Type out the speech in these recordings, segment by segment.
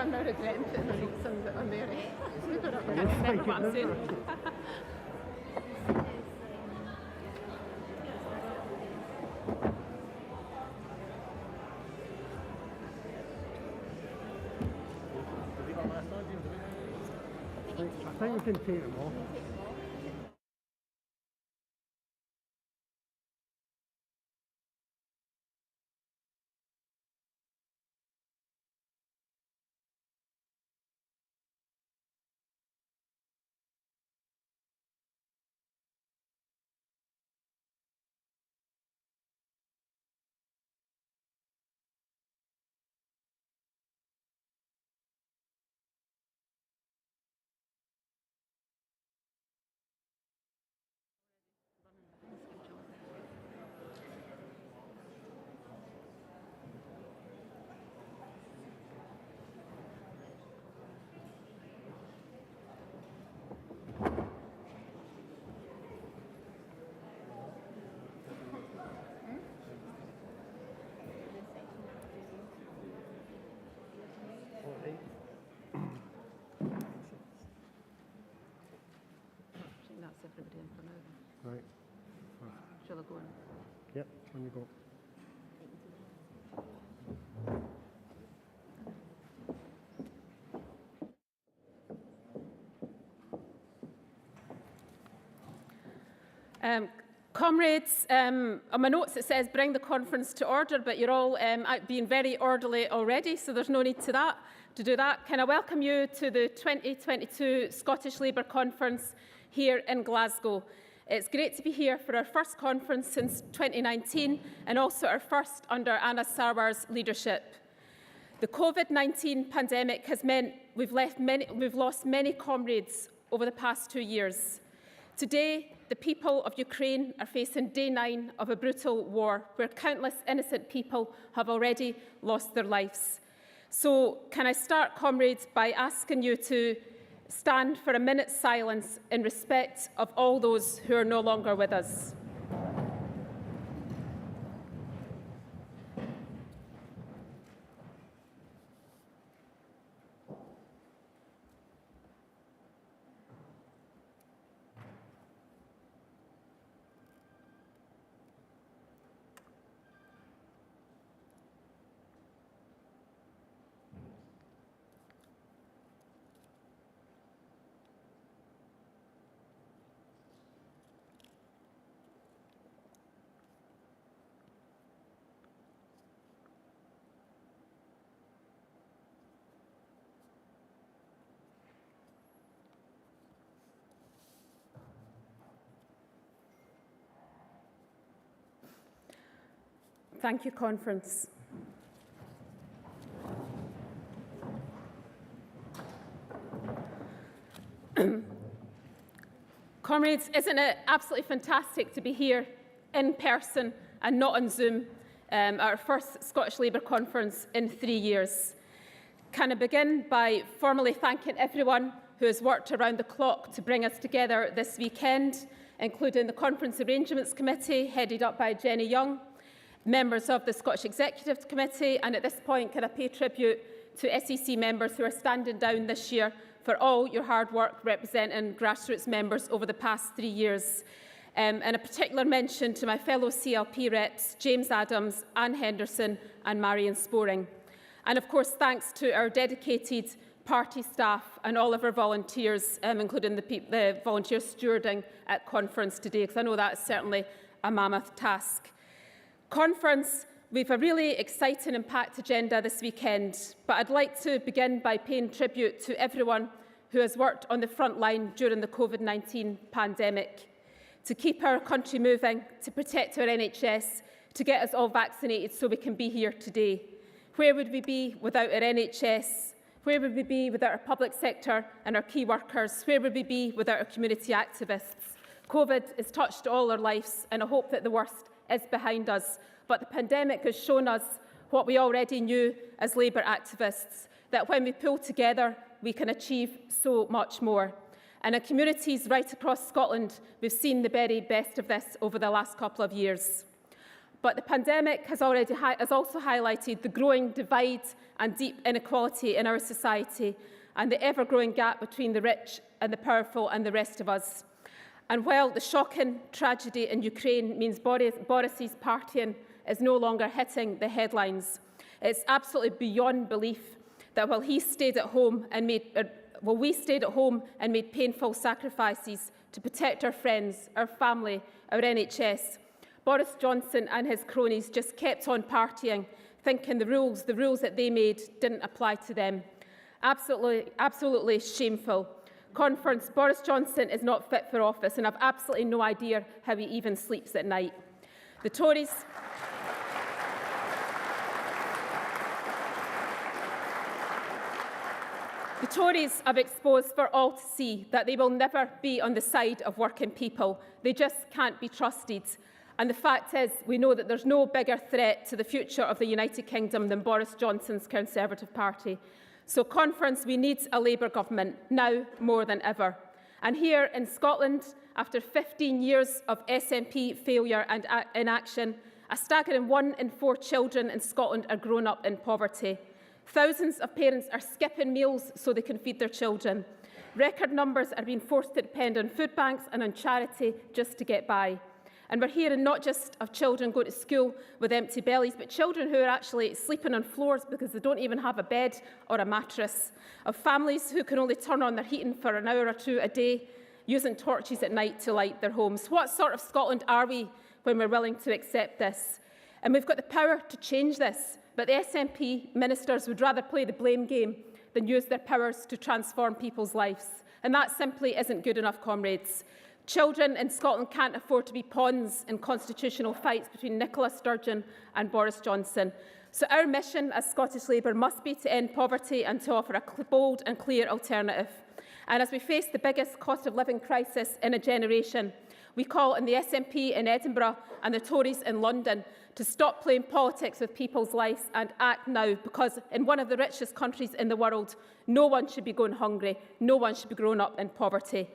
I'm now regretting putting the notes on there. I can't remember what I'm saying. I think we can take them off. That's everybody in for now. Right. Shall I go in? Yep, when you go. Comrades, on my notes it says bring the conference to order, but you're all being very orderly already, so there's no need to do that. Can I welcome you to the 2022 Scottish Labour Conference here in Glasgow. It's great to be here for our first conference since 2019 and also our first under Anna Sarwar's leadership. The COVID-19 pandemic has meant we've lost many comrades over the past 2 years. Today, the people of Ukraine are facing day 9 of a brutal war where countless innocent people have already lost their lives. So can I start, comrades, by asking you to stand for a minute's silence in respect of all those who are no longer with us. Thank you, conference. Comrades, isn't it absolutely fantastic to be here in person and not on Zoom at our first Scottish Labour Conference in 3 years? Can I begin by formally thanking everyone who has worked around the clock to bring us together this weekend, including the Conference Arrangements Committee, headed up by Jenny Young, members of the Scottish Executive Committee, and at this point can I pay tribute to SEC members who are standing down this year for all your hard work representing grassroots members over the past 3 years. And a particular mention to my fellow CLP reps, James Adams, Anne Henderson and Marion Sporing. And of course, thanks to our dedicated party staff and all of our volunteers, including the volunteers stewarding at conference today, because I know that's certainly a mammoth task. Conference, we have a really exciting and packed agenda this weekend, but I'd like to begin by paying tribute to everyone who has worked on the front line during the COVID-19 pandemic, to keep our country moving, to protect our NHS, to get us all vaccinated so we can be here today. Where would we be without our NHS? Where would we be without our public sector and our key workers? Where would we be without our community activists? COVID has touched all our lives, and I hope that the worst is behind us. But the pandemic has shown us what we already knew as Labour activists, that when we pull together, we can achieve so much more. And in communities right across Scotland, we've seen the very best of this over the last couple of years. But the pandemic has also highlighted the growing divide and deep inequality in our society and the ever-growing gap between the rich and the powerful and the rest of us. And while the shocking tragedy in Ukraine means Boris's partying is no longer hitting the headlines, it's absolutely beyond belief that while we stayed at home and made painful sacrifices to protect our friends, our family, our NHS, Boris Johnson and his cronies just kept on partying, thinking the rules that they made didn't apply to them. Absolutely shameful. Conference, Boris Johnson is not fit for office, and I've absolutely no idea how he even sleeps at night. The Tories have exposed for all to see that they will never be on the side of working people. They just can't be trusted. And the fact is, we know that there's no bigger threat to the future of the United Kingdom than Boris Johnson's Conservative Party. So, Conference, we need a Labour government now more than ever. And here in Scotland, after 15 years of SNP failure and inaction, a staggering 1 in 4 children in Scotland are grown up in poverty. Thousands of parents are skipping meals so they can feed their children. Record numbers are being forced to depend on food banks and on charity just to get by. And we're hearing not just of children going to school with empty bellies, but children who are actually sleeping on floors because they don't even have a bed or a mattress, of families who can only turn on their heating for an hour or two a day, using torches at night to light their homes. What sort of Scotland are we when we're willing to accept this? And we've got the power to change this, but the SNP ministers would rather play the blame game than use their powers to transform people's lives. And that simply isn't good enough, comrades. Children in Scotland can't afford to be pawns in constitutional fights between Nicola Sturgeon and Boris Johnson. So our mission as Scottish Labour must be to end poverty and to offer a bold and clear alternative. And as we face the biggest cost of living crisis in a generation, we call on the SNP in Edinburgh and the Tories in London to stop playing politics with people's lives and act now, because in one of the richest countries in the world, no one should be going hungry, no one should be growing up in poverty.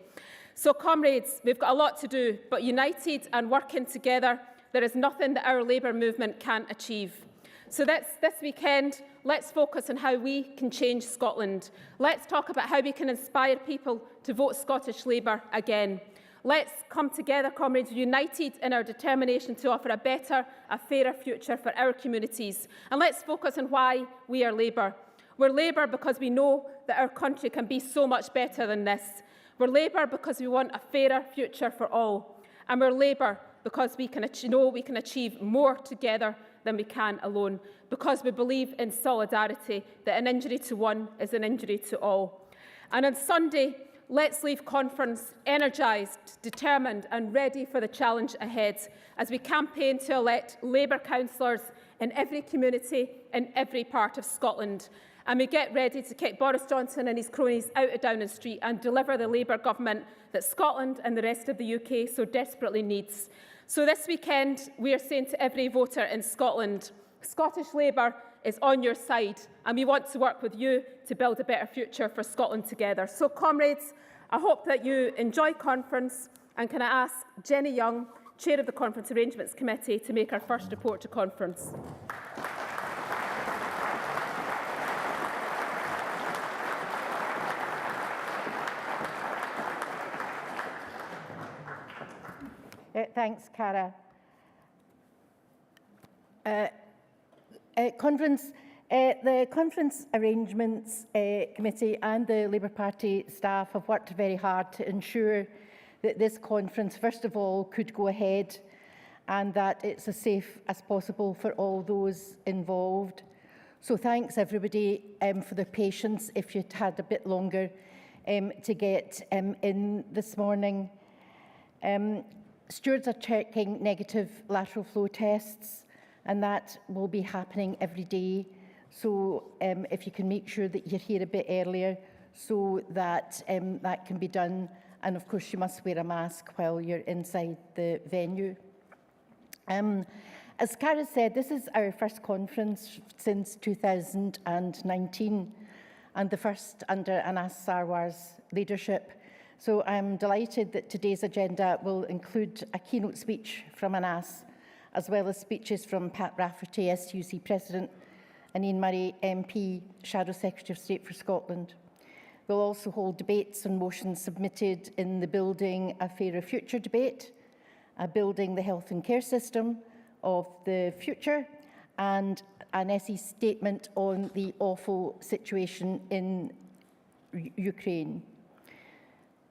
So, comrades, we've got a lot to do, but united and working together, there is nothing that our Labour movement can't achieve. So this weekend, let's focus on how we can change Scotland. Let's talk about how we can inspire people to vote Scottish Labour again. Let's come together, comrades, united in our determination to offer a better, a fairer future for our communities. And let's focus on why we are Labour. We're Labour because we know that our country can be so much better than this. We're Labour because we want a fairer future for all. And we're Labour because we know we can achieve more together than we can alone. Because we believe in solidarity, that an injury to one is an injury to all. And on Sunday, let's leave Conference energised, determined and ready for the challenge ahead as we campaign to elect Labour councillors in every community in every part of Scotland. And we get ready to kick Boris Johnson and his cronies out of Downing Street and deliver the Labour government that Scotland and the rest of the UK so desperately needs. So this weekend, we are saying to every voter in Scotland, Scottish Labour is on your side, and we want to work with you to build a better future for Scotland together. So, comrades, I hope that you enjoy Conference, and can I ask Jenny Young, Chair of the Conference Arrangements Committee, to make our first report to Conference. Thanks, Cara. The Conference Arrangements Committee and the Labour Party staff have worked very hard to ensure that this conference, first of all, could go ahead and that it's as safe as possible for all those involved. So thanks, everybody, for the patience if you'd had a bit longer to get in this morning. Stewards are checking negative lateral flow tests, and that will be happening every day. So if you can make sure that you're here a bit earlier so that that can be done. And of course, you must wear a mask while you're inside the venue. As Cara said, this is our first conference since 2019 and the first under Anas Sarwar's leadership. So I'm delighted that today's agenda will include a keynote speech from Anas, as well as speeches from Pat Rafferty, STUC President, and Ian Murray, MP, Shadow Secretary of State for Scotland. We'll also hold debates on motions submitted in the Building a Fairer Future debate, Building the Health and Care System of the Future, and an SE statement on the awful situation in Ukraine.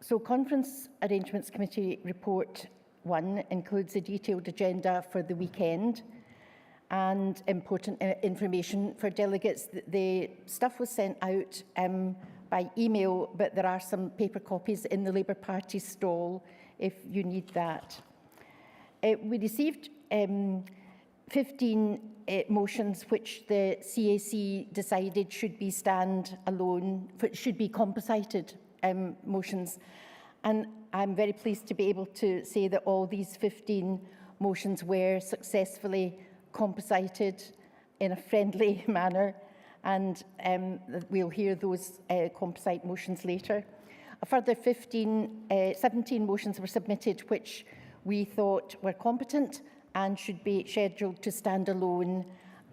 So Conference Arrangements Committee Report 1 includes a detailed agenda for the weekend and important information for delegates. The stuff was sent out by email, but there are some paper copies in the Labour Party stall if you need that. We received 15 motions which the CAC decided should be stand-alone, should be composited motions. And I'm very pleased to be able to say that all these 15 motions were successfully composited in a friendly manner, and we'll hear those composite motions later. A further 17 motions were submitted which we thought were competent and should be scheduled to stand alone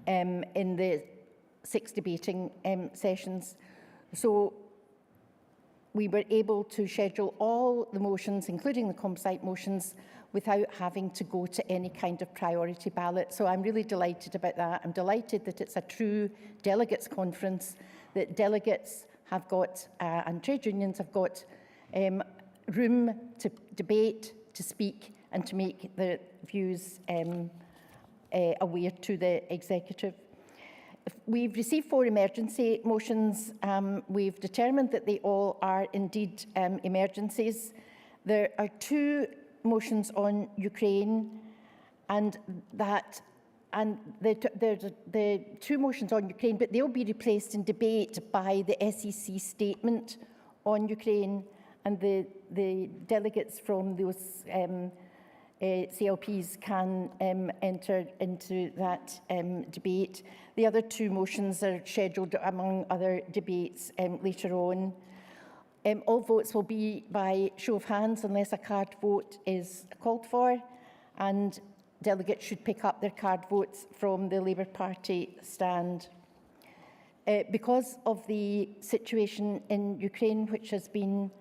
in the 6 debating sessions. So we were able to schedule all the motions, including the composite motions, without having to go to any kind of priority ballot. So I'm really delighted about that. I'm delighted that it's a true delegates conference, that delegates have got, and trade unions have got room to debate, to speak, and to make their views aware to the executive. We've received 4 emergency motions. We've determined that they all are indeed emergencies. There are 2 motions on Ukraine, and the 2 motions on Ukraine, but they'll be replaced in debate by the SEC statement on Ukraine, and the delegates from those CLPs can enter into that debate. The other 2 motions are scheduled, among other debates, later on. All votes will be by show of hands unless a card vote is called for, and delegates should pick up their card votes from the Labour Party stand. Because of the situation in Ukraine, which has been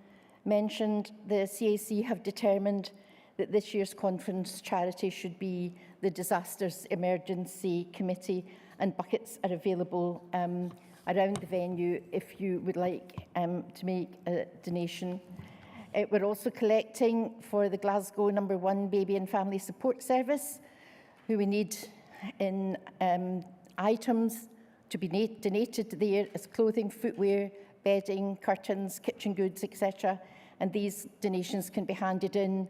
mentioned, the CAC have determined that this year's conference charity should be the Disasters Emergency Committee, and buckets are available around the venue if you would like to make a donation. We're also collecting for the Glasgow No. 1 Baby and Family Support Service, who we need in items to be donated there as clothing, footwear, bedding, curtains, kitchen goods, etc. And these donations can be handed in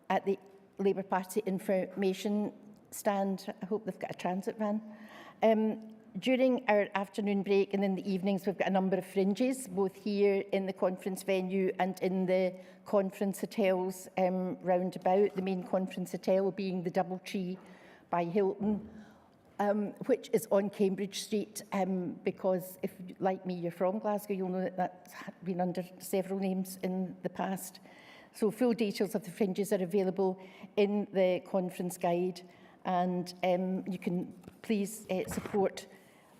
at the Labour Party information stand. I hope they've got a transit van. During our afternoon break and in the evenings, we've got a number of fringes, both here in the conference venue and in the conference hotels round about. The main conference hotel being the Doubletree by Hilton, which is on Cambridge Street, because if, like me, you're from Glasgow, you'll know that that's been under several names in the past. So full details of the fringes are available in the conference guide, and you can please support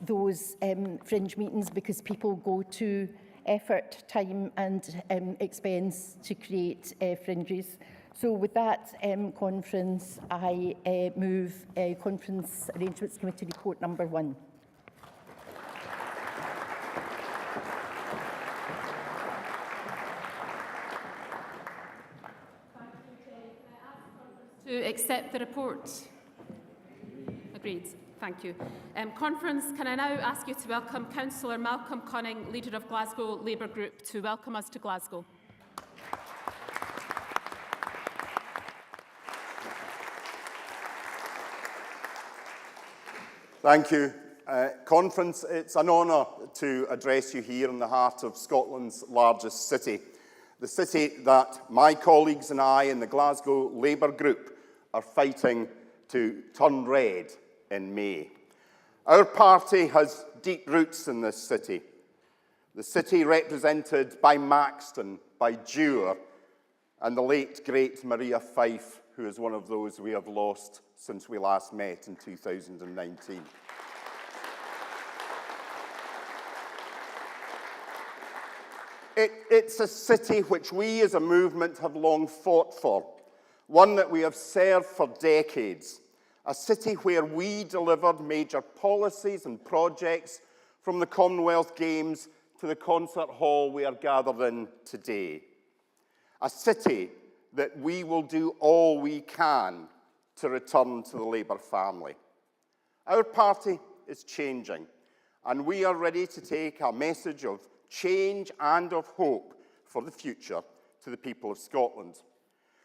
those fringe meetings, because people go to effort, time and expense to create fringes. So with that conference, I move Conference Arrangements Committee Report number 1. To accept the report. Agreed. Thank you. Conference, can I now ask you to welcome Councillor Malcolm Cunning, Leader of Glasgow Labour Group, to welcome us to Glasgow. Thank you. Conference, it's an honour to address you here in the heart of Scotland's largest city, the city that my colleagues and I in the Glasgow Labour Group are fighting to turn red in May. Our party has deep roots in this city. The city represented by Maxton, by Dewar, and the late, great Maria Fife, who is one of those we have lost since we last met in 2019. It's a city which we as a movement have long fought for, one that we have served for decades, a city where we delivered major policies and projects from the Commonwealth Games to the concert hall we are gathered in today. A city that we will do all we can to return to the Labour family. Our party is changing, and we are ready to take a message of change and of hope for the future to the people of Scotland.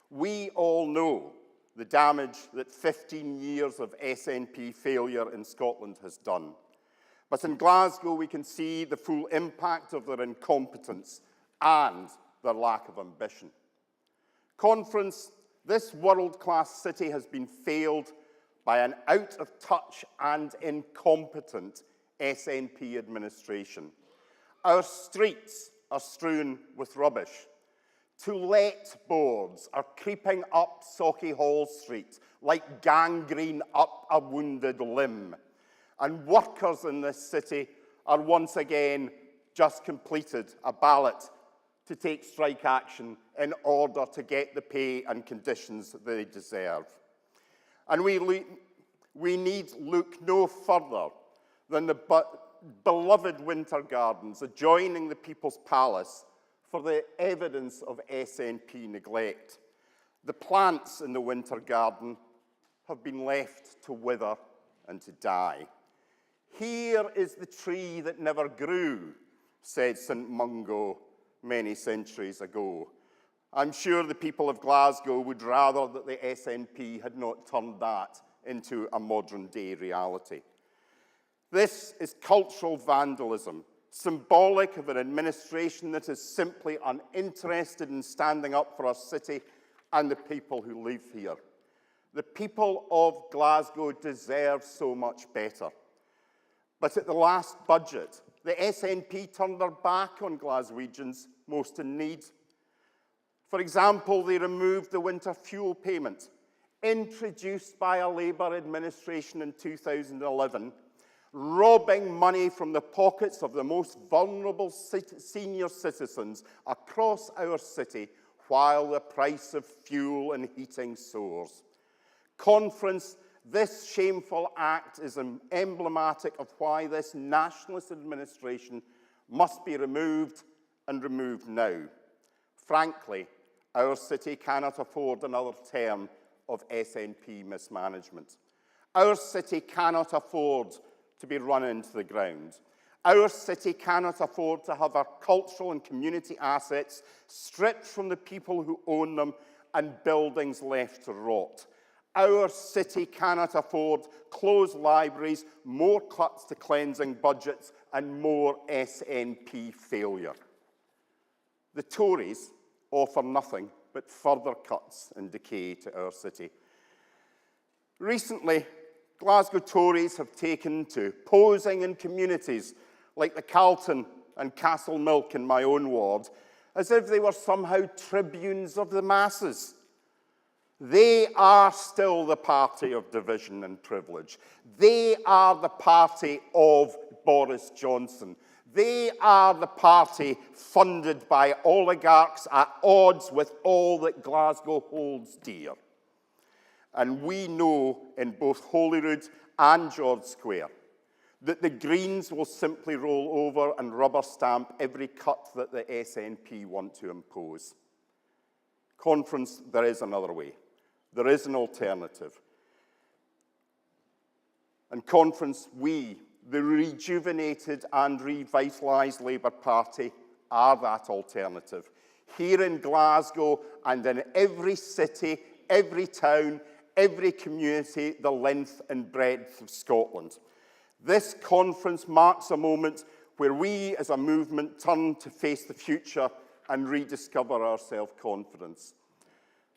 We all know the damage that 15 years of SNP failure in Scotland has done. But in Glasgow, we can see the full impact of their incompetence and their lack of ambition. Conference, this world-class city has been failed by an out-of-touch and incompetent SNP administration. Our streets are strewn with rubbish. To-let boards are creeping up Sauchiehall Street like gangrene up a wounded limb. And workers in this city are once again just completed a ballot to take strike action in order to get the pay and conditions that they deserve. And we need look no further than the beloved Winter Gardens adjoining the People's Palace for the evidence of SNP neglect. The plants in the Winter Garden have been left to wither and to die. Here is the tree that never grew, said St Mungo many centuries ago. I'm sure the people of Glasgow would rather that the SNP had not turned that into a modern-day reality. This is cultural vandalism, symbolic of an administration that is simply uninterested in standing up for our city and the people who live here. The people of Glasgow deserve so much better. But at the last budget, the SNP turned their back on Glaswegians most in need. For example, they removed the winter fuel payment, introduced by a Labour administration in 2011, robbing money from the pockets of the most vulnerable senior citizens across our city while the price of fuel and heating soars. Conference, this shameful act is emblematic of why this nationalist administration must be removed and removed now. Frankly, our city cannot afford another term of SNP mismanagement. Our city cannot afford to be run into the ground. Our city cannot afford to have our cultural and community assets stripped from the people who own them and buildings left to rot. Our city cannot afford closed libraries, more cuts to cleansing budgets, and more SNP failure. The Tories offer nothing but further cuts and decay to our city. Recently, Glasgow Tories have taken to posing in communities like the Carlton and Castlemilk in my own ward as if they were somehow tribunes of the masses. They are still the party of division and privilege. They are the party of Boris Johnson. They are the party funded by oligarchs at odds with all that Glasgow holds dear. And we know in both Holyrood and George Square that the Greens will simply roll over and rubber stamp every cut that the SNP want to impose. Conference, there is another way. There is an alternative. And Conference, we, the rejuvenated and revitalised Labour Party, are that alternative. Here in Glasgow and in every city, every town, every community, the length and breadth of Scotland. This conference marks a moment where we as a movement turn to face the future and rediscover our self-confidence.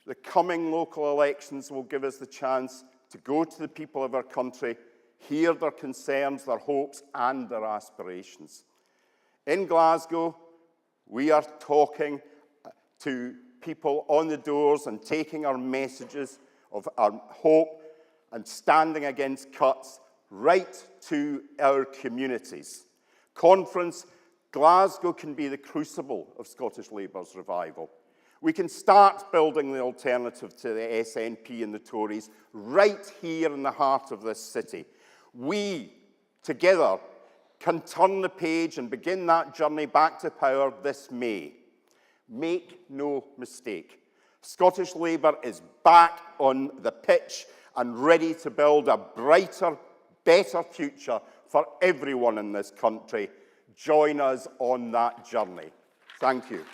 The coming local elections will give us the chance to go to the people of our country, hear their concerns, their hopes, and their aspirations. In Glasgow, we are talking to people on the doors and taking our messages of our hope and standing against cuts right to our communities. Conference, Glasgow can be the crucible of Scottish Labour's revival. We can start building the alternative to the SNP and the Tories right here in the heart of this city. We, together, can turn the page and begin that journey back to power this May. Make no mistake, Scottish Labour is back on the pitch and ready to build a brighter, better future for everyone in this country. Join us on that journey. Thank you.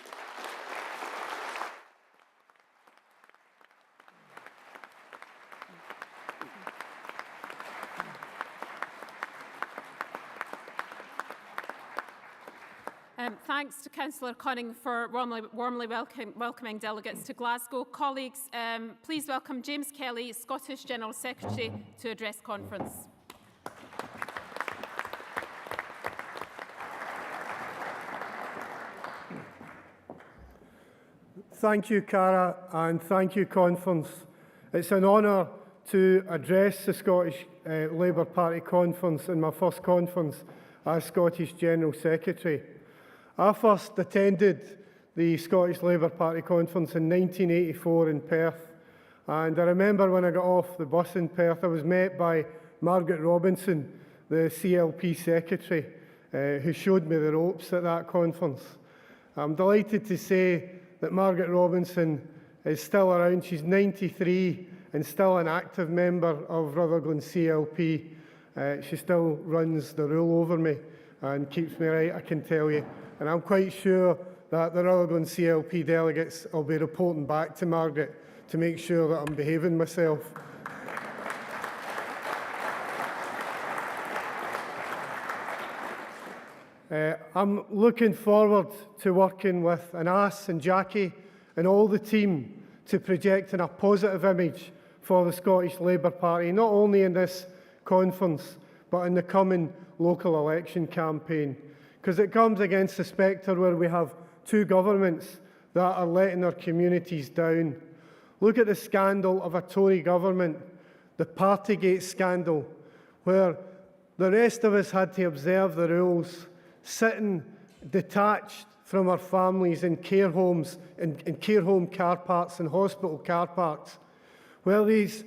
Thanks to Councillor Cunning for warmly welcoming delegates to Glasgow. Colleagues, please welcome James Kelly, Scottish General Secretary, to address conference. Thank you, Cara, and thank you, Conference. It's an honour to address the Scottish Labour Party Conference in my first conference as Scottish General Secretary. I first attended the Scottish Labour Party Conference in 1984 in Perth, and I remember when I got off the bus in Perth, I was met by Margaret Robinson, the CLP Secretary, who showed me the ropes at that conference. I'm delighted to say that Margaret Robinson is still around. She's 93 and still an active member of Rutherglen CLP. She still runs the rule over me and keeps me right, I can tell you. And I'm quite sure that the Rutherglen CLP delegates will be reporting back to Margaret to make sure that I'm behaving myself. I'm looking forward to working with Anas and Jackie and all the team to projecting a positive image for the Scottish Labour Party, not only in this conference, but in the coming local election campaign. Because it comes against a spectre where we have two governments that are letting their communities down. Look at the scandal of a Tory government, the Partygate scandal, where the rest of us had to observe the rules, sitting detached from our families in care homes, in care home car parks and hospital car parks, where these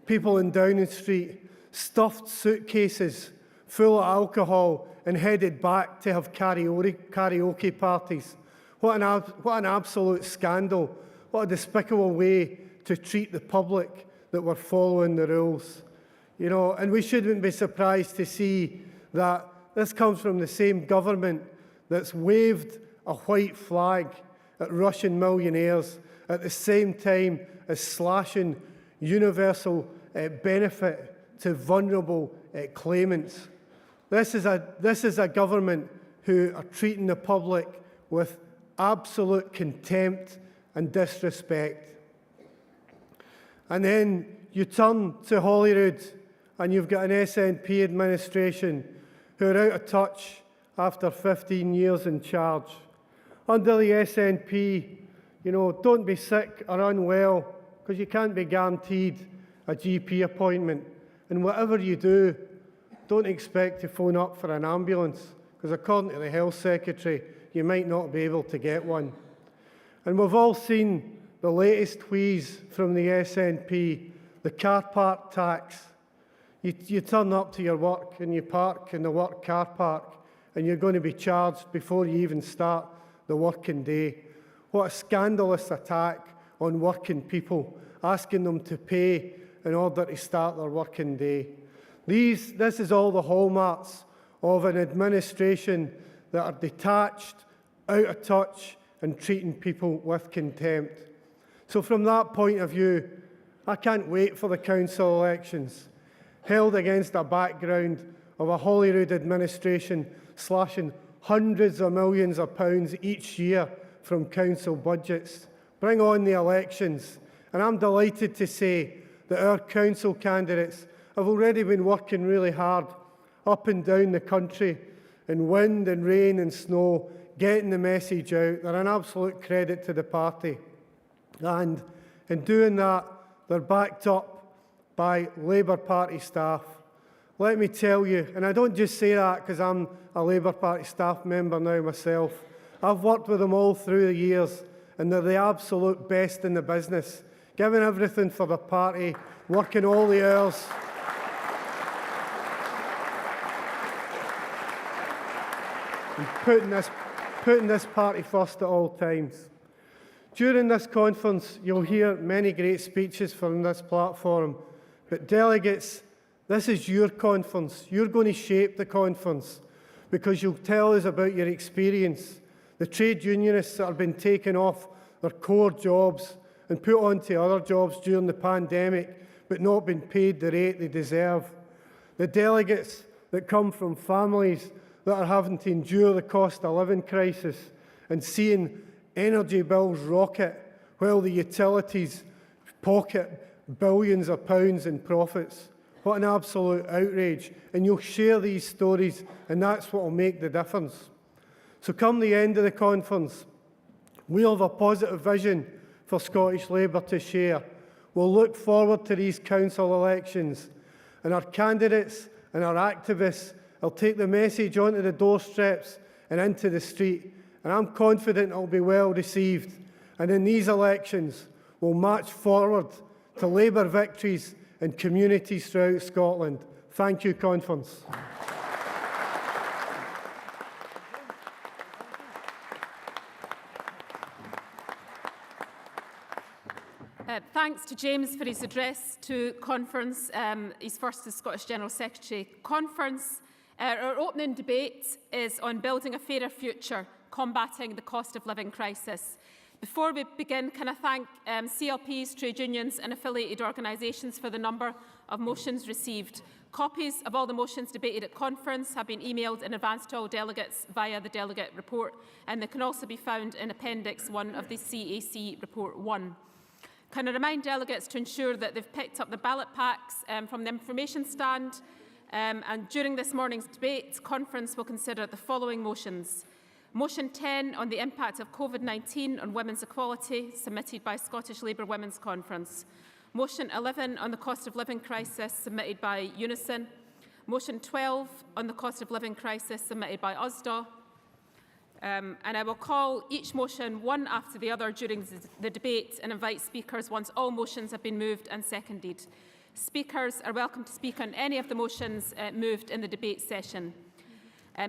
people in Downing Street stuffed suitcases full of alcohol and headed back to have karaoke parties. What an absolute scandal. What a despicable way to treat the public that were following the rules. You know, and we shouldn't be surprised to see that this comes from the same government that's waved a white flag at Russian millionaires at the same time as slashing universal benefit to vulnerable claimants. This is a government who are treating the public with absolute contempt and disrespect. And then you turn to Holyrood and you've got an SNP administration who are out of touch after 15 years in charge. Under the SNP, you know, don't be sick or unwell because you can't be guaranteed a GP appointment. And whatever you do, don't expect to phone up for an ambulance because according to the Health Secretary, you might not be able to get one. And we've all seen the latest wheeze from the SNP, the car park tax. You turn up to your work and you park in the work car park and you're going to be charged before you even start the working day. What a scandalous attack on working people, asking them to pay in order to start their working day. This is all the hallmarks of an administration that are detached, out of touch, and treating people with contempt. So from that point of view, I can't wait for the council elections, held against a background of a Holyrood administration slashing hundreds of millions of pounds each year from council budgets. Bring on the elections. And I'm delighted to say that our council candidates have already been working really hard up and down the country in wind and rain and snow, getting the message out. They're an absolute credit to the party. And in doing that, they're backed up by Labour Party staff. Let me tell you, and I don't just say that because I'm a Labour Party staff member now myself. I've worked with them all through the years, and they're the absolute best in the business, giving everything for the party, working all the hours. And putting this party first at all times. During this conference, you'll hear many great speeches from this platform, but delegates, this is your conference. You're going to shape the conference because you'll tell us about your experience, the trade unionists that have been taken off their core jobs and put onto other jobs during the pandemic but not been paid the rate they deserve. The delegates that come from families that are having to endure the cost of living crisis and seeing energy bills rocket while the utilities pocket billions of pounds in profits. What an absolute outrage. And you'll share these stories, and that's what will make the difference. So come the end of the conference, we'll have a positive vision for Scottish Labour to share. We'll look forward to these council elections, and our candidates and our activists will take the message onto the doorsteps and into the street. And I'm confident it will be well received. And in these elections, we'll march forward to Labour victories in communities throughout Scotland. Thank you, Conference. Thanks to James for his address to Conference, his first as Scottish General Secretary. Conference, our opening debate is on building a fairer future, combating the cost of living crisis. Before we begin, can I thank CLPs, trade unions and affiliated organisations for the number of motions received. Copies of all the motions debated at Conference have been emailed in advance to all delegates via the delegate report, and they can also be found in Appendix 1 of the CAC Report 1. Can I remind delegates to ensure that they've picked up the ballot packs from the information stand, and during this morning's debate, Conference will consider the following motions. Motion 10 on the impact of COVID-19 on women's equality, submitted by Scottish Labour Women's Conference. Motion 11 on the cost of living crisis, submitted by Unison. Motion 12 on the cost of living crisis, submitted by USDA. And I will call each motion one after the other during the debate and invite speakers once all motions have been moved and seconded. Speakers are welcome to speak on any of the motions moved in the debate session.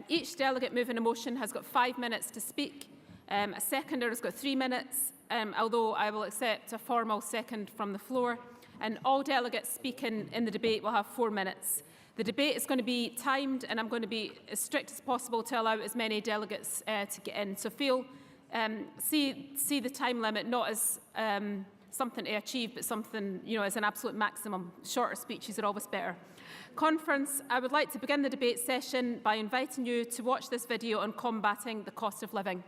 Each delegate moving a motion has got 5 minutes to speak. A seconder has got 3 minutes, although I will accept a formal second from the floor. And all delegates speaking in the debate will have 4 minutes. The debate is going to be timed, and I'm going to be as strict as possible to allow as many delegates to get in. So see the time limit not as something to achieve, but something, as an absolute maximum. Shorter speeches are always better. Conference, I would like to begin the debate session by inviting you to watch this video on combating the cost of living.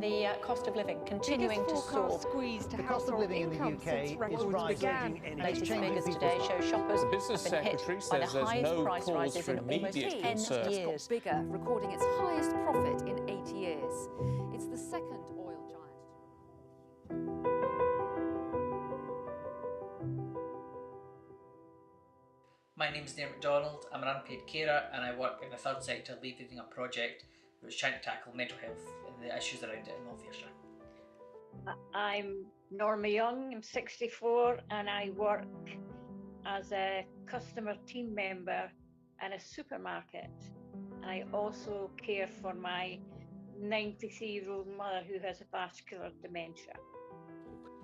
The cost of living continuing to soar. The cost of living in the UK is rising. Latest figures today show shoppers the business have been secretary hit by the says there's highest no price cause rises for in almost immediate 10 concern. years. Bigger, recording its highest profit in 8 years. It's the second oil giant. My name is Neil MacDonald. I'm an unpaid carer and I work in the third sector leading a project which is trying to tackle mental health and the issues around it in North Ayrshire. I'm Norma Young, I'm 64 and I work as a customer team member in a supermarket. I also care for my 93-year-old mother who has vascular dementia.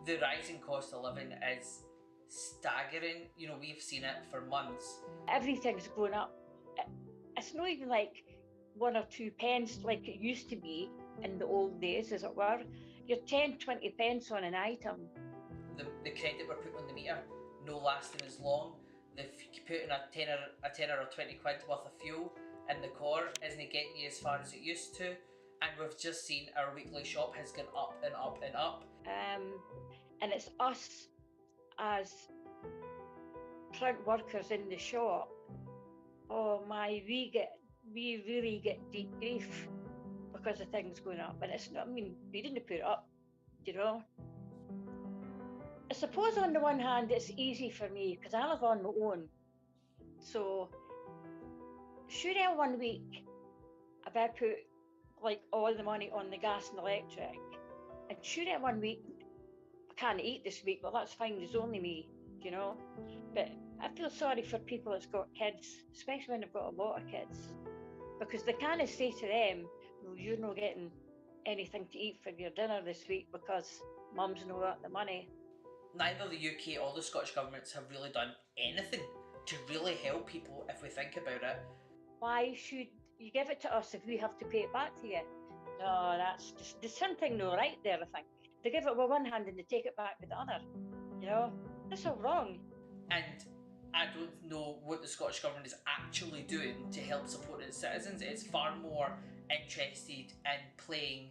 The rising cost of living is staggering. We've seen it for months. Everything's going up. It's not even like 1 or 2 pence like it used to be in the old days, as it were. You're 10, 20 pence on an item. The credit we're putting on the meter no lasting as long. If you put in a tenner or 20 quid worth of fuel in the car isn't getting you as far as it used to. And we've just seen our weekly shop has gone up and up and up. And it's us as front workers in the shop. Oh my, we really get deep grief because of things going up. And it's not, we didn't put it up, It's suppose on the one hand, it's easy for me because I live on my own. So should I 1 week, if I put like all the money on the gas and electric, and should I 1 week, I can't eat this week, well, that's fine, there's only me, you know? But I feel sorry for people that's got kids, especially when they've got a lot of kids, because they kind of say to them, well, you're not getting anything to eat for your dinner this week because mum's not got the money. Neither the UK or the Scottish governments have really done anything to really help people if we think about it. Why should you give it to us if we have to pay it back to you? No, that's just, there's something not right there, I think. They give it with one hand and they take it back with the other. You know, that's all wrong. And I don't know what the Scottish Government is actually doing to help support its citizens. It's far more interested in playing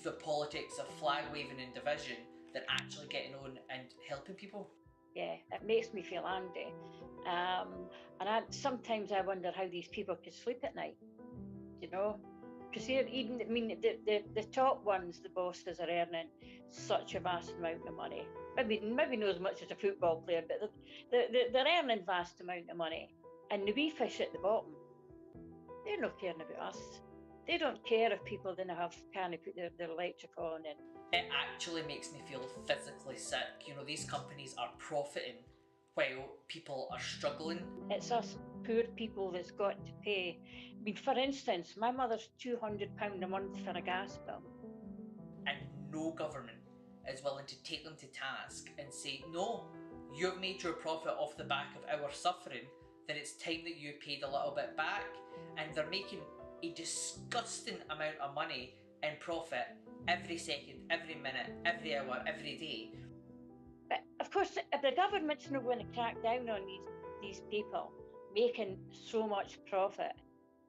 the politics of flag waving and division than actually getting on and helping people. Yeah, it makes me feel angry. And sometimes I wonder how these people can sleep at night, you know? Because even, I mean, the top ones, the bosses, are earning such a vast amount of money. Maybe not as much as a football player, but they're earning vast amount of money. And the wee fish at the bottom, they're not caring about us. They don't care if people can't put their electric on. And it actually makes me feel physically sick. You know, these companies are profiting while people are struggling. It's us poor people that's got to pay. I mean, for instance, my mother's £200 a month for a gas bill. And no government is willing to take them to task and say, no, you've made your profit off the back of our suffering, then it's time that you paid a little bit back. And they're making a disgusting amount of money in profit every second, every minute, every hour, every day. But of course, if the government's not going to crack down on these people making so much profit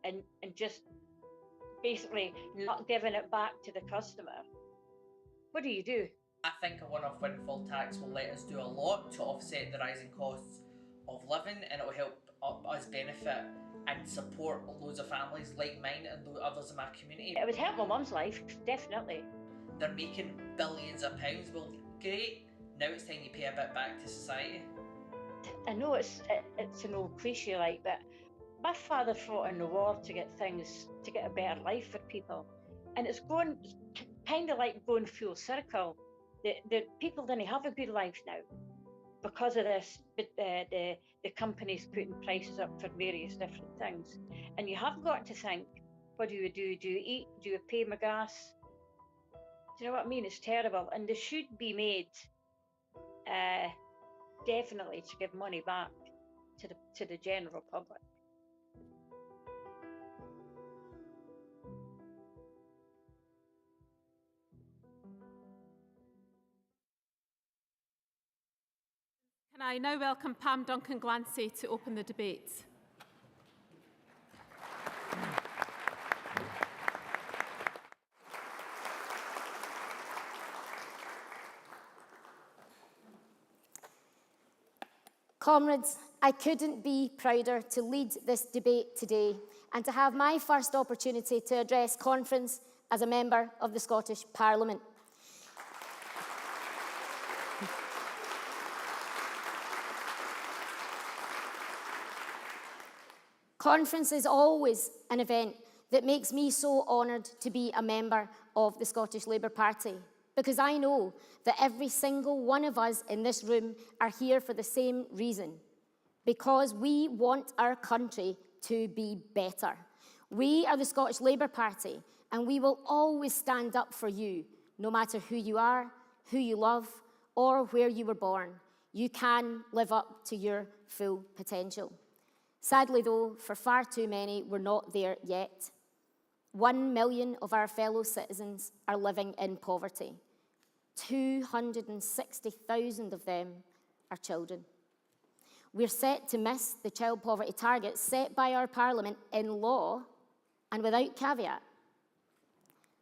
and just basically not giving it back to the customer, what do? I think a one-off windfall tax will let us do a lot to offset the rising costs of living, and it will help us benefit and support loads of families like mine and others in my community. It would help my mum's life, definitely. They're making billions of pounds. Well, great. Now it's time you pay a bit back to society. I know it's an old cliche, like, but my father fought in the war to get a better life for people, and it's going kind of like going full circle. The people didn't have a good life now because of this. But the companies putting prices up for various different things, and you have got to think, what do you do? Do you eat? Do you pay my gas? Do you know what I mean? It's terrible, and they should be made definitely to give money back to the general public. Can I now welcome Pam Duncan-Glancy to open the debate? Comrades, I couldn't be prouder to lead this debate today and to have my first opportunity to address conference as a member of the Scottish Parliament. Conference is always an event that makes me so honoured to be a member of the Scottish Labour Party, because I know that every single one of us in this room are here for the same reason, because we want our country to be better. We are the Scottish Labour Party, and we will always stand up for you, no matter who you are, who you love, or where you were born. You can live up to your full potential. Sadly, though, for far too many, we're not there yet. 1 million of our fellow citizens are living in poverty. 260,000 of them are children. We're set to miss the child poverty target set by our Parliament in law and without caveat.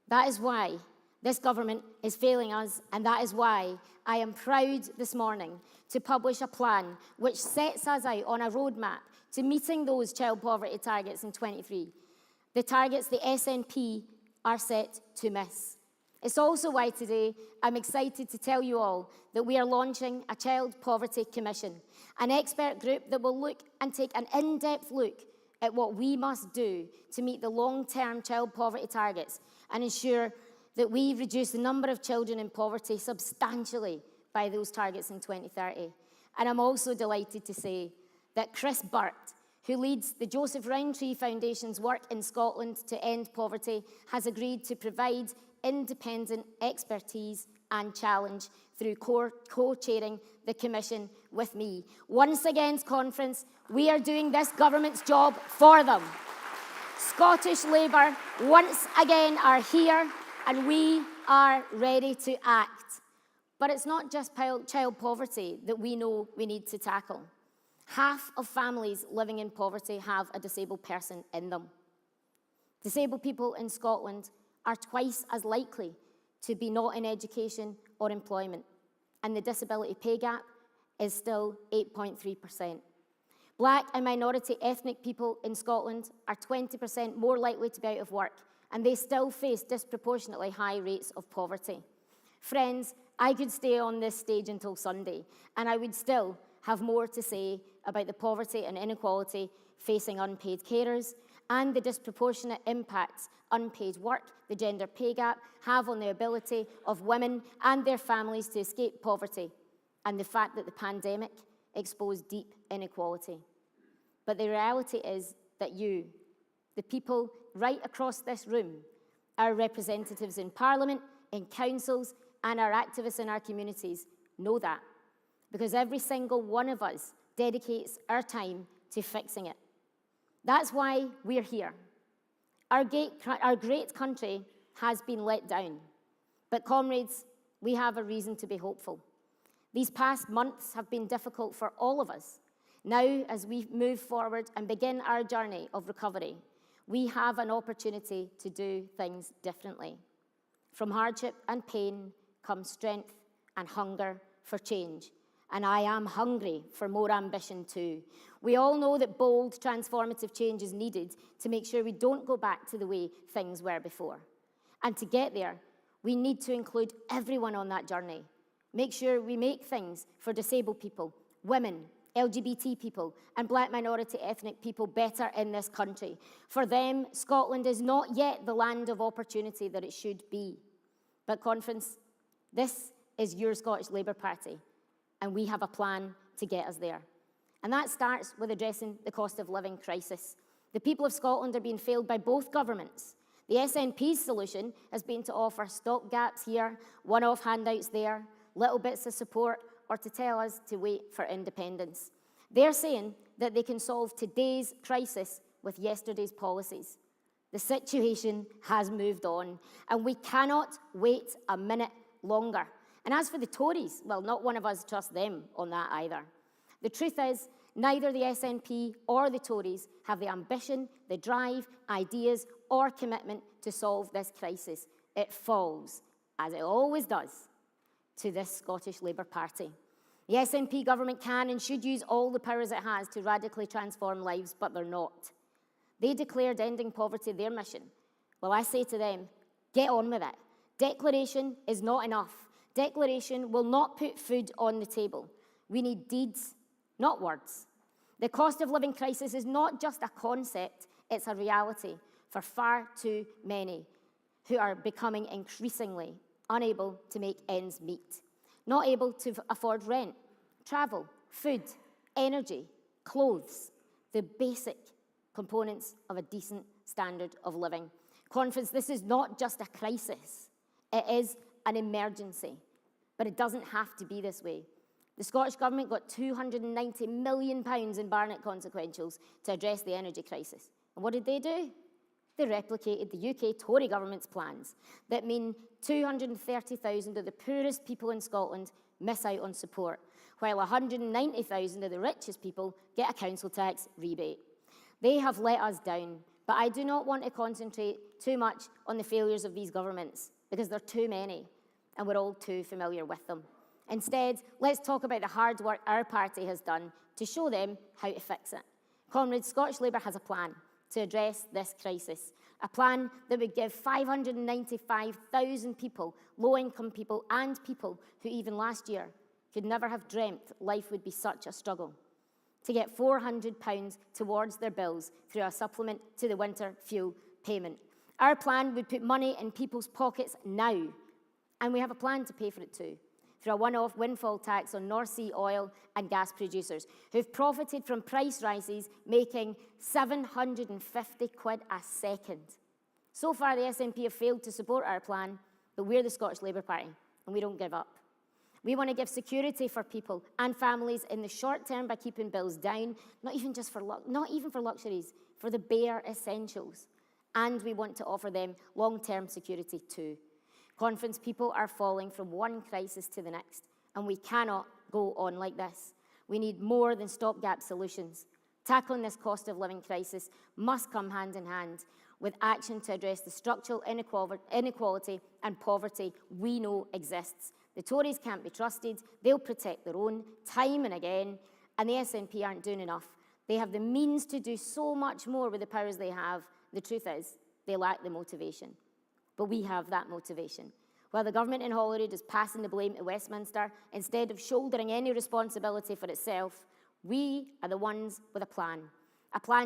That is why this government is failing us, and that is why I am proud this morning to publish a plan which sets us out on a roadmap to meeting those child poverty targets in 23. The targets the SNP are set to miss. It's also why today I'm excited to tell you all that we are launching a Child Poverty Commission, an expert group that will look and take an in-depth look at what we must do to meet the long-term child poverty targets and ensure that we reduce the number of children in poverty substantially by those targets in 2030. And I'm also delighted to say that Chris Burt, who leads the Joseph Rowntree Foundation's work in Scotland to end poverty, has agreed to provide independent expertise and challenge through co-chairing the Commission with me. Once again, conference, we are doing this government's job for them. Scottish Labour once again are here and we are ready to act. But it's not just child poverty that we know we need to tackle. Half of families living in poverty have a disabled person in them. Disabled people in Scotland are twice as likely to be not in education or employment, and the disability pay gap is still 8.3%. Black and minority ethnic people in Scotland are 20% more likely to be out of work, and they still face disproportionately high rates of poverty. Friends, I could stay on this stage until Sunday, and I would still have more to say about the poverty and inequality facing unpaid carers and the disproportionate impacts unpaid work, the gender pay gap, have on the ability of women and their families to escape poverty, and the fact that the pandemic exposed deep inequality. But the reality is that you, the people right across this room, our representatives in Parliament, in councils, and our activists in our communities know that, because every single one of us dedicates our time to fixing it. That's why we're here. Our great country has been let down. But comrades, we have a reason to be hopeful. These past months have been difficult for all of us. Now, as we move forward and begin our journey of recovery, we have an opportunity to do things differently. From hardship and pain comes strength and hunger for change. And I am hungry for more ambition too. We all know that bold, transformative change is needed to make sure we don't go back to the way things were before. And to get there, we need to include everyone on that journey. Make sure we make things for disabled people, women, LGBT people, and black minority ethnic people better in this country. For them, Scotland is not yet the land of opportunity that it should be. But conference, this is your Scottish Labour Party, and we have a plan to get us there. And that starts with addressing the cost of living crisis. The people of Scotland are being failed by both governments. The SNP's solution has been to offer stopgaps here, one-off handouts there, little bits of support, or to tell us to wait for independence. They're saying that they can solve today's crisis with yesterday's policies. The situation has moved on, and we cannot wait a minute longer. And as for the Tories, well, not one of us trusts them on that either. The truth is, neither the SNP or the Tories have the ambition, the drive, ideas, or commitment to solve this crisis. It falls, as it always does, to this Scottish Labour Party. The SNP government can and should use all the powers it has to radically transform lives, but they're not. They declared ending poverty their mission. Well, I say to them, get on with it. Declaration is not enough. Declaration will not put food on the table. We need deeds, not words. The cost of living crisis is not just a concept, it's a reality for far too many who are becoming increasingly unable to make ends meet, not able to afford rent, travel, food, energy, clothes, the basic components of a decent standard of living. Conference, this is not just a crisis, it is an emergency, but it doesn't have to be this way. The Scottish Government got £290 million in Barnett consequentials to address the energy crisis. And what did they do? They replicated the UK Tory government's plans that mean 230,000 of the poorest people in Scotland miss out on support, while 190,000 of the richest people get a council tax rebate. They have let us down, but I do not want to concentrate too much on the failures of these governments, because there are too many, and we're all too familiar with them. Instead, let's talk about the hard work our party has done to show them how to fix it. Comrades, Scottish Labour has a plan to address this crisis. A plan that would give 595,000 people, low-income people and people who even last year could never have dreamt life would be such a struggle, to get £400 towards their bills through a supplement to the winter fuel payment. Our plan would put money in people's pockets now, and we have a plan to pay for it too, through a one-off windfall tax on North Sea oil and gas producers who've profited from price rises, making 750 quid a second. So far, the SNP have failed to support our plan, but we're the Scottish Labour Party, and we don't give up. We want to give security for people and families in the short term by keeping bills down, not even for luxuries, for the bare essentials. And we want to offer them long-term security too. Conference people are falling from one crisis to the next, and we cannot go on like this. We need more than stopgap solutions. Tackling this cost of living crisis must come hand in hand with action to address the structural inequality and poverty we know exists. The Tories can't be trusted. They'll protect their own time and again, and the SNP aren't doing enough. They have the means to do so much more with the powers they have. The truth is, they lack the motivation. But we have that motivation. While the government in Holyrood is passing the blame to Westminster, instead of shouldering any responsibility for itself, we are the ones with a plan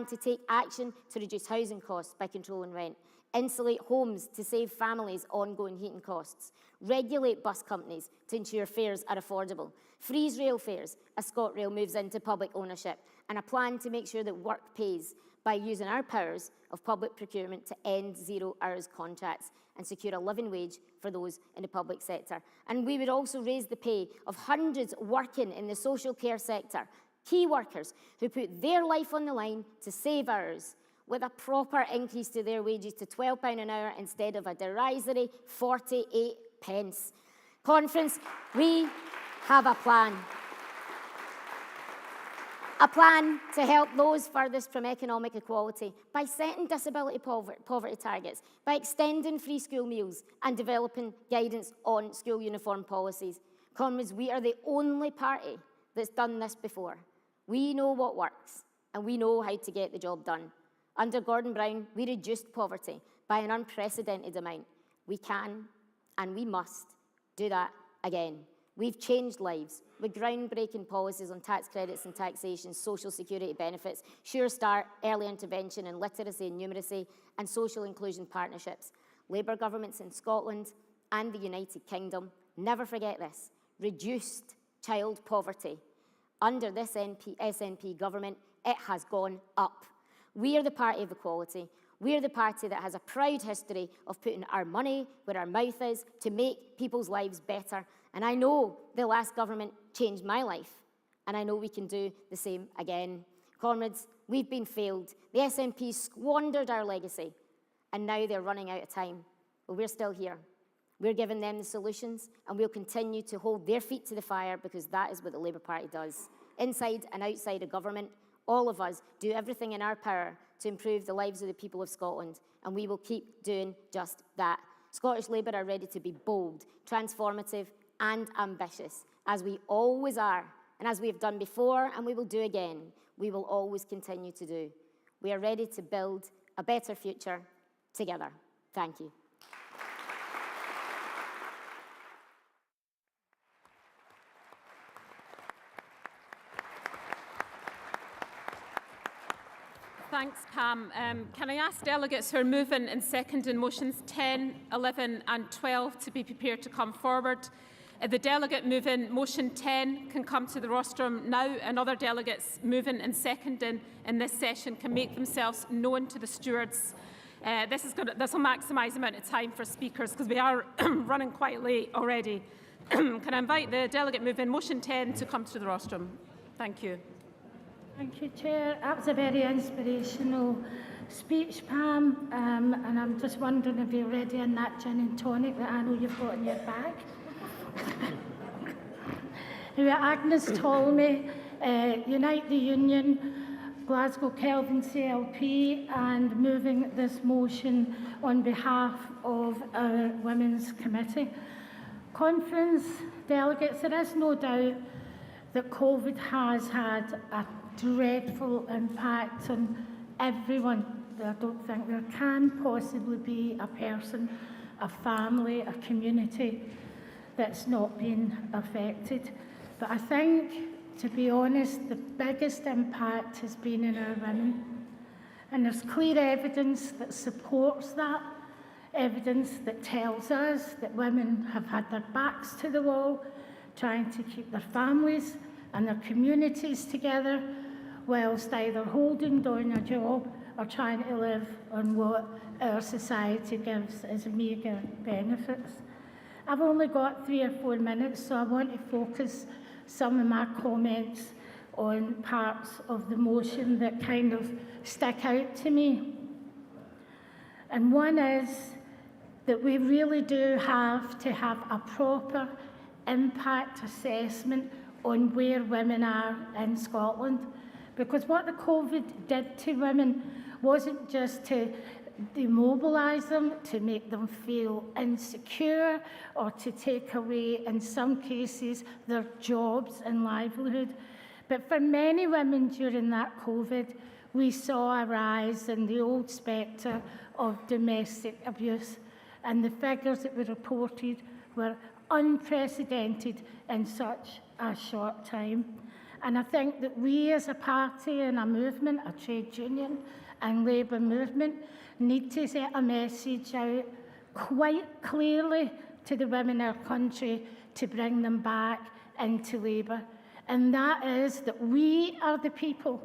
to take action to reduce housing costs by controlling rent, insulate homes to save families ongoing heating costs, regulate bus companies to ensure fares are affordable, freeze rail fares as ScotRail moves into public ownership, and a plan to make sure that work pays by using our powers of public procurement to end 0 hours contracts and secure a living wage for those in the public sector. And we would also raise the pay of hundreds working in the social care sector, key workers who put their life on the line to save ours, with a proper increase to their wages to £12 an hour instead of a derisory 48 pence. Conference, we have a plan. A plan to help those furthest from economic equality by setting disability poverty targets, by extending free school meals and developing guidance on school uniform policies. Comrades, we are the only party that's done this before. We know what works, and we know how to get the job done. Under Gordon Brown, we reduced poverty by an unprecedented amount. We can, and we must, do that again. We've changed lives with groundbreaking policies on tax credits and taxation, social security benefits, Sure Start, early intervention and literacy and numeracy, and social inclusion partnerships. Labour governments in Scotland and the United Kingdom, never forget this, reduced child poverty. Under this SNP government, it has gone up. We are the party of equality. We are the party that has a proud history of putting our money where our mouth is to make people's lives better. And I know the last government changed my life, and I know we can do the same again. Comrades, we've been failed. The SNP squandered our legacy, and now they're running out of time. But we're still here. We're giving them the solutions, and we'll continue to hold their feet to the fire because that is what the Labour Party does. Inside and outside of government, all of us do everything in our power to improve the lives of the people of Scotland, and we will keep doing just that. Scottish Labour are ready to be bold, transformative, and ambitious, as we always are, and as we have done before and we will do again, we will always continue to do. We are ready to build a better future together. Thank you. Thanks, Pam. Can I ask delegates who are moving and seconding motions 10, 11 and 12 to be prepared to come forward? The delegate moving motion 10 can come to the rostrum now, and other delegates moving and seconding in this session can make themselves known to the stewards. This will maximise the amount of time for speakers because we are running quite late already. Can I invite the delegate moving motion 10 to come to the rostrum? Thank you. Thank you, Chair. That was a very inspirational speech, Pam, and I'm just wondering if you're ready on that gin and tonic that I know you've got in your bag. Agnes Tolmie, Unite the Union, Glasgow Kelvin CLP, and moving this motion on behalf of our Women's Committee. Conference delegates, there is no doubt that COVID has had a dreadful impact on everyone don't think there can possibly be a person, a family, a community that's not been affected. But I think, to be honest, the biggest impact has been in our women. And there's clear evidence that supports that, evidence that tells us that women have had their backs to the wall, trying to keep their families and their communities together, whilst either holding down a job or trying to live on what our society gives as meagre benefits. I've only got 3 or 4 minutes, so I want to focus some of my comments on parts of the motion that kind of stick out to me. And one is that we really do have to have a proper impact assessment on where women are in Scotland. Because what the COVID did to women wasn't just to demobilise them, to make them feel insecure, or to take away, in some cases, their jobs and livelihood. But for many women during that COVID, we saw a rise in the old spectre of domestic abuse, and the figures that were reported were unprecedented in such a short time. And I think that we as a party and a movement, a trade union and labour movement, need to set a message out quite clearly to the women in our country to bring them back into labour. And that is that we are the people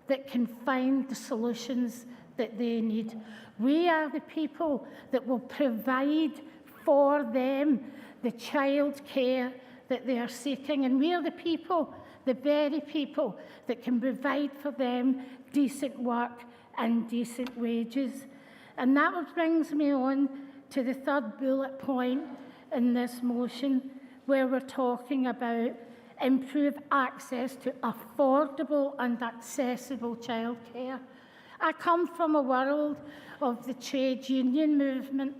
that can find the solutions that they need. We are the people that will provide for them the child care that they are seeking. And we are the people, the very people, that can provide for them decent work and decent wages. And that brings me on to the third bullet point in this motion, where we're talking about improve access to affordable and accessible childcare. I come from a world of the trade union movement,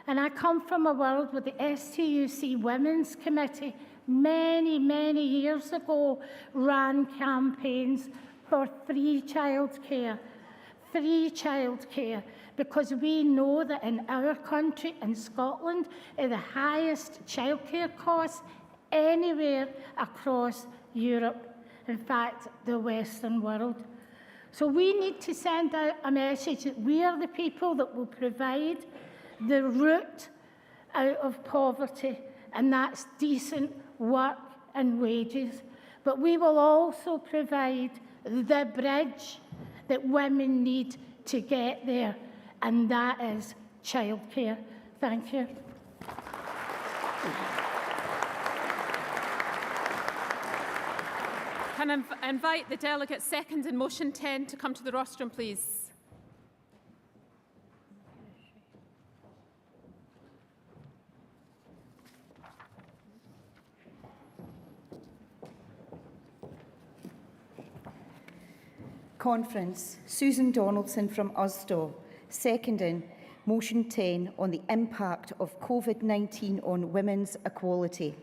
and I come from a world where the STUC Women's Committee many, many years ago ran campaigns for free childcare. Free childcare, because we know that in our country, in Scotland, are the highest childcare costs anywhere across Europe, in fact, the Western world. So we need to send out a message that we are the people that will provide the route out of poverty, and that's decent work and wages. But we will also provide the bridge that women need to get there, and that is childcare. Thank you. Can I invite the delegate second in motion 10 to come to the rostrum, please? Conference. Susan Donaldson from Usdaw, seconding motion 10 on the impact of COVID-19 on women's equality.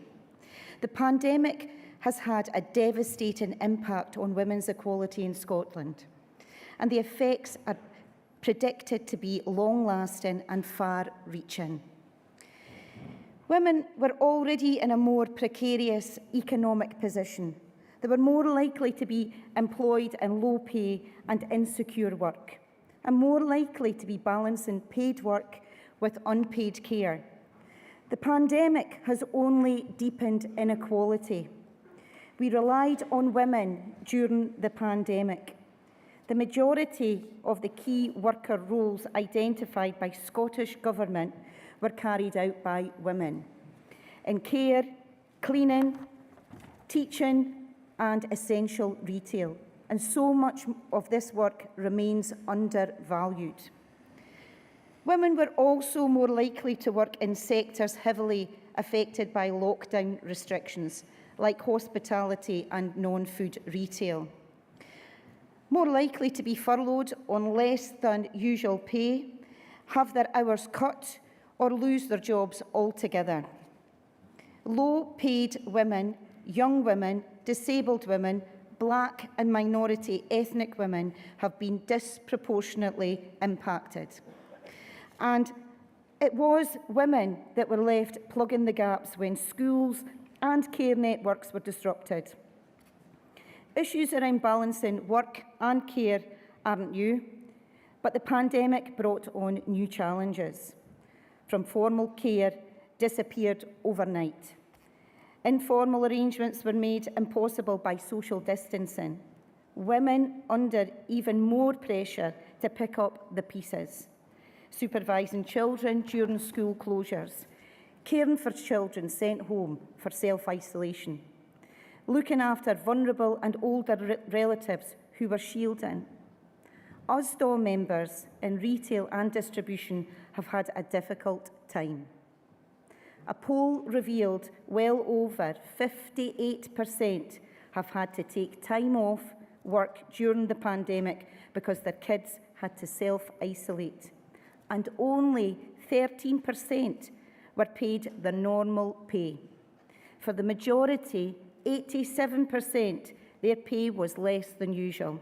The pandemic has had a devastating impact on women's equality in Scotland, and the effects are predicted to be long-lasting and far-reaching. Women were already in a more precarious economic position. They were more likely to be employed in low-pay and insecure work, and more likely to be balancing paid work with unpaid care. The pandemic has only deepened inequality. We relied on women during the pandemic. The majority of the key worker roles identified by Scottish Government were carried out by women in care, cleaning, teaching and essential retail, and so much of this work remains undervalued. Women were also more likely to work in sectors heavily affected by lockdown restrictions, like hospitality and non-food retail. More likely to be furloughed on less than usual pay, have their hours cut, or lose their jobs altogether. Low-paid women, young women, disabled women, Black and minority ethnic women have been disproportionately impacted. And it was women that were left plugging the gaps when schools and care networks were disrupted. Issues around balancing work and care aren't new, but the pandemic brought on new challenges. From formal care disappeared overnight. Informal arrangements were made impossible by social distancing. Women under even more pressure to pick up the pieces. Supervising children during school closures. Caring for children sent home for self-isolation. Looking after vulnerable and older relatives who were shielding. Usdaw members in retail and distribution have had a difficult time. A poll revealed well over 58% have had to take time off work during the pandemic because their kids had to self-isolate. And only 13% were paid the normal pay. For the majority, 87%, their pay was less than usual.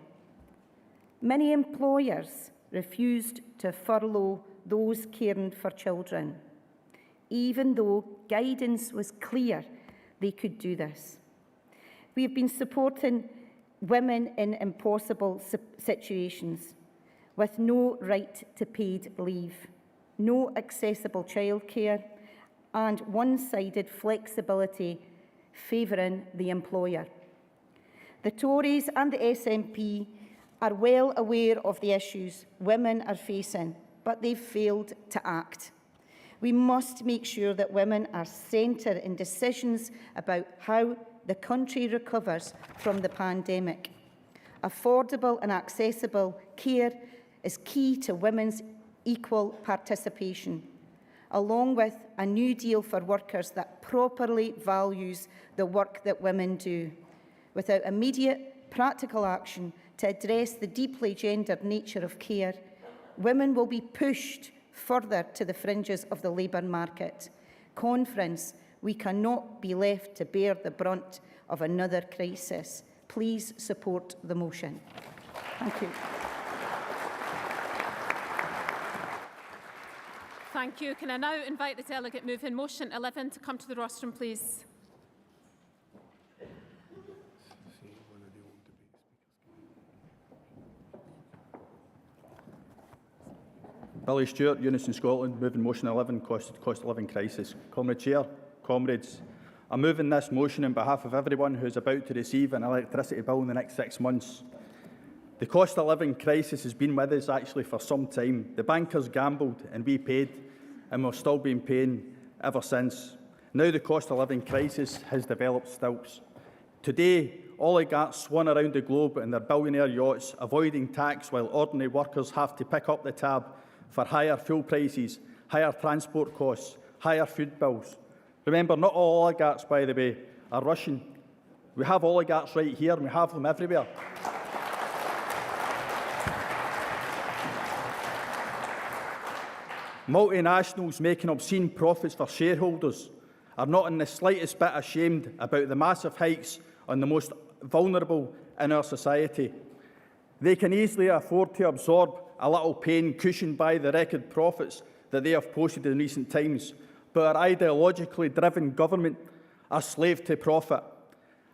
Many employers refused to furlough those caring for children, even though guidance was clear they could do this. We have been supporting women in impossible situations with no right to paid leave, no accessible childcare, and one-sided flexibility favouring the employer. The Tories and the SNP are well aware of the issues women are facing, but they've failed to act. We must make sure that women are centred in decisions about how the country recovers from the pandemic. Affordable and accessible care is key to women's equal participation, along with a new deal for workers that properly values the work that women do. Without immediate practical action to address the deeply gendered nature of care, women will be pushed further to the fringes of the labour market. Conference, we cannot be left to bear the brunt of another crisis. Please support the motion. Thank you. Thank you. Can I now invite the delegate moving motion 11 to come to the rostrum, please? Billy Stewart, Unison Scotland, moving motion 11, cost of living crisis. Comrade Chair, comrades, I'm moving this motion on behalf of everyone who is about to receive an electricity bill in the next 6 months. The cost of living crisis has been with us actually for some time. The bankers gambled and we paid, and we've still been paying ever since. Now the cost of living crisis has developed stilts. Today, oligarchs swan around the globe in their billionaire yachts, avoiding tax while ordinary workers have to pick up the tab for higher fuel prices, higher transport costs, higher food bills. Remember, not all oligarchs, by the way, are Russian. We have oligarchs right here, and we have them everywhere. Multinationals making obscene profits for shareholders are not in the slightest bit ashamed about the massive hikes on the most vulnerable in our society. They can easily afford to absorb a little pain cushioned by the record profits that they have posted in recent times, but our ideologically driven government are slaves to profit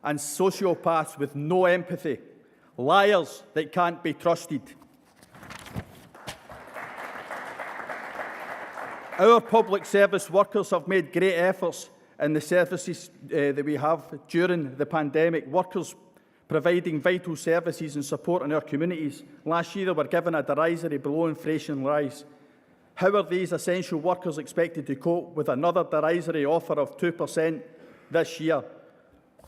and sociopaths with no empathy, liars that can't be trusted. Our public service workers have made great efforts in the services that we have during the pandemic. Workers providing vital services and support in our communities. Last year, they were given a derisory below-inflation rise. How are these essential workers expected to cope with another derisory offer of 2% this year?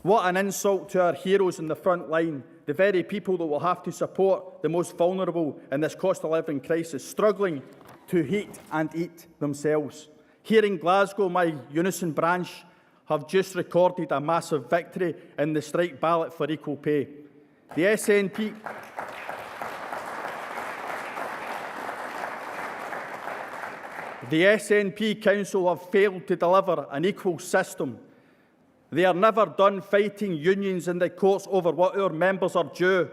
What an insult to our heroes in the front line, the very people that will have to support the most vulnerable in this cost of living crisis, struggling to heat and eat themselves. Here in Glasgow, my Unison branch have just recorded a massive victory in the strike ballot for equal pay. The SNP Council have failed to deliver an equal system They are never done fighting unions in the courts over what our members are due.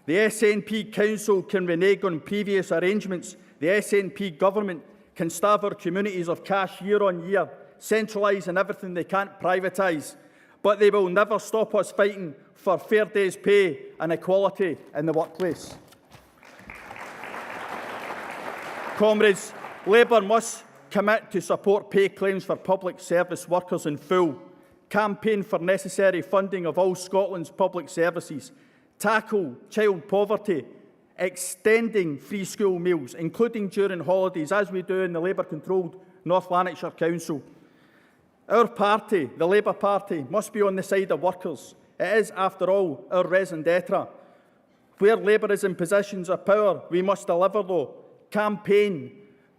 The SNP Council can renege on previous arrangements. The SNP government can starve our communities of cash year on year, centralising everything they can't privatise. But they will never stop us fighting for fair day's pay and equality in the workplace. Comrades, Labour must commit to support pay claims for public service workers in full, campaign for necessary funding of all Scotland's public services, tackle child poverty, extending free school meals, including during holidays, as we do in the Labour-controlled North Lanarkshire Council. Our party, the Labour Party, must be on the side of workers. It is, after all, our raison d'etre. Where Labour is in positions of power, we must deliver, though. Campaign,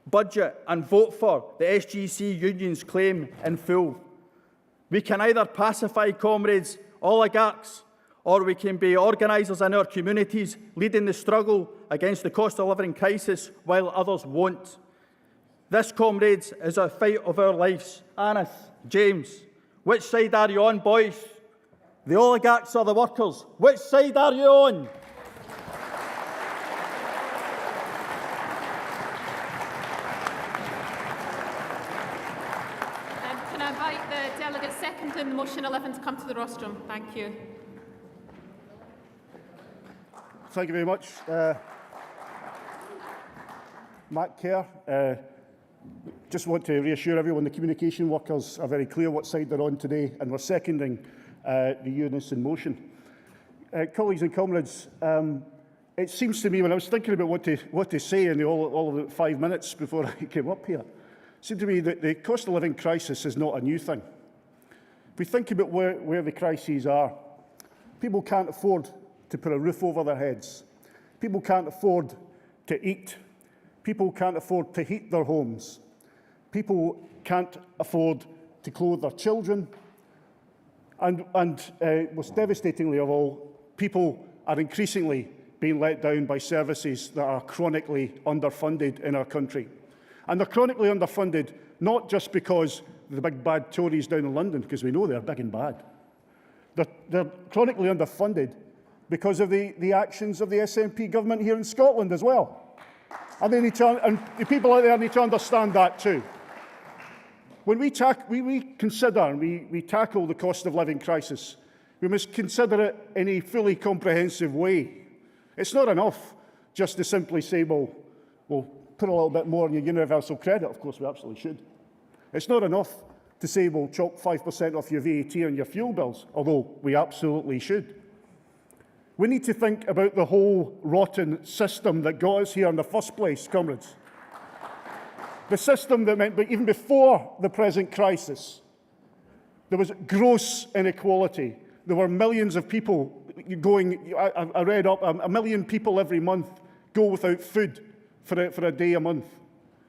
budget and vote for the SGC union's claim in full. We can either pacify, comrades, oligarchs, or we can be organisers in our communities, leading the struggle against the cost of living crisis while others won't. This, comrades, is a fight of our lives. Annis, James, which side are you on, boys? The oligarchs or the workers? Which side are you on? Can I invite the delegate seconding the motion 11 to come to the rostrum? Thank you. Thank you very much. Matt Kerr. Just want to reassure everyone the communication workers are very clear what side they're on today, and we're seconding the unison motion. Colleagues and comrades, it seems to me, when I was thinking about what to say in all of the 5 minutes before I came up here, it seemed to me that the cost of living crisis is not a new thing. If we think about where the crises are, people can't afford to put a roof over their heads. People can't afford to eat. People can't afford to heat their homes. People can't afford to clothe their children. And most devastatingly of all, people are increasingly being let down by services that are chronically underfunded in our country. And they're chronically underfunded not just because of the big bad Tories down in London, because we know they're big and bad. They're chronically underfunded because of the actions of the SNP government here in Scotland as well. And the people out there need to understand that too. When we consider and we tackle the cost of living crisis, we must consider it in a fully comprehensive way. It's not enough just to simply say, well, we'll put a little bit more in your universal credit. Of course, we absolutely should. It's not enough to say, we'll chop 5% off your VAT on your fuel bills, although we absolutely should. We need to think about the whole rotten system that got us here in the first place, comrades. The system that meant, but even before the present crisis, there was gross inequality. There were millions of people going, I read up, 1 million people every month go without food for a day a month.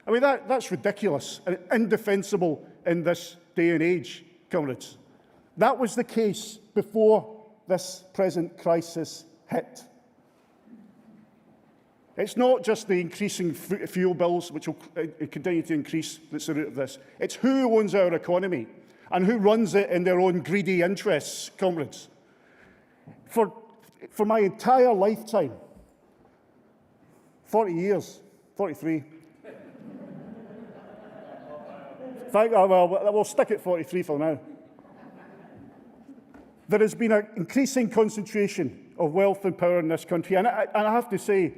I mean, that's ridiculous and indefensible in this day and age, comrades. That was the case before this present crisis hit. It's not just the increasing fuel bills, which will continue to increase, that's the root of this. It's who owns our economy and who runs it in their own greedy interests, comrades. For my entire lifetime, 40 years, 43. We'll stick at 43 for now. There has been an increasing concentration of wealth and power in this country. And I have to say,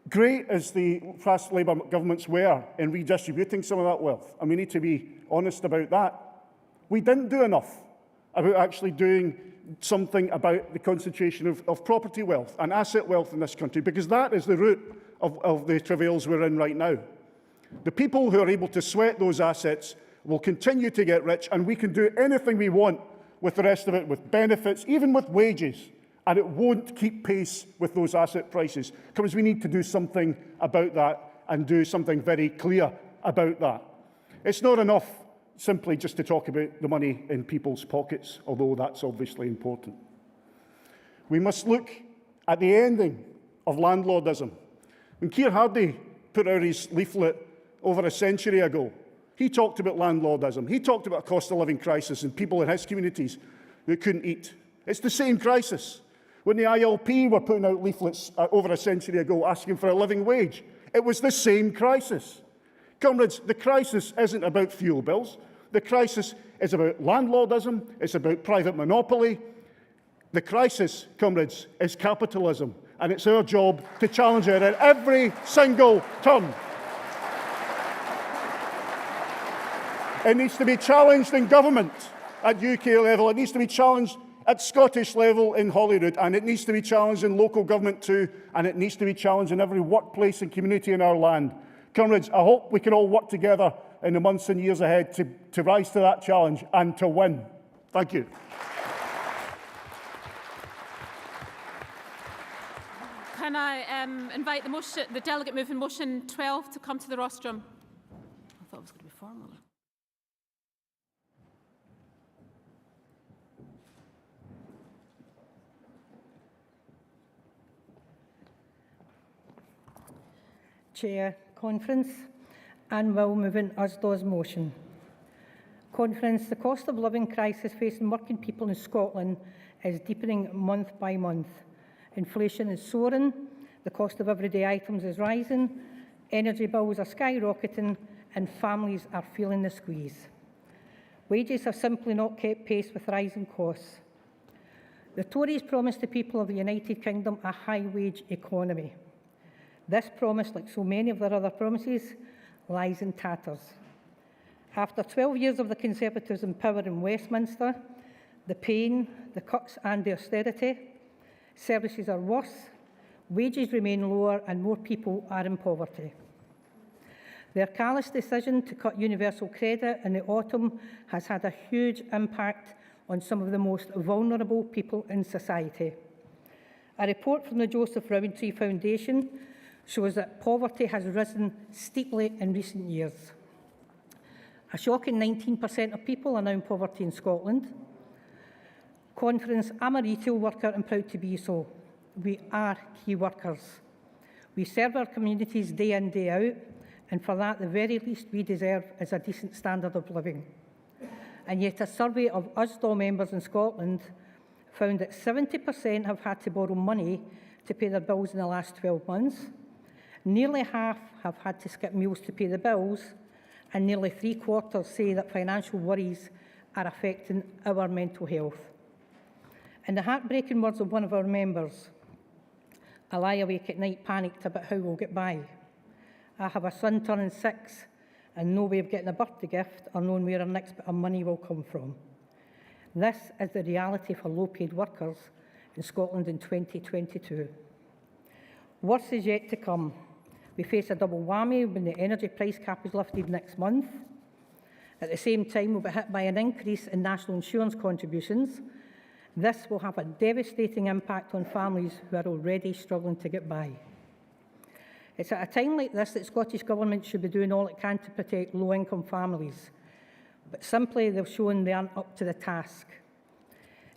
great as the past Labour governments were in redistributing some of that wealth, and we need to be honest about that, we didn't do enough about actually doing something about the concentration of property wealth and asset wealth in this country, because that is the root of the travails we're in right now. The people who are able to sweat those assets will continue to get rich, and we can do anything we want with the rest of it, with benefits, even with wages, and it won't keep pace with those asset prices. Because we need to do something about that and do something very clear about that. It's not enough simply just to talk about the money in people's pockets, although that's obviously important. We must look at the ending of landlordism. When Keir Hardie put out his leaflet over a century ago, he talked about landlordism. He talked about a cost of living crisis and people in his communities that couldn't eat. It's the same crisis. When the ILP were putting out leaflets over a century ago asking for a living wage, it was the same crisis. Comrades, the crisis isn't about fuel bills. The crisis is about landlordism. It's about private monopoly. The crisis, comrades, is capitalism, and it's our job to challenge it at every single turn. It needs to be challenged in government at UK level. It needs to be challenged at Scottish level in Holyrood, and it needs to be challenged in local government too, and it needs to be challenged in every workplace and community in our land. Comrades, I hope we can all work together in the months and years ahead to rise to that challenge and to win. Thank you. Can I invite the delegate moving motion 12 to come to the rostrum? I thought it was going to be formal. Chair, Conference, and will moving Usdaw's motion. Conference, the cost of living crisis facing working people in Scotland is deepening month by month. Inflation is soaring, the cost of everyday items is rising, energy bills are skyrocketing, and families are feeling the squeeze. Wages have simply not kept pace with rising costs. The Tories promised the people of the United Kingdom a high-wage economy. This promise, like so many of their other promises, lies in tatters. After 12 years of the Conservatives in power in Westminster, the pain, the cuts and the austerity, services are worse, wages remain lower and more people are in poverty. Their callous decision to cut universal credit in the autumn has had a huge impact on some of the most vulnerable people in society. A report from the Joseph Rowntree Foundation shows that poverty has risen steeply in recent years. A shocking 19% of people are now in poverty in Scotland. Conference, I'm a retail worker and proud to be so. We are key workers. We serve our communities day in, day out, and for that, the very least we deserve is a decent standard of living. And yet a survey of Usdaw members in Scotland found that 70% have had to borrow money to pay their bills in the last 12 months. Nearly half have had to skip meals to pay the bills, and nearly 3/4 say that financial worries are affecting our mental health. In the heartbreaking words of one of our members, I lie awake at night panicked about how we'll get by. I have a son turning 6 and no way of getting a birthday gift or knowing where our next bit of money will come from. This is the reality for low-paid workers in Scotland in 2022. Worse is yet to come. We face a double whammy when the energy price cap is lifted next month. At the same time, we'll be hit by an increase in national insurance contributions. This will have a devastating impact on families who are already struggling to get by. It's at a time like this that Scottish Government should be doing all it can to protect low-income families, but simply they've shown they aren't up to the task.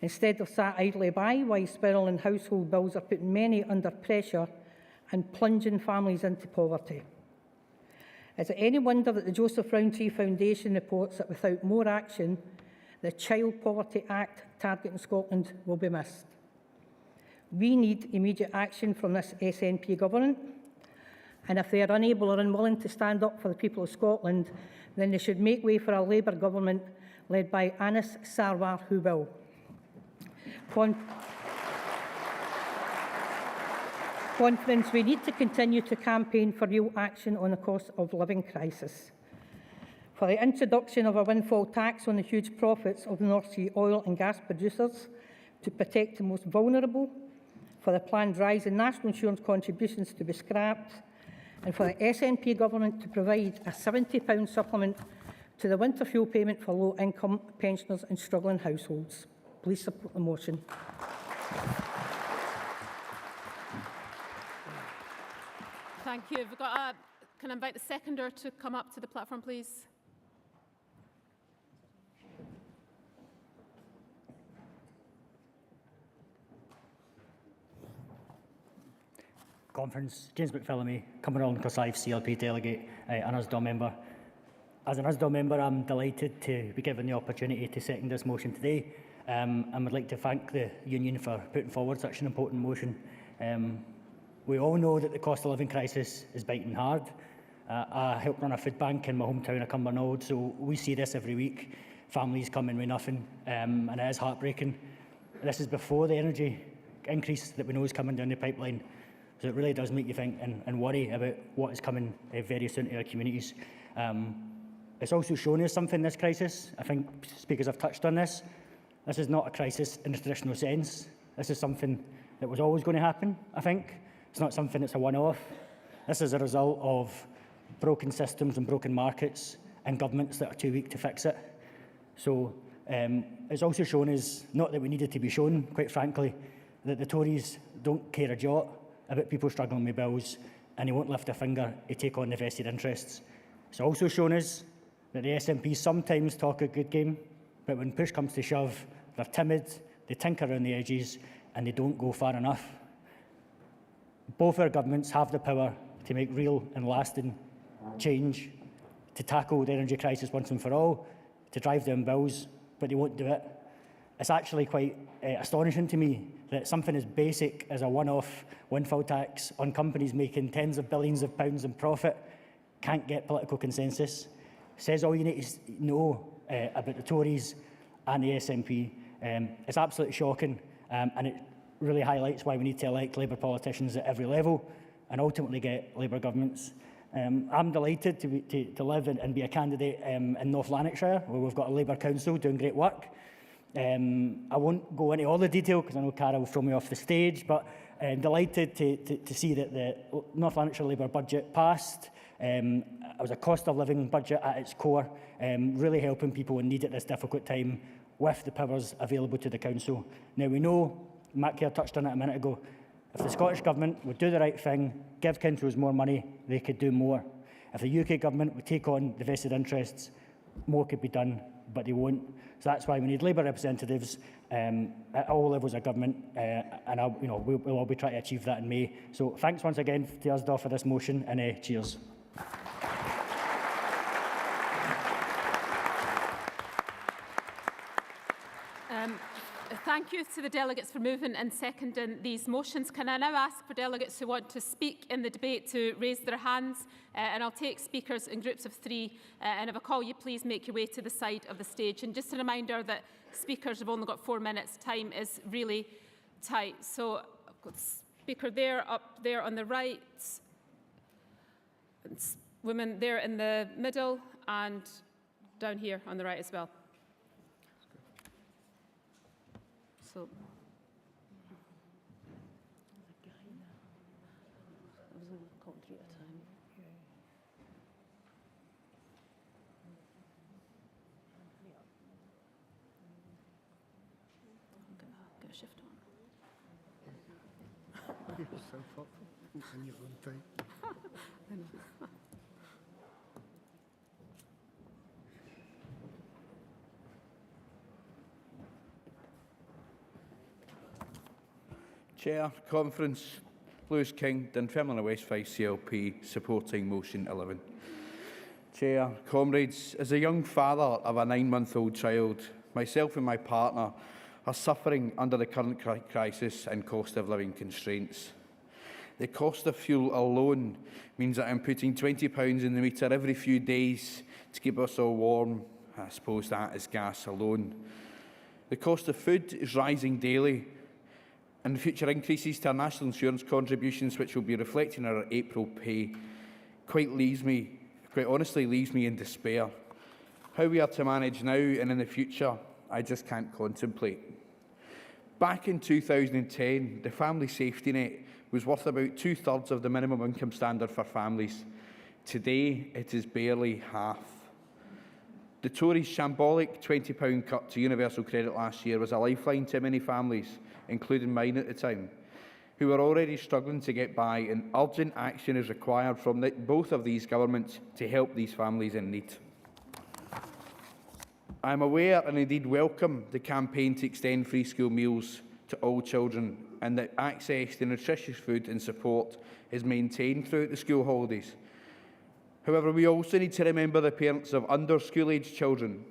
Instead, they've sat idly by while spiralling household bills are putting many under pressure and plunging families into poverty. Is it any wonder that the Joseph Rowntree Foundation reports that without more action, the Child Poverty Act targeting Scotland will be missed? We need immediate action from this SNP government, and if they are unable or unwilling to stand up for the people of Scotland, then they should make way for a Labour government led by Anas Sarwar, who will. Conference, we need to continue to campaign for real action on the cost of living crisis. For the introduction of a windfall tax on the huge profits of North Sea oil and gas producers to protect the most vulnerable, for the planned rise in national insurance contributions to be scrapped, and for the SNP government to provide a £70 supplement to the winter fuel payment for low-income pensioners and struggling households. Please support the motion. Thank you. Can I invite the seconder to come up to the platform, please? Conference, James McPhillamy, Cumbernauld Carsive CLP delegate and Usdaw member. As an Usdaw member, I'm delighted to be given the opportunity to second this motion today. and would like to thank the union for putting forward such an important motion. We all know that the cost of living crisis is biting hard. I help run a food bank in my hometown of Cumbernauld, so we see this every week. Families coming with nothing, and it is heartbreaking. This is before the energy increase that we know is coming down the pipeline. So it really does make you think and worry about what is coming very soon to our communities. It's also shown us something, this crisis. I think speakers have touched on this. This is not a crisis in the traditional sense. This is something that was always going to happen, I think. It's not something that's a one-off. This is a result of broken systems and broken markets and governments that are too weak to fix it. So it's also shown us, not that we needed to be shown, quite frankly, that the Tories don't care a jot about people struggling with bills, and they won't lift a finger to take on the vested interests. It's also shown us that the SNP sometimes talk a good game, but when push comes to shove, they're timid, they tinker around the edges, and they don't go far enough. Both our governments have the power to make real and lasting change, to tackle the energy crisis once and for all, to drive down bills, but they won't do it. It's actually quite astonishing to me that something as basic as a one-off windfall tax on companies making tens of billions of pounds in profit can't get political consensus. Says all you need to know about the Tories and the SNP. It's absolutely shocking, and it really highlights why we need to elect Labour politicians at every level and ultimately get Labour governments. I'm delighted to live and be a candidate in North Lanarkshire, where we've got a Labour council doing great work. I won't go into all the detail because I know Cara will throw me off the stage, but delighted to see that the North Lanarkshire Labour budget passed. It was a cost of living budget at its core, really helping people in need at this difficult time with the powers available to the council. Now we know, Matt Kerr touched on it a minute ago, if the Scottish Government would do the right thing, give councils more money, they could do more. If the UK Government would take on the vested interests, more could be done, but they won't. So that's why we need Labour representatives at all levels of government, and we'll all be trying to achieve that in May. So thanks once again to Usdaw for this motion, and cheers. Thank you to the delegates for moving and seconding these motions. Can I now ask for delegates who want to speak in the debate to raise their hands? And I'll take speakers in groups of 3. And if I call you, please make your way to the side of the stage. And just a reminder that speakers have only got 4 minutes. Time is really tight. So I've got speaker there, up there on the right, women there in the middle, and down here on the right as well. So, get a shift on. You're so thoughtful in your own time. I know. Chair, Conference, Lewis King, Dunfermline West 5 CLP, supporting motion 11. Chair, comrades, as a young father of a 9-month-old child, myself and my partner are suffering under the current crisis and cost of living constraints. The cost of fuel alone means that I'm putting £20 in the metre every few days to keep us all warm. I suppose that is gas alone. The cost of food is rising daily, and future increases to our national insurance contributions, which will be reflected in our April pay, quite honestly leaves me in despair. How we are to manage now and in the future, I just can't contemplate. Back in 2010, the family safety net was worth about 2/3 of the minimum income standard for families. Today, it is barely half. The Tories' shambolic £20 cut to universal credit last year was a lifeline to many families, including mine at the time, who were already struggling to get by, and urgent action is required from both of these governments to help these families in need. I am aware and indeed welcome the campaign to extend free school meals to all children, and that access to nutritious food and support is maintained throughout the school holidays. However, we also need to remember the parents of under school-aged children.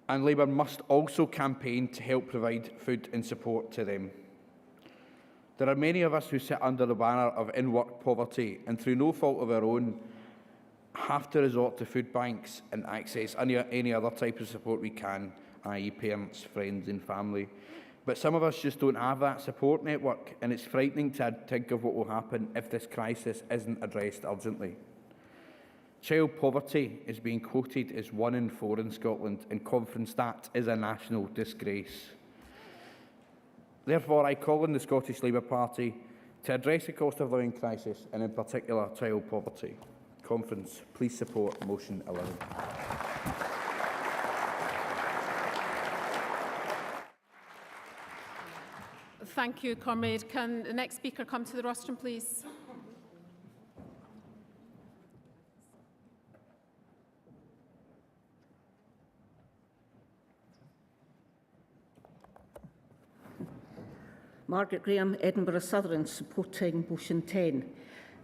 and Labour must also campaign to help provide food and support to them. There are many of us who sit under the banner of in-work poverty and through no fault of our own have to resort to food banks and access any other type of support we can, i.e. parents, friends and family. But some of us just don't have that support network, and it's frightening to think of what will happen if this crisis isn't addressed urgently. Child poverty is being quoted as 1 in 4 in Scotland, and conference that is a national disgrace. Therefore, I call on the Scottish Labour Party to address the cost of living crisis and in particular child poverty. Conference, please support motion 11. Thank you, Comrade. Can the next speaker come to the rostrum, please? Margaret Graham, Edinburgh Southern, supporting motion 10.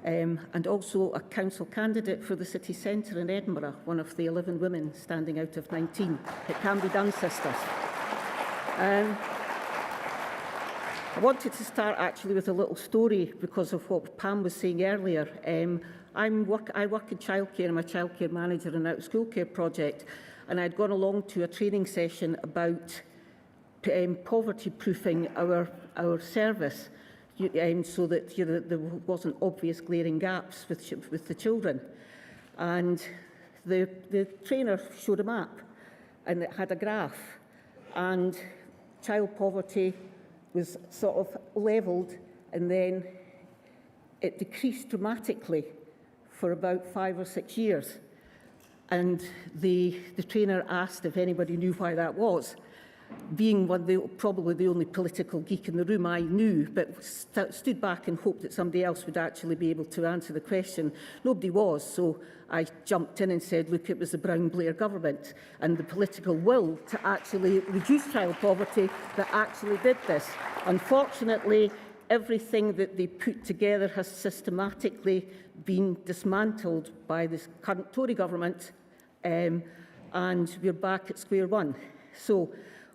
And also a council candidate for the city centre in Edinburgh, one of the 11 women standing out of 19. It can be done, sisters. I wanted to start actually with a little story because of what Pam was saying earlier. I work in childcare. I'm a childcare manager in an out-of-school care project, and I'd gone along to a training session about poverty-proofing our service, so that there wasn't obvious glaring gaps with the children. And the trainer showed a map, and it had a graph, and child poverty was sort of levelled, and then it decreased dramatically for about 5 or 6 years. And the trainer asked if anybody knew why that was. Being probably the only political geek in the room, I knew, but stood back and hoped that somebody else would actually be able to answer the question. Nobody was, so I jumped in and said, look, it was the Brown-Blair government and the political will to actually reduce child poverty that actually did this. Unfortunately, everything that they put together has systematically been dismantled by this current Tory government, and we're back at square one. So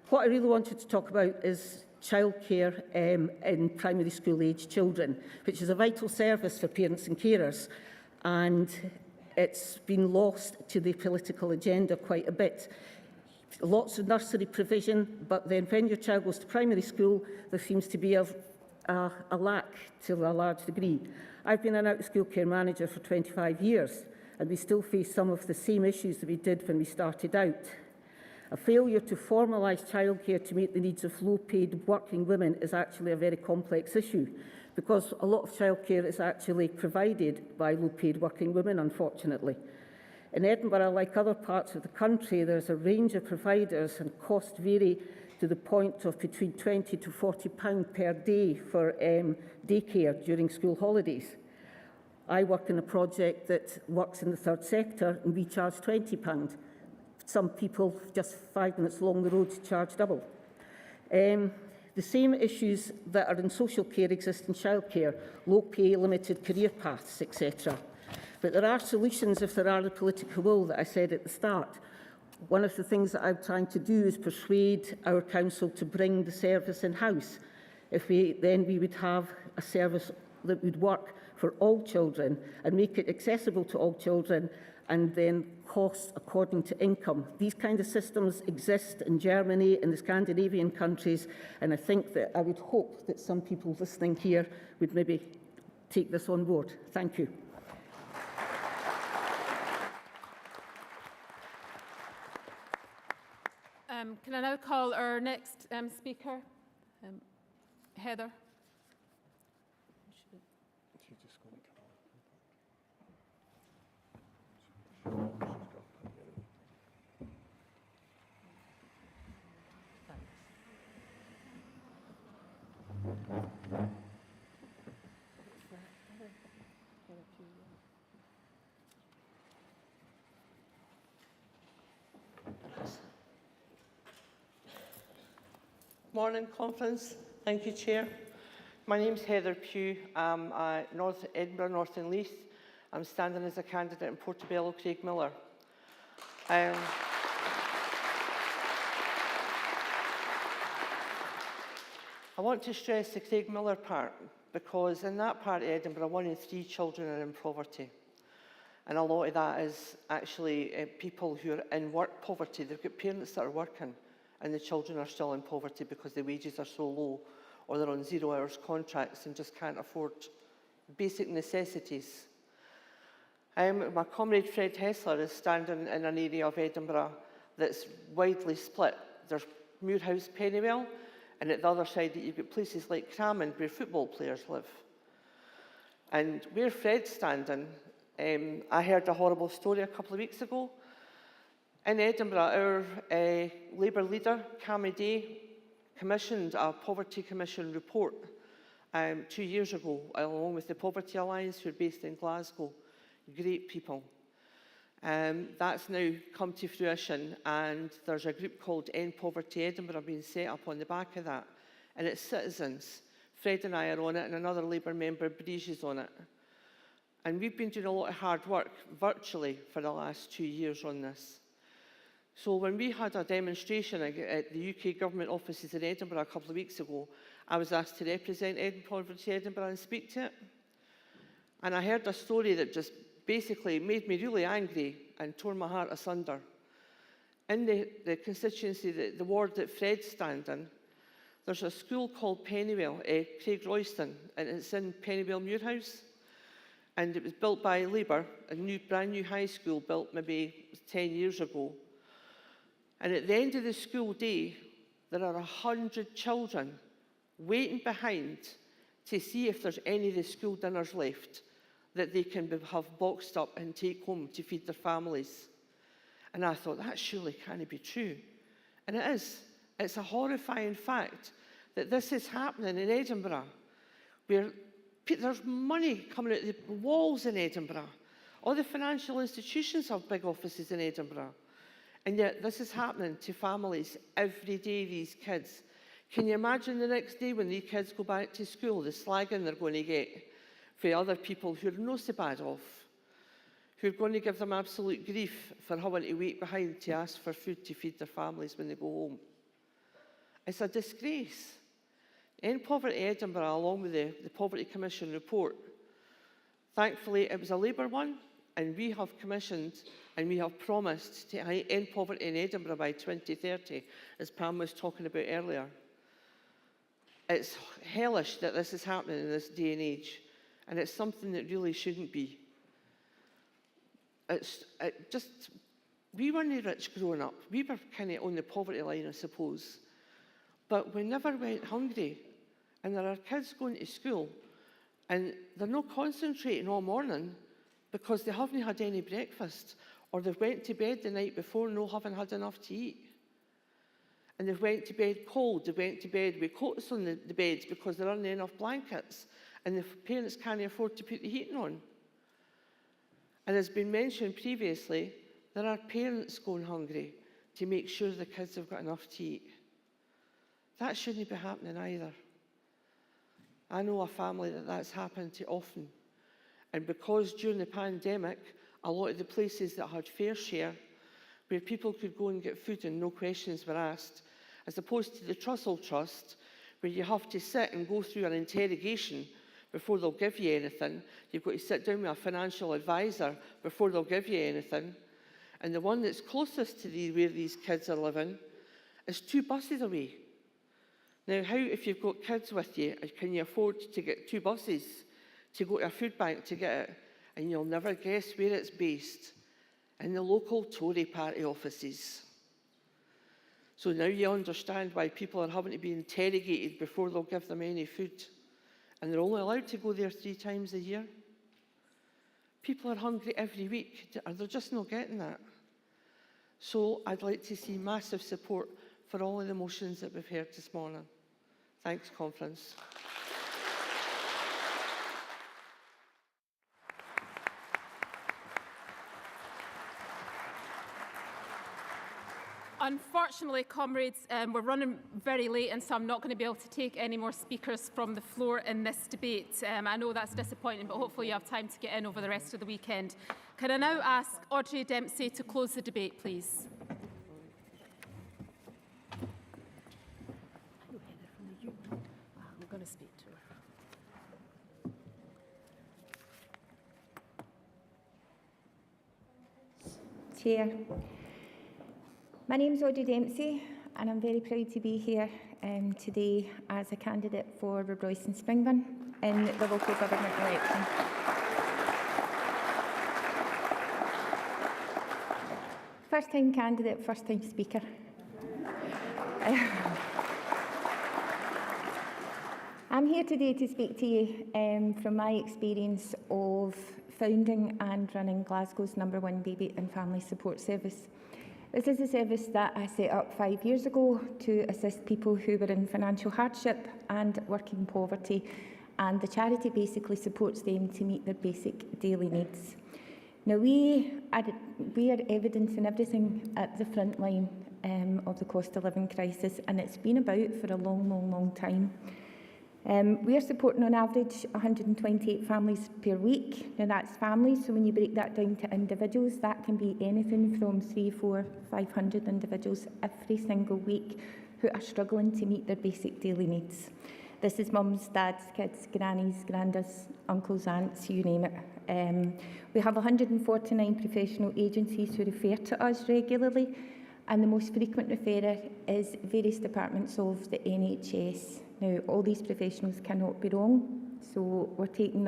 what I really wanted to talk about is childcare in primary school age children, which is a vital service for parents and carers, and it's been lost to the political agenda quite a bit. Lots of nursery provision, but then when your child goes to primary school, there seems to be a lack to a large degree. I've been an out-of-school care manager for 25 years, and we still face some of the same issues that we did when we started out. A failure to formalise childcare to meet the needs of low-paid working women is actually a very complex issue, because a lot of childcare is actually provided by low-paid working women, unfortunately. In Edinburgh, like other parts of the country, there's a range of providers, and costs vary to the point of between £20 to £40 per day for daycare during school holidays. I work in a project that works in the third sector, and we charge £20. Some people, just 5 minutes along the road, charge double. The same issues that are in social care exist in childcare: low pay, limited career paths, etc. But there are solutions if there are the political will that I said at the start. One of the things that I'm trying to do is persuade our council to bring the service in-house. Then we would have a service that would work for all children and make it accessible to all children, and then cost according to income. These kind of systems exist in Germany and the Scandinavian countries, and I would hope that some people listening here would maybe take this on board. Thank you. Can I now call our next speaker, Heather? Morning, Conference. Thank you, Chair. My name's Heather Pugh. I'm Edinburgh North and Leith. I'm standing as a candidate in Portobello Craigmillar. I want to stress the Craig Miller part, because in that part of Edinburgh, 1 in 3 children are in poverty. And a lot of that is actually people who are in work poverty. They've got parents that are working, and the children are still in poverty because the wages are so low, or they're on 0 hours contracts and just can't afford basic necessities. My comrade Fred Hessler is standing in an area of Edinburgh that's widely split. There's Muirhouse, Pennywell, and at the other side you've got places like Crammond where football players live. And where Fred's standing, I heard a horrible story a couple of weeks ago. In Edinburgh, our Labour leader, Cammy Day, commissioned a Poverty Commission report 2 years ago, along with the Poverty Alliance, who are based in Glasgow. Great people. That's now come to fruition, and there's a group called End Poverty Edinburgh being set up on the back of that. And it's citizens. Fred and I are on it, and another Labour member, Breege, is on it. And we've been doing a lot of hard work, virtually, for the last 2 years on this. So when we had a demonstration at the UK government offices in Edinburgh a couple of weeks ago, I was asked to represent End Poverty Edinburgh and speak to it. And I heard a story that just basically made me really angry and tore my heart asunder. In the constituency, the ward that Fred's standing in, there's a school called Pennywell, Craig Royston, and it's in Pennywell Muirhouse. And it was built by Labour, a brand new high school built maybe 10 years ago. And at the end of the school day, there are 100 children waiting behind to see if there's any of the school dinners left that they can have boxed up and take home to feed their families. And I thought, that surely can't be true. And it is. It's a horrifying fact that this is happening in Edinburgh, where there's money coming out of the walls in Edinburgh. All the financial institutions have big offices in Edinburgh. And yet this is happening to families every day, these kids. Can you imagine the next day when these kids go back to school, the slagging they're going to get for other people who are not so bad off, who are going to give them absolute grief for having to wait behind to ask for food to feed their families when they go home. It's a disgrace. End Poverty Edinburgh, along with the Poverty Commission report, thankfully it was a Labour one, and we have commissioned and we have promised to end poverty in Edinburgh by 2030, as Pam was talking about earlier. It's hellish that this is happening in this day and age, and it's something that really shouldn't be. We weren't rich growing up. We were kind of on the poverty line, I suppose. But we never went hungry. And there are kids going to school, and they're not concentrating all morning because they haven't had any breakfast, or they've went to bed the night before not having had enough to eat. And they've went to bed cold, they went to bed with coats on the beds because there aren't enough blankets, and the parents can't afford to put the heating on. And as been mentioned previously, there are parents going hungry to make sure the kids have got enough to eat. That shouldn't be happening either. I know a family that's happened to often. And because during the pandemic, a lot of the places that had fair share, where people could go and get food and no questions were asked, as opposed to the Trussell Trust, where you have to sit and go through an interrogation before they'll give you anything. You've got to sit down with a financial advisor before they'll give you anything. And the one that's closest to where these kids are living is 2 buses away. Now, how, if you've got kids with you, can you afford to get 2 buses to go to a food bank to get it? And you'll never guess where it's based, in the local Tory party offices. So now you understand why people are having to be interrogated before they'll give them any food. And they're only allowed to go there 3 times a year. People are hungry every week. They're just not getting that. So I'd like to see massive support for all of the motions that we've heard this morning. Thanks, Conference. Unfortunately, comrades, we're running very late, and so I'm not going to be able to take any more speakers from the floor in this debate. I know that's disappointing, but hopefully you have time to get in over the rest of the weekend. Can I now ask Audrey Dempsey to close the debate, please? Chair. My name is Audrey Dempsey and I'm very proud to be here today as a candidate for Royce and Springburn in the local government election. First time candidate, first time speaker. I'm here today to speak to you from my experience of founding and running Glasgow's #1 baby and family support service. This is a service that I set up 5 years ago to assist people who were in financial hardship and working poverty, and the charity basically supports them to meet their basic daily needs. Now, we are evidencing everything at the front line of the cost of living crisis, and it's been about for a long time. We are supporting on average 128 families per week. Now that's families, so when you break that down to individuals, that can be anything from 300, 400, 500 individuals every single week who are struggling to meet their basic daily needs. This is mums, dads, kids, grannies, grandas, uncles, aunts, you name it. We have 149 professional agencies who refer to us regularly, and the most frequent referrer is various departments of the NHS. Now, all these professionals cannot be wrong, so we're taking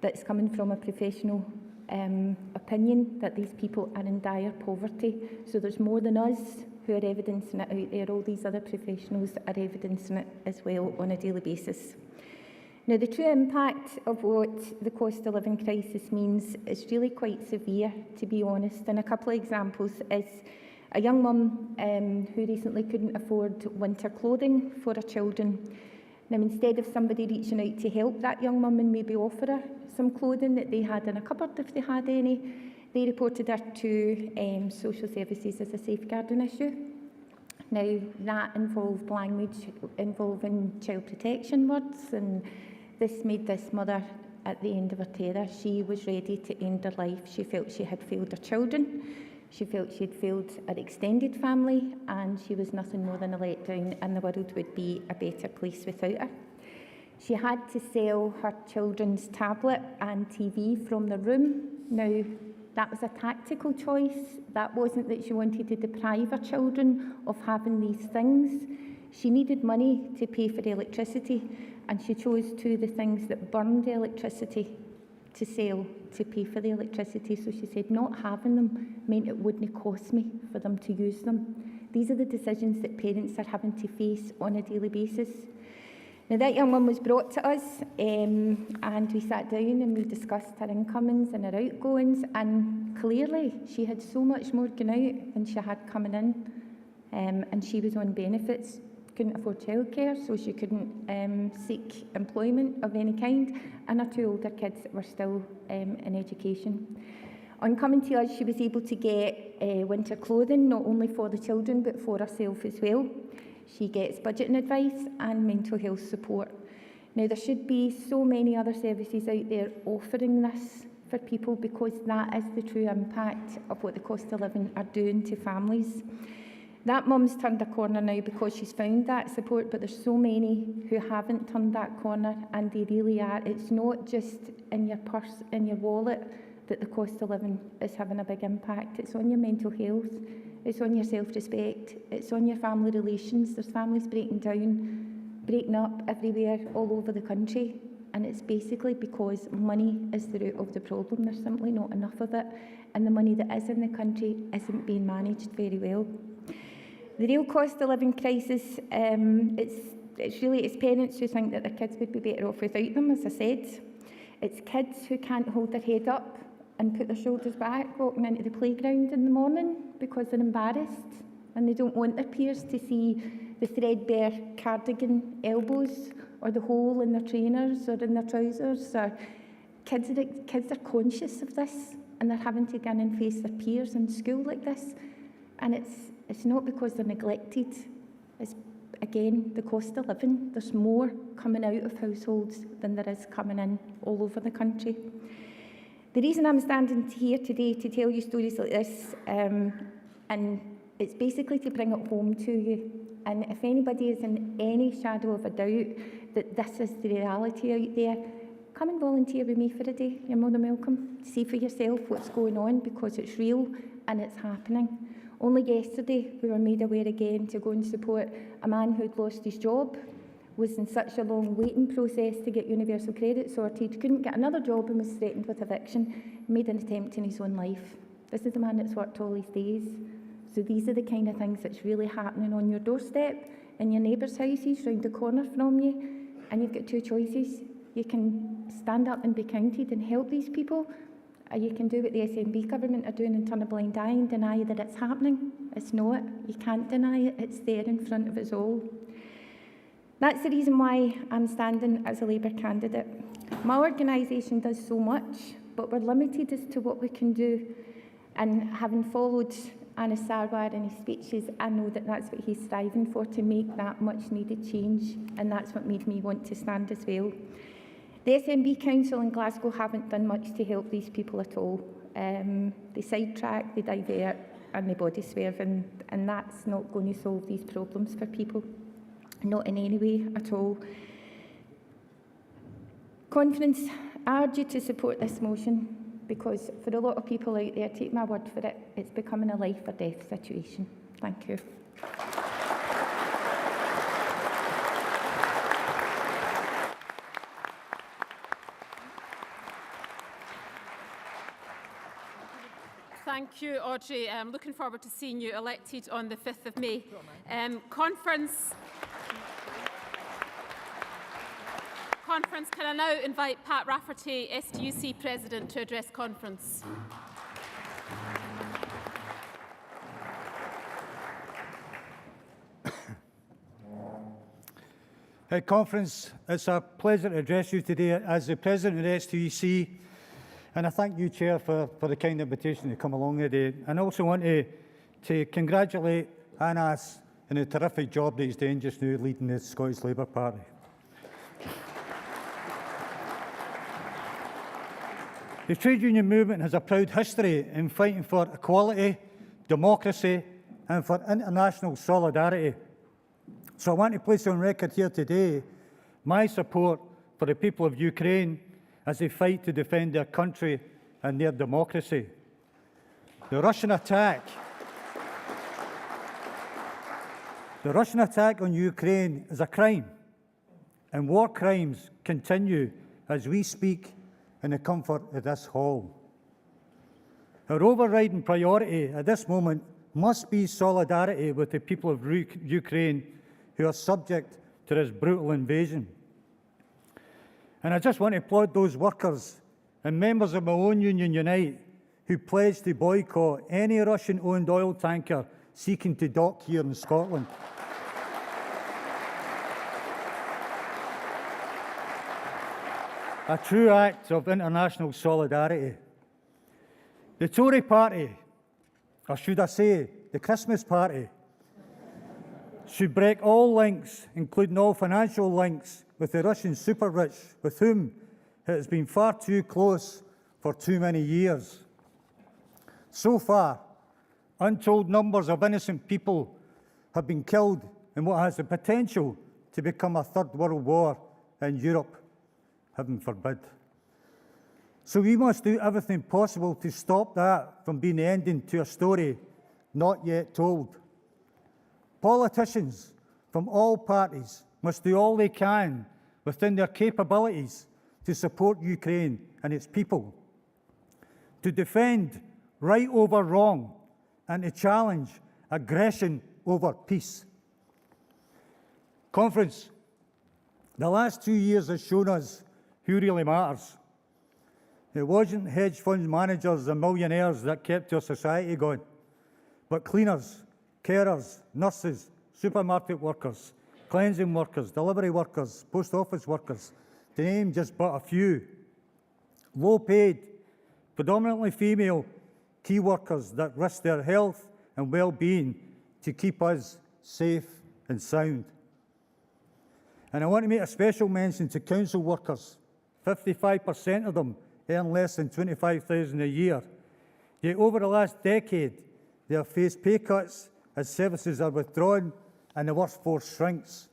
that's coming from a professional opinion that these people are in dire poverty. So there's more than us who are evidencing it out there. All these other professionals are evidencing it as well on a daily basis. Now, the true impact of what the cost of living crisis means is really quite severe, to be honest. And a couple of examples is a young mum who recently couldn't afford winter clothing for her children. Now, instead of somebody reaching out to help that young mum and maybe offer her some clothing that they had in a cupboard, if they had any, they reported her to social services as a safeguarding issue. Now, that involved language involving child protection words, and this made this mother at the end of her tether. She was ready to end her life. She felt she had failed her children. She felt she had failed her extended family, and she was nothing more than a letdown, and the world would be a better place without her. She had to sell her children's tablet and TV from the room. Now, that was a tactical choice. That wasn't that she wanted to deprive her children of having these things. She needed money to pay for the electricity, and she chose two of the things that burned the electricity to sell to pay for the electricity. So she said not having them meant it wouldn't cost me for them to use them. These are the decisions that parents are having to face on a daily basis. Now, that young woman was brought to us and we sat down and we discussed her incomings and her outgoings, and clearly she had so much more going out than she had coming in, and she was on benefits. Couldn't afford childcare, so she couldn't seek employment of any kind, and her two older kids were still in education. On coming to us, she was able to get winter clothing, not only for the children, but for herself as well. She gets budgeting advice and mental health support. Now, there should be so many other services out there offering this for people, because that is the true impact of what the cost of living are doing to families. That mum's turned a corner now because she's found that support, but there's so many who haven't turned that corner, and they really are. It's not just in your purse, in your wallet, that the cost of living is having a big impact. It's on your mental health, it's on your self-respect, it's on your family relations. There's families breaking down, breaking up everywhere, all over the country, and it's basically because money is the root of the problem. There's simply not enough of it, and the money that is in the country isn't being managed very well. The real cost of living crisis, it's parents who think that their kids would be better off without them, as I said. It's kids who can't hold their head up and put their shoulders back walking into the playground in the morning because they're embarrassed and they don't want their peers to see the threadbare cardigan elbows or the hole in their trainers or in their trousers. Or kids are conscious of this, and they're having to go in and face their peers in school like this. And it's not because they're neglected. It's, again, the cost of living. There's more coming out of households than there is coming in all over the country. The reason I'm standing here today to tell you stories like this, and it's basically to bring it home to you. And if anybody is in any shadow of a doubt that this is the reality out there, come and volunteer with me for a day. You're more than welcome. See for yourself what's going on, because it's real and it's happening. Only yesterday we were made aware again to go and support a man who'd lost his job, was in such a long waiting process to get universal credit sorted, couldn't get another job and was threatened with eviction, made an attempt in his own life. This is a man that's worked all his days. So these are the kind of things that's really happening on your doorstep, in your neighbours' houses, round the corner from you, and you've got two choices. You can stand up and be counted and help these people, or you can do what the SNP government are doing and turn a blind eye and deny that it's happening. It's not. You can't deny it. It's there in front of us all. That's the reason why I'm standing as a Labour candidate. My organisation does so much, but we're limited as to what we can do. And having followed Anas Sarwar in his speeches, I know that that's what he's striving for, to make that much needed change, and that's what made me want to stand as well. The SNB Council in Glasgow haven't done much to help these people at all. They sidetrack, they divert, and they body swerve, and that's not going to solve these problems for people. Not in any way at all. Conference, I urge you to support this motion, because for a lot of people out there, take my word for it, it's becoming a life or death situation. Thank you. Thank you, Audrey. I'm looking forward to seeing you elected on the 5th of May. Conference, can I now invite Pat Rafferty, STUC President, to address conference? Conference, it's a pleasure to address you today as the President of the STUC, and I thank you, Chair, for the kind invitation to come along today. And I also want to congratulate Anas on the terrific job that he's doing just now leading the Scottish Labour Party. The trade union movement has a proud history in fighting for equality, democracy and for international solidarity. So I want to place on record here today my support for the people of Ukraine as they fight to defend their country and their democracy. The Russian attack on Ukraine is a crime, and war crimes continue as we speak in the comfort of this hall. Our overriding priority at this moment must be solidarity with the people of Ukraine who are subject to this brutal invasion. And I just want to applaud those workers and members of my own union, Unite, who pledged to boycott any Russian-owned oil tanker seeking to dock here in Scotland. A true act of international solidarity. The Tory party, or should I say, the Christmas party, should break all links, including all financial links, with the Russian super-rich, with whom it has been far too close for too many years. So far, untold numbers of innocent people have been killed in what has the potential to become a third world war in Europe. Heaven forbid. So we must do everything possible to stop that from being the ending to a story not yet told. Politicians from all parties must do all they can within their capabilities to support Ukraine and its people, to defend right over wrong and to challenge aggression over peace. Conference, the last 2 years has shown us who really matters. It wasn't hedge fund managers and millionaires that kept our society going, but cleaners, carers, nurses, supermarket workers, cleansing workers, delivery workers, post office workers, to name just but a few. Low-paid, predominantly female key workers that risk their health and well-being to keep us safe and sound. And I want to make a special mention to council workers. 55% of them earn less than $25,000 a year. Yet over the last decade, they have faced pay cuts as services are withdrawn and the workforce shrinks.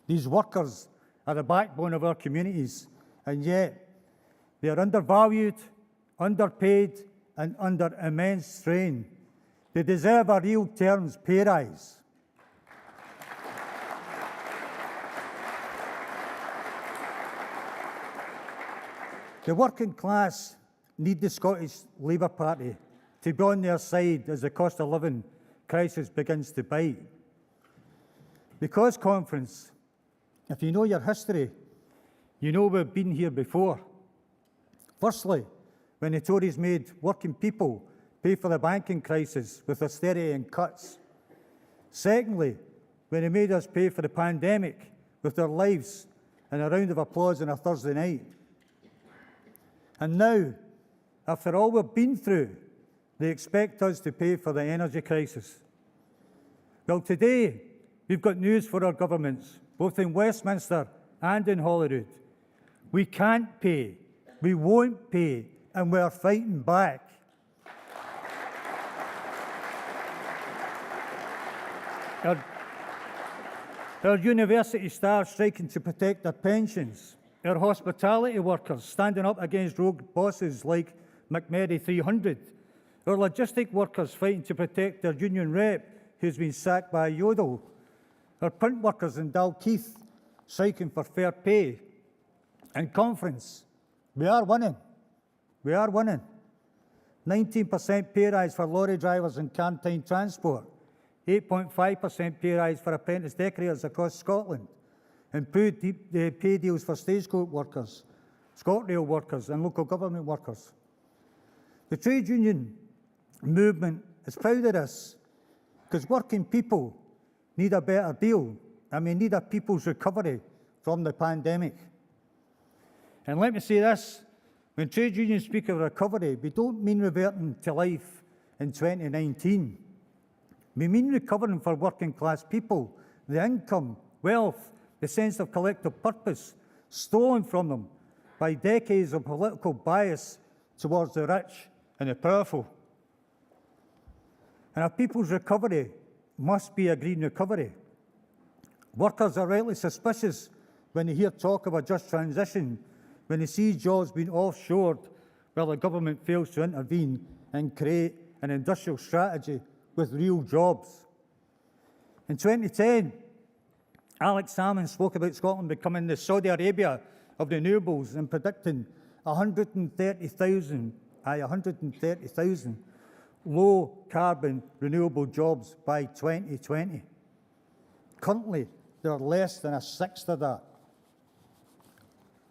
These workers are the backbone of our communities, and yet they are undervalued, underpaid, and under immense strain. They deserve a real terms pay rise. The working class need the Scottish Labour Party to be on their side as the cost of living crisis begins to bite. Because, conference, if you know your history, you know we've been here before. Firstly, when the Tories made working people pay for the banking crisis with austerity and cuts. Secondly, when they made us pay for the pandemic with their lives and a round of applause on a Thursday night. And now, after all we've been through, they expect us to pay for the energy crisis. Well, today, we've got news for our governments, both in Westminster and in Holyrood. We can't pay, we won't pay, and we're fighting back. Our university staff striking to protect their pensions. Our hospitality workers standing up against rogue bosses like McMurray 300. Our logistic workers fighting to protect their union rep who's been sacked by Yodel. Our print workers in Dalkeith striking for fair pay. And conference, we are winning. We are winning. 19% pay rise for lorry drivers and canteen transport. 8.5% pay rise for apprentice decorators across Scotland. Improved pay deals for stagecoach workers, ScotRail workers and local government workers. The trade union movement is proud of this because working people need a better deal and we need a people's recovery from the pandemic. And let me say this, when trade unions speak of recovery, we don't mean reverting to life in 2019. We mean recovering for working class people, the income, wealth, the sense of collective purpose stolen from them by decades of political bias towards the rich and the powerful. And a people's recovery must be a green recovery. Workers are rightly suspicious when they hear talk of a just transition, when they see jobs being offshored while the government fails to intervene and create an industrial strategy with real jobs. In 2010, Alex Salmond spoke about Scotland becoming the Saudi Arabia of renewables and predicting 130,000 low-carbon renewable jobs by 2020. Currently, there are less than a sixth of that.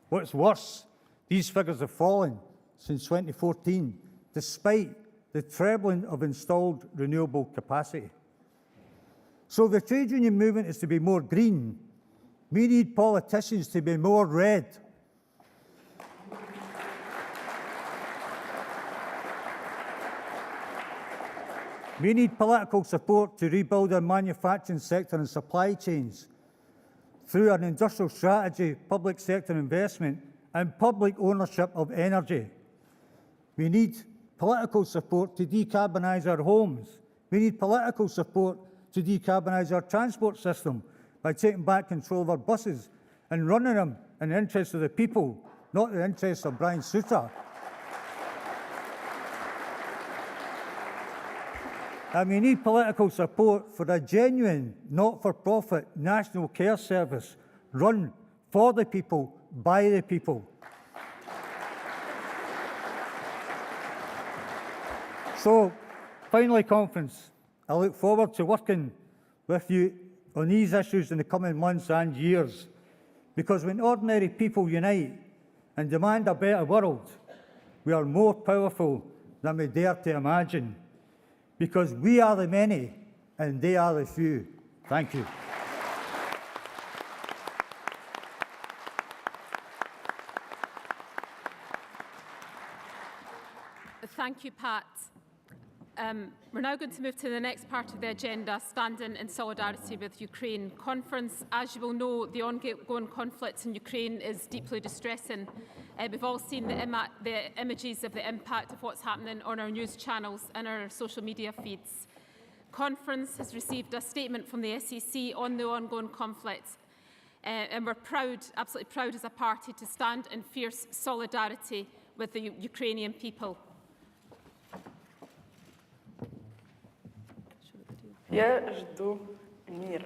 What's worse, these figures have fallen since 2014, despite the trebling of installed renewable capacity. So if the trade union movement is to be more green, we need politicians to be more red. We need political support to rebuild our manufacturing sector and supply chains through an industrial strategy, public sector investment and public ownership of energy. We need political support to decarbonise our homes. We need political support to decarbonise our transport system by taking back control of our buses and running them in the interests of the people, not the interests of Brian Souter. And we need political support for a genuine, not-for-profit national care service run for the people, by the people. So, finally, conference, I look forward to working with you on these issues in the coming months and years, because when ordinary people unite and demand a better world, we are more powerful than we dare to imagine, because we are the many and they are the few. Thank you. Thank you, Pat. We're now going to move to the next part of the agenda, standing in solidarity with Ukraine. Conference, as you will know, the ongoing conflict in Ukraine is deeply distressing. We've all seen the images of the impact of what's happening on our news channels and our social media feeds. Conference has received a statement from the SEC on the ongoing conflict. and we're proud, absolutely proud as a party to stand in fierce solidarity with the Ukrainian people. Я жду мира.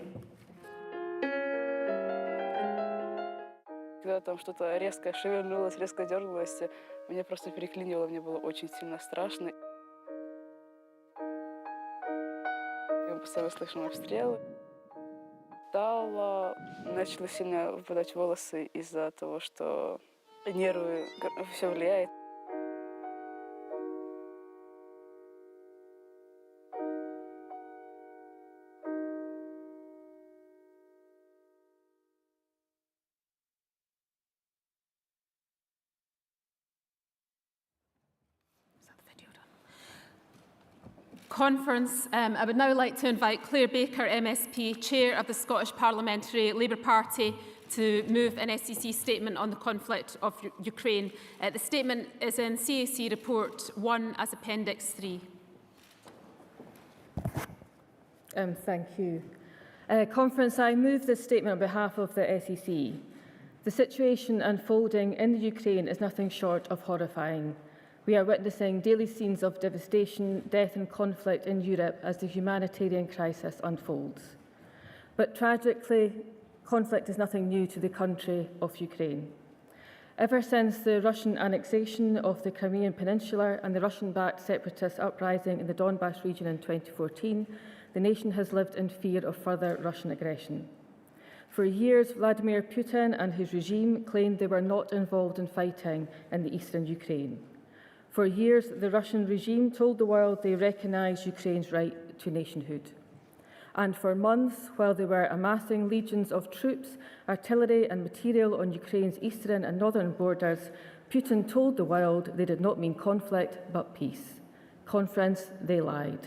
Когда там что-то резко шевельнулось, резко дернулось, меня просто переклинило, мне было очень сильно страшно. Я постоянно слышала обстрелы. Начали сильно выпадать волосы из-за того, что нервы, все влияет. Conference, I would now like to invite Claire Baker, MSP, Chair of the Scottish Parliamentary Labour Party, to move an SEC statement on the conflict of Ukraine. The statement is in CAC Report 1 as Appendix 3. Thank you. Conference, I move this statement on behalf of the SEC. The situation unfolding in the Ukraine is nothing short of horrifying. We are witnessing daily scenes of devastation, death and conflict in Europe as the humanitarian crisis unfolds. But tragically, conflict is nothing new to the country of Ukraine. Ever since the Russian annexation of the Crimean Peninsula and the Russian-backed separatist uprising in the Donbas region in 2014, the nation has lived in fear of further Russian aggression. For years, Vladimir Putin and his regime claimed they were not involved in fighting in the eastern Ukraine. For years, the Russian regime told the world they recognised Ukraine's right to nationhood. And for months, while they were amassing legions of troops, artillery and material on Ukraine's eastern and northern borders, Putin told the world they did not mean conflict, but peace. Conference, they lied.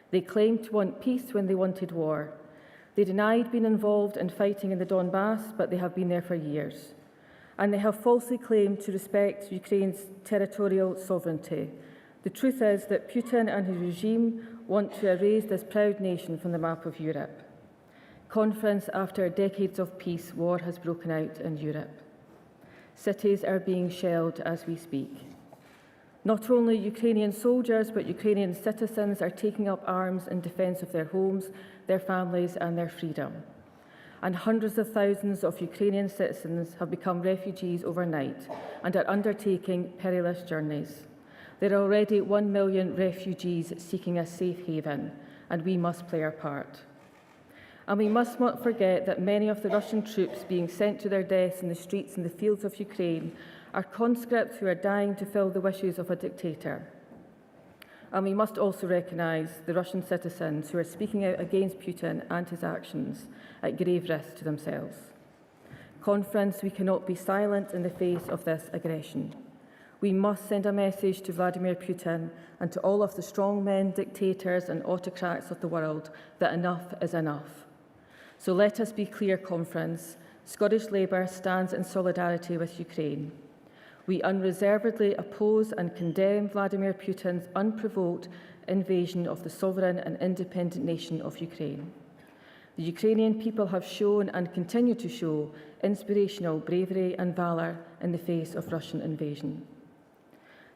They claimed to want peace when they wanted war. They denied being involved in fighting in the Donbas, but they have been there for years. And they have falsely claimed to respect Ukraine's territorial sovereignty. The truth is that Putin and his regime want to erase this proud nation from the map of Europe. Conference, after decades of peace, war has broken out in Europe. Cities are being shelled as we speak. Not only Ukrainian soldiers, but Ukrainian citizens are taking up arms in defence of their homes, their families and their freedom. And hundreds of thousands of Ukrainian citizens have become refugees overnight and are undertaking perilous journeys. There are already 1 million refugees seeking a safe haven, and we must play our part. And we must not forget that many of the Russian troops being sent to their deaths in the streets and the fields of Ukraine are conscripts who are dying to fill the wishes of a dictator. And we must also recognise the Russian citizens who are speaking out against Putin and his actions at grave risk to themselves. Conference, we cannot be silent in the face of this aggression. We must send a message to Vladimir Putin and to all of the strongmen, dictators and autocrats of the world that enough is enough. So let us be clear, Conference. Scottish Labour stands in solidarity with Ukraine. We unreservedly oppose and condemn Vladimir Putin's unprovoked invasion of the sovereign and independent nation of Ukraine. The Ukrainian people have shown and continue to show inspirational bravery and valour in the face of Russian invasion.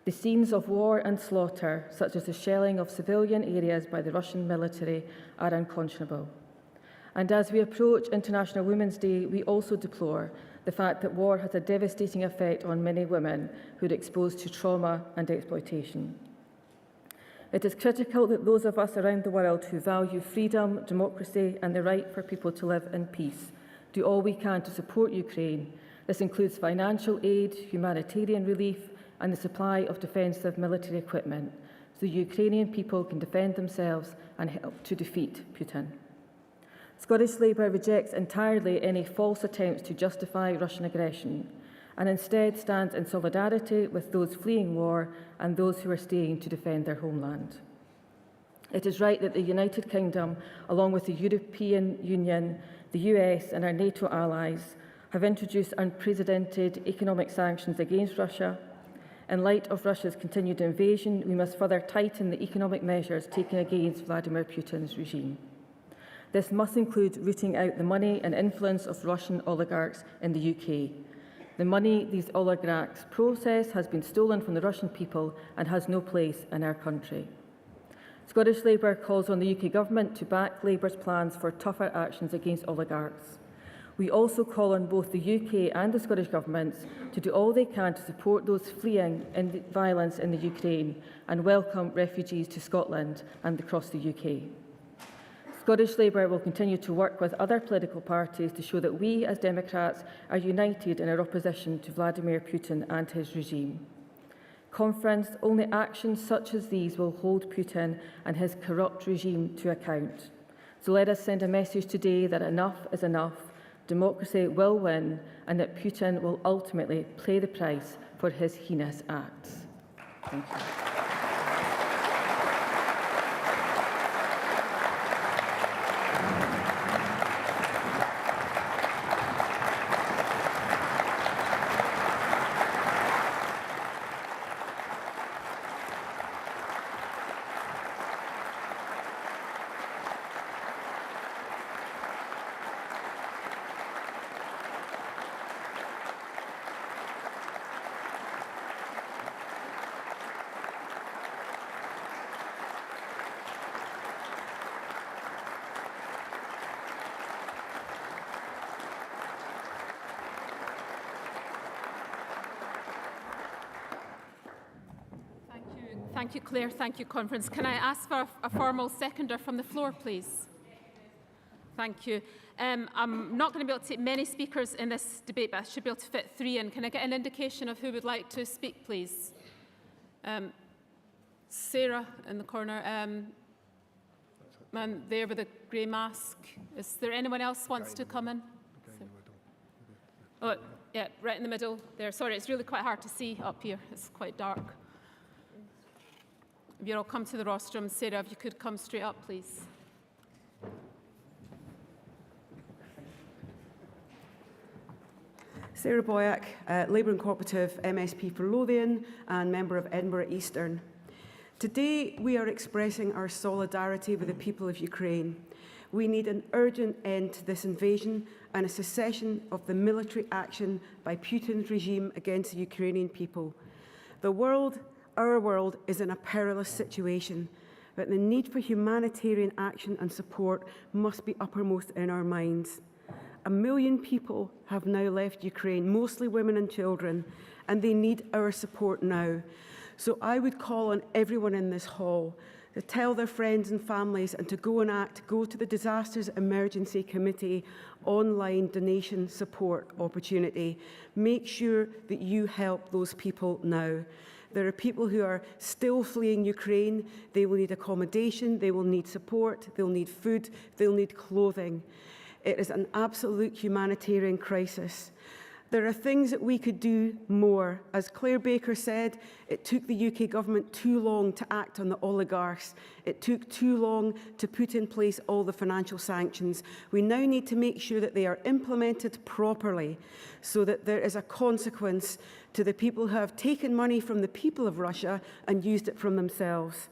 The scenes of war and slaughter, such as the shelling of civilian areas by the Russian military, are unconscionable. And as we approach International Women's Day, we also deplore the fact that war has a devastating effect on many women who are exposed to trauma and exploitation. It is critical that those of us around the world who value freedom, democracy and the right for people to live in peace do all we can to support Ukraine. This includes financial aid, humanitarian relief and the supply of defensive military equipment so the Ukrainian people can defend themselves and help to defeat Putin. Scottish Labour rejects entirely any false attempts to justify Russian aggression and instead stands in solidarity with those fleeing war and those who are staying to defend their homeland. It is right that the United Kingdom, along with the European Union, the US and our NATO allies, have introduced unprecedented economic sanctions against Russia. In light of Russia's continued invasion, we must further tighten the economic measures taken against Vladimir Putin's regime. This must include rooting out the money and influence of Russian oligarchs in the UK. The money these oligarchs process has been stolen from the Russian people and has no place in our country. Scottish Labour calls on the UK Government to back Labour's plans for tougher actions against oligarchs. We also call on both the UK and the Scottish Governments to do all they can to support those fleeing violence in the Ukraine and welcome refugees to Scotland and across the UK. Scottish Labour will continue to work with other political parties to show that we, as Democrats, are united in our opposition to Vladimir Putin and his regime. Conference, only actions such as these will hold Putin and his corrupt regime to account. So let us send a message today that enough is enough, democracy will win, and that Putin will ultimately pay the price for his heinous acts. Thank you. Thank you, Claire. Thank you, Conference. Can I ask for a formal seconder from the floor, please? Thank you. I'm not going to be able to take many speakers in this debate, but I should be able to fit 3 in. Can I get an indication of who would like to speak, please? Sarah in the corner. Man there with a grey mask. Is there anyone else wants to come in? Oh, yeah, right in the middle there. Sorry, it's really quite hard to see up here. It's quite dark. If you'll all come to the rostrum, Sarah, if you could come straight up, please. Sarah Boyack, Labour and Cooperative MSP for Lothian and member of Edinburgh Eastern. Today, we are expressing our solidarity with the people of Ukraine. We need an urgent end to this invasion and a cessation of the military action by Putin's regime against the Ukrainian people. The world, our world, is in a perilous situation, but the need for humanitarian action and support must be uppermost in our minds. 1 million people have now left Ukraine, mostly women and children, and they need our support now. So I would call on everyone in this hall to tell their friends and families and to go and act, go to the Disasters Emergency Committee online donation support opportunity. Make sure that you help those people now. There are people who are still fleeing Ukraine. They will need accommodation, they will need support, they'll need food, they'll need clothing. It is an absolute humanitarian crisis. There are things that we could do more. As Claire Baker said, it took the UK government too long to act on the oligarchs. It took too long to put in place all the financial sanctions. We now need to make sure that they are implemented properly so that there is a consequence to the people who have taken money from the people of Russia and used it from themselves.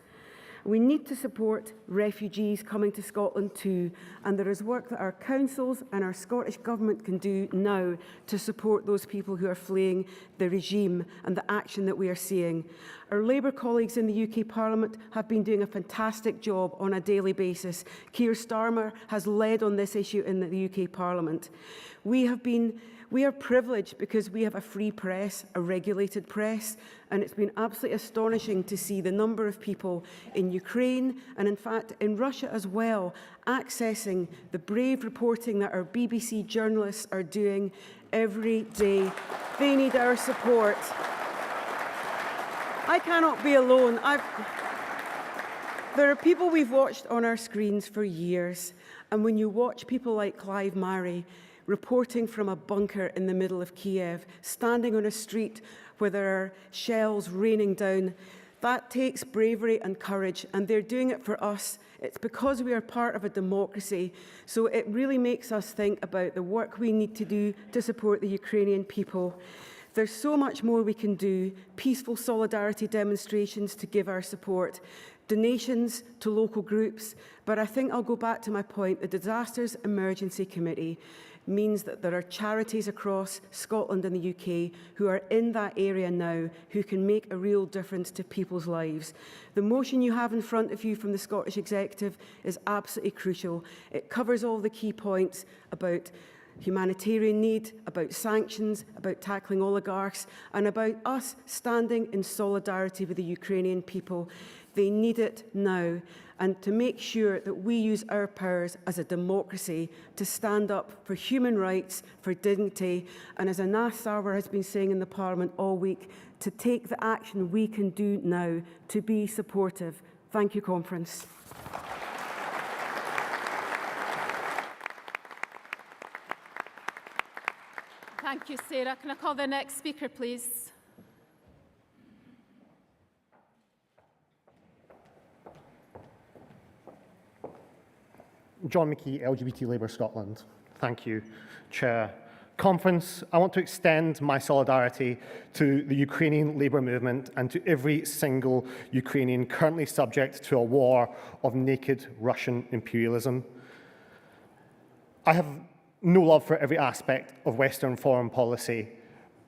We need to support refugees coming to Scotland too, and there is work that our councils and our Scottish Government can do now to support those people who are fleeing the regime and the action that we are seeing. Our Labour colleagues in the UK Parliament have been doing a fantastic job on a daily basis. Keir Starmer has led on this issue in the UK Parliament. We are privileged because we have a free press, a regulated press, and it's been absolutely astonishing to see the number of people in Ukraine and, in fact, in Russia as well, accessing the brave reporting that our BBC journalists are doing every day. They need our support. I cannot be alone. There are people we've watched on our screens for years, and when you watch people like Clive Marrie reporting from a bunker in the middle of Kiev, standing on a street where there are shells raining down, that takes bravery and courage, and they're doing it for us. It's because we are part of a democracy, so it really makes us think about the work we need to do to support the Ukrainian people. There's so much more we can do, peaceful solidarity demonstrations to give our support, donations to local groups, but I think I'll go back to my point. The Disasters Emergency Committee means that there are charities across Scotland and the UK who are in that area now who can make a real difference to people's lives. The motion you have in front of you from the Scottish Executive is absolutely crucial. It covers all the key points about humanitarian need, about sanctions, about tackling oligarchs, and about us standing in solidarity with the Ukrainian people. They need it now, and to make sure that we use our powers as a democracy to stand up for human rights, for dignity, and as Anas Sarwar has been saying in the Parliament all week, to take the action we can do now to be supportive. Thank you, Conference. Thank you, Sarah. Can I call the next speaker, please? John McKee, LGBT Labour Scotland. Thank you, Chair. Conference, I want to extend my solidarity to the Ukrainian labour movement and to every single Ukrainian currently subject to a war of naked Russian imperialism. I have no love for every aspect of Western foreign policy,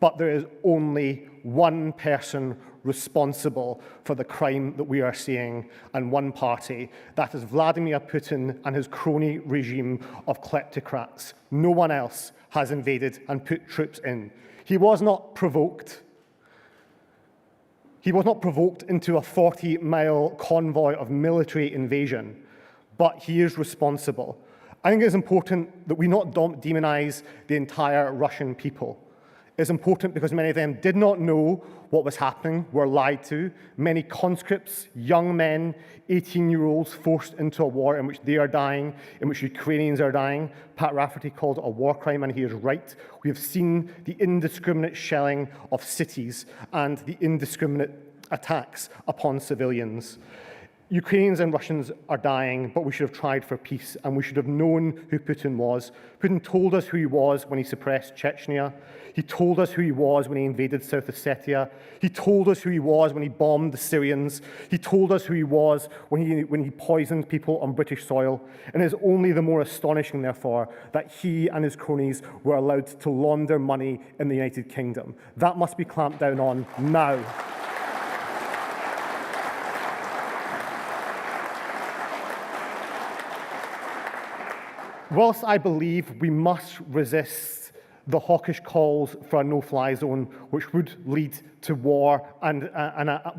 but there is only one person responsible for the crime that we are seeing, and one party. That is Vladimir Putin and his crony regime of kleptocrats. No one else has invaded and put troops in. He was not provoked. He was not provoked into a 40-mile convoy of military invasion, but he is responsible. I think it is important that we not demonize the entire Russian people. It's important because many of them did not know what was happening, were lied to. Many conscripts, young men, 18-year-olds forced into a war in which they are dying, in which Ukrainians are dying. Pat Rafferty called it a war crime, and he is right. We have seen the indiscriminate shelling of cities and the indiscriminate attacks upon civilians. Ukrainians and Russians are dying, but we should have tried for peace, and we should have known who Putin was. Putin told us who he was when he suppressed Chechnya. He told us who he was when he invaded South Ossetia. He told us who he was when he bombed the Syrians. He told us who he was when he poisoned people on British soil. And it is only the more astonishing, therefore, that he and his cronies were allowed to launder money in the United Kingdom. That must be clamped down on now. Whilst I believe we must resist the hawkish calls for a no-fly zone, which would lead to war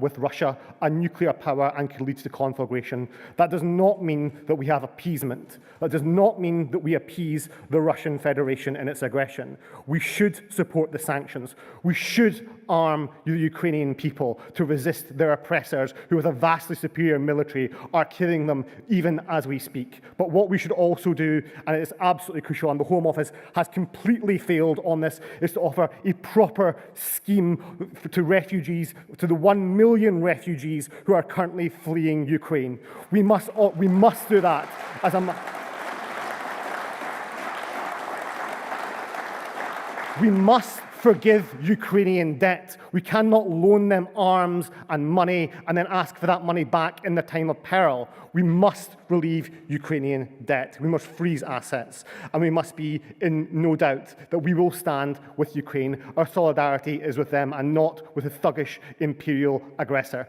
with Russia and nuclear power and could lead to conflagration, that does not mean that we have appeasement. That does not mean that we appease the Russian Federation in its aggression. We should support the sanctions. We should arm the Ukrainian people to resist their oppressors, who with a vastly superior military are killing them even as we speak. But what we should also do, and it is absolutely crucial, and the Home Office has completely failed on this, is to offer a proper scheme to refugees, to the 1 million refugees who are currently fleeing Ukraine. We must do that as a... We must forgive Ukrainian debt. We cannot loan them arms and money and then ask for that money back in the time of peril. We must relieve Ukrainian debt. We must freeze assets. And we must be in no doubt that we will stand with Ukraine. Our solidarity is with them and not with a thuggish imperial aggressor.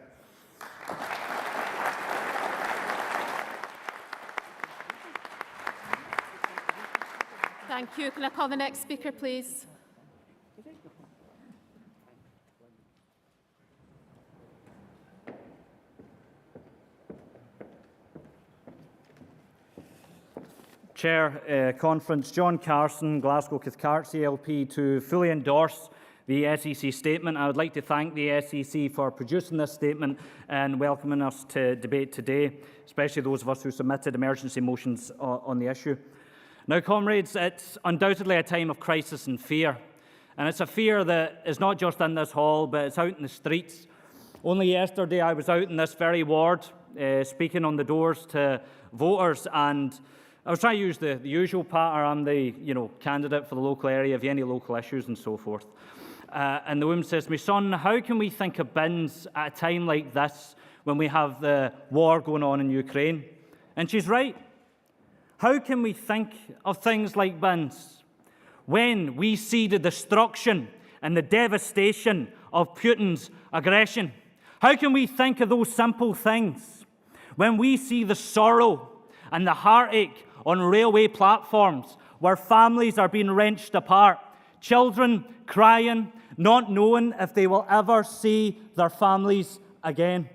Thank you. Can I call the next speaker, please? Chair, Conference, John Carson, Glasgow Cathcarty LP, to fully endorse the SEC statement. I would like to thank the SEC for producing this statement and welcoming us to debate today, especially those of us who submitted emergency motions on the issue. Now, comrades, it's undoubtedly a time of crisis and fear. And it's a fear that is not just in this hall, but it's out in the streets. Only yesterday, I was out in this very ward, speaking on the doors to voters, and I was trying to use the usual patter. I'm the candidate for the local area, if you have any local issues and so forth. And the woman says to me, son, how can we think of bins at a time like this when we have the war going on in Ukraine? And she's right. How can we think of things like bins when we see the destruction and the devastation of Putin's aggression? How can we think of those simple things when we see the sorrow and the heartache on railway platforms where families are being wrenched apart, children crying, not knowing if they will ever see their families again?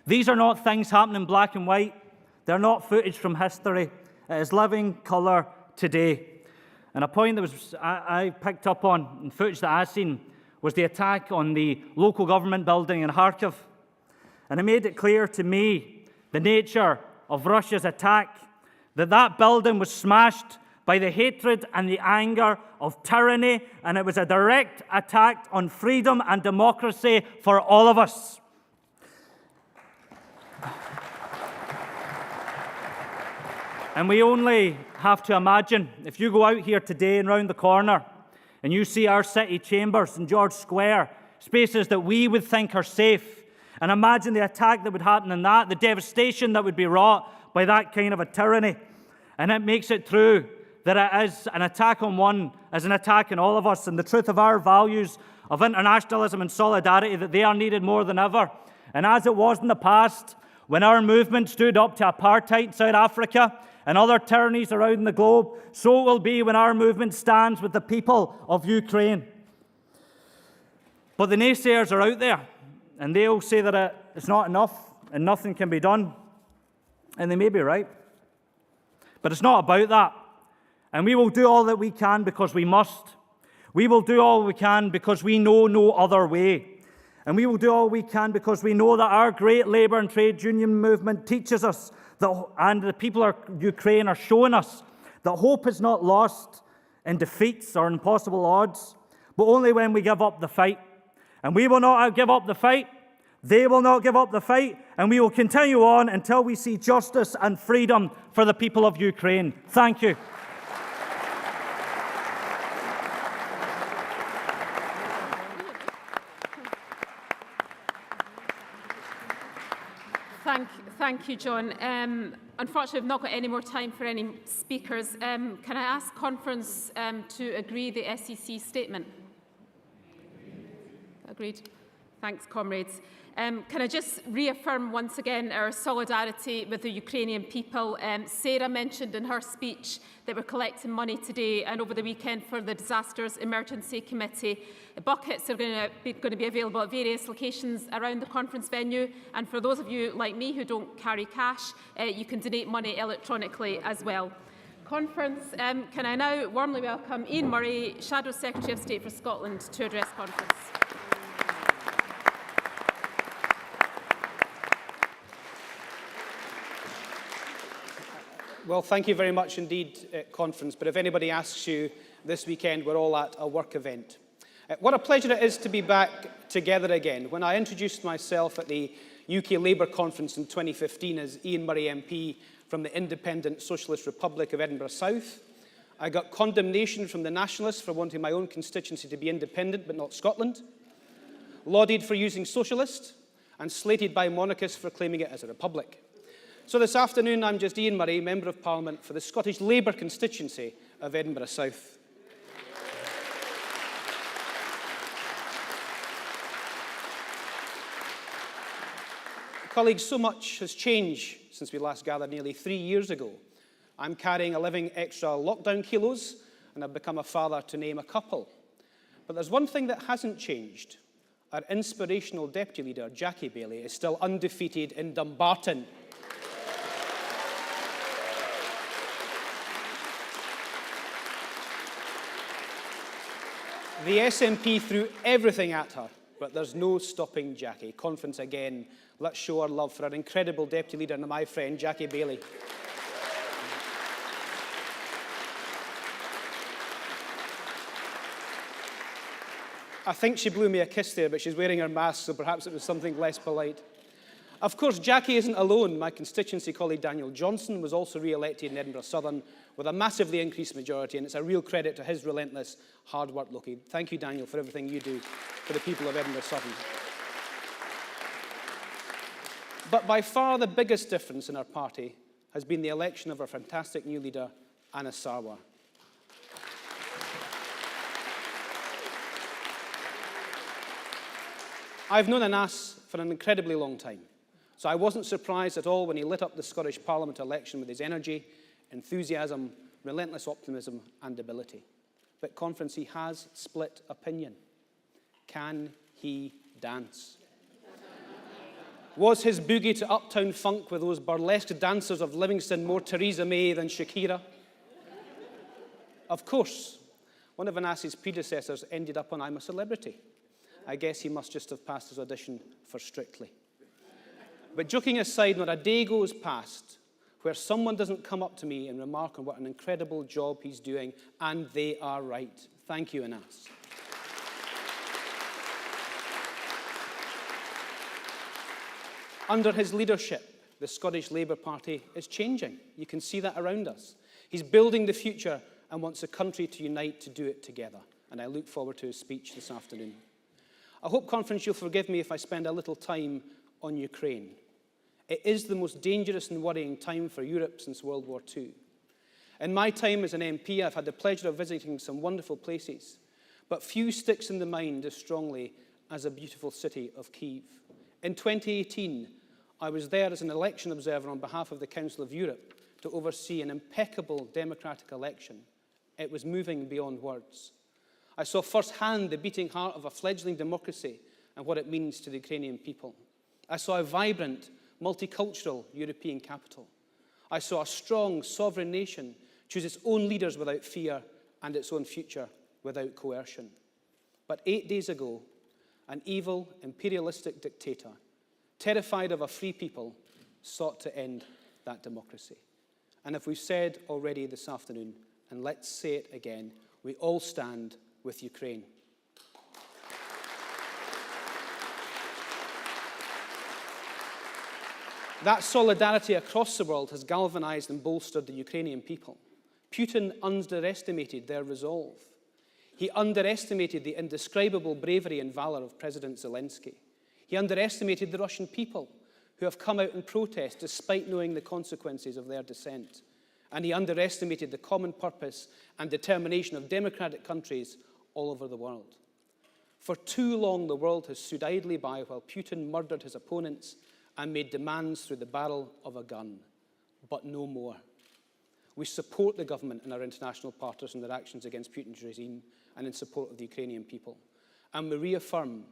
These are not things happening in black and white. They're not footage from history. It is living colour today. And a point that I picked up on, in footage that I've seen, was the attack on the local government building in Kharkiv. And it made it clear to me the nature of Russia's attack, that building was smashed by the hatred and the anger of tyranny, and it was a direct attack on freedom and democracy for all of us. And we only have to imagine, if you go out here today and round the corner and you see our city chambers in George Square, spaces that we would think are safe, and imagine the attack that would happen in that, the devastation that would be wrought by that kind of a tyranny. And it makes it true that it is an attack on one, as an attack on all of us, and the truth of our values of internationalism and solidarity, that they are needed more than ever. And as it was in the past, when our movement stood up to apartheid in South Africa and other tyrannies around the globe, so it will be when our movement stands with the people of Ukraine. But the naysayers are out there, and they'll say that it's not enough and nothing can be done. And they may be right. But it's not about that. And we will do all that we can because we must. We will do all we can because we know no other way. And we will do all we can because we know that our great labour and trade union movement teaches us, and the people of Ukraine are showing us, that hope is not lost in defeats or impossible odds, but only when we give up the fight. And we will not give up the fight. They will not give up the fight. And we will continue on until we see justice and freedom for the people of Ukraine. Thank you. Thank you, John. Unfortunately, we've not got any more time for any speakers. Can I ask conference to agree the SEC statement? Agreed. Thanks, comrades. Can I just reaffirm once again our solidarity with the Ukrainian people? Sarah mentioned in her speech that we're collecting money today and over the weekend for the Disasters Emergency Committee. The buckets are going to be available at various locations around the conference venue. And for those of you like me who don't carry cash, you can donate money electronically as well. Conference, can I now warmly welcome Ian Murray, Shadow Secretary of State for Scotland, to address conference. Well, thank you very much indeed, Conference. But if anybody asks you, this weekend we're all at a work event. What a pleasure it is to be back together again. When I introduced myself at the UK Labour Conference in 2015 as Ian Murray MP from the Independent Socialist Republic of Edinburgh South, I got condemnation from the Nationalists for wanting my own constituency to be independent but not Scotland, lauded for using socialist, and slated by monarchists for claiming it as a republic. So this afternoon, I'm just Ian Murray, Member of Parliament for the Scottish Labour constituency of Edinburgh South. Colleagues, so much has changed since we last gathered nearly 3 years ago. I'm carrying 11 extra lockdown kilos, and I've become a father, to name a couple. But there's one thing that hasn't changed. Our inspirational deputy leader, Jackie Baillie, is still undefeated in Dumbarton. The SNP threw everything at her, but there's no stopping Jackie. Conference again, let's show our love for our incredible deputy leader and my friend, Jackie Baillie. I think she blew me a kiss there, but she's wearing her mask, so perhaps it was something less polite. Of course, Jackie isn't alone. My constituency colleague Daniel Johnson was also re-elected in Edinburgh Southern with a massively increased majority, and it's a real credit to his relentless hard work, Loki. Thank you, Daniel, for everything you do for the people of Edinburgh Southern. But by far the biggest difference in our party has been the election of our fantastic new leader, Anas Sarwar. I've known Anas for an incredibly long time, so I wasn't surprised at all when he lit up the Scottish Parliament election with his energy, enthusiasm, relentless optimism and ability. But conference, he has split opinion. Can he dance? Was his boogie to Uptown Funk with those burlesque dancers of Livingston more Theresa May than Shakira? Of course, one of Anas's predecessors ended up on I'm a Celebrity. I guess he must just have passed his audition for Strictly. But joking aside, not a day goes past where someone doesn't come up to me and remark on what an incredible job he's doing, and they are right. Thank you, Anas. Under his leadership, the Scottish Labour Party is changing. You can see that around us. He's building the future and wants the country to unite to do it together. And I look forward to his speech this afternoon. I hope, conference, you'll forgive me if I spend a little time on Ukraine. It is the most dangerous and worrying time for Europe since World War II. In my time as an MP, I've had the pleasure of visiting some wonderful places, but few sticks in the mind as strongly as the beautiful city of Kyiv. In 2018, I was there as an election observer on behalf of the Council of Europe to oversee an impeccable democratic election. It was moving beyond words. I saw firsthand the beating heart of a fledgling democracy and what it means to the Ukrainian people. I saw a vibrant, multicultural European capital. I saw a strong, sovereign nation choose its own leaders without fear and its own future without coercion. But 8 days ago, an evil, imperialistic dictator, terrified of a free people, sought to end that democracy. And if we've said already this afternoon, and let's say it again, we all stand with Ukraine. That solidarity across the world has galvanized and bolstered the Ukrainian people. Putin underestimated their resolve. He underestimated the indescribable bravery and valor of President Zelensky. He underestimated the Russian people who have come out in protest despite knowing the consequences of their dissent. And he underestimated the common purpose and determination of democratic countries all over the world. For too long, the world has stood idly by while Putin murdered his opponents and made demands through the barrel of a gun. But no more. We support the government and our international partners in their actions against Putin's regime and in support of the Ukrainian people. And we reaffirm,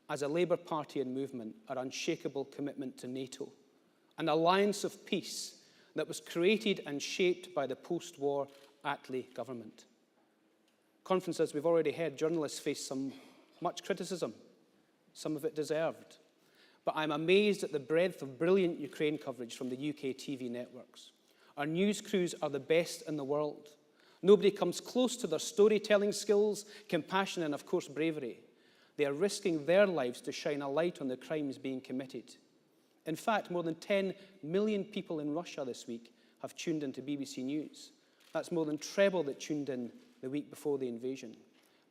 as a Labour Party and movement, our unshakable commitment to NATO, an alliance of peace that was created and shaped by the post-war Attlee government. Conference, as we've already heard, journalists face much criticism, some of it deserved. But I'm amazed at the breadth of brilliant Ukraine coverage from the UK TV networks. Our news crews are the best in the world. Nobody comes close to their storytelling skills, compassion, and of course bravery. They are risking their lives to shine a light on the crimes being committed. In fact, more than 10 million people in Russia this week have tuned into BBC News. That's more than treble that tuned in the week before the invasion.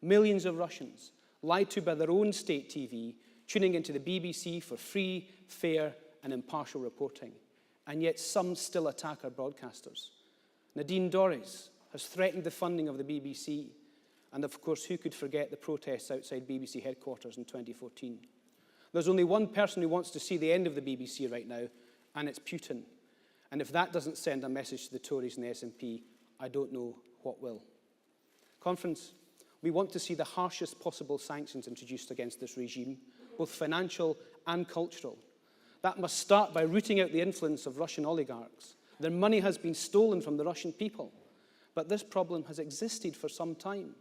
Millions of Russians, lied to by their own state TV, tuning into the BBC for free, fair, and impartial reporting. And yet some still attack our broadcasters. Nadine Dorries has threatened the funding of the BBC. And of course, who could forget the protests outside BBC headquarters in 2014? There's only one person who wants to see the end of the BBC right now, and it's Putin. And if that doesn't send a message to the Tories and the SNP, I don't know what will. Conference, we want to see the harshest possible sanctions introduced against this regime, both financial and cultural. That must start by rooting out the influence of Russian oligarchs. Their money has been stolen from the Russian people. But this problem has existed for some time.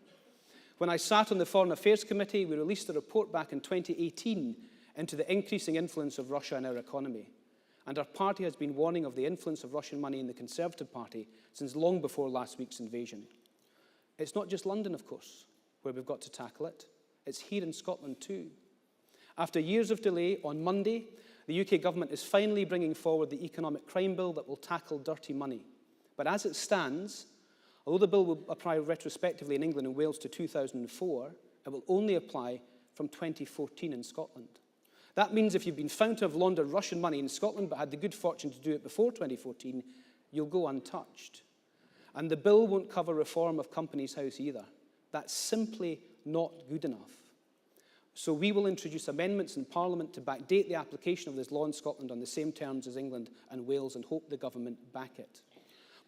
When I sat on the Foreign Affairs Committee, we released a report back in 2018 into the increasing influence of Russia in our economy. And our party has been warning of the influence of Russian money in the Conservative Party since long before last week's invasion. It's not just London, of course, where we've got to tackle it. It's here in Scotland too. After years of delay, on Monday, the UK government is finally bringing forward the economic crime bill that will tackle dirty money. But as it stands, although the bill will apply retrospectively in England and Wales to 2004, it will only apply from 2014 in Scotland. That means if you've been found to have laundered Russian money in Scotland but had the good fortune to do it before 2014, you'll go untouched. And the bill won't cover reform of Companies House either. That's simply not good enough. So we will introduce amendments in Parliament to backdate the application of this law in Scotland on the same terms as England and Wales and hope the government back it.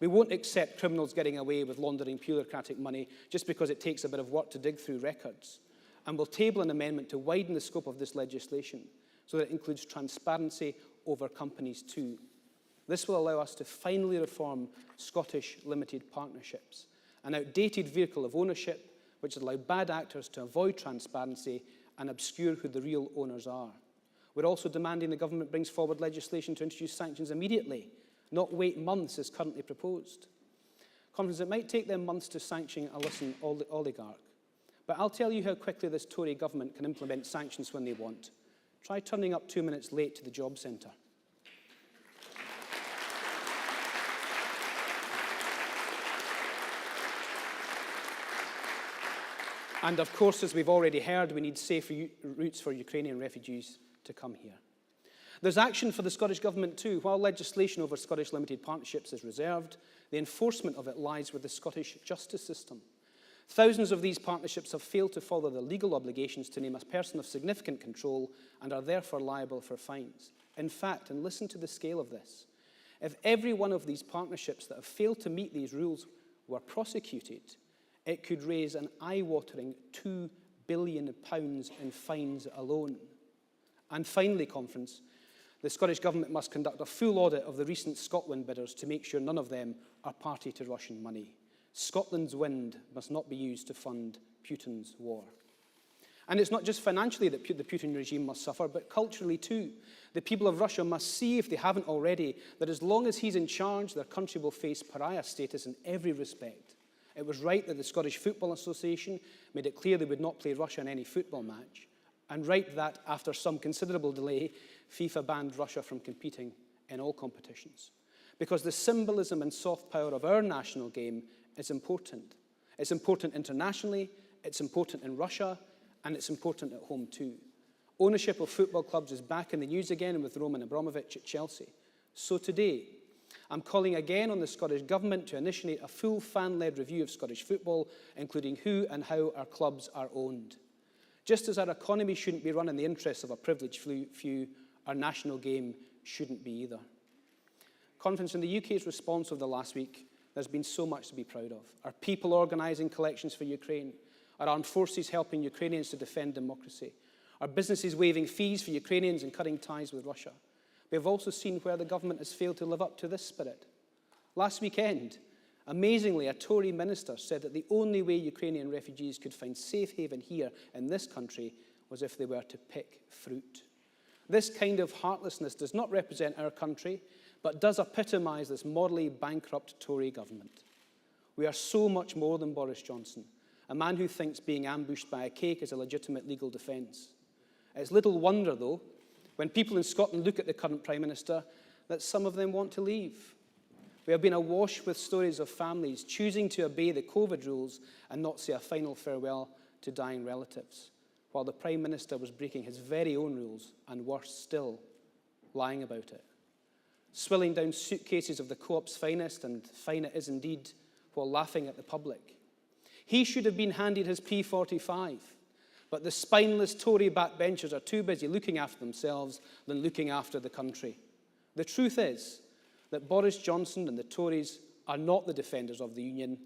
We won't accept criminals getting away with laundering bureaucratic money just because it takes a bit of work to dig through records. And we'll table an amendment to widen the scope of this legislation so that it includes transparency over companies too. This will allow us to finally reform Scottish limited partnerships, an outdated vehicle of ownership which allow bad actors to avoid transparency and obscure who the real owners are. We're also demanding the government brings forward legislation to introduce sanctions immediately, not wait months as currently proposed. Conference, it might take them months to sanction a listen oligarch, but I'll tell you how quickly this Tory government can implement sanctions when they want. Try turning up 2 minutes late to the job centre. And of course, as we've already heard, we need safe routes for Ukrainian refugees to come here. There's action for the Scottish Government too. While legislation over Scottish limited partnerships is reserved, the enforcement of it lies with the Scottish justice system. Thousands of these partnerships have failed to follow their legal obligations to name a person of significant control and are therefore liable for fines. In fact, and listen to the scale of this, if every one of these partnerships that have failed to meet these rules were prosecuted, it could raise an eye-watering £2 billion in fines alone. And finally, Conference, the Scottish Government must conduct a full audit of the recent ScotWind bidders to make sure none of them are party to Russian money. Scotland's wind must not be used to fund Putin's war. And it's not just financially that the Putin regime must suffer, but culturally too. The people of Russia must see, if they haven't already, that as long as he's in charge, their country will face pariah status in every respect. It was right that the Scottish Football Association made it clear they would not play Russia in any football match, and right that, after some considerable delay, FIFA banned Russia from competing in all competitions. Because the symbolism and soft power of our national game is important. It's important internationally, it's important in Russia, and it's important at home too. Ownership of football clubs is back in the news again with Roman Abramovich at Chelsea. So today, I'm calling again on the Scottish Government to initiate a full fan-led review of Scottish football, including who and how our clubs are owned. Just as our economy shouldn't be run in the interests of a privileged few, our national game shouldn't be either. Conference, in the UK's response over the last week, there's been so much to be proud of. Our people organising collections for Ukraine, our armed forces helping Ukrainians to defend democracy, our businesses waiving fees for Ukrainians and cutting ties with Russia. We have also seen where the government has failed to live up to this spirit. Last weekend, amazingly, a Tory minister said that the only way Ukrainian refugees could find safe haven here in this country was if they were to pick fruit. This kind of heartlessness does not represent our country, but does epitomise this morally bankrupt Tory government. We are so much more than Boris Johnson, a man who thinks being ambushed by a cake is a legitimate legal defence. It's little wonder, though, when people in Scotland look at the current Prime Minister, that some of them want to leave. We have been awash with stories of families choosing to obey the COVID rules and not say a final farewell to dying relatives, while the Prime Minister was breaking his very own rules, and worse still, lying about it. Swilling down suitcases of the Co-op's finest, and fine it is indeed, while laughing at the public. He should have been handed his P45, but the spineless Tory backbenchers are too busy looking after themselves than looking after the country. The truth is that Boris Johnson and the Tories are not the defenders of the union.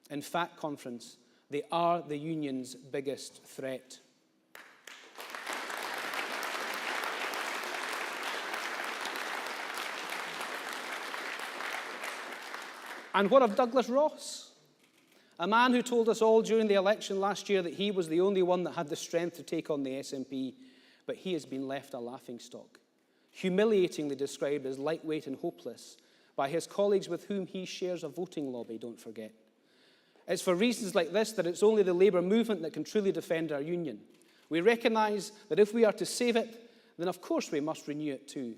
In fact, Conference, they are the union's biggest threat. And what of Douglas Ross? A man who told us all during the election last year that he was the only one that had the strength to take on the SNP, but he has been left a laughingstock, humiliatingly described as lightweight and hopeless by his colleagues with whom he shares a voting lobby, don't forget. It's for reasons like this that it's only the Labour movement that can truly defend our union. We recognise that if we are to save it, then of course we must renew it too.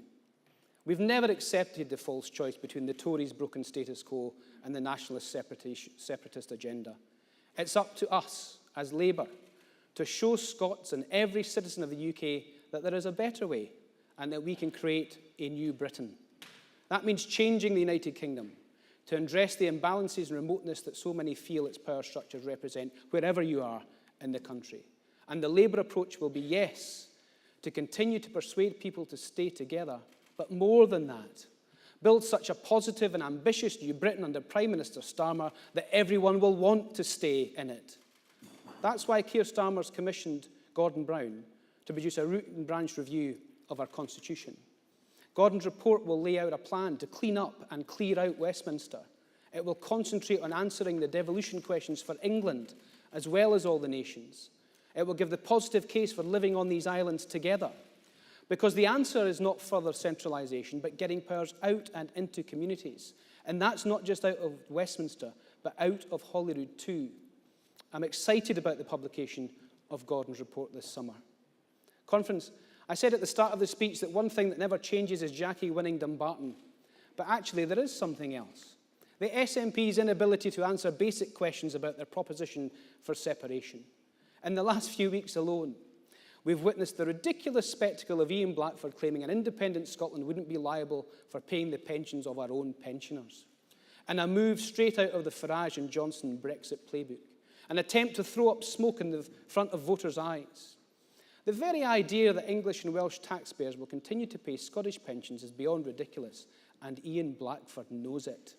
We've never accepted the false choice between the Tories' broken status quo and the nationalist separatist agenda. It's up to us, as Labour, to show Scots and every citizen of the UK that there is a better way and that we can create a new Britain. That means changing the United Kingdom to address the imbalances and remoteness that so many feel its power structures represent wherever you are in the country. And the Labour approach will be, yes, to continue to persuade people to stay together, but more than that, build such a positive and ambitious new Britain under Prime Minister Starmer that everyone will want to stay in it. That's why Keir Starmer's commissioned Gordon Brown to produce a root and branch review of our constitution. Gordon's report will lay out a plan to clean up and clear out Westminster. It will concentrate on answering the devolution questions for England as well as all the nations. It will give the positive case for living on these islands together. Because the answer is not further centralisation, but getting powers out and into communities. And that's not just out of Westminster, but out of Holyrood too. I'm excited about the publication of Gordon's report this summer. Conference, I said at the start of the speech that one thing that never changes is Jackie winning Dumbarton. But actually, there is something else. The SNP's inability to answer basic questions about their proposition for separation. In the last few weeks alone, we've witnessed the ridiculous spectacle of Ian Blackford claiming an independent Scotland wouldn't be liable for paying the pensions of our own pensioners. And a move straight out of the Farage and Johnson Brexit playbook. An attempt to throw up smoke in the front of voters' eyes. The very idea that English and Welsh taxpayers will continue to pay Scottish pensions is beyond ridiculous, and Ian Blackford knows it.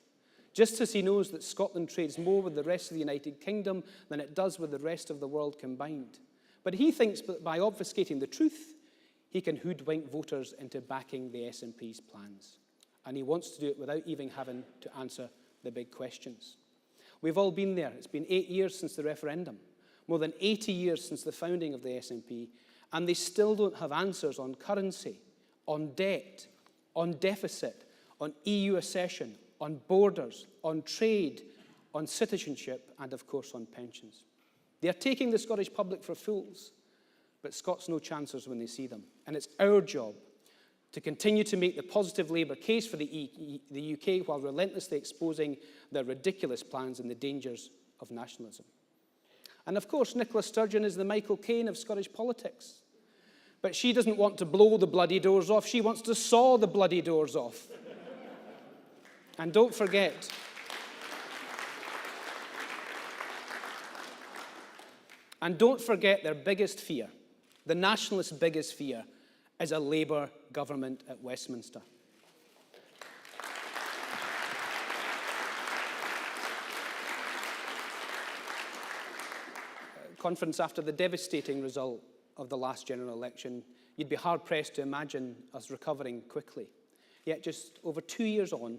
Just as he knows that Scotland trades more with the rest of the United Kingdom than it does with the rest of the world combined. But he thinks that by obfuscating the truth, he can hoodwink voters into backing the SNP's plans. And he wants to do it without even having to answer the big questions. We've all been there. It's been 8 years since the referendum, more than 80 years since the founding of the SNP, and they still don't have answers on currency, on debt, on deficit, on EU accession, on borders, on trade, on citizenship, and of course on pensions. They are taking the Scottish public for fools, but Scots know chancers when they see them. And it's our job to continue to make the positive Labour case for the UK while relentlessly exposing their ridiculous plans and the dangers of nationalism. And of course, Nicola Sturgeon is the Michael Caine of Scottish politics. But she doesn't want to blow the bloody doors off, she wants to saw the bloody doors off. And don't forget, their biggest fear, the nationalists' biggest fear, is a Labour government at Westminster. Conference, after the devastating result of the last general election, you'd be hard-pressed to imagine us recovering quickly. Yet just over 2 years on,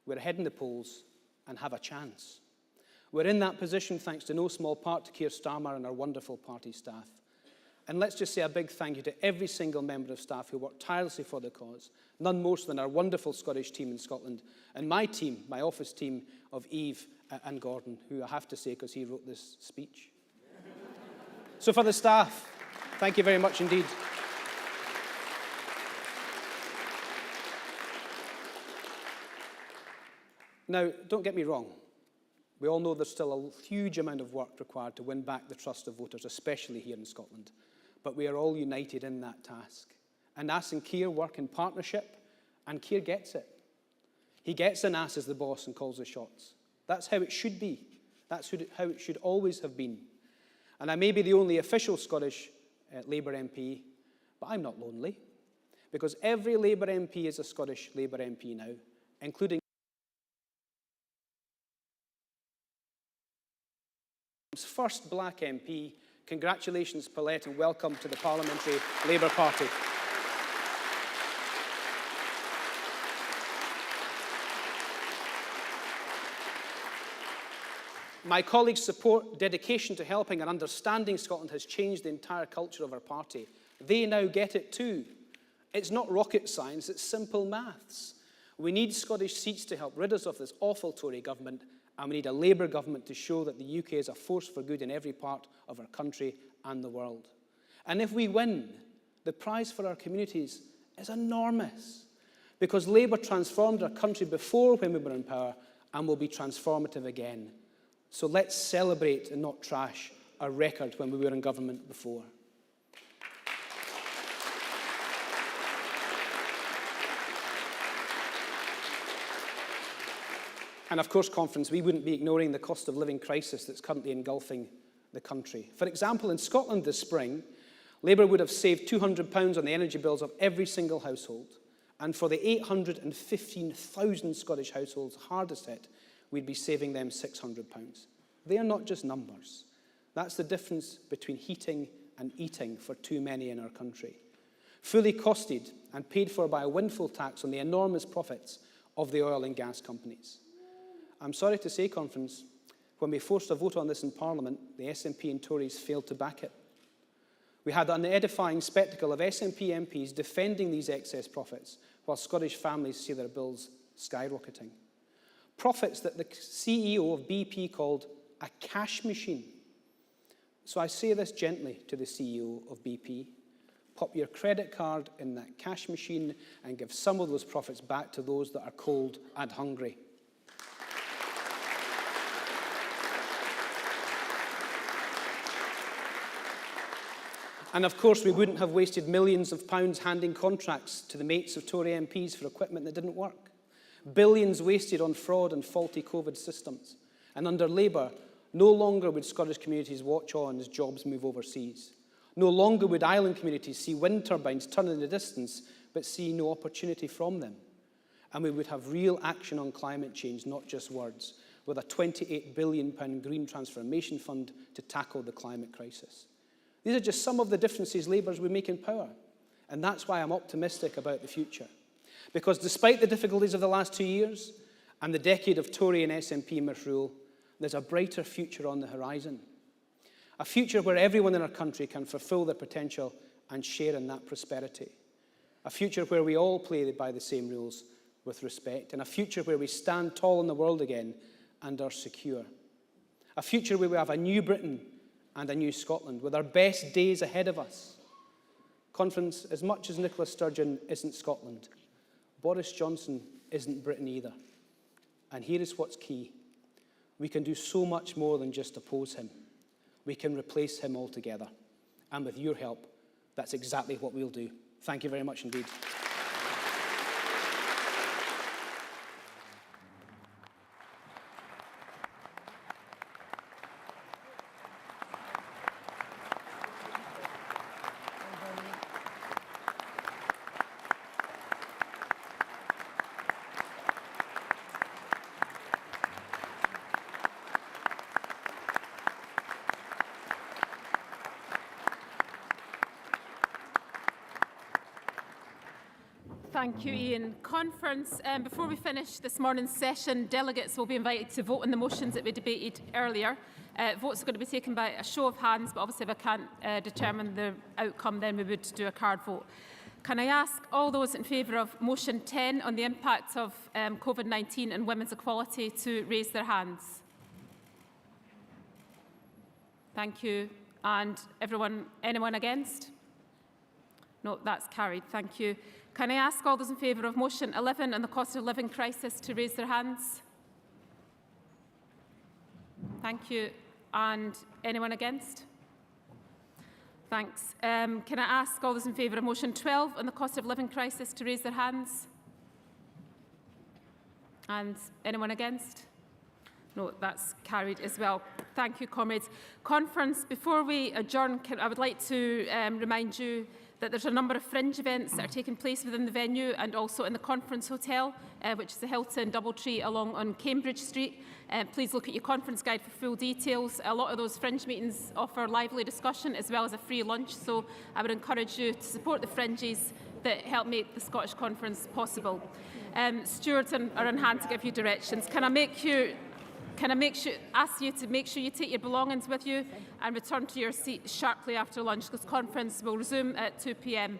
we're ahead in the polls and have a chance. We're in that position thanks to no small part to Keir Starmer and our wonderful party staff. And let's just say a big thank you to every single member of staff who worked tirelessly for the cause, none more so than our wonderful Scottish team in Scotland, and my team, my office team of Eve and Gordon, who I have to say because he wrote this speech. So for the staff, thank you very much indeed. Now, don't get me wrong. We all know there's still a huge amount of work required to win back the trust of voters, especially here in Scotland. But we are all united in that task. And Nass and Keir work in partnership, and Keir gets it. He gets that Nass is the boss and calls the shots. That's how it should be. That's how it should always have been. And I may be the only official Scottish Labour MP, but I'm not lonely. Because every Labour MP is a Scottish Labour MP now, including first black MP. Congratulations, Paulette, and welcome to the Parliamentary Labour Party. My colleagues' support, dedication to helping and understanding Scotland has changed the entire culture of our party. They now get it too. It's not rocket science, it's simple maths. We need Scottish seats to help rid us of this awful Tory government, and we need a Labour government to show that the UK is a force for good in every part of our country and the world. And if we win, the prize for our communities is enormous, because Labour transformed our country before when we were in power and will be transformative again. So let's celebrate and not trash our record when we were in government before. And of course, Conference, we wouldn't be ignoring the cost of living crisis that's currently engulfing the country. For example, in Scotland this spring, Labour would have saved £200 on the energy bills of every single household. And for the 815,000 Scottish households hardest hit, we'd be saving them £600. They are not just numbers. That's the difference between heating and eating for too many in our country. Fully costed and paid for by a windfall tax on the enormous profits of the oil and gas companies. I'm sorry to say, Conference, when we forced a vote on this in Parliament, the SNP and Tories failed to back it. We had an edifying spectacle of SNP MPs defending these excess profits, while Scottish families see their bills skyrocketing. Profits that the CEO of BP called a cash machine. So I say this gently to the CEO of BP. Pop your credit card in that cash machine and give some of those profits back to those that are cold and hungry. And of course, we wouldn't have wasted millions of pounds handing contracts to the mates of Tory MPs for equipment that didn't work. Billions wasted on fraud and faulty COVID systems. And under Labour, no longer would Scottish communities watch on as jobs move overseas. No longer would island communities see wind turbines turn in the distance, but see no opportunity from them. And we would have real action on climate change, not just words, with a £28 billion Green Transformation Fund to tackle the climate crisis. These are just some of the differences Labour's would make in power. And that's why I'm optimistic about the future. Because despite the difficulties of the last 2 years and the decade of Tory and SNP misrule, there's a brighter future on the horizon. A future where everyone in our country can fulfil their potential and share in that prosperity. A future where we all play by the same rules with respect. And a future where we stand tall in the world again and are secure. A future where we have a new Britain and a new Scotland, with our best days ahead of us. Conference, as much as Nicola Sturgeon isn't Scotland, Boris Johnson isn't Britain either. And here is what's key. We can do so much more than just oppose him. We can replace him altogether. And with your help, that's exactly what we'll do. Thank you very much indeed. Thank you, Ian. Conference, before we finish this morning's session, delegates will be invited to vote on the motions that we debated earlier. Votes are going to be taken by a show of hands, but obviously if I can't determine the outcome, then we would do a card vote. Can I ask all those in favour of motion 10 on the impact of COVID-19 and women's equality to raise their hands? Thank you. And anyone against? No, that's carried. Thank you. Can I ask all those in favour of motion 11 on the cost of living crisis to raise their hands? Thank you. And anyone against? Thanks. Can I ask all those in favour of motion 12 on the cost of living crisis to raise their hands? And anyone against? No, that's carried as well. Thank you, comrades. Conference, before we adjourn, I would like to remind you that there's a number of fringe events that are taking place within the venue and also in the Conference Hotel, which is the Hilton Doubletree along on Cambridge Street. Please look at your conference guide for full details. A lot of those fringe meetings offer lively discussion as well as a free lunch, so I would encourage you to support the fringes that help make the Scottish Conference possible. Stewards are on hand to give you directions. Can I ask you to make sure you take your belongings with you and return to your seat sharply after lunch, because conference will resume at 2 p.m.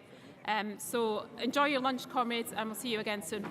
So enjoy your lunch, comrades, and we'll see you again soon.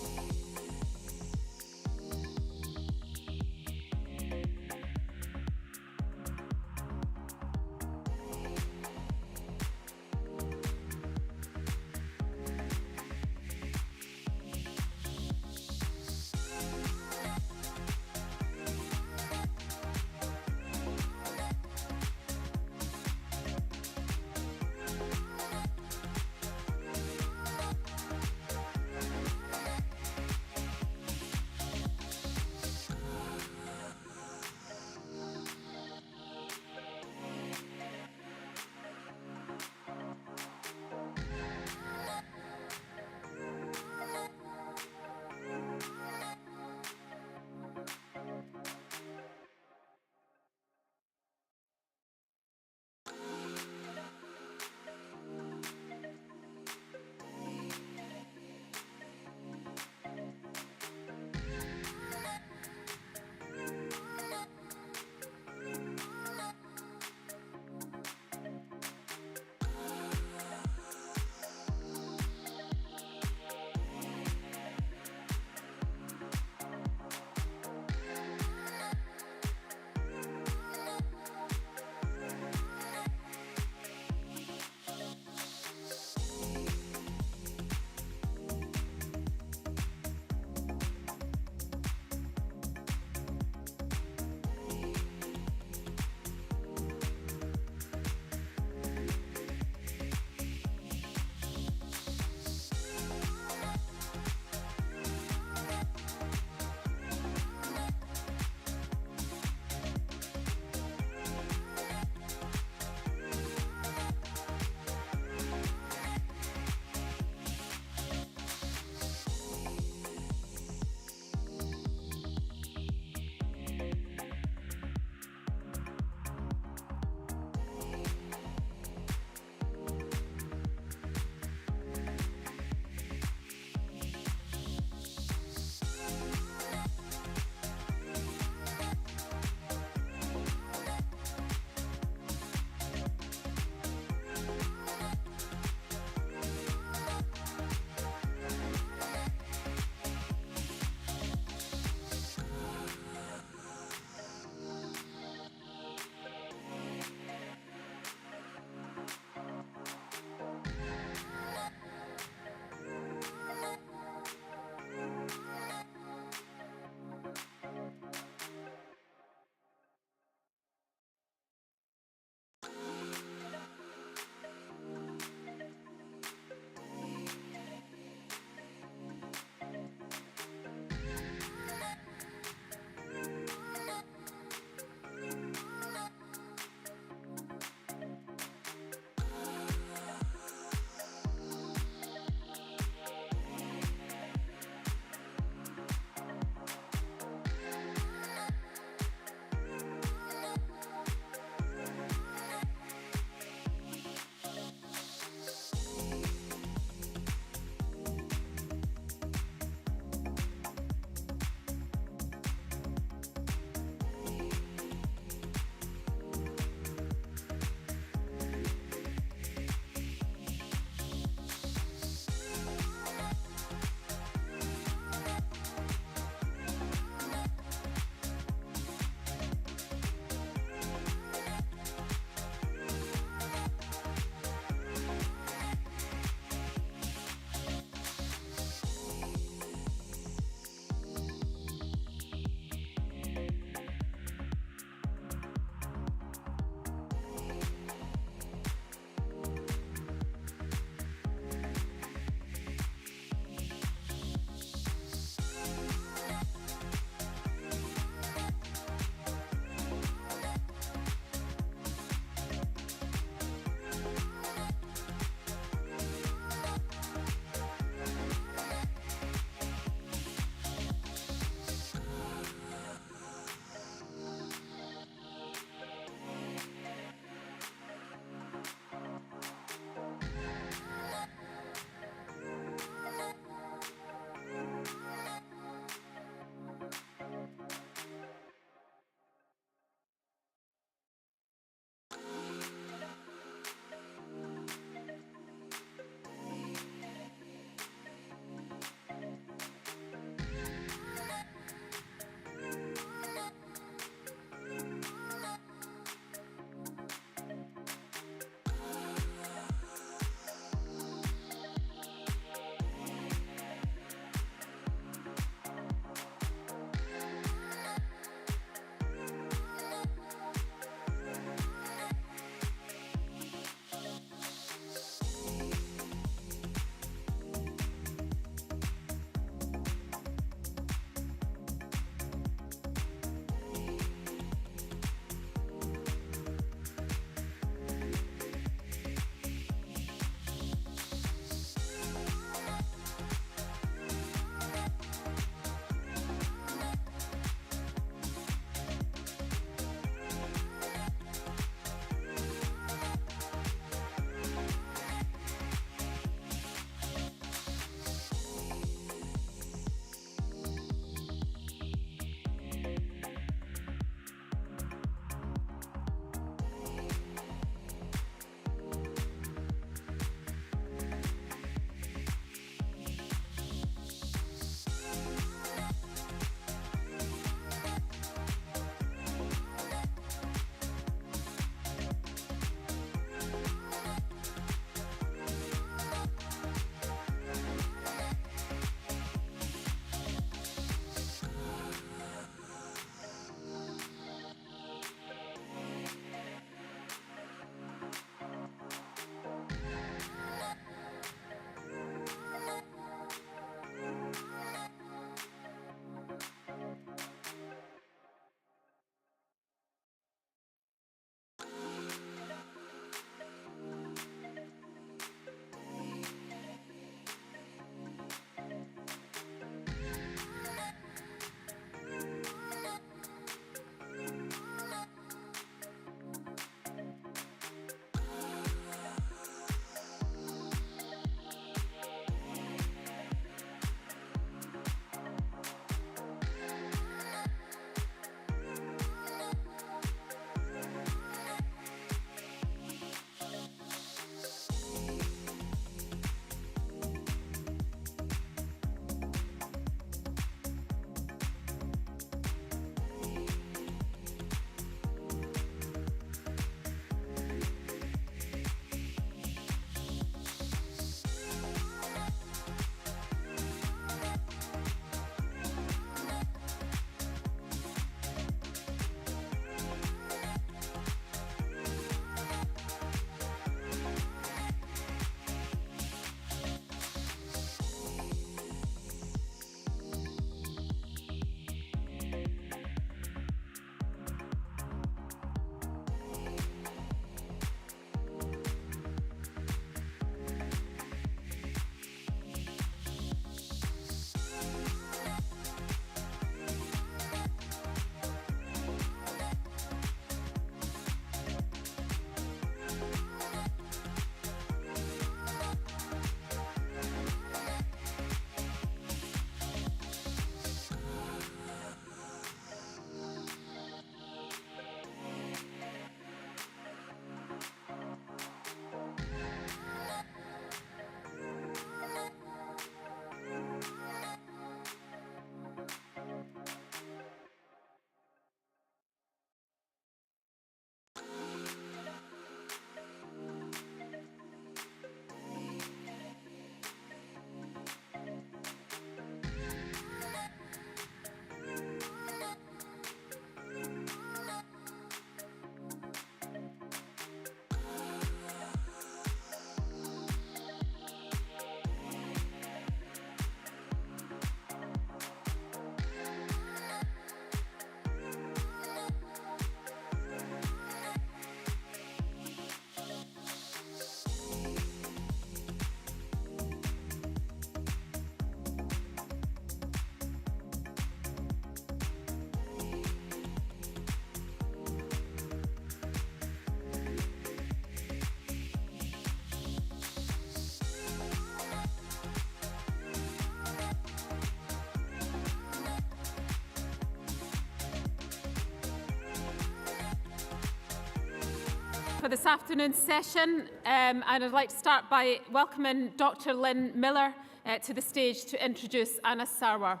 for this afternoon's session, and I'd like to start by welcoming Dr. Lynn Miller to the stage to introduce Anas Sarwar.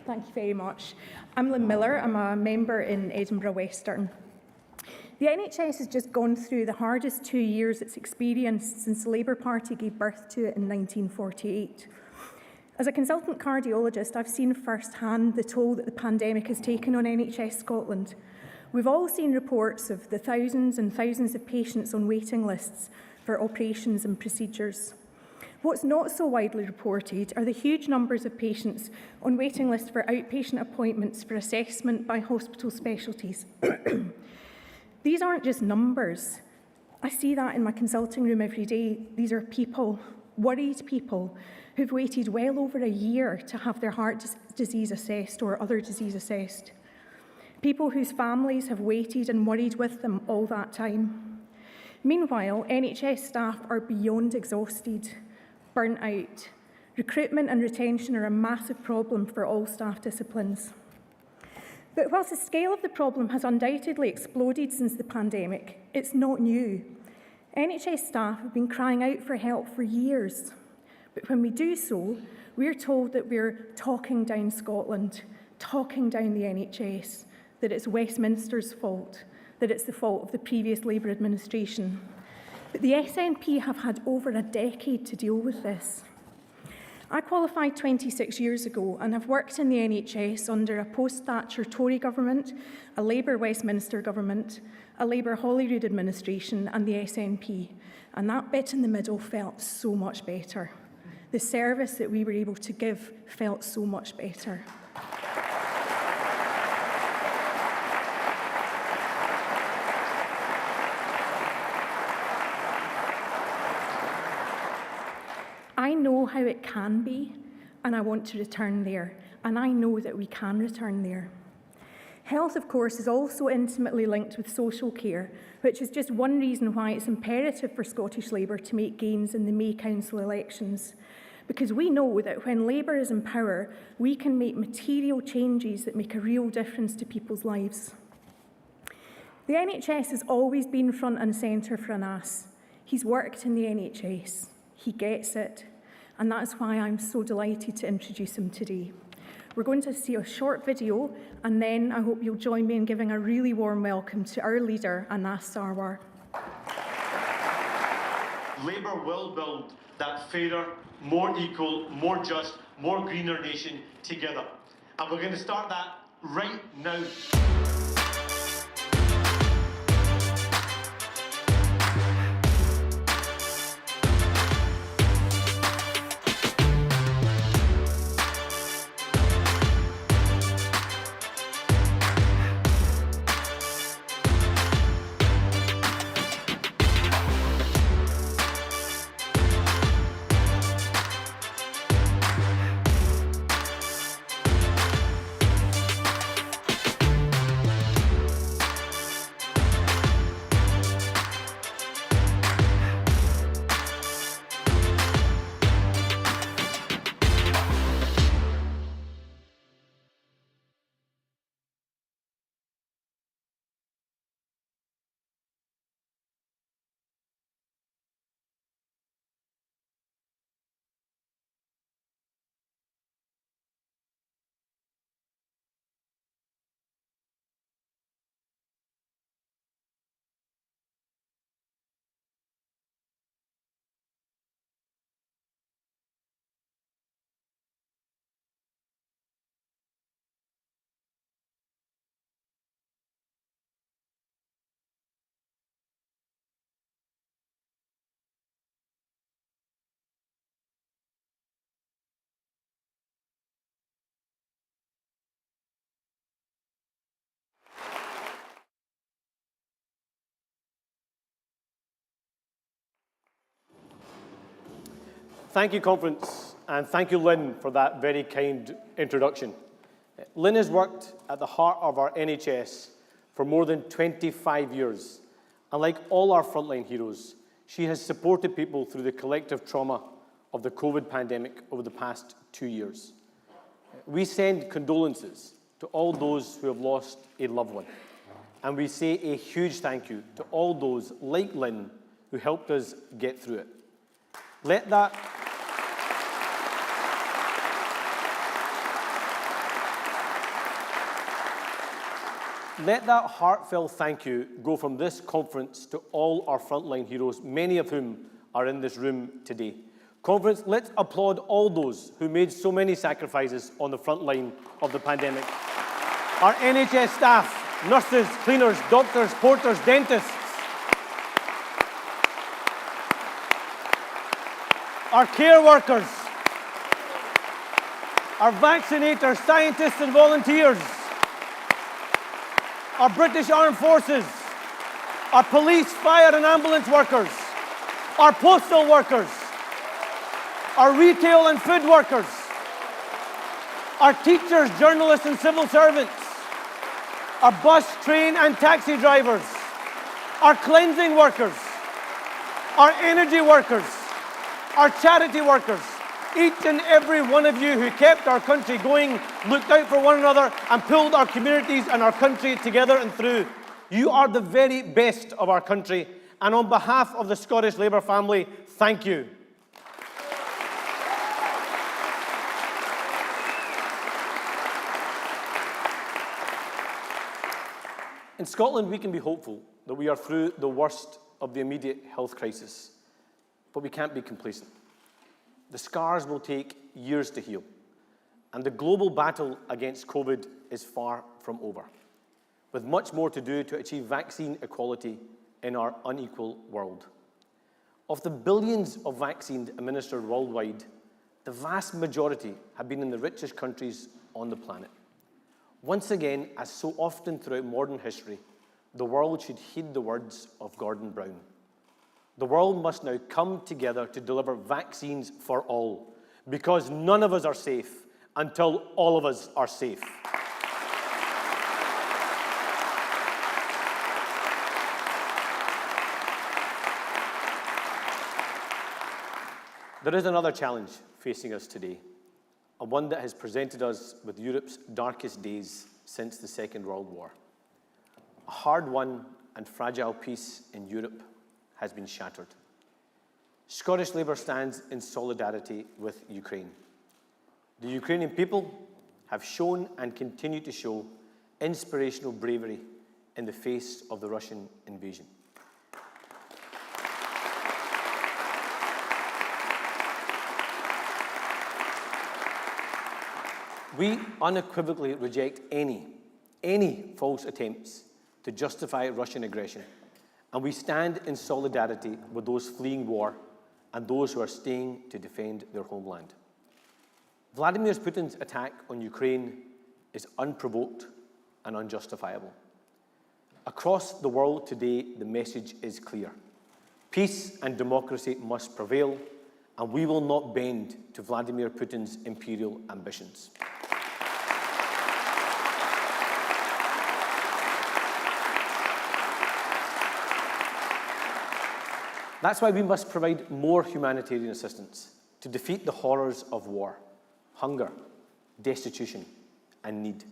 Thank you very much. I'm Lynn Miller. I'm a member in Edinburgh Western. The NHS has just gone through the hardest 2 years it's experienced since the Labour Party gave birth to it in 1948. As a consultant cardiologist, I've seen firsthand the toll that the pandemic has taken on NHS Scotland. We've all seen reports of the thousands and thousands of patients on waiting lists for operations and procedures. What's not so widely reported are the huge numbers of patients on waiting lists for outpatient appointments for assessment by hospital specialties. These aren't just numbers. I see that in my consulting room every day. These are people, worried people, who've waited well over a year to have their heart disease assessed or other disease assessed. People whose families have waited and worried with them all that time. Meanwhile, NHS staff are beyond exhausted, burnt out. Recruitment and retention are a massive problem for all staff disciplines. But whilst the scale of the problem has undoubtedly exploded since the pandemic, it's not new. NHS staff have been crying out for help for years. But when we do so, we're told that we're talking down Scotland, talking down the NHS, that it's Westminster's fault, that it's the fault of the previous Labour administration. But the SNP have had over a decade to deal with this. I qualified 26 years ago and have worked in the NHS under a post-Thatcher Tory government, a Labour Westminster government, a Labour Holyrood administration and the SNP. And that bit in the middle felt so much better. The service that we were able to give felt so much better. I know how it can be, and I want to return there, and I know that we can return there. Health, of course, is also intimately linked with social care, which is just one reason why it's imperative for Scottish Labour to make gains in the May Council elections. Because we know that when Labour is in power, we can make material changes that make a real difference to people's lives. The NHS has always been front and centre for Anas. He's worked in the NHS. He gets it, and that's why I'm so delighted to introduce him today. We're going to see a short video, and then I hope you'll join me in giving a really warm welcome to our leader, Anas Sarwar. Labour will build that fairer, more equal, more just, more greener nation together. And we're going to start that right now. Thank you, Conference, and thank you, Lynn, for that very kind introduction. Lynn has worked at the heart of our NHS for more than 25 years, and like all our frontline heroes, she has supported people through the collective trauma of the COVID pandemic over the past 2 years. We send condolences to all those who have lost a loved one, and we say a huge thank you to all those like Lynn who helped us get through it. Let that heartfelt thank you go from this conference to all our frontline heroes, many of whom are in this room today. Conference, let's applaud all those who made so many sacrifices on the front line of the pandemic. Our NHS staff, nurses, cleaners, doctors, porters, dentists. Our care workers. Our vaccinators, scientists and volunteers. Our British Armed Forces. Our police, fire and ambulance workers. Our postal workers. Our retail and food workers. Our teachers, journalists and civil servants. Our bus, train and taxi drivers. Our cleansing workers. Our energy workers. Our charity workers. Each and every one of you who kept our country going, looked out for one another and pulled our communities and our country together and through. You are the very best of our country. And on behalf of the Scottish Labour family, thank you. In Scotland, we can be hopeful that we are through the worst of the immediate health crisis, but we can't be complacent. The scars will take years to heal, and the global battle against COVID is far from over, with much more to do to achieve vaccine equality in our unequal world. Of the billions of vaccines administered worldwide, the vast majority have been in the richest countries on the planet. Once again, as so often throughout modern history, the world should heed the words of Gordon Brown. The world must now come together to deliver vaccines for all, because none of us are safe until all of us are safe. There is another challenge facing us today, and one that has presented us with Europe's darkest days since the Second World War. A hard-won and fragile peace in Europe has been shattered. Scottish Labour stands in solidarity with Ukraine. The Ukrainian people have shown and continue to show inspirational bravery in the face of the Russian invasion. We unequivocally reject any false attempts to justify Russian aggression, and we stand in solidarity with those fleeing war and those who are staying to defend their homeland. Vladimir Putin's attack on Ukraine is unprovoked and unjustifiable. Across the world today, the message is clear. Peace and democracy must prevail, and we will not bend to Vladimir Putin's imperial ambitions. That's why we must provide more humanitarian assistance to defeat the horrors of war, hunger, destitution, and need.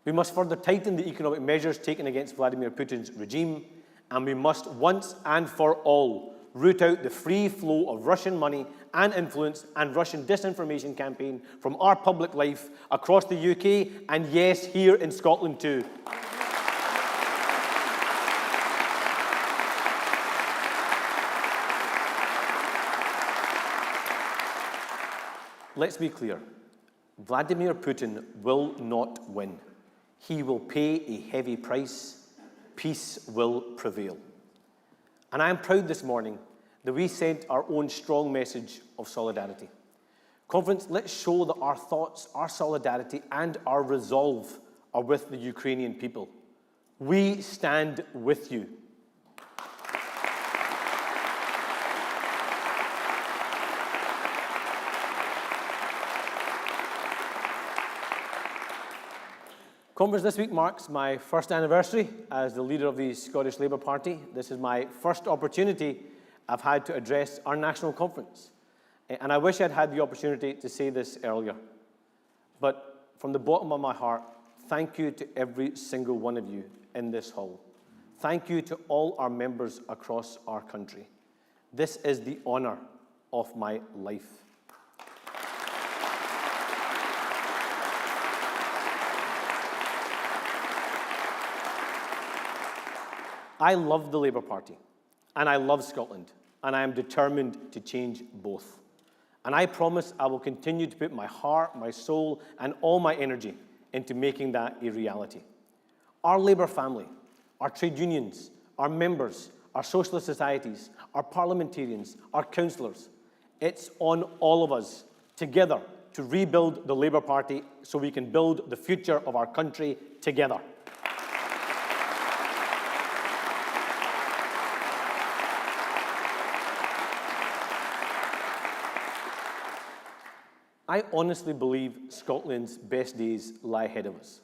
We must further tighten the economic measures taken against Vladimir Putin's regime, and we must once and for all root out the free flow of Russian money and influence and Russian disinformation campaign from our public life across the UK and, yes, here in Scotland too. Let's be clear. Vladimir Putin will not win. He will pay a heavy price. Peace will prevail. And I am proud this morning that we sent our own strong message of solidarity. Conference, let's show that our thoughts, our solidarity, and our resolve are with the Ukrainian people. We stand with you. Conference, this week marks my first anniversary as the leader of the Scottish Labour Party. This is my first opportunity I've had to address our national conference. And I wish I'd had the opportunity to say this earlier. But from the bottom of my heart, thank you to every single one of you in this hall. Thank you to all our members across our country. This is the honour of my life. I love the Labour Party, and I love Scotland, and I am determined to change both. And I promise I will continue to put my heart, my soul, and all my energy into making that a reality. Our Labour family, our trade unions, our members, our socialist societies, our parliamentarians, our councillors, it's on all of us together to rebuild the Labour Party so we can build the future of our country together. I honestly believe Scotland's best days lie ahead of us.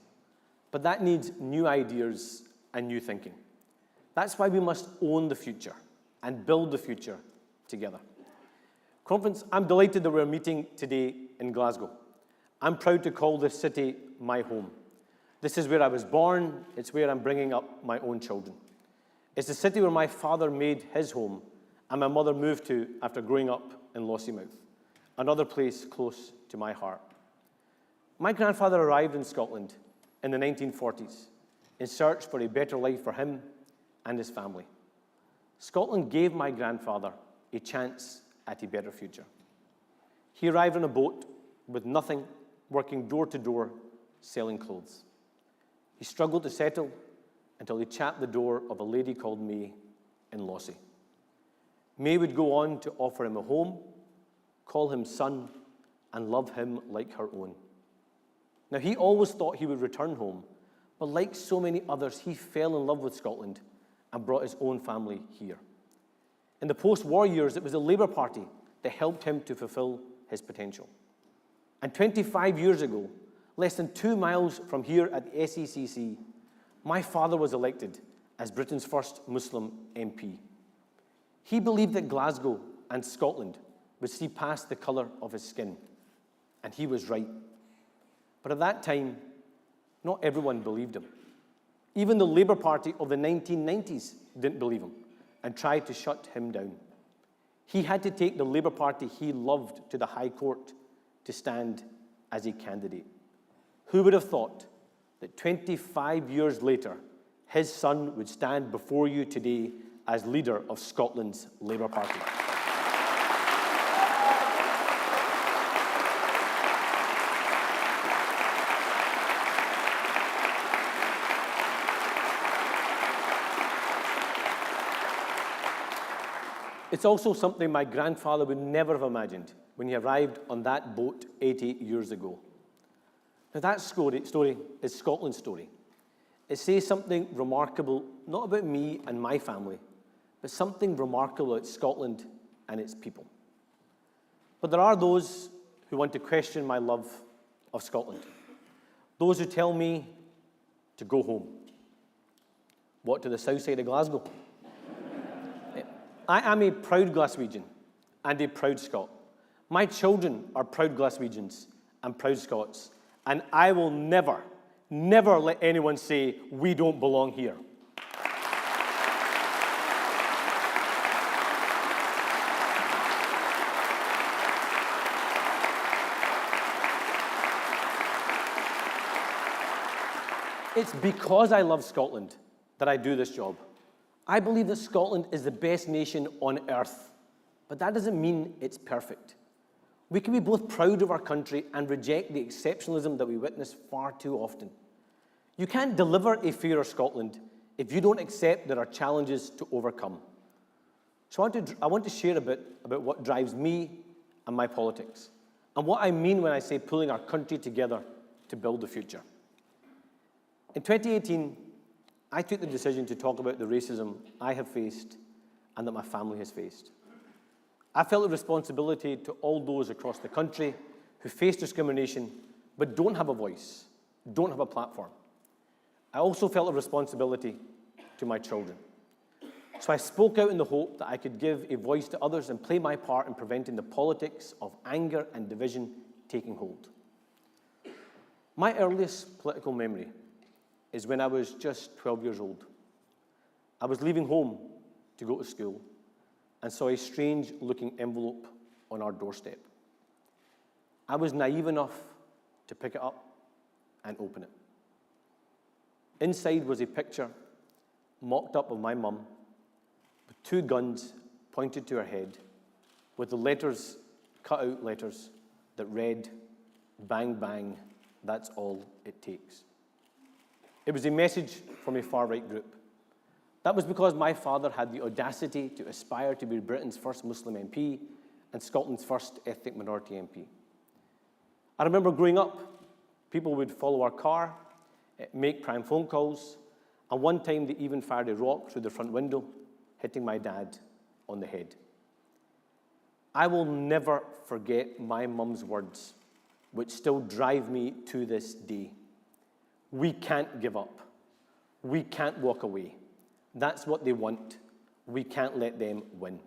But that needs new ideas and new thinking. That's why we must own the future and build the future together. Conference, I'm delighted that we're meeting today in Glasgow. I'm proud to call this city my home. This is where I was born. It's where I'm bringing up my own children. It's the city where my father made his home and my mother moved to after growing up in Lossiemouth, another place close to my heart. My grandfather arrived in Scotland in the 1940s in search for a better life for him and his family. Scotland gave my grandfather a chance at a better future. He arrived on a boat with nothing, working door to door, selling clothes. He struggled to settle until he chapped the door of a lady called May in Lossie. May would go on to offer him a home, call him son, and love him like her own. Now, he always thought he would return home, but like so many others, he fell in love with Scotland and brought his own family here. In the post-war years, it was the Labour Party that helped him to fulfil his potential. And 25 years ago, less than 2 miles from here at the SECC, my father was elected as Britain's first Muslim MP. He believed that Glasgow and Scotland would see past the colour of his skin, and he was right. But at that time, not everyone believed him. Even the Labour Party of the 1990s didn't believe him and tried to shut him down. He had to take the Labour Party he loved to the High Court to stand as a candidate. Who would have thought that 25 years later, his son would stand before you today as leader of Scotland's Labour Party? It's also something my grandfather would never have imagined when he arrived on that boat 80 years ago. Now, that story is Scotland's story. It says something remarkable, not about me and my family, but something remarkable about Scotland and its people. But there are those who want to question my love of Scotland. Those who tell me to go home. What, to the south side of Glasgow? I am a proud Glaswegian and a proud Scot. My children are proud Glaswegians and proud Scots, and I will never, never let anyone say we don't belong here. It's because I love Scotland that I do this job. I believe that Scotland is the best nation on earth, but that doesn't mean it's perfect. We can be both proud of our country and reject the exceptionalism that we witness far too often. You can't deliver a fairer Scotland if you don't accept there are challenges to overcome. So I want to share a bit about what drives me and my politics, and what I mean when I say pulling our country together to build the future. In 2018, I took the decision to talk about the racism I have faced and that my family has faced. I felt a responsibility to all those across the country who face discrimination but don't have a voice, don't have a platform. I also felt a responsibility to my children. So I spoke out in the hope that I could give a voice to others and play my part in preventing the politics of anger and division taking hold. My earliest political memory is when I was just 12 years old. I was leaving home to go to school and saw a strange-looking envelope on our doorstep. I was naive enough to pick it up and open it. Inside was a picture mocked up of my mum with 2 guns pointed to her head with the letters, cut-out letters, that read, "Bang, bang, that's all it takes." It was a message from a far-right group. That was because my father had the audacity to aspire to be Britain's first Muslim MP and Scotland's first ethnic minority MP. I remember growing up, people would follow our car, make prank phone calls, and one time they even fired a rock through the front window, hitting my dad on the head. I will never forget my mum's words, which still drive me to this day. We can't give up. We can't walk away. That's what they want. We can't let them win.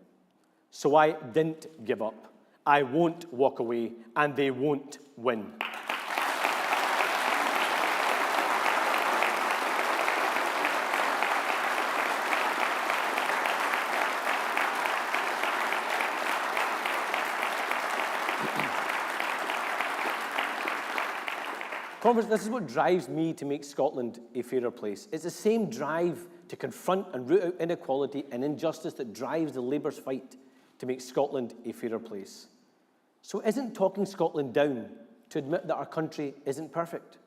So I didn't give up. I won't walk away, and they won't win. Conference, this is what drives me to make Scotland a fairer place. It's the same drive to confront and root out inequality and injustice that drives the Labour's fight to make Scotland a fairer place. So it isn't talking Scotland down to admit that our country isn't perfect.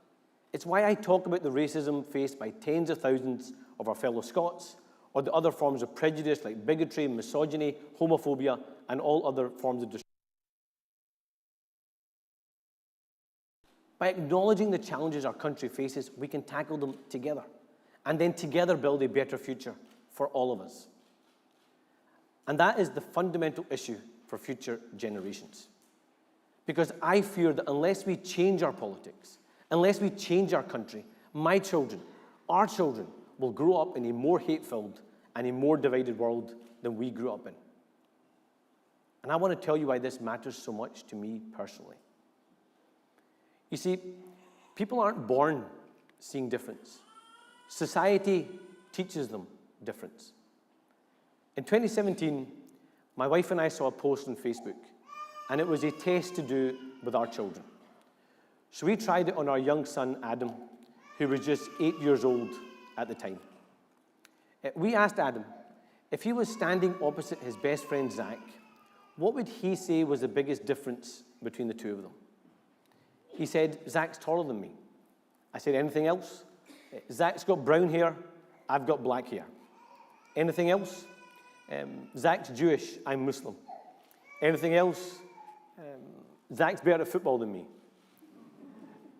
It's why I talk about the racism faced by tens of thousands of our fellow Scots, or the other forms of prejudice like bigotry, misogyny, homophobia, and all other forms of discrimination. By acknowledging the challenges our country faces, we can tackle them together, and then together build a better future for all of us. And that is the fundamental issue for future generations. Because I fear that unless we change our politics, unless we change our country, my children, our children, will grow up in a more hate-filled and a more divided world than we grew up in. And I want to tell you why this matters so much to me personally. You see, people aren't born seeing difference. Society teaches them difference. In 2017, my wife and I saw a post on Facebook, and it was a test to do with our children. So we tried it on our young son, Adam, who was just 8 years old at the time. We asked Adam, if he was standing opposite his best friend, Zach, what would he say was the biggest difference between the two of them? He said, Zach's taller than me. I said, anything else? Zach's got brown hair, I've got black hair. Anything else? Zach's Jewish, I'm Muslim. Anything else? Zach's better at football than me.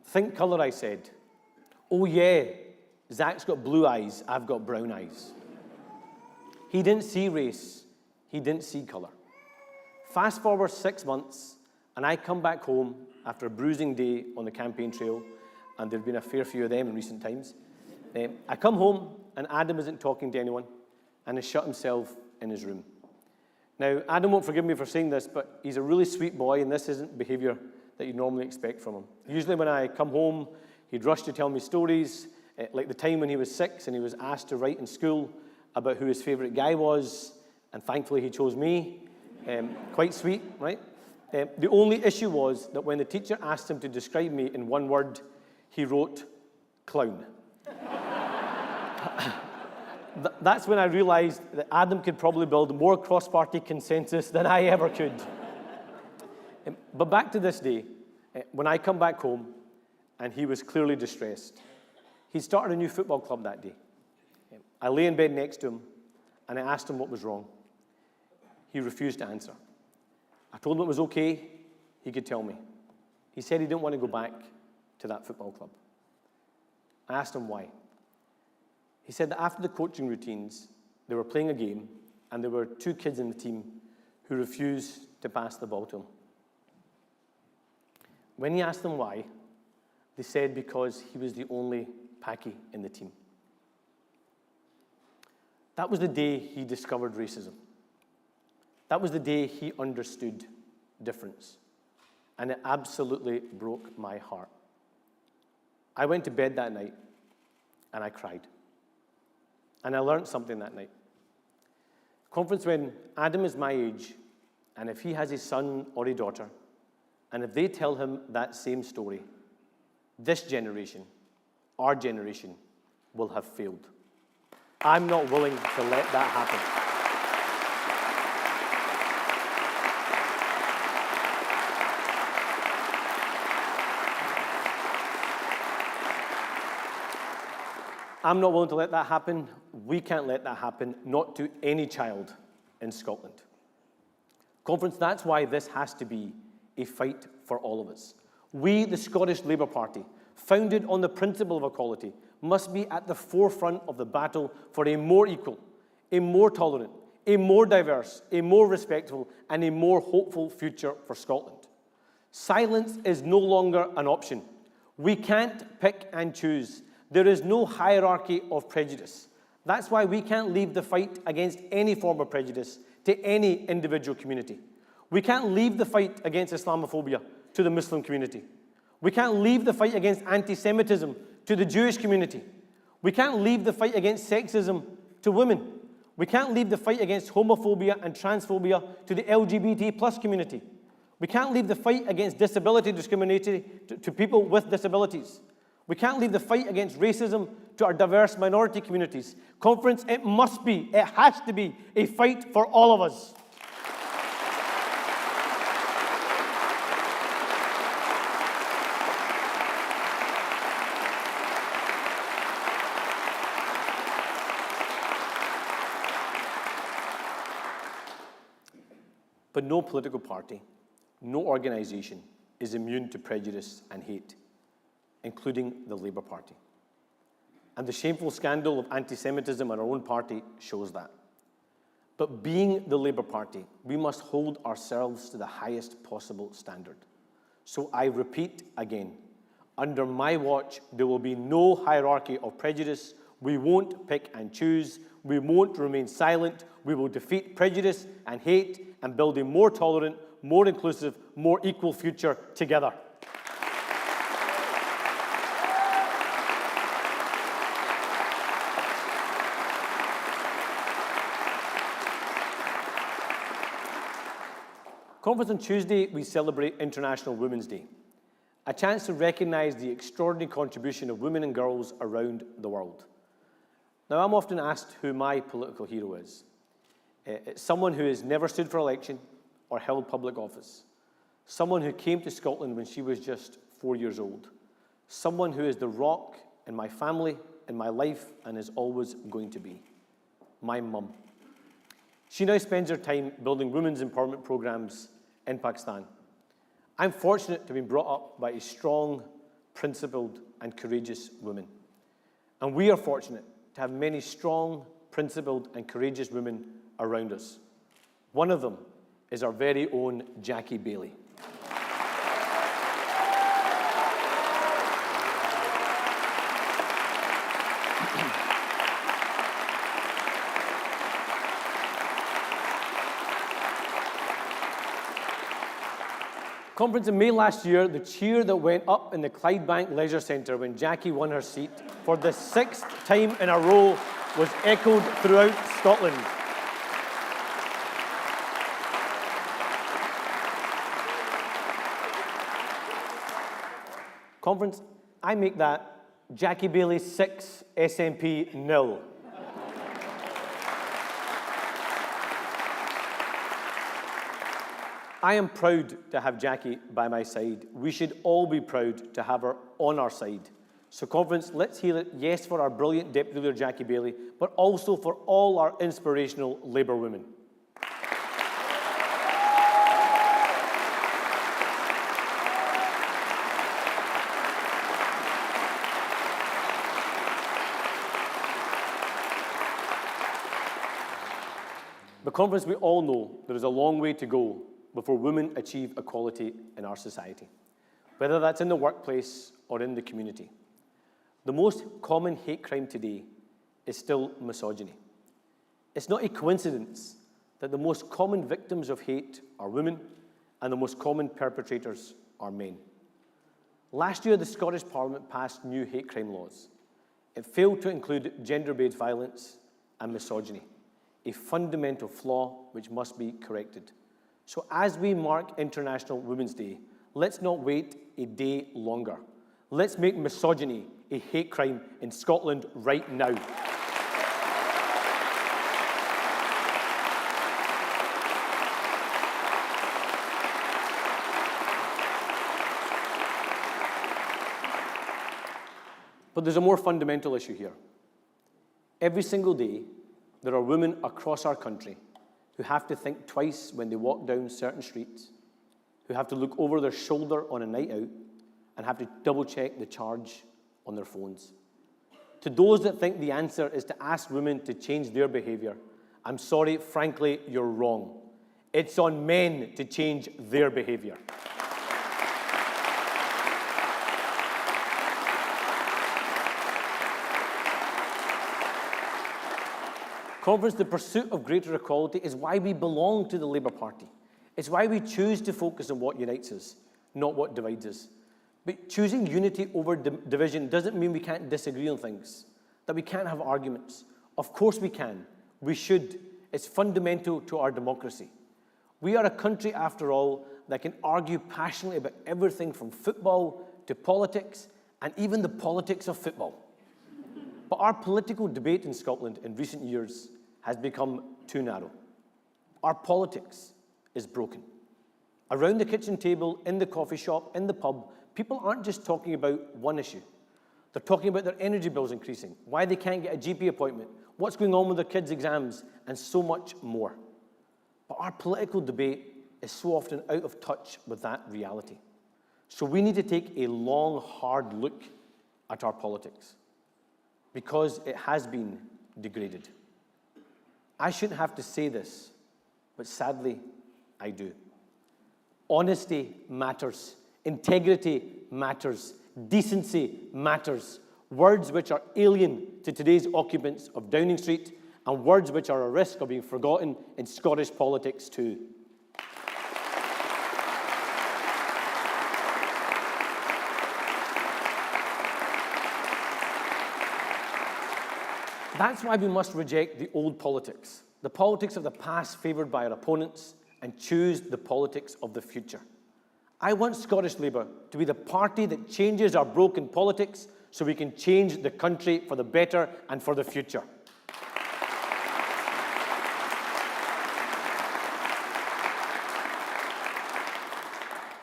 Think colour, I said. Oh yeah, Zach's got blue eyes, I've got brown eyes. He didn't see race, he didn't see colour. Fast forward 6 months, and I come back home after a bruising day on the campaign trail, and there have been a fair few of them in recent times. I come home, and Adam isn't talking to anyone, and has shut himself in his room. Now, Adam won't forgive me for saying this, but he's a really sweet boy, and this isn't behaviour that you'd normally expect from him. Usually when I come home, he'd rush to tell me stories, like the time when he was 6 and he was asked to write in school about who his favourite guy was, and thankfully he chose me. Quite sweet, right? The only issue was that when the teacher asked him to describe me in one word, he wrote, clown. That's when I realised that Adam could probably build more cross-party consensus than I ever could. But back to this day, when I come back home, and he was clearly distressed. He started a new football club that day. I lay in bed next to him, and I asked him what was wrong. He refused to answer. I told him it was okay, he could tell me. He said he didn't want to go back to that football club. I asked him why. He said that after the coaching routines, they were playing a game, and there were 2 kids in the team who refused to pass the ball to him. When he asked them why, they said because he was the only Paki in the team. That was the day he discovered racism. That was the day he understood difference. And it absolutely broke my heart. I went to bed that night and I cried. And I learned something that night. Conference, when Adam is my age, and if he has a son or a daughter, and if they tell him that same story, this generation, our generation, will have failed. I'm not willing to let that happen. I'm not willing to let that happen. We can't let that happen, not to any child in Scotland. Conference, that's why this has to be a fight for all of us. We, the Scottish Labour Party, founded on the principle of equality, must be at the forefront of the battle for a more equal, a more tolerant, a more diverse, a more respectful, and a more hopeful future for Scotland. Silence is no longer an option. We can't pick and choose. There is no hierarchy of prejudice. That's why we can't leave the fight against any form of prejudice to any individual community. We can't leave the fight against Islamophobia to the Muslim community. We can't leave the fight against anti-Semitism to the Jewish community. We can't leave the fight against sexism to women. We can't leave the fight against homophobia and transphobia to the LGBT+ community. We can't leave the fight against disability discrimination to people with disabilities. We can't leave the fight against racism to our diverse minority communities. Conference, it must be, it has to be a fight for all of us. But no political party, no organisation is immune to prejudice and hate, including the Labour Party. And the shameful scandal of anti-Semitism in our own party shows that. But being the Labour Party, we must hold ourselves to the highest possible standard. So I repeat again, under my watch, there will be no hierarchy of prejudice. We won't pick and choose. We won't remain silent. We will defeat prejudice and hate and build a more tolerant, more inclusive, more equal future together. Conference, on Tuesday, we celebrate International Women's Day, a chance to recognise the extraordinary contribution of women and girls around the world. Now, I'm often asked who my political hero is. It's someone who has never stood for election or held public office, someone who came to Scotland when she was just 4 years old, someone who is the rock in my family, in my life, and is always going to be, my mum. She now spends her time building women's empowerment programs in Pakistan. I'm fortunate to be brought up by a strong, principled, and courageous woman. And we are fortunate to have many strong, principled, and courageous women around us. One of them is our very own Jackie Baillie. Conference, in May last year, the cheer that went up in the Clydebank Leisure Centre when Jackie won her seat for the 6th time in a row was echoed throughout Scotland. Conference, I make that Jackie Baillie 6, SNP 0. I am proud to have Jackie by my side. We should all be proud to have her on our side. So, Conference, let's hear it, yes, for our brilliant Deputy Leader Jackie Baillie, but also for all our inspirational Labour women. But, Conference, we all know there is a long way to go before women achieve equality in our society, whether that's in the workplace or in the community. The most common hate crime today is still misogyny. It's not a coincidence that the most common victims of hate are women and the most common perpetrators are men. Last year, the Scottish Parliament passed new hate crime laws. It failed to include gender-based violence and misogyny, a fundamental flaw which must be corrected. So as we mark International Women's Day, let's not wait a day longer. Let's make misogyny a hate crime in Scotland right now. But there's a more fundamental issue here. Every single day, there are women across our country who have to think twice when they walk down certain streets, who have to look over their shoulder on a night out, and have to double-check the charge on their phones. To those that think the answer is to ask women to change their behaviour, I'm sorry, frankly, you're wrong. It's on men to change their behaviour. Conference, the pursuit of greater equality is why we belong to the Labour Party. It's why we choose to focus on what unites us, not what divides us. But choosing unity over division doesn't mean we can't disagree on things, that we can't have arguments. Of course we can. We should. It's fundamental to our democracy. We are a country, after all, that can argue passionately about everything from football to politics and even the politics of football. But our political debate in Scotland in recent years has become too narrow. Our politics is broken. Around the kitchen table, in the coffee shop, in the pub, people aren't just talking about one issue. They're talking about their energy bills increasing, why they can't get a GP appointment, what's going on with their kids' exams, and so much more. But our political debate is so often out of touch with that reality. So we need to take a long, hard look at our politics, because it has been degraded. I shouldn't have to say this, but sadly, I do. Honesty matters. Integrity matters. Decency matters. Words which are alien to today's occupants of Downing Street, and words which are a risk of being forgotten in Scottish politics too. That's why we must reject the old politics, the politics of the past favoured by our opponents, and choose the politics of the future. I want Scottish Labour to be the party that changes our broken politics so we can change the country for the better and for the future.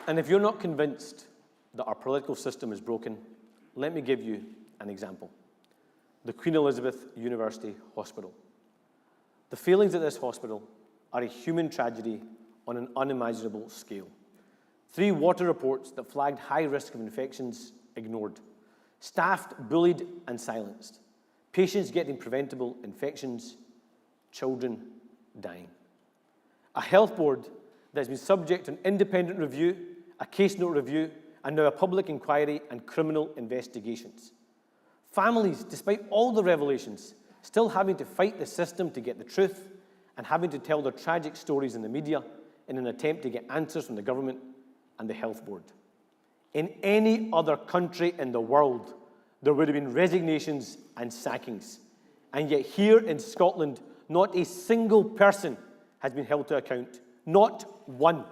And if you're not convinced that our political system is broken, let me give you an example. The Queen Elizabeth University Hospital. The failings at this hospital are a human tragedy on an unimaginable scale. 3 water reports that flagged high risk of infections ignored. Staff bullied and silenced. Patients getting preventable infections. Children dying. A health board that has been subject to an independent review, a case note review, and now a public inquiry and criminal investigations. Families, despite all the revelations, still having to fight the system to get the truth and having to tell their tragic stories in the media in an attempt to get answers from the government and the health board. In any other country in the world, there would have been resignations and sackings. And yet here in Scotland, not a single person has been held to account. Not one.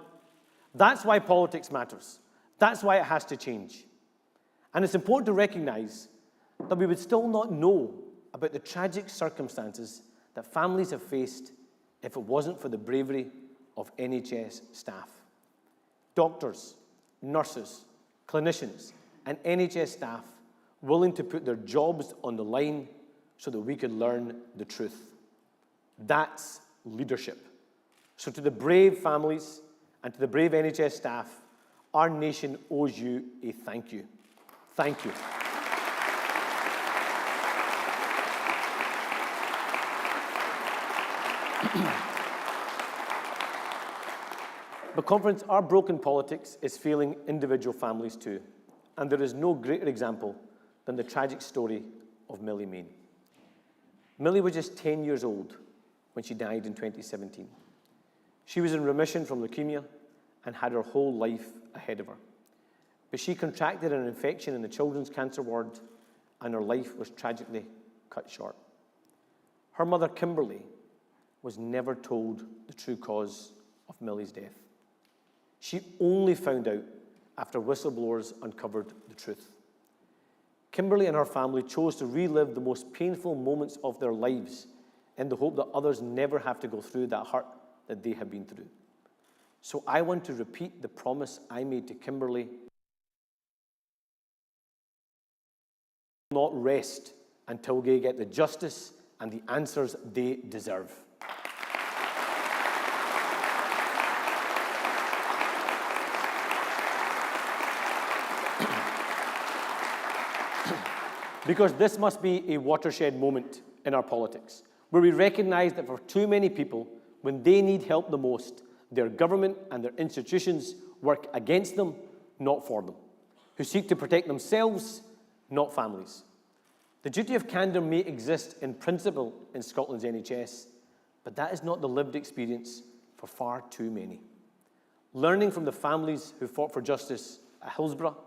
That's why politics matters. That's why it has to change. And it's important to recognise that we would still not know about the tragic circumstances that families have faced if it wasn't for the bravery of NHS staff. Doctors, nurses, clinicians, and NHS staff willing to put their jobs on the line so that we could learn the truth. That's leadership. So to the brave families and to the brave NHS staff, our nation owes you a thank you. Thank you. But conference, our broken politics is failing individual families too. And there is no greater example than the tragic story of Millie Mayne. Millie was just 10 years old when she died in 2017. She was in remission from leukemia and had her whole life ahead of her. But she contracted an infection in the children's cancer ward, and her life was tragically cut short. Her mother, Kimberly, was never told the true cause of Millie's death. She only found out after whistleblowers uncovered the truth. Kimberly and her family chose to relive the most painful moments of their lives in the hope that others never have to go through that hurt that they have been through. So I want to repeat the promise I made to Kimberly: not rest until they get the justice and the answers they deserve. Because this must be a watershed moment in our politics, where we recognise that for too many people, when they need help the most, their government and their institutions work against them, not for them, who seek to protect themselves, not families. The duty of candour may exist in principle in Scotland's NHS, but that is not the lived experience for far too many. Learning from the families who fought for justice at Hillsborough,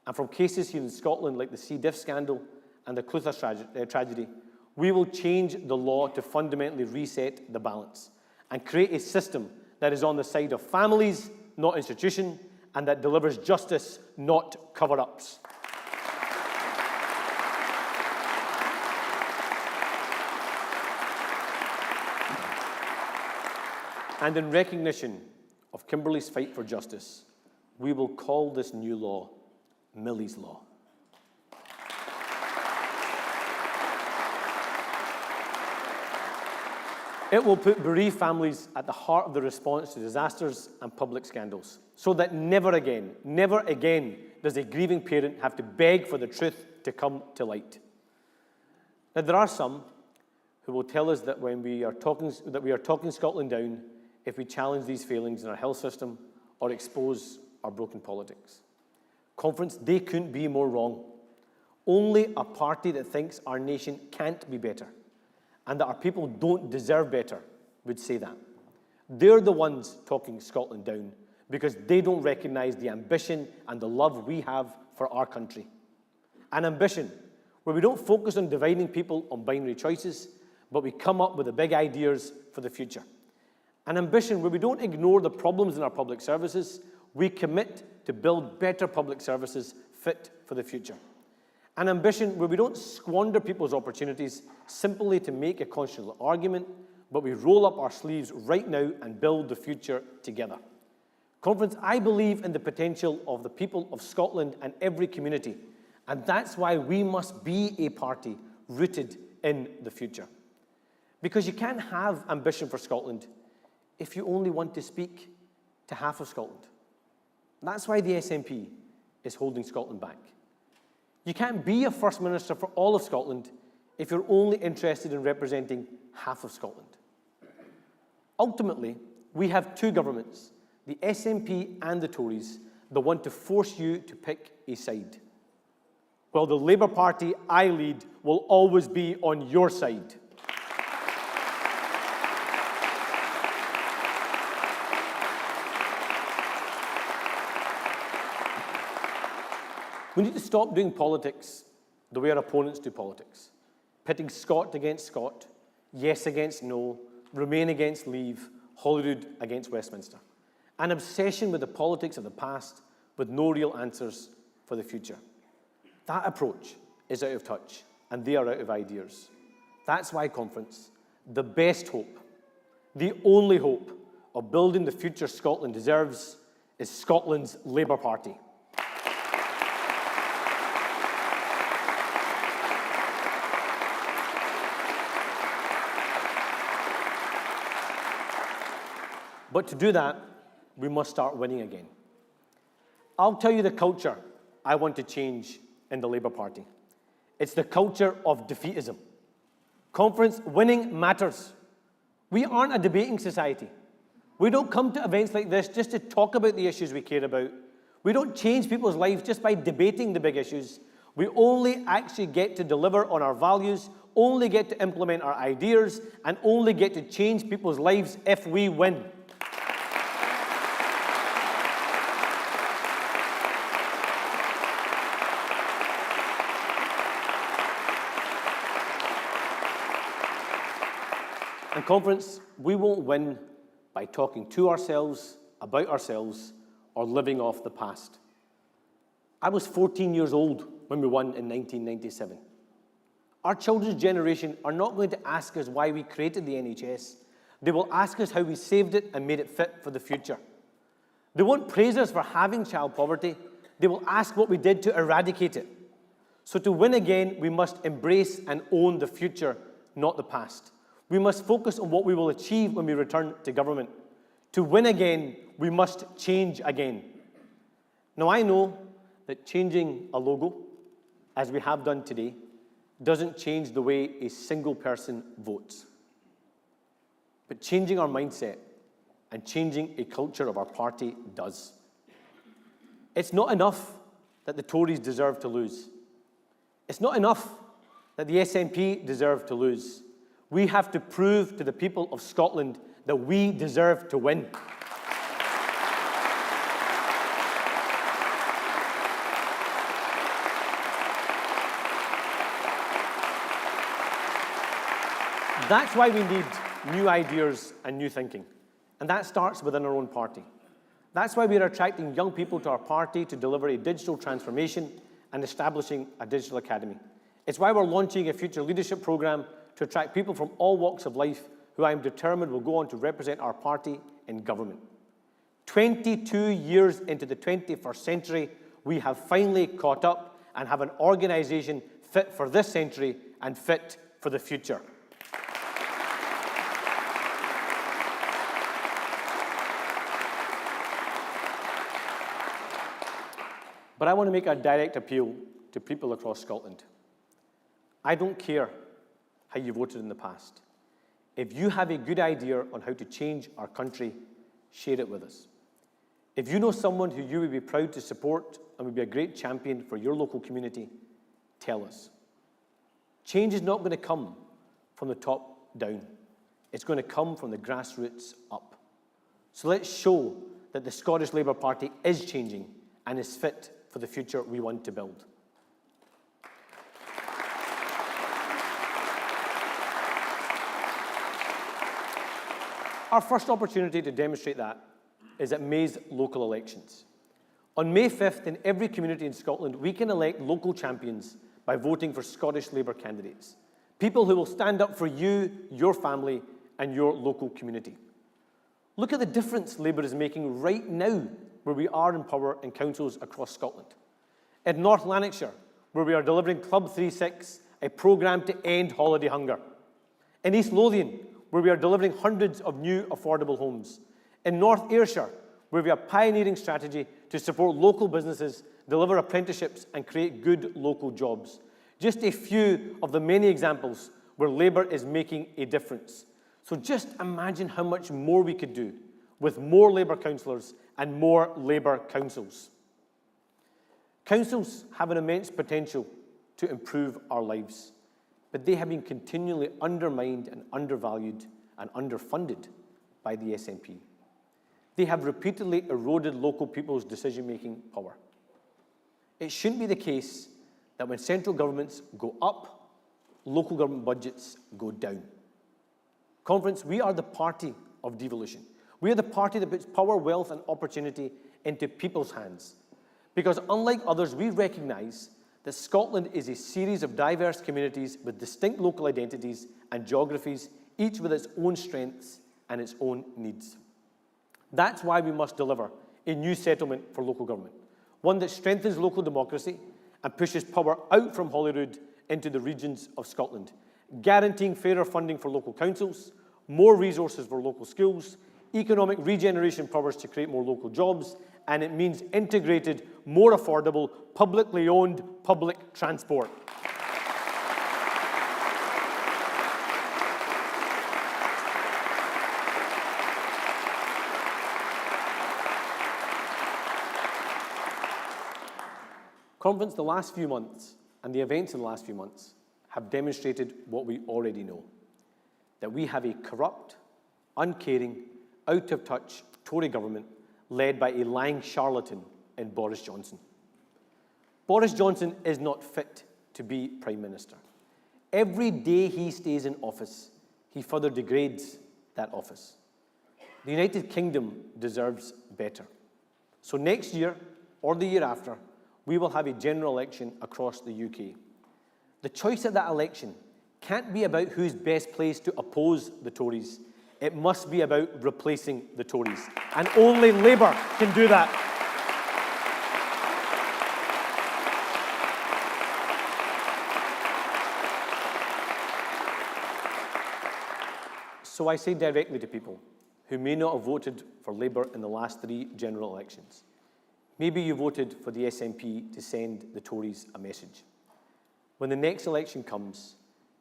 and from cases here in Scotland like the C. diff scandal and the Clutha tragedy, we will change the law to fundamentally reset the balance and create a system that is on the side of families, not institution, and that delivers justice, not cover-ups. And in recognition of Kimberly's fight for justice, we will call this new law Millie's Law. It will put bereaved families at the heart of the response to disasters and public scandals, so that never again does a grieving parent have to beg for the truth to come to light. Now, there are some who will tell us that we are talking Scotland down if we challenge these failings in our health system or expose our broken politics. Conference, they couldn't be more wrong. Only a party that thinks our nation can't be better and that our people don't deserve better would say that. They're the ones talking Scotland down because they don't recognise the ambition and the love we have for our country. An ambition where we don't focus on dividing people on binary choices, but we come up with the big ideas for the future. An ambition where we don't ignore the problems in our public services, we commit to build better public services fit for the future. An ambition where we don't squander people's opportunities simply to make a constitutional argument, but we roll up our sleeves right now and build the future together. Conference, I believe in the potential of the people of Scotland and every community, and that's why we must be a party rooted in the future. Because you can't have ambition for Scotland if you only want to speak to half of Scotland. That's why the SNP is holding Scotland back. You can't be a First Minister for all of Scotland if you're only interested in representing half of Scotland. Ultimately, we have two governments, the SNP and the Tories, that want to force you to pick a side. While the Labour Party I lead will always be on your side. We need to stop doing politics the way our opponents do politics, pitting Scot against Scot, yes against no, Remain against Leave, Holyrood against Westminster. An obsession with the politics of the past with no real answers for the future. That approach is out of touch, and they are out of ideas. That's why, Conference, the best hope, the only hope of building the future Scotland deserves is Scotland's Labour Party. But to do that, we must start winning again. I'll tell you the culture I want to change in the Labour Party. It's the culture of defeatism. Conference, winning matters. We aren't a debating society. We don't come to events like this just to talk about the issues we care about. We don't change people's lives just by debating the big issues. We only actually get to deliver on our values only get to implement our ideas, and only get to change people's lives if we win. And conference, we won't win by talking to ourselves, about ourselves, or living off the past. I was 14 years old when we won in 1997. Our children's generation are not going to ask us why we created the NHS. They will ask us how we saved it and made it fit for the future. They won't praise us for having child poverty. They will ask what we did to eradicate it. So to win again, we must embrace and own the future, not the past. We must focus on what we will achieve when we return to government. To win again, we must change again. Now, I know that changing a logo, as we have done today, doesn't change the way a single person votes. But changing our mindset and changing a culture of our party does. It's not enough that the Tories deserve to lose. It's not enough that the SNP deserve to lose. We have to prove to the people of Scotland that we deserve to win. That's why we need new ideas and new thinking. And that starts within our own party. That's why we are attracting young people to our party to deliver a digital transformation and establishing a digital academy. It's why we're launching a future leadership programme to attract people from all walks of life who I am determined will go on to represent our party in government. 22 years into the 21st century, we have finally caught up and have an organisation fit for this century and fit for the future. But I want to make a direct appeal to people across Scotland. I don't care how you voted in the past. If you have a good idea on how to change our country, share it with us. If you know someone who you would be proud to support and would be a great champion for your local community, tell us. Change is not going to come from the top down. It's going to come from the grassroots up. So let's show that the Scottish Labour Party is changing and is fit for the future we want to build. Our first opportunity to demonstrate that is at May's local elections. On May 5th, in every community in Scotland, we can elect local champions by voting for Scottish Labour candidates. People who will stand up for you, your family, and your local community. Look at the difference Labour is making right now where we are in power in councils across Scotland. In North Lanarkshire, where we are delivering Club 36, a programme to end holiday hunger. In East Lothian, where we are delivering hundreds of new affordable homes. In North Ayrshire, where we have a pioneering strategy to support local businesses, deliver apprenticeships and create good local jobs. Just a few of the many examples where Labour is making a difference. So just imagine how much more we could do with more Labour councillors and more Labour councils. Councils have an immense potential to improve our lives, but they have been continually undermined and undervalued and underfunded by the SNP. They have repeatedly eroded local people's decision-making power. It shouldn't be the case that when central governments go up, local government budgets go down. Conference, we are the party of devolution. We are the party that puts power, wealth and opportunity into people's hands. Because unlike others, we recognise that Scotland is a series of diverse communities with distinct local identities and geographies, each with its own strengths and its own needs. That's why we must deliver a new settlement for local government, one that strengthens local democracy and pushes power out from Holyrood into the regions of Scotland, guaranteeing fairer funding for local councils, more resources for local schools, economic regeneration powers to create more local jobs, and it means integrated, more affordable, publicly owned public transport. Conference, the last few months and the events in the last few months have demonstrated what we already know, that we have a corrupt, uncaring, out-of-touch Tory government led by a lying charlatan in Boris Johnson. Boris Johnson is not fit to be Prime Minister. Every day he stays in office, he further degrades that office. The United Kingdom deserves better. So next year, or the year after, we will have a general election across the UK. The choice at that election can't be about who's best placed to oppose the Tories. It must be about replacing the Tories. And only Labour can do that. So I say directly to people who may not have voted for Labour in the last 3 general elections. Maybe you voted for the SNP to send the Tories a message. When the next election comes,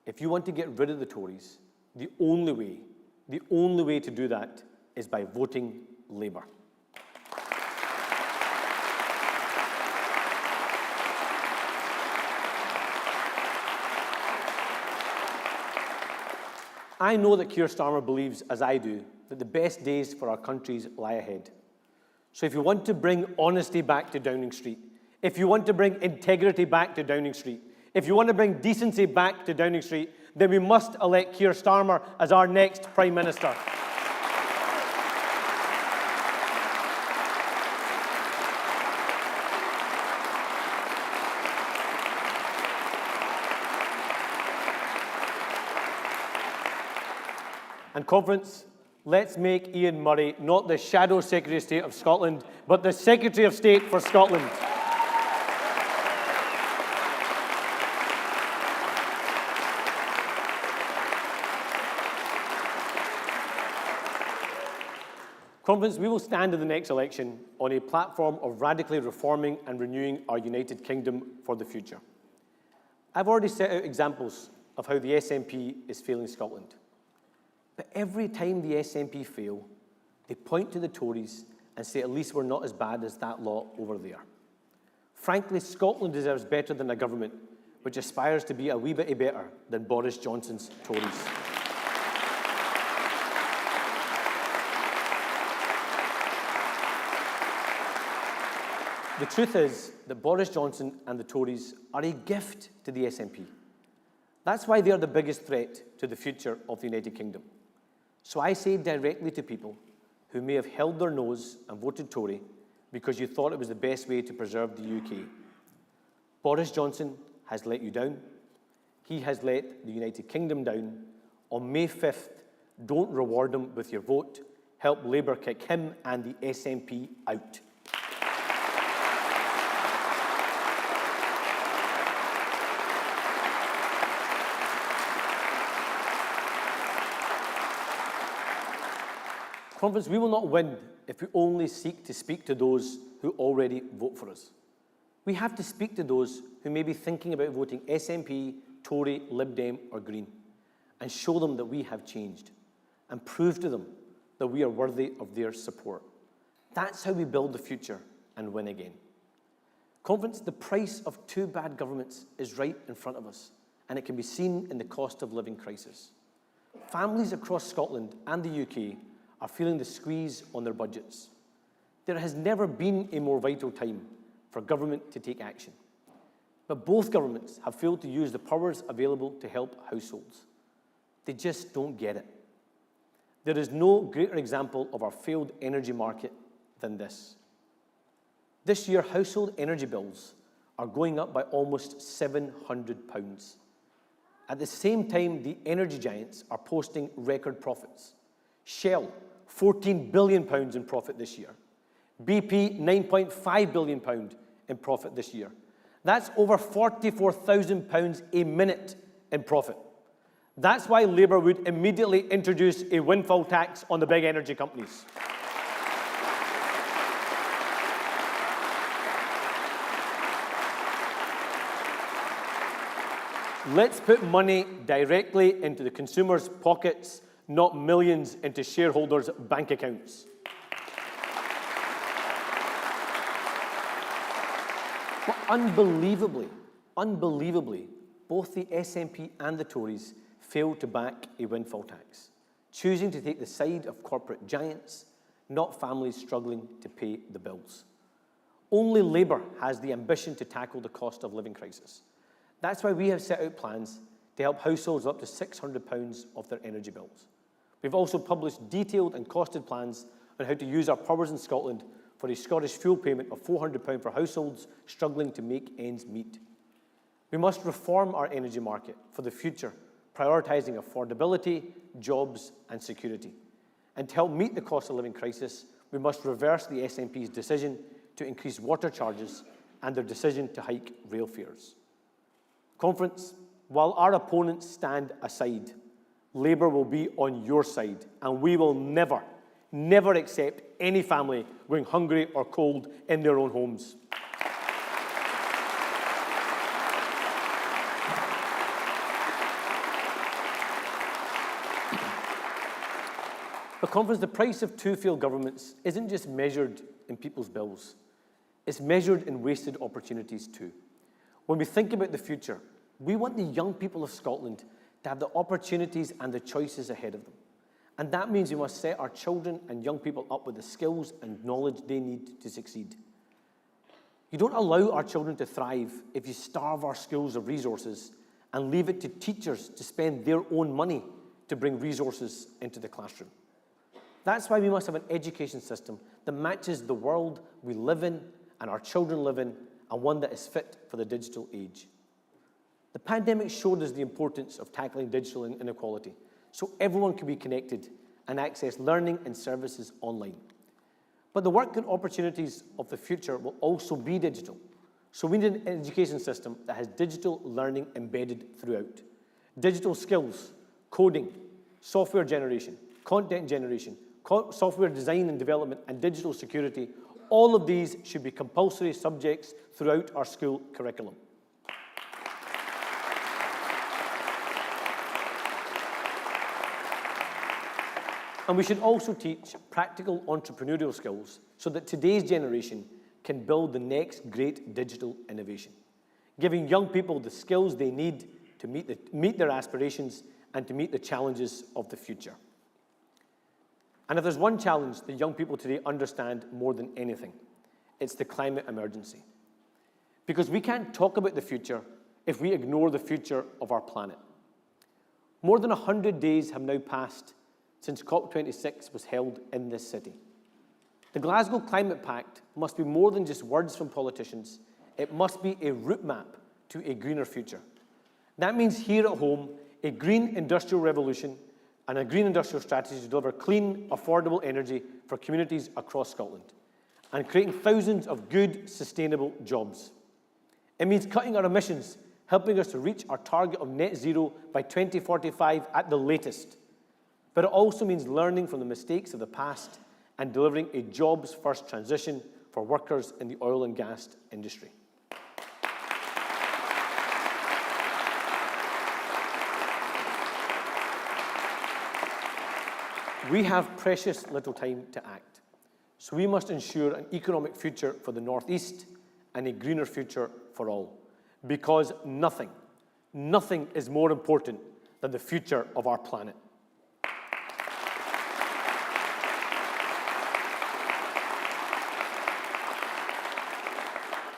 if you want to get rid of the Tories, the only way to do that is by voting Labour. I know that Keir Starmer believes, as I do, that the best days for our countries lie ahead. So if you want to bring honesty back to Downing Street, if you want to bring integrity back to Downing Street, if you want to bring decency back to Downing Street, then we must elect Keir Starmer as our next Prime Minister. And Conference, let's make Ian Murray not the Shadow Secretary of State of Scotland, but the Secretary of State for Scotland. Conference, we will stand in the next election on a platform of radically reforming and renewing our United Kingdom for the future. I've already set out examples of how the SNP is failing Scotland. But every time the SNP fail, they point to the Tories and say, at least we're not as bad as that lot over there. Frankly, Scotland deserves better than a government which aspires to be a wee bit better than Boris Johnson's Tories. The truth is that Boris Johnson and the Tories are a gift to the SNP. That's why they are the biggest threat to the future of the United Kingdom. So I say directly to people who may have held their nose and voted Tory because you thought it was the best way to preserve the UK. Boris Johnson has let you down. He has let the United Kingdom down. On May 5th, don't reward him with your vote. Help Labour kick him and the SNP out. Conference, we will not win if we only seek to speak to those who already vote for us. We have to speak to those who may be thinking about voting SNP, Tory, Lib Dem or Green and show them that we have changed and prove to them that we are worthy of their support. That's how we build the future and win again. Conference, the price of 2 bad governments is right in front of us, and it can be seen in the cost of living crisis. Families across Scotland and the UK are feeling the squeeze on their budgets. There has never been a more vital time for government to take action. But both governments have failed to use the powers available to help households. They just don't get it. There is no greater example of our failed energy market than this. This year, household energy bills are going up by almost £700. At the same time, the energy giants are posting record profits. Shell, £14 billion in profit this year. BP, £9.5 billion in profit this year. That's over £44,000 a minute in profit. That's why Labour would immediately introduce a windfall tax on the big energy companies. Let's put money directly into the consumers' pockets, not millions into shareholders' bank accounts. But unbelievably, both the SNP and the Tories failed to back a windfall tax, choosing to take the side of corporate giants, not families struggling to pay the bills. Only Labour has the ambition to tackle the cost of living crisis. That's why we have set out plans to help households up to £600 off their energy bills. We've also published detailed and costed plans on how to use our powers in Scotland for a Scottish fuel payment of £400 for households struggling to make ends meet. We must reform our energy market for the future, prioritising affordability, jobs and security. And to help meet the cost of living crisis, we must reverse the SNP's decision to increase water charges and their decision to hike rail fares. Conference, while our opponents stand aside, Labour will be on your side, and we will never, never accept any family going hungry or cold in their own homes. But Conference, the price of two failed governments isn't just measured in people's bills. It's measured in wasted opportunities too. When we think about the future, we want the young people of Scotland to have the opportunities and the choices ahead of them. And that means we must set our children and young people up with the skills and knowledge they need to succeed. You don't allow our children to thrive if you starve our schools of resources and leave it to teachers to spend their own money to bring resources into the classroom. That's why we must have an education system that matches the world we live in and our children live in, and one that is fit for the digital age. The pandemic showed us the importance of tackling digital inequality, so everyone can be connected and access learning and services online. But the work and opportunities of the future will also be digital. So we need an education system that has digital learning embedded throughout. Digital skills, coding, software generation, content generation, software design and development, and digital security, all of these should be compulsory subjects throughout our school curriculum. And we should also teach practical entrepreneurial skills so that today's generation can build the next great digital innovation, giving young people the skills they need to meet their aspirations and to meet the challenges of the future. And if there's one challenge that young people today understand more than anything, it's the climate emergency. Because we can't talk about the future if we ignore the future of our planet. More than 100 days have now passed since COP26 was held in this city. The Glasgow Climate Pact must be more than just words from politicians. It must be a route map to a greener future. That means here at home, a green industrial revolution and a green industrial strategy to deliver clean, affordable energy for communities across Scotland and creating thousands of good, sustainable jobs. It means cutting our emissions, helping us to reach our target of net zero by 2045 at the latest. But it also means learning from the mistakes of the past and delivering a jobs-first transition for workers in the oil and gas industry. We have precious little time to act, so we must ensure an economic future for the North East and a greener future for all, because nothing is more important than the future of our planet.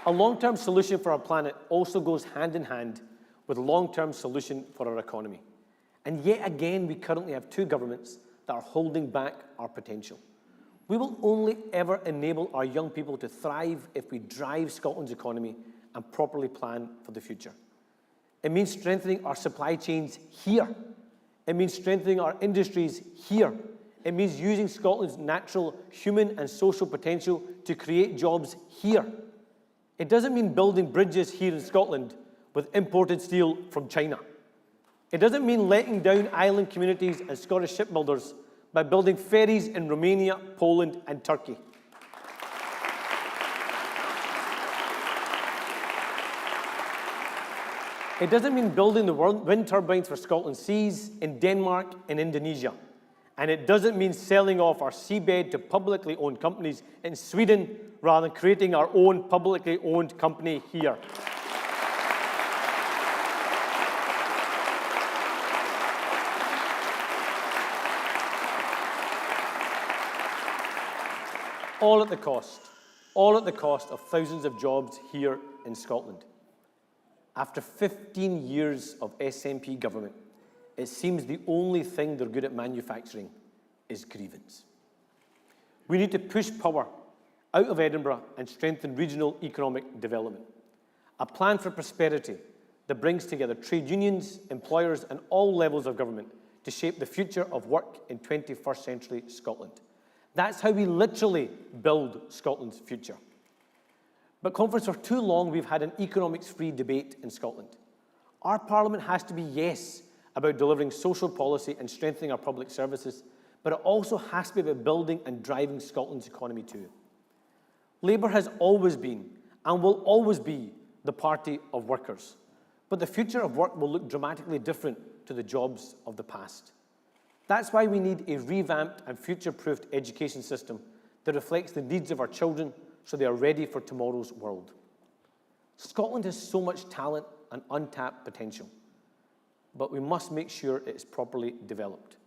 A long-term solution for our planet also goes hand in hand with a long-term solution for our economy. And yet again, we currently have two governments that are holding back our potential. We will only ever enable our young people to thrive if we drive Scotland's economy and properly plan for the future. It means strengthening our supply chains here. It means strengthening our industries here. It means using Scotland's natural human and social potential to create jobs here. It doesn't mean building bridges here in Scotland with imported steel from China. It doesn't mean letting down island communities and Scottish shipbuilders by building ferries in Romania, Poland, and Turkey. It doesn't mean building the wind turbines for Scotland's seas in Denmark and Indonesia. And it doesn't mean selling off our seabed to publicly owned companies in Sweden rather than creating our own publicly owned company here. all at the cost of thousands of jobs here in Scotland. After 15 years of SNP government, it seems the only thing they're good at manufacturing is grievance. We need to push power out of Edinburgh and strengthen regional economic development. A plan for prosperity that brings together trade unions, employers and all levels of government to shape the future of work in 21st century Scotland. That's how we literally build Scotland's future. But, Conference, for too long we've had an economics-free debate in Scotland. Our Parliament has to be, yes, about delivering social policy and strengthening our public services, but it also has to be about building and driving Scotland's economy too. Labour has always been and will always be the party of workers, but the future of work will look dramatically different to the jobs of the past. That's why we need a revamped and future-proofed education system that reflects the needs of our children so they are ready for tomorrow's world. Scotland has so much talent and untapped potential, but we must make sure it is properly developed.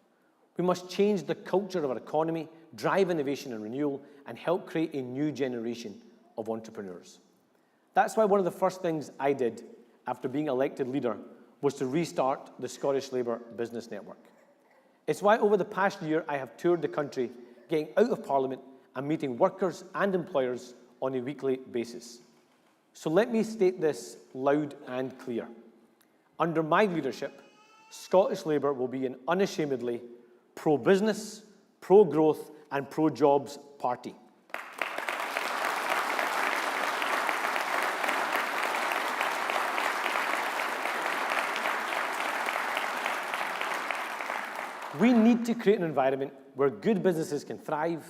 We must change the culture of our economy, drive innovation and renewal, and help create a new generation of entrepreneurs. That's why one of the first things I did after being elected leader was to restart the Scottish Labour Business Network. It's why over the past year I have toured the country, getting out of Parliament and meeting workers and employers on a weekly basis. So let me state this loud and clear. Under my leadership, Scottish Labour will be an unashamedly pro-business, pro-growth and pro-jobs party. We need to create an environment where good businesses can thrive,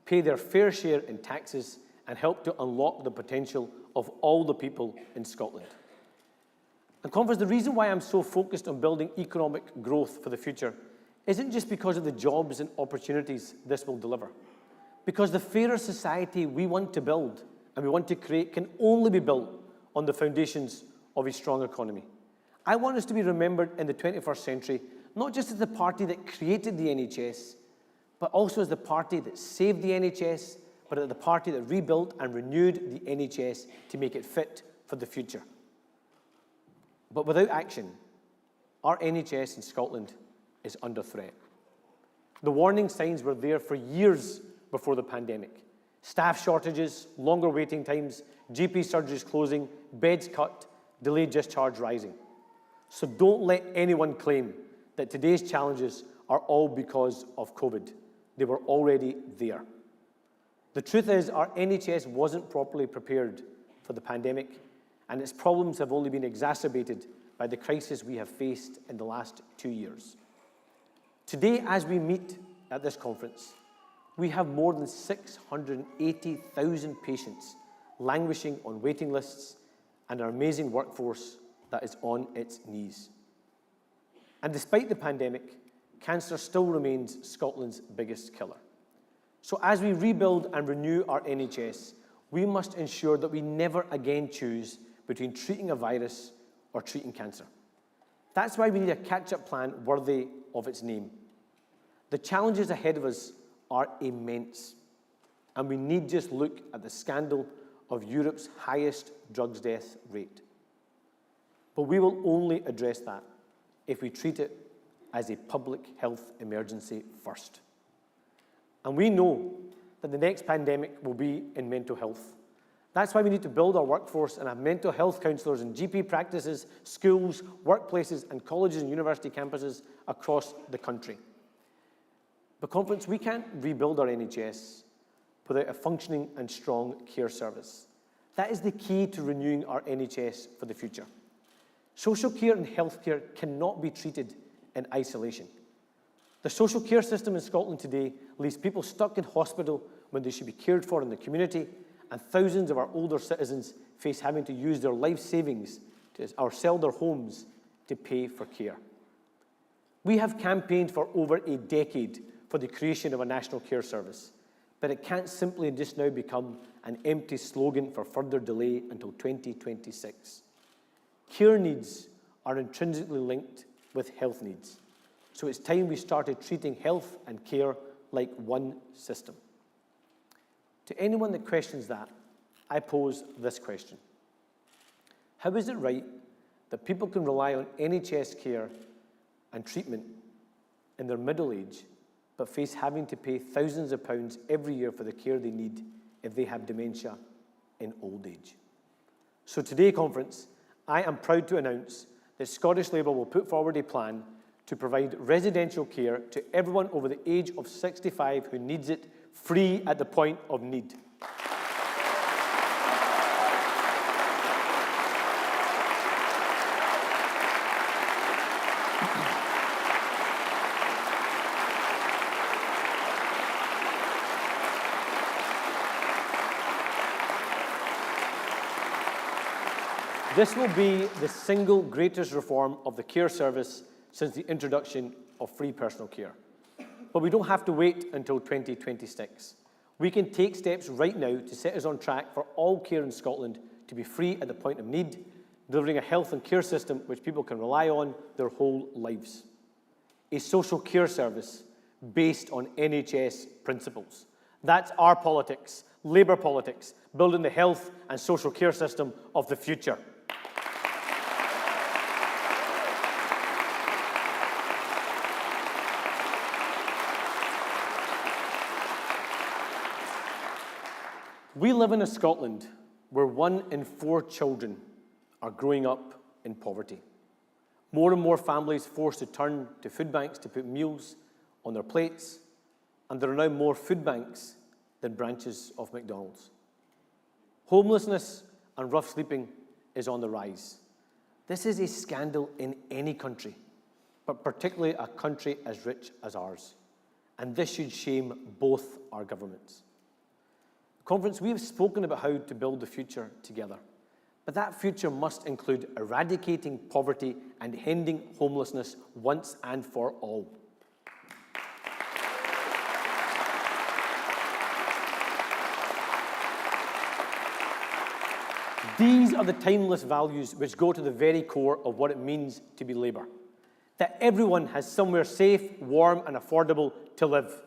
pay their fair share in taxes, and help to unlock the potential of all the people in Scotland. And Conference, the reason why I'm so focused on building economic growth for the future isn't just because of the jobs and opportunities this will deliver. Because the fairer society we want to build and we want to create can only be built on the foundations of a strong economy. I want us to be remembered in the 21st century not just as the party that created the NHS, but also as the party that saved the NHS, but as the party that rebuilt and renewed the NHS to make it fit for the future. But without action, our NHS in Scotland is under threat. The warning signs were there for years before the pandemic. Staff shortages, longer waiting times, GP surgeries closing, beds cut, delayed discharge rising. So don't let anyone claim that today's challenges are all because of COVID. They were already there. The truth is, our NHS wasn't properly prepared for the pandemic, and its problems have only been exacerbated by the crisis we have faced in the last 2 years. Today, as we meet at this conference, we have more than 680,000 patients languishing on waiting lists and an amazing workforce that is on its knees. And despite the pandemic, cancer still remains Scotland's biggest killer. So as we rebuild and renew our NHS, we must ensure that we never again choose between treating a virus or treating cancer. That's why we need a catch-up plan worthy of its name. The challenges ahead of us are immense, and we need just look at the scandal of Europe's highest drugs death rate. But we will only address that if we treat it as a public health emergency first. And we know that the next pandemic will be in mental health. That's why we need to build our workforce and have mental health counsellors in GP practices, schools, workplaces and colleges and university campuses across the country. But Conference, we can't rebuild our NHS without a functioning and strong care service. That is the key to renewing our NHS for the future. Social care and healthcare cannot be treated in isolation. The social care system in Scotland today leaves people stuck in hospital when they should be cared for in the community, and thousands of our older citizens face having to use their life savings or sell their homes to pay for care. We have campaigned for over a decade for the creation of a national care service, but it can't simply just now become an empty slogan for further delay until 2026. Care needs are intrinsically linked with health needs, so it's time we started treating health and care like one system. To anyone that questions that, I pose this question. How is it right that people can rely on NHS care and treatment in their middle age, but face having to pay thousands of pounds every year for the care they need if they have dementia in old age? So today, conference, I am proud to announce that Scottish Labour will put forward a plan to provide residential care to everyone over the age of 65 who needs it, free at the point of need. This will be the single greatest reform of the care service since the introduction of free personal care. But we don't have to wait until 2026. We can take steps right now to set us on track for all care in Scotland to be free at the point of need, delivering a health and care system which people can rely on their whole lives. A social care service based on NHS principles. That's our politics, Labour politics, building the health and social care system of the future. We live in a Scotland where 1 in 4 children are growing up in poverty. More and more families forced to turn to food banks to put meals on their plates, and there are now more food banks than branches of McDonald's. Homelessness and rough sleeping is on the rise. This is a scandal in any country, but particularly a country as rich as ours. And this should shame both our governments. Conference, we have spoken about how to build the future together, but that future must include eradicating poverty and ending homelessness once and for all. These are the timeless values which go to the very core of what it means to be Labour. That everyone has somewhere safe, warm and affordable to live.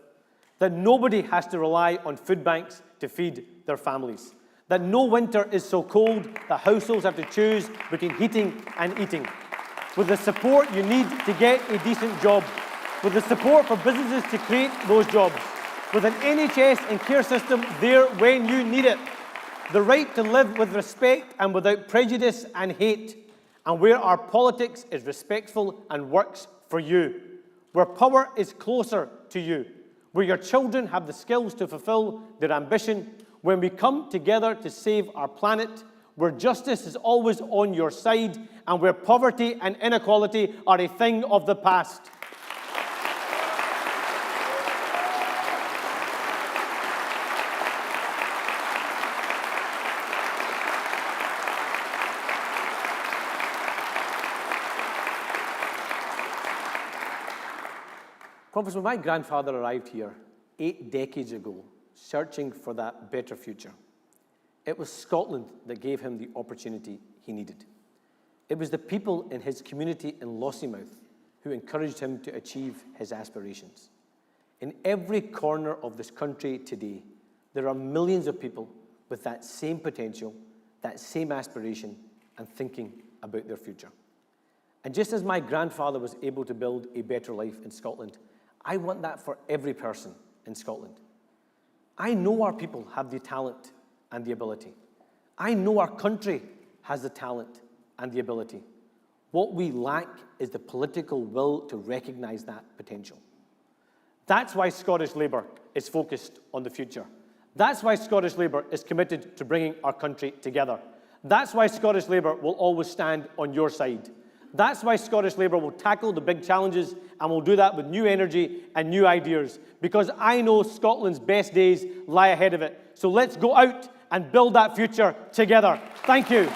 That nobody has to rely on food banks to feed their families. That no winter is so cold that households have to choose between heating and eating. With the support you need to get a decent job. With the support for businesses to create those jobs. With an NHS and care system there when you need it. The right to live with respect and without prejudice and hate. And where our politics is respectful and works for you. Where power is closer to you. Where your children have the skills to fulfill their ambition, when we come together to save our planet, where justice is always on your side, and where poverty and inequality are a thing of the past. Conference, when my grandfather arrived here 8 decades ago, searching for that better future, it was Scotland that gave him the opportunity he needed. It was the people in his community in Lossiemouth who encouraged him to achieve his aspirations. In every corner of this country today, there are millions of people with that same potential, that same aspiration, and thinking about their future. And just as my grandfather was able to build a better life in Scotland, I want that for every person in Scotland. I know our people have the talent and the ability. I know our country has the talent and the ability. What we lack is the political will to recognise that potential. That's why Scottish Labour is focused on the future. That's why Scottish Labour is committed to bringing our country together. That's why Scottish Labour will always stand on your side. That's why Scottish Labour will tackle the big challenges and will do that with new energy and new ideas, because I know Scotland's best days lie ahead of it. So let's go out and build that future together. Thank you.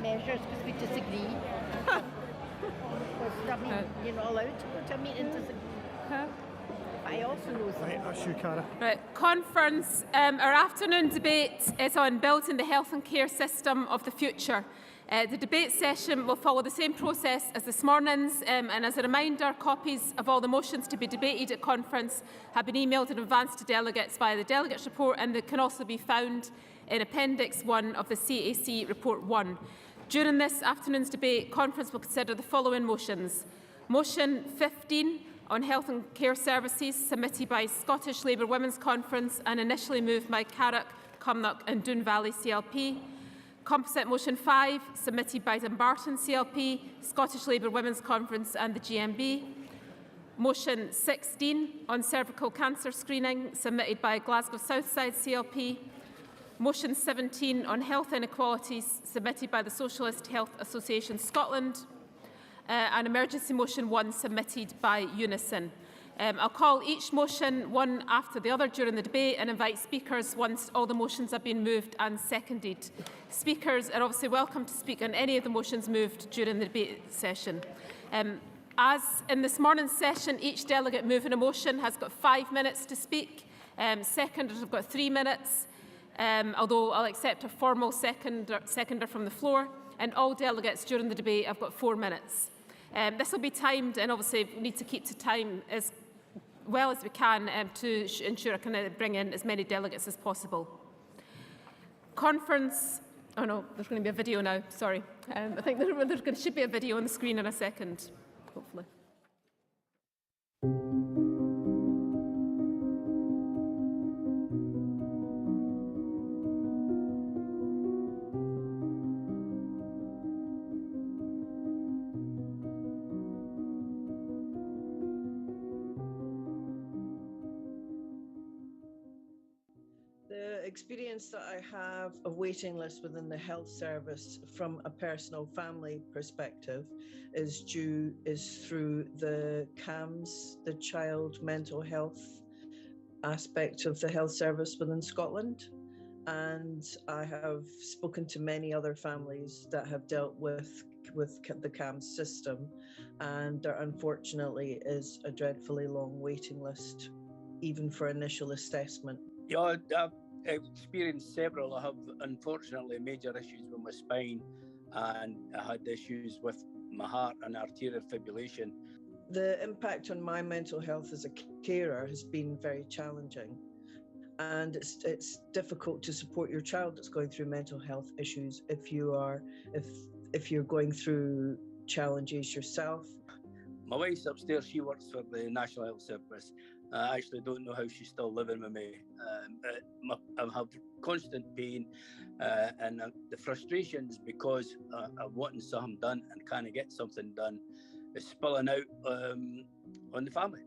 measures because we disagree. I mean, you're not allowed to go to a meeting and disagree. I also know Right, that's you, Cara. Right, conference. Our afternoon debate is on building the health and care system of the future. The debate session will follow the same process as this morning's, and as a reminder, copies of all the motions to be debated at conference have been emailed in advance to delegates via the delegates report, and they can also be found in Appendix 1 of the CAC Report 1. During this afternoon's debate, conference will consider the following motions. Motion 15 on health and care services, submitted by Scottish Labour Women's Conference and initially moved by Carrick, Cumnock and Doon Valley CLP. Composite Motion 5, submitted by Dumbarton CLP, Scottish Labour Women's Conference and the GMB. Motion 16 on cervical cancer screening, submitted by Glasgow Southside CLP. Motion 17 on health inequalities, submitted by the Socialist Health Association Scotland. And Emergency Motion 1, submitted by Unison. I'll call each motion one after the other during the debate and invite speakers once all the motions have been moved and seconded. Speakers are obviously welcome to speak on any of the motions moved during the debate session. As in this morning's session, each delegate moving a motion has got 5 minutes to speak. Seconders have got 3 minutes, although I'll accept a formal seconder from the floor. And all delegates during the debate have got 4 minutes. This will be timed, and obviously we need to keep to time as well as we can to ensure I can bring in as many delegates as possible. Conference. Oh no, there's going to be a video now. Sorry. I think there should be a video on the screen in a second, hopefully. The experience that I have of waiting lists within the health service from a personal family perspective is through the CAMS, the child mental health aspect of the health service within Scotland. And I have spoken to many other families that have dealt with the CAMS system, and there unfortunately is a dreadfully long waiting list, even for initial assessment. Yeah, I've experienced several. I have, unfortunately, major issues with my spine, and I had issues with my heart and arterial fibrillation. The impact on my mental health as a carer has been very challenging, and it's difficult to support your child that's going through mental health issues if you're going through challenges yourself. My wife's upstairs. She works for the National Health Service. I actually don't know how she's still living with me. I have constant pain, and the frustrations because I want something done and can't get something done is spilling out on the family.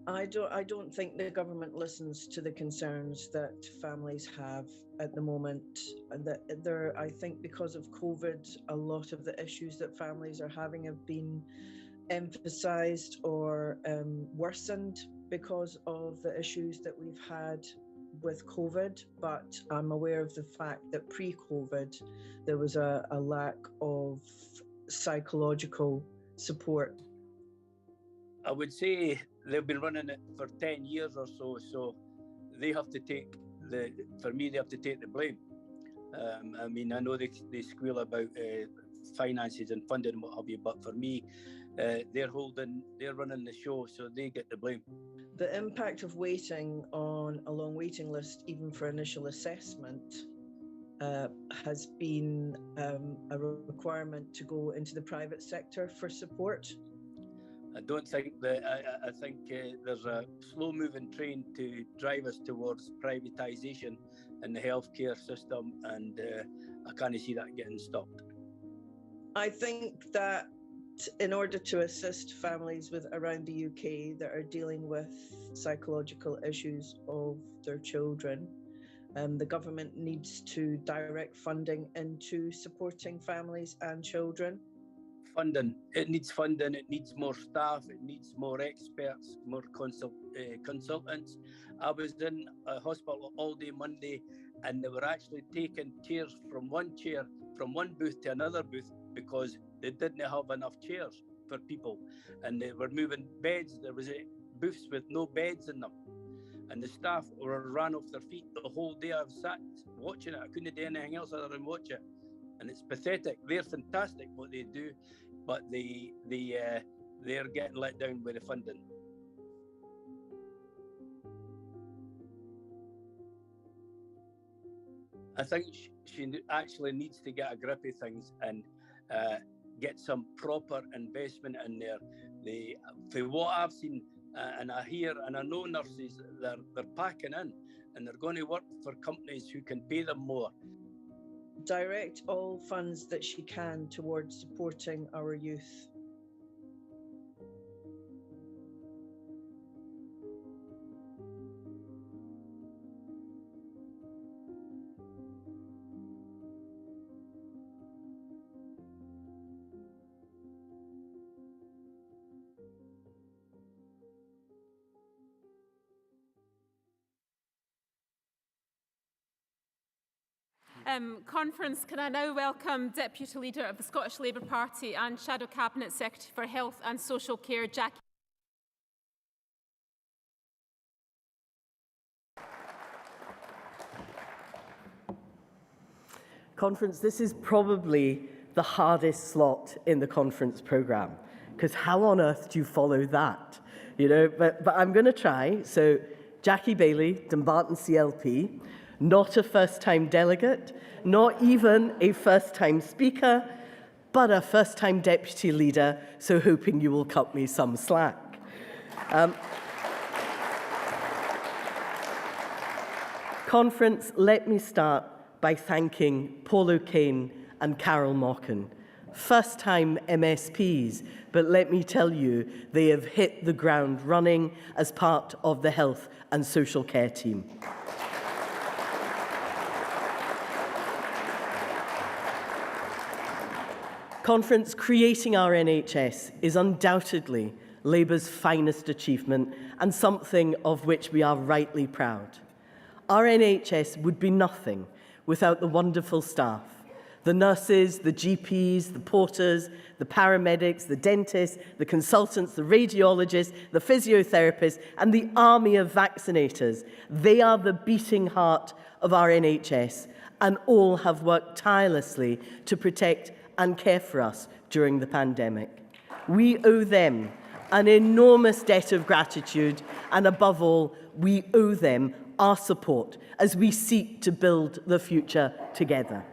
I don't think the government listens to the concerns that families have at the moment. I think because of COVID, a lot of the issues that families are having have been emphasised or worsened because of the issues that we've had with COVID. But I'm aware of the fact that pre-COVID, there was a lack of psychological support. I would say they've been running it for 10 years or so they have to take they have to take the blame. I mean, I know they squeal about finances and funding and what have you, but for me, they're running the show, so they get the blame. The impact of waiting on a long waiting list, even for initial assessment, has been a requirement to go into the private sector for support. I don't think that. I think there's a slow-moving train to drive us towards privatisation in the healthcare system, and I can't see that getting stopped. I think that in order to assist families around the UK that are dealing with psychological issues of their children, the government needs to direct funding into supporting families and children. Funding. It needs funding. It needs more staff. It needs more experts, more consultants. I was in a hospital all day Monday, and they were actually taking chairs from one booth to another booth because they didn't have enough chairs for people, and they were moving beds. There was booths with no beds in them, and the staff were ran off their feet the whole day. I've sat watching it. I couldn't do anything else other than watch it, and it's pathetic. They're fantastic what they do, but they're getting let down with the funding. I think she actually needs to get a grip of things and get some proper investment in there. For what I've seen and I hear and I know nurses, they're packing in and they're going to work for companies who can pay them more. Direct all funds that she can towards supporting our youth. Conference, can I now welcome Deputy Leader of the Scottish Labour Party and Shadow Cabinet Secretary for Health and Social Care, Jackie. Conference, this is probably the hardest slot in the conference programme, because how on earth do you follow that? You know, but I'm going to try. So, Jackie Bailey, Dumbarton CLP, not a first-time delegate, not even a first-time speaker, but a first-time deputy leader, so hoping you will cut me some slack. Conference, let me start by thanking Paul O'Kane and Carol Mochan, first-time MSPs, but let me tell you, they have hit the ground running as part of the Health and Social Care team. Conference, creating our NHS is undoubtedly Labour's finest achievement and something of which we are rightly proud. Our NHS would be nothing without the wonderful staff, the nurses, the GPs, the porters, the paramedics, the dentists, the consultants, the radiologists, the physiotherapists, and the army of vaccinators. They are the beating heart of our NHS, and all have worked tirelessly to protect and care for us during the pandemic. We owe them an enormous debt of gratitude, and above all, we owe them our support as we seek to build the future together.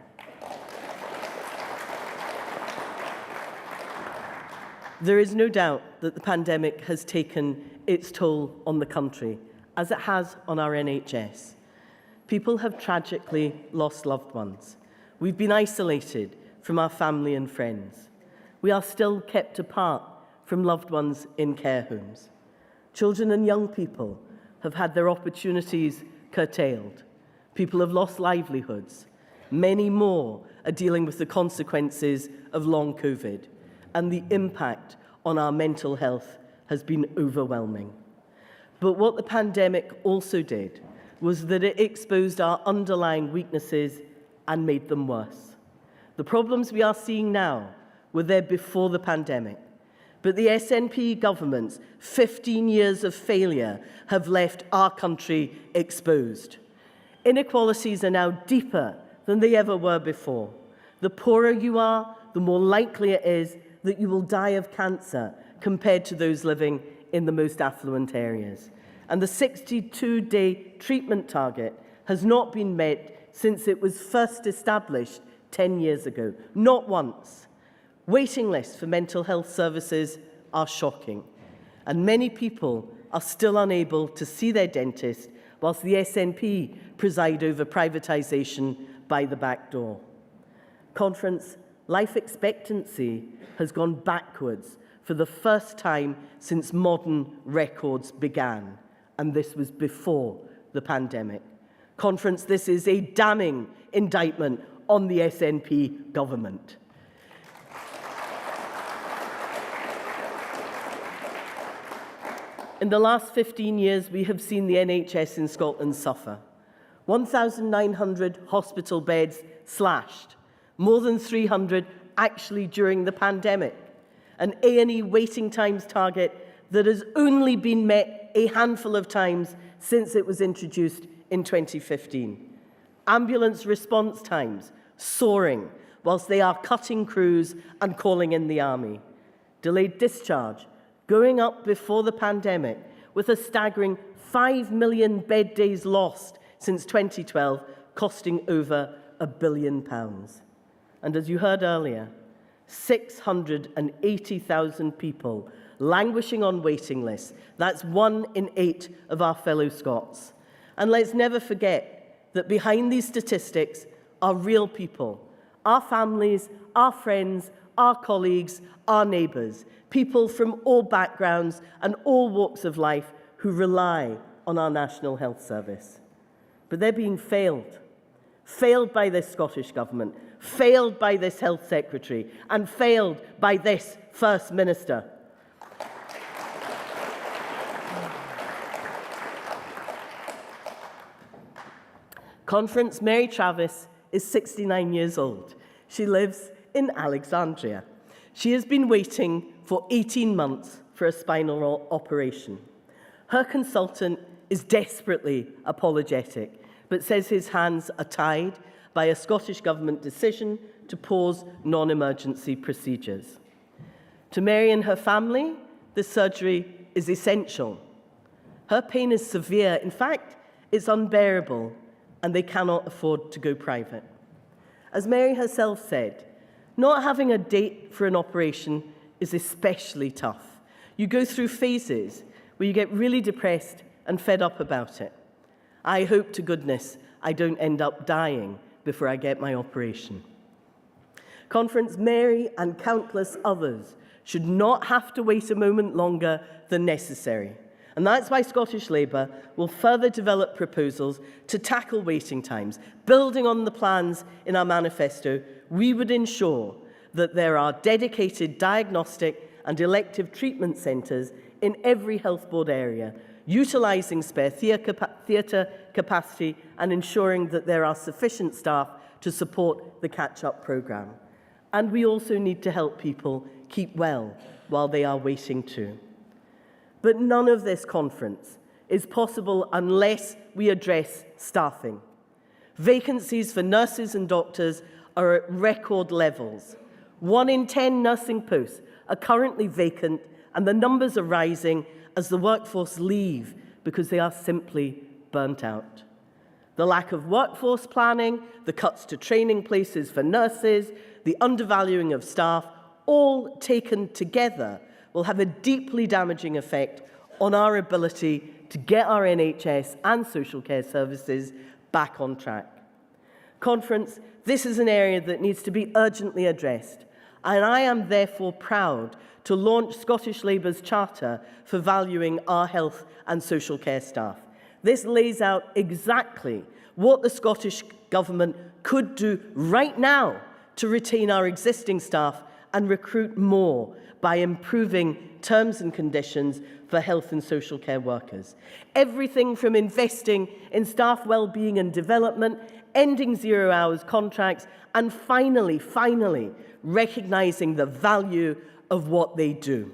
There is no doubt that the pandemic has taken its toll on the country, as it has on our NHS. People have tragically lost loved ones. We've been isolated from our family and friends. We are still kept apart from loved ones in care homes. Children and young people have had their opportunities curtailed. People have lost livelihoods. Many more are dealing with the consequences of long COVID, and the impact on our mental health has been overwhelming. But what the pandemic also did was that it exposed our underlying weaknesses and made them worse. The problems we are seeing now were there before the pandemic, but the SNP government's 15 years of failure have left our country exposed. Inequalities are now deeper than they ever were before. The poorer you are, the more likely it is that you will die of cancer compared to those living in the most affluent areas. And the 62-day treatment target has not been met since it was first established 10 years ago, not once. Waiting lists for mental health services are shocking, and many people are still unable to see their dentist whilst the SNP preside over privatisation by the back door. Conference, life expectancy has gone backwards for the first time since modern records began, and this was before the pandemic. Conference, this is a damning indictment on the SNP government. In the last 15 years, we have seen the NHS in Scotland suffer. 1,900 hospital beds slashed, more than 300 actually during the pandemic, an A&E waiting times target that has only been met a handful of times since it was introduced in 2015. Ambulance response times soaring whilst they are cutting crews and calling in the army. Delayed discharge going up before the pandemic, with a staggering 5 million bed days lost since 2012, costing over £1 billion. And as you heard earlier, 680,000 people languishing on waiting lists. That's 1 in 8 of our fellow Scots. And let's never forget that behind these statistics are real people, our families, our friends, our colleagues, our neighbours, people from all backgrounds and all walks of life who rely on our National Health Service. But they're being failed by this Scottish Government, failed by this Health Secretary, and failed by this First Minister. Conference Mary Travis is 69 years old. She lives in Alexandria. She has been waiting for 18 months for a spinal operation. Her consultant is desperately apologetic, but says his hands are tied by a Scottish Government decision to pause non-emergency procedures. To Mary and her family, the surgery is essential. Her pain is severe. In fact, it's unbearable, and they cannot afford to go private. As Mary herself said, not having a date for an operation is especially tough. You go through phases where you get really depressed and fed up about it. I hope to goodness I don't end up dying before I get my operation. Conference Mary and countless others should not have to wait a moment longer than necessary. And that's why Scottish Labour will further develop proposals to tackle waiting times. Building on the plans in our manifesto, we would ensure that there are dedicated diagnostic and elective treatment centres in every health board area, utilising spare theatre capacity and ensuring that there are sufficient staff to support the catch-up programme. And we also need to help people keep well while they are waiting too. But none of this conference is possible unless we address staffing. Vacancies for nurses and doctors are at record levels. 1 in 10 nursing posts are currently vacant, and the numbers are rising as the workforce leave because they are simply burnt out. The lack of workforce planning, the cuts to training places for nurses, the undervaluing of staff, all taken together will have a deeply damaging effect on our ability to get our NHS and social care services back on track. Conference, this is an area that needs to be urgently addressed, and I am therefore proud to launch Scottish Labour's Charter for valuing our health and social care staff. This lays out exactly what the Scottish Government could do right now to retain our existing staff and recruit more by improving terms and conditions for health and social care workers. Everything from investing in staff well-being and development, ending zero-hours contracts, and finally, recognising the value of what they do.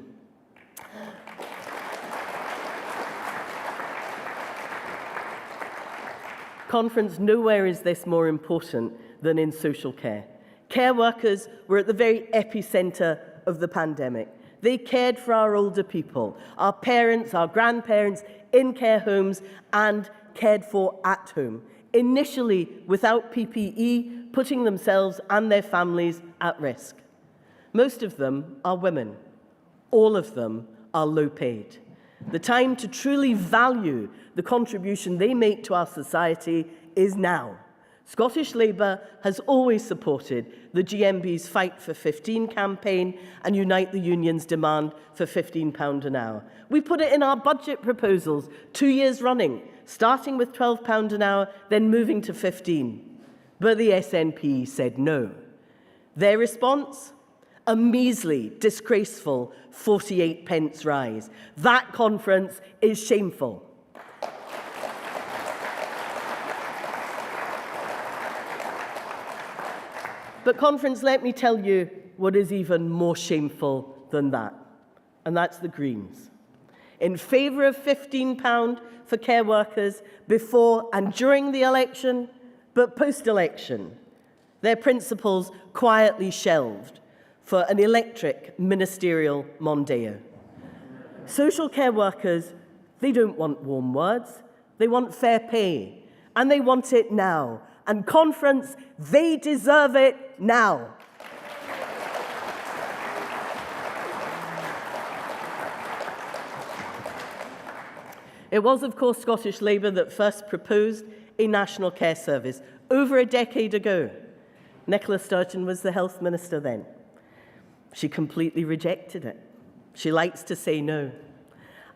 Conference, nowhere is this more important than in social care. Care workers were at the very epicentre of the pandemic. They cared for our older people, our parents, our grandparents, in care homes and cared for at home, initially without PPE, putting themselves and their families at risk. Most of them are women. All of them are low paid. The time to truly value the contribution they make to our society is now. Scottish Labour has always supported the GMB's Fight for 15 campaign and Unite the Union's demand for £15 an hour. We put it in our budget proposals 2 years running, starting with £12 an hour, then moving to 15. But the SNP said no. Their response? A measly, disgraceful 48 pence rise. That conference is shameful. But conference, let me tell you what is even more shameful than that, and that's the Greens. In favour of £15 for care workers before and during the election, but post-election, their principles quietly shelved for an electric ministerial Mondeo. Social care workers, they don't want warm words, they want fair pay, and they want it now. And conference, they deserve it now. It was, of course, Scottish Labour that first proposed a national care service over a decade ago. Nicola Sturgeon was the health minister then. She completely rejected it. She likes to say no.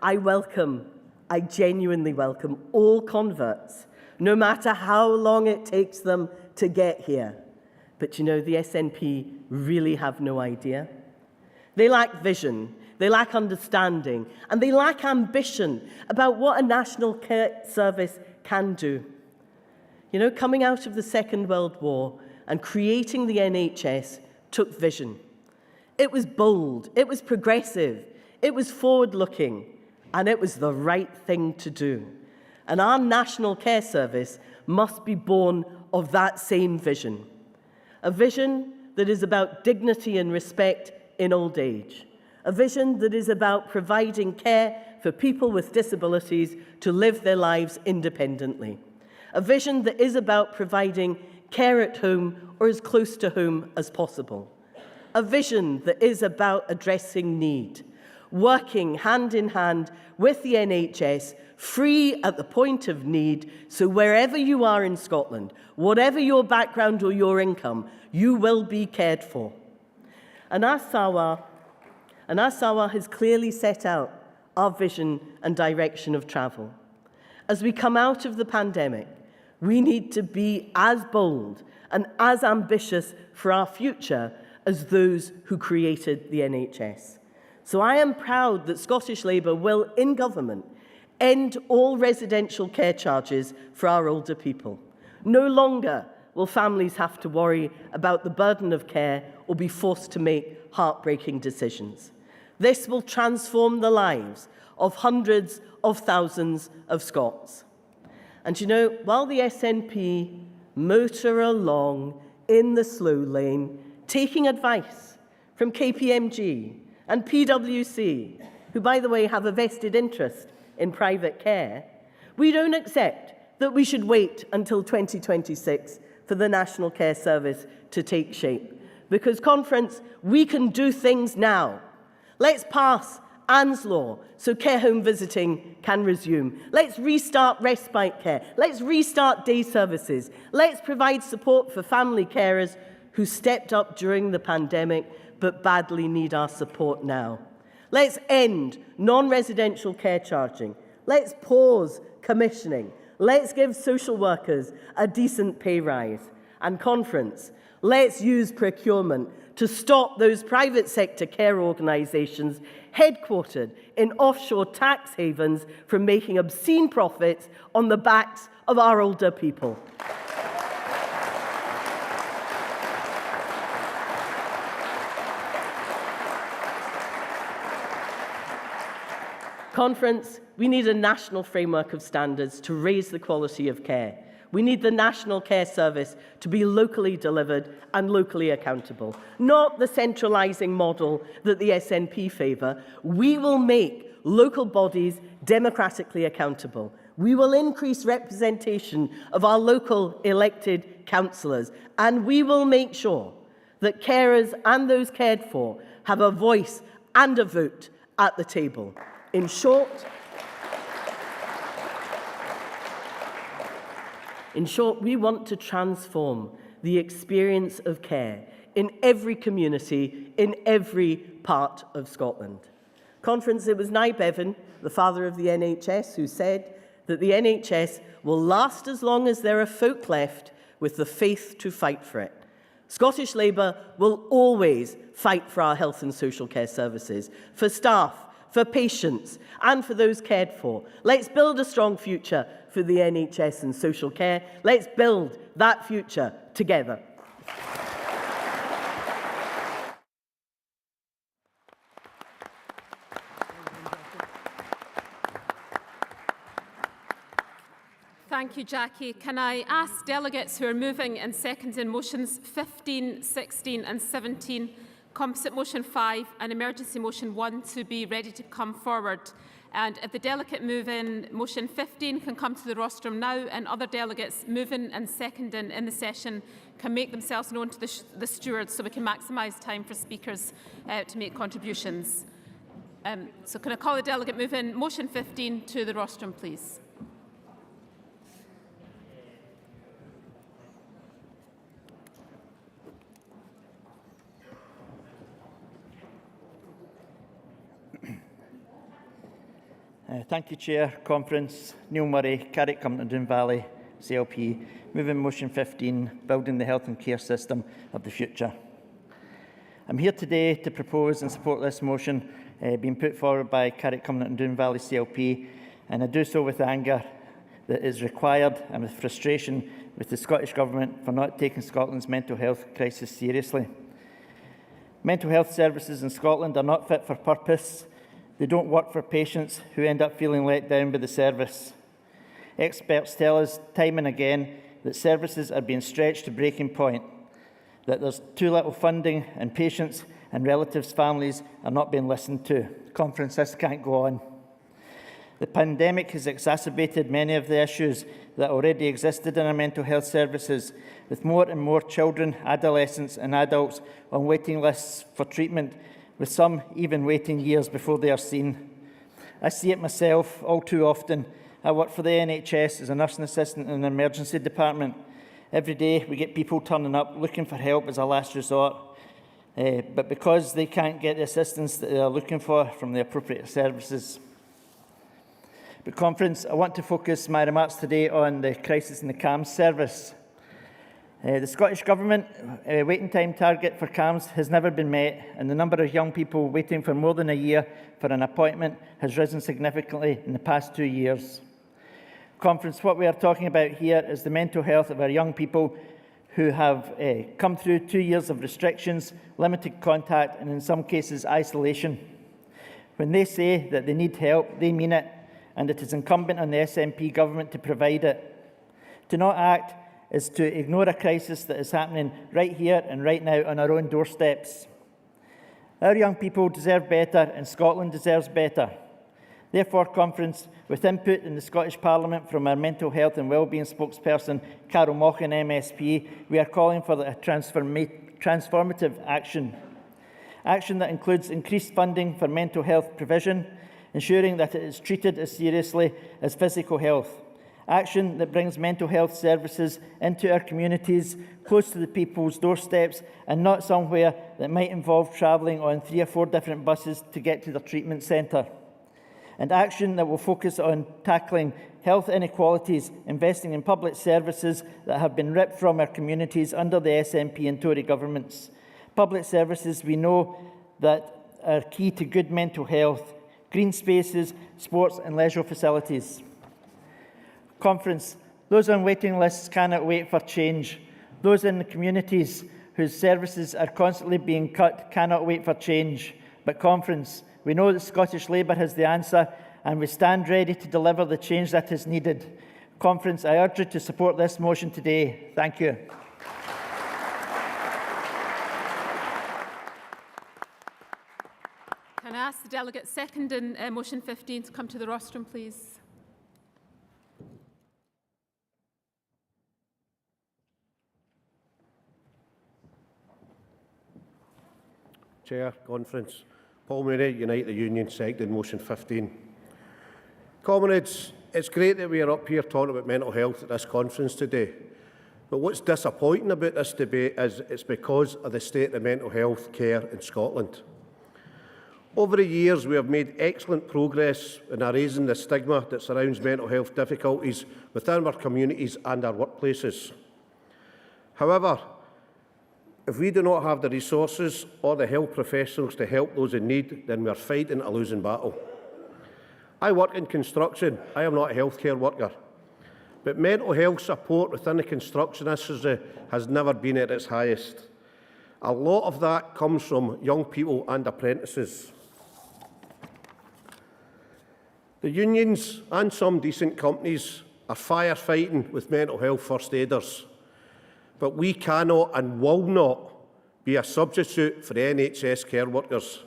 I genuinely welcome all converts, no matter how long it takes them to get here. But you know, the SNP really have no idea. They lack vision, they lack understanding, and they lack ambition about what a national care service can do. You know, coming out of the Second World War and creating the NHS took vision. It was bold, it was progressive, it was forward-looking, and it was the right thing to do. And our national care service must be born of that same vision. A vision that is about dignity and respect in old age. A vision that is about providing care for people with disabilities to live their lives independently. A vision that is about providing care at home or as close to home as possible. A vision that is about addressing need, working hand in hand with the NHS, free at the point of need, so wherever you are in Scotland, whatever your background or your income, you will be cared for. And Asawa has clearly set out our vision and direction of travel. As we come out of the pandemic, we need to be as bold and as ambitious for our future as those who created the NHS. So I am proud that Scottish Labour will, in government, end all residential care charges for our older people. No longer will families have to worry about the burden of care or be forced to make heartbreaking decisions. This will transform the lives of hundreds of thousands of Scots. And you know, while the SNP motor along in the slow lane, taking advice from KPMG and PwC, who, by the way, have a vested interest in private care, we don't accept that we should wait until 2026 for the National Care Service to take shape. Because, conference, we can do things now. Let's pass Anne's Law so care home visiting can resume. Let's restart respite care. Let's restart day services. Let's provide support for family carers who stepped up during the pandemic but badly need our support now. Let's end non-residential care charging. Let's pause commissioning. Let's give social workers a decent pay rise. And conference, let's use procurement to stop those private sector care organisations headquartered in offshore tax havens from making obscene profits on the backs of our older people. Conference, we need a national framework of standards to raise the quality of care. We need the National Care Service to be locally delivered and locally accountable, not the centralising model that the SNP favour. We will make local bodies democratically accountable. We will increase representation of our local elected councillors, and we will make sure that carers and those cared for have a voice and a vote at the table. In short, we want to transform the experience of care in every community, in every part of Scotland. Conference, it was Nye Bevan, the father of the NHS, who said that the NHS will last as long as there are folk left with the faith to fight for it. Scottish Labour will always fight for our health and social care services, for staff, for patients, and for those cared for. Let's build a strong future for the NHS and social care. Let's build that future together. Thank you, Jackie. Can I ask delegates who are moving and seconding motions 15, 16 and 17, composite motion 5 and emergency motion 1 to be ready to come forward? And if the delegate moving motion 15 can come to the rostrum now, and other delegates moving and seconding in the session can make themselves known to the stewards so we can maximise time for speakers to make contributions. So can I call the delegate moving motion 15 to the rostrum, please? Thank you, Chair. Conference. Neil Murray, Carrick, Cumberland Doon Valley, CLP. Moving motion 15, building the health and care system of the future. I'm here today to propose and support this motion being put forward by Carrick, Cumberland Doon Valley, CLP, and I do so with anger that is required and with frustration with the Scottish Government for not taking Scotland's mental health crisis seriously. Mental health services in Scotland are not fit for purpose. They don't work for patients who end up feeling let down by the service. Experts tell us time and again that services are being stretched to breaking point, that there's too little funding and patients and relatives' families are not being listened to. Conference, this can't go on. The pandemic has exacerbated many of the issues that already existed in our mental health services, with more and more children, adolescents and adults on waiting lists for treatment, with some even waiting years before they are seen. I see it myself all too often. I work for the NHS as a nursing assistant in an emergency department. Every day we get people turning up looking for help as a last resort, but because they can't get the assistance that they are looking for from the appropriate services. But Conference, I want to focus my remarks today on the crisis in the CAMHS service. The Scottish Government waiting time target for CAMHS has never been met, and the number of young people waiting for more than a year for an appointment has risen significantly in the past 2 years. Conference, what we are talking about here is the mental health of our young people who have come through 2 years of restrictions, limited contact and in some cases isolation. When they say that they need help, they mean it, and it is incumbent on the SNP government to provide it. To not act is to ignore a crisis that is happening right here and right now on our own doorsteps. Our young people deserve better and Scotland deserves better. Therefore, Conference, with input in the Scottish Parliament from our mental health and wellbeing spokesperson, Carol Mochan MSP, we are calling for a transformative action. Action that includes increased funding for mental health provision, ensuring that it is treated as seriously as physical health. Action that brings mental health services into our communities, close to the people's doorsteps, and not somewhere that might involve travelling on 3 or 4 different buses to get to their treatment centre. And action that will focus on tackling health inequalities, investing in public services that have been ripped from our communities under the SNP and Tory governments. Public services we know that are key to good mental health, green spaces, sports and leisure facilities. Conference, those on waiting lists cannot wait for change. Those in the communities whose services are constantly being cut cannot wait for change. But Conference, we know that Scottish Labour has the answer and we stand ready to deliver the change that is needed. Conference, I urge you to support this motion today. Thank you. Can I ask the delegate seconding motion 15 to come to the rostrum, please? Chair, Conference. Paul Murray, Unite the Union, seconded motion 15. Comrades, it's great that we are up here talking about mental health at this conference today. But what's disappointing about this debate is it's because of the state of mental health care in Scotland. Over the years, we have made excellent progress in erasing the stigma that surrounds mental health difficulties within our communities and our workplaces. However, if we do not have the resources or the health professionals to help those in need, then we are fighting a losing battle. I work in construction. I am not a healthcare worker. But mental health support within the construction industry has never been at its highest. A lot of that comes from young people and apprentices. The unions and some decent companies are firefighting with mental health first aiders, but we cannot and will not be a substitute for the NHS care workers.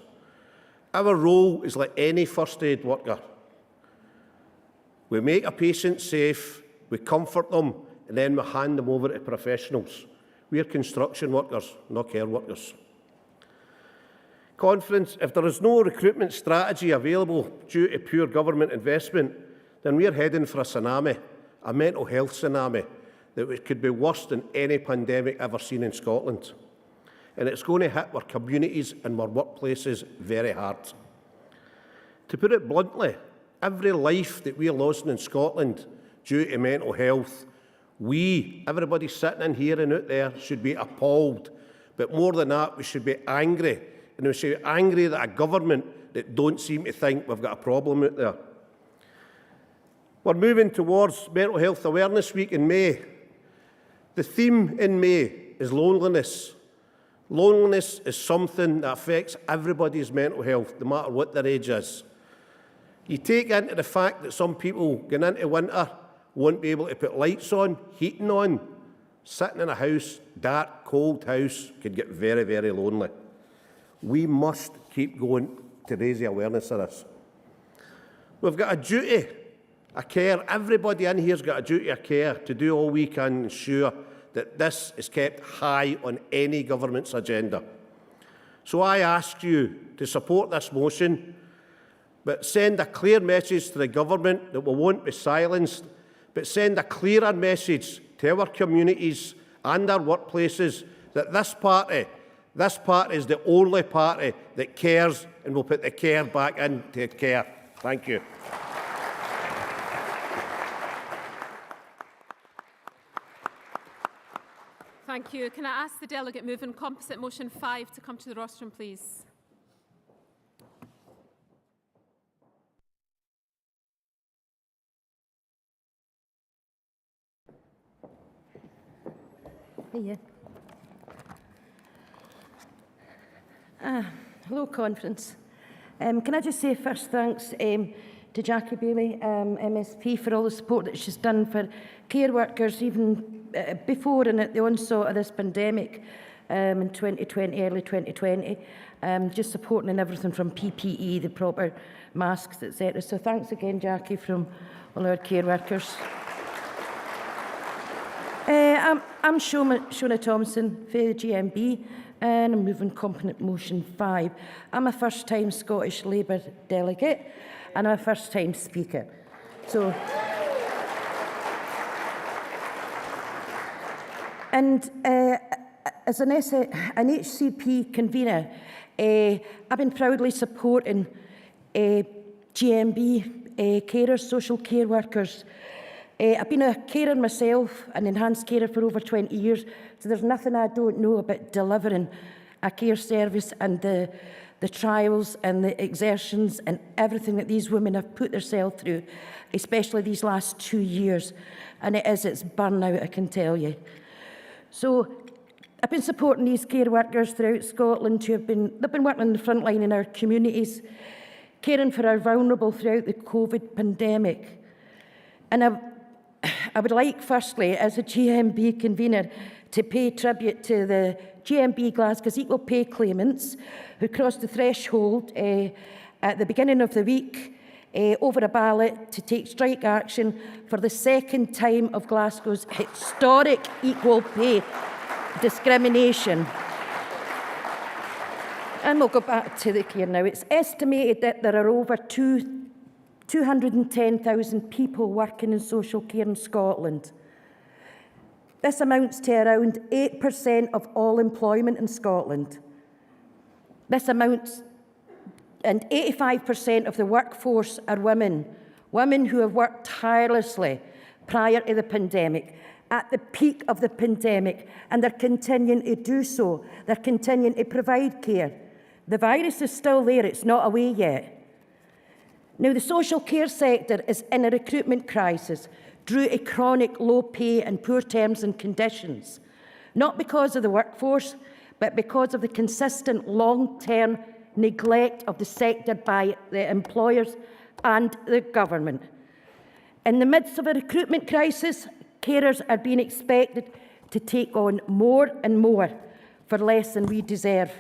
Our role is like any first aid worker. We make a patient safe, we comfort them, and then we hand them over to professionals. We are construction workers, not care workers. Conference, if there is no recruitment strategy available due to poor government investment, then we are heading for a tsunami, a mental health tsunami, that could be worse than any pandemic ever seen in Scotland. And it's going to hit our communities and our workplaces very hard. To put it bluntly, every life that we are losing in Scotland due to mental health, we, everybody sitting in here and out there, should be appalled. But more than that, we should be angry. And we should be angry at a government that don't seem to think we've got a problem out there. We're moving towards Mental Health Awareness Week in May. The theme in May is loneliness. Loneliness is something that affects everybody's mental health, no matter what their age is. You take into the fact that some people going into winter won't be able to put lights on, heating on. Sitting in a house, dark, cold house, could get very, very lonely. We must keep going to raise the awareness of this. We've got a duty, a care. Everybody in here's got a duty of care to do all we can to ensure that this is kept high on any government's agenda. So I ask you to support this motion, but send a clear message to the government that we won't be silenced, but send a clearer message to our communities and our workplaces that this party is the only party that cares and will put the care back into care. Thank you. Thank you. Can I ask the delegate moving composite motion 5 to come to the rostrum, please? Hiya. Hello, conference. Can I just say first thanks to Jackie Bailey, MSP, for all the support that she's done for care workers, even before and at the onset of this pandemic in 2020, early 2020, just supporting in everything from PPE, the proper masks, etc. So thanks again, Jackie, from all our care workers. I'm Shona Thompson for the GMB, and I'm moving competent motion 5. I'm a first-time Scottish Labour delegate, and I'm a first-time speaker. So, and as an HCP convener, I've been proudly supporting GMB carers, social care workers. I've been a carer myself, an enhanced carer for over 20 years, so there's nothing I don't know about delivering a care service and the trials and the exertions and everything that these women have put themselves through, especially these last 2 years. And it's burnout, I can tell you. So I've been supporting these care workers throughout Scotland they've been working on the front line in our communities, caring for our vulnerable throughout the COVID pandemic. And I would like, firstly, as a GMB convener, to pay tribute to the GMB Glasgow's equal pay claimants who crossed the threshold at the beginning of the week over a ballot to take strike action for the second time of Glasgow's historic equal pay discrimination. And we'll go back to the care now. It's estimated that there are over 210,000 people working in social care in Scotland. This amounts to around 8% of all employment in Scotland. And 85% of the workforce are women who have worked tirelessly prior to the pandemic, at the peak of the pandemic, and they're continuing to do so. They're continuing to provide care. The virus is still there, it's not away yet. Now, the social care sector is in a recruitment crisis due to chronic low pay and poor terms and conditions, not because of the workforce, but because of the consistent long-term neglect of the sector by the employers and the government. In the midst of a recruitment crisis, carers are being expected to take on more and more for less than we deserve.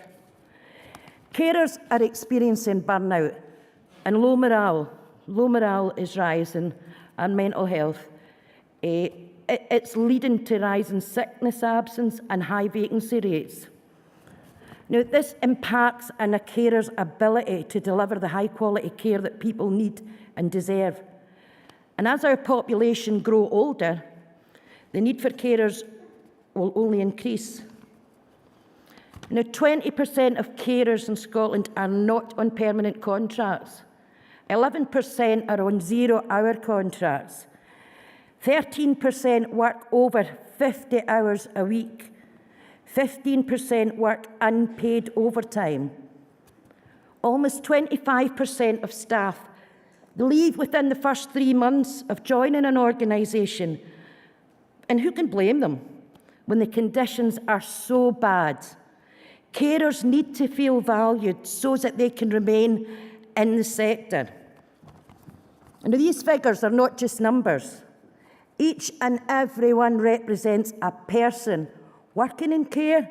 Carers are experiencing burnout and low morale. Low morale is rising, and mental health. It's leading to rising sickness absence and high vacancy rates. Now, this impacts on a carer's ability to deliver the high-quality care that people need and deserve. And as our population grow older, the need for carers will only increase. Now, 20% of carers in Scotland are not on permanent contracts. 11% are on zero-hour contracts. 13% work over 50 hours a week. 15% work unpaid overtime. Almost 25% of staff leave within the first 3 months of joining an organisation. And who can blame them when the conditions are so bad? Carers need to feel valued so that they can remain in the sector. And these figures are not just numbers. Each and every one represents a person working in care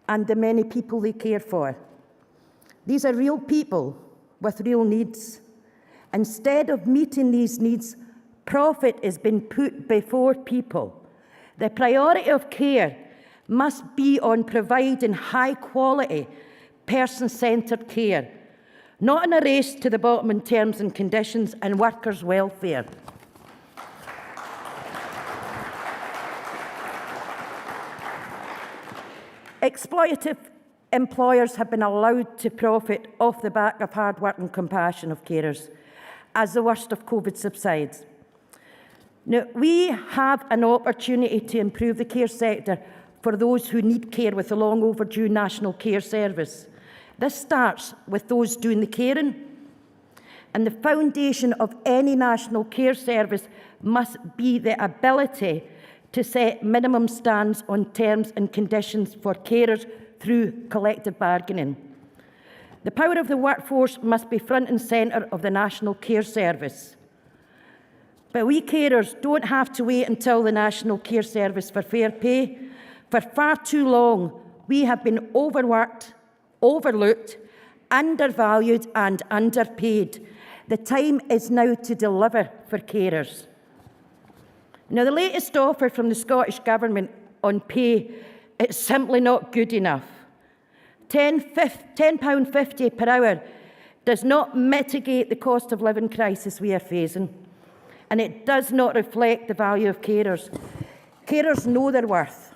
and the many people they care for. These are real people with real needs. Instead of meeting these needs, profit has been put before people. The priority of care must be on providing high-quality, person-centred care, not in a race to the bottom in terms and conditions and workers' welfare. Exploitative employers have been allowed to profit off the back of hard work and compassion of carers as the worst of COVID subsides. Now, we have an opportunity to improve the care sector for those who need care with a long overdue national care service. This starts with those doing the caring, and the foundation of any national care service must be the ability to set minimum standards on terms and conditions for carers through collective bargaining. The power of the workforce must be front and centre of the National Care Service. But we carers don't have to wait until the National Care Service for fair pay. For far too long, we have been overworked, overlooked, undervalued and underpaid. The time is now to deliver for carers. Now, the latest offer from the Scottish Government on pay, it's simply not good enough. £10.50 per hour does not mitigate the cost of living crisis we are facing, and it does not reflect the value of carers. Carers know their worth.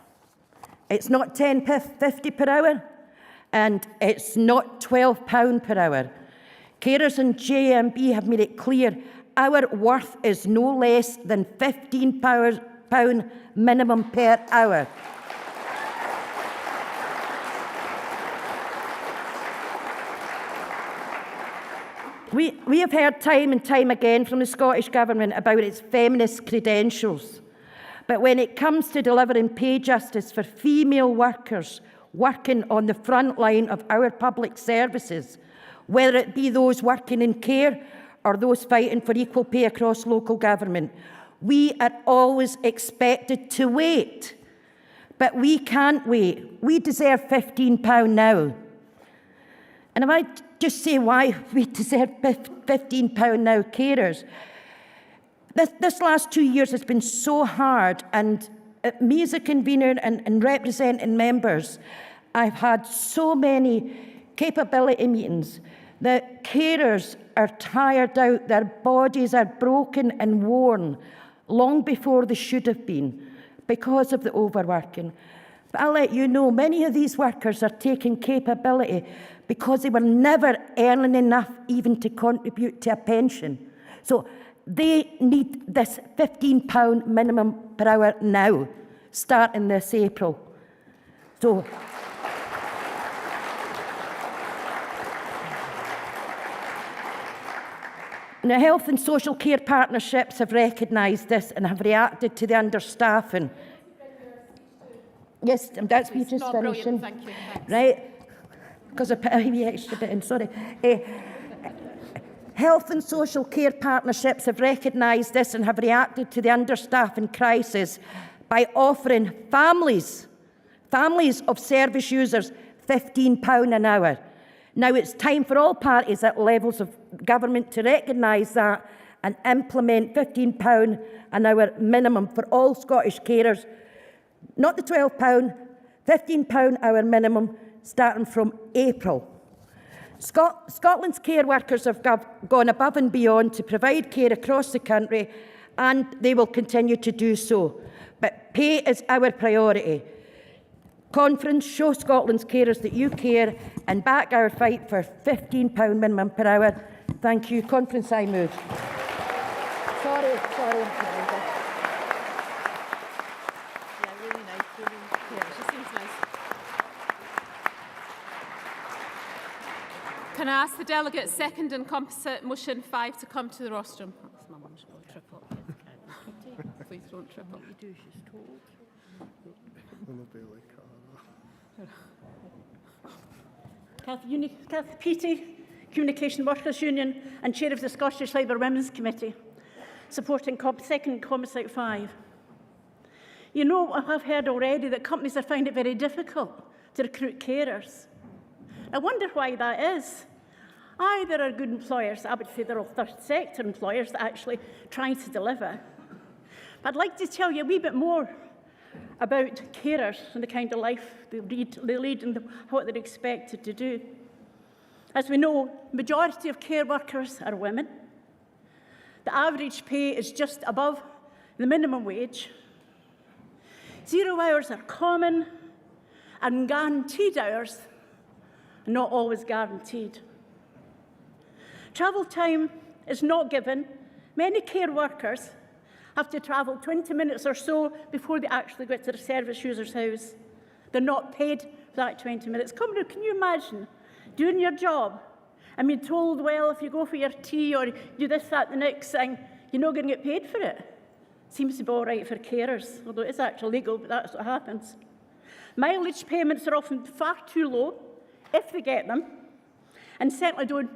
It's not £10.50 per hour, and it's not £12 per hour. Carers and JMB have made it clear our worth is no less than £15 minimum per hour. We have heard time and time again from the Scottish Government about its feminist credentials. But when it comes to delivering pay justice for female workers working on the front line of our public services, whether it be those working in care or those fighting for equal pay across local government, we are always expected to wait. But we can't wait. We deserve £15 now. And if I just say why we deserve £15 now, carers, this last 2 years has been so hard, and me as a convener and representing members, I've had so many capability meetings that carers are tired out, their bodies are broken and worn long before they should have been because of the overworking. But I'll let you know, many of these workers are taking capability because they were never earning enough even to contribute to a pension. So they need this £15 minimum per hour now, starting this April. So now, health and social care partnerships have recognised this and have reacted to the understaffing. Yes, that's me just finishing. Thank you. Thanks. Right, because I put a wee extra bit in, sorry. Health and social care partnerships have recognised this and have reacted to the understaffing crisis by offering families of service users £15 an hour. Now it's time for all parties at levels of government to recognise that and implement £15 an hour minimum for all Scottish carers, not the £12, £15 hour minimum starting from April. Scotland's care workers have gone above and beyond to provide care across the country, and they will continue to do so. But pay is our priority. Conference, show Scotland's carers that you care and back our fight for £15 minimum per hour. Thank you. Conference, I move. Sorry. Can I ask the delegate second and composite motion 5 to come to the rostrum? That's my mum's called triple. Please don't triple. Cathy Peaty, Communication Workers Union and Chair of the Scottish Labour Women's Committee, supporting second composite 5. You know, I have heard already that companies are finding it very difficult to recruit carers. I wonder why that is. Aye, there are good employers. I would say there are third sector employers that actually try to deliver. But I'd like to tell you a wee bit more about carers and the kind of life they lead and what they're expected to do. As we know, the majority of care workers are women. The average pay is just above the minimum wage. 0 hours are common, and guaranteed hours are not always guaranteed. Travel time is not given. Many care workers have to travel 20 minutes or so before they actually get to the service user's house. They're not paid for that 20 minutes. Come on, can you imagine doing your job and being told, well, if you go for your tea or do this, that, the next thing, you're not going to get paid for it? Seems to be all right for carers, although it's actually legal, but that's what happens. Mileage payments are often far too low, if they get them, and certainly don't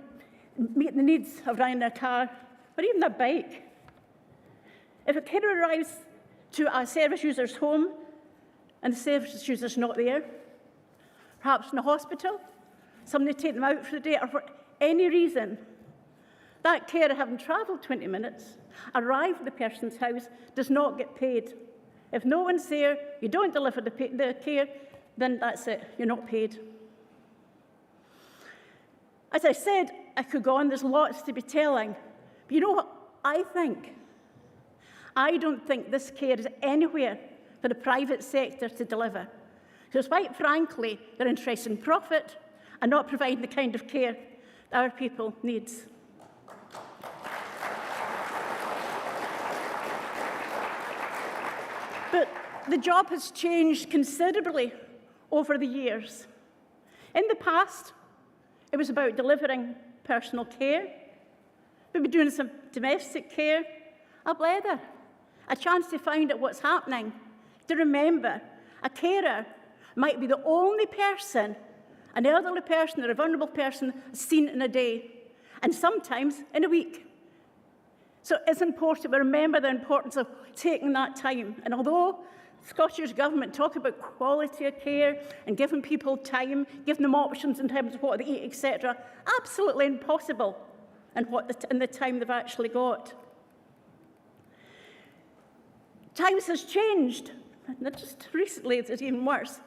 meet the needs of running a car or even a bike. If a carer arrives to a service user's home and the service user's not there, perhaps in a hospital, somebody take them out for the day, or for any reason, that carer, having travelled 20 minutes, arrived at the person's house, does not get paid. If no one's there, you don't deliver the care, then that's it, you're not paid. As I said, I could go on, there's lots to be telling. But you know what I think? I don't think this care is anywhere for the private sector to deliver. Because quite frankly, they're interested in profit and not providing the kind of care that our people need. But the job has changed considerably over the years. In the past, it was about delivering personal care, maybe doing some domestic care, a blether, a chance to find out what's happening, to remember a carer might be the only person, an elderly person or a vulnerable person, seen in a day, and sometimes in a week. So it's important we remember the importance of taking that time. And although the Scottish Government talk about quality of care and giving people time, giving them options in terms of what they eat, etc., absolutely impossible in the time they've actually got. Times has changed, and just recently it's even worse,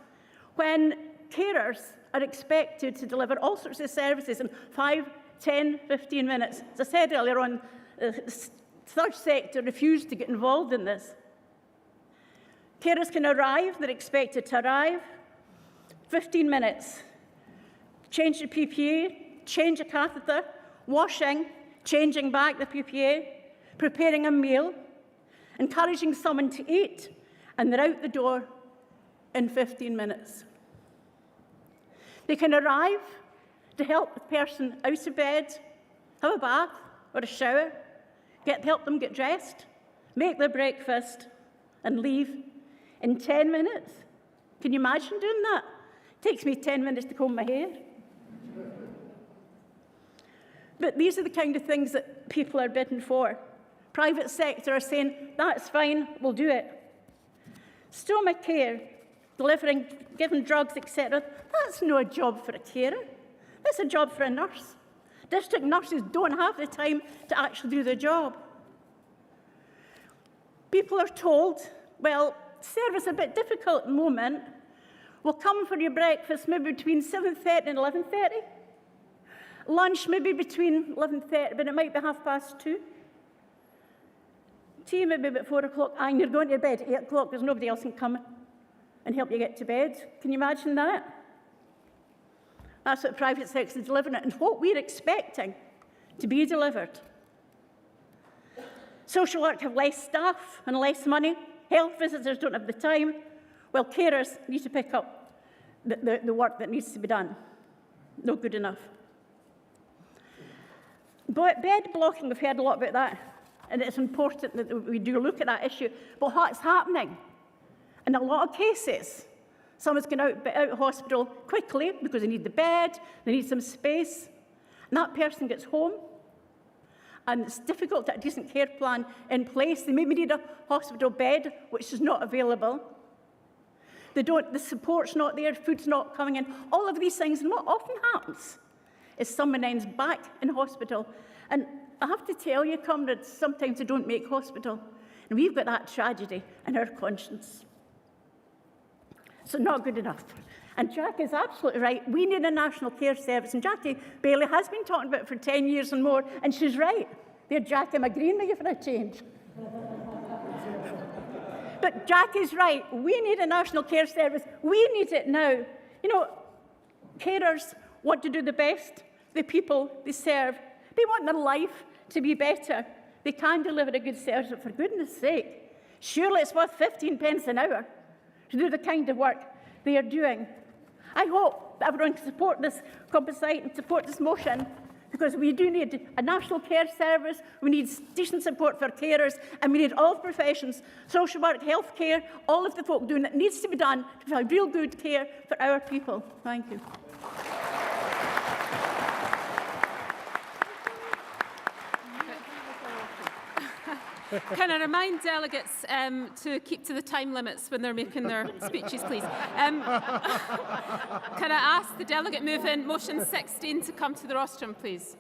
when carers are expected to deliver all sorts of services in 5, 10, 15 minutes. As I said earlier on, the third sector refused to get involved in this. Carers can arrive, they're expected to arrive, 15 minutes, change the PPA, change a catheter, washing, changing back the PPA, preparing a meal, encouraging someone to eat, and they're out the door in 15 minutes. They can arrive to help the person out of bed, have a bath or a shower, help them get dressed, make their breakfast, and leave in 10 minutes. Can you imagine doing that? It takes me 10 minutes to comb my hair. But these are the kind of things that people are bidding for. Private sector are saying, that's fine, we'll do it. Stoma care, delivering, giving drugs, etc., that's no job for a carer. That's a job for a nurse. District nurses don't have the time to actually do their job. People are told, well, service a bit difficult at the moment. We'll come for your breakfast maybe between 7:30 and 11:30. Lunch maybe between 11:30, but it might be 2:30. Tea maybe about 4 o'clock, and you're going to bed at 8 o'clock because nobody else can come and help you get to bed. Can you imagine that? That's what private sector is delivering it, and what we're expecting to be delivered. Social work have less staff and less money. Health visitors don't have the time. Well, carers need to pick up the work that needs to be done. No good enough. But bed blocking, we've heard a lot about that, and it's important that we do look at that issue. But what's happening? In a lot of cases, someone's going out of hospital quickly because they need the bed, they need some space, and that person gets home, and it's difficult to have a decent care plan in place. They maybe need a hospital bed, which is not available. The support's not there, food's not coming in, all of these things. And what often happens is someone ends back in hospital. And I have to tell you, comrades, sometimes they don't make hospital. And we've got that tragedy in our conscience. So not good enough. And Jack is absolutely right. We need a national care service. And Jackie Bailey has been talking about it for 10 years and more, and she's right. There, Jackie, I'm agreeing with you for a change. But Jackie's right. We need a national care service. We need it now. You know, carers want to do the best. The people they serve, they want their life to be better. They can deliver a good service, but for goodness sake, surely it's worth 15 pence an hour to do the kind of work they are doing. I hope that everyone can support this composite and support this motion, because we do need a national care service, we need decent support for carers, and we need all professions, social work, health care, all of the folk doing it needs to be done to provide real good care for our people. Thank you. Can I remind delegates to keep to the time limits when they're making their speeches, please? Can I ask the delegate moving motion 16 to come to the rostrum, please?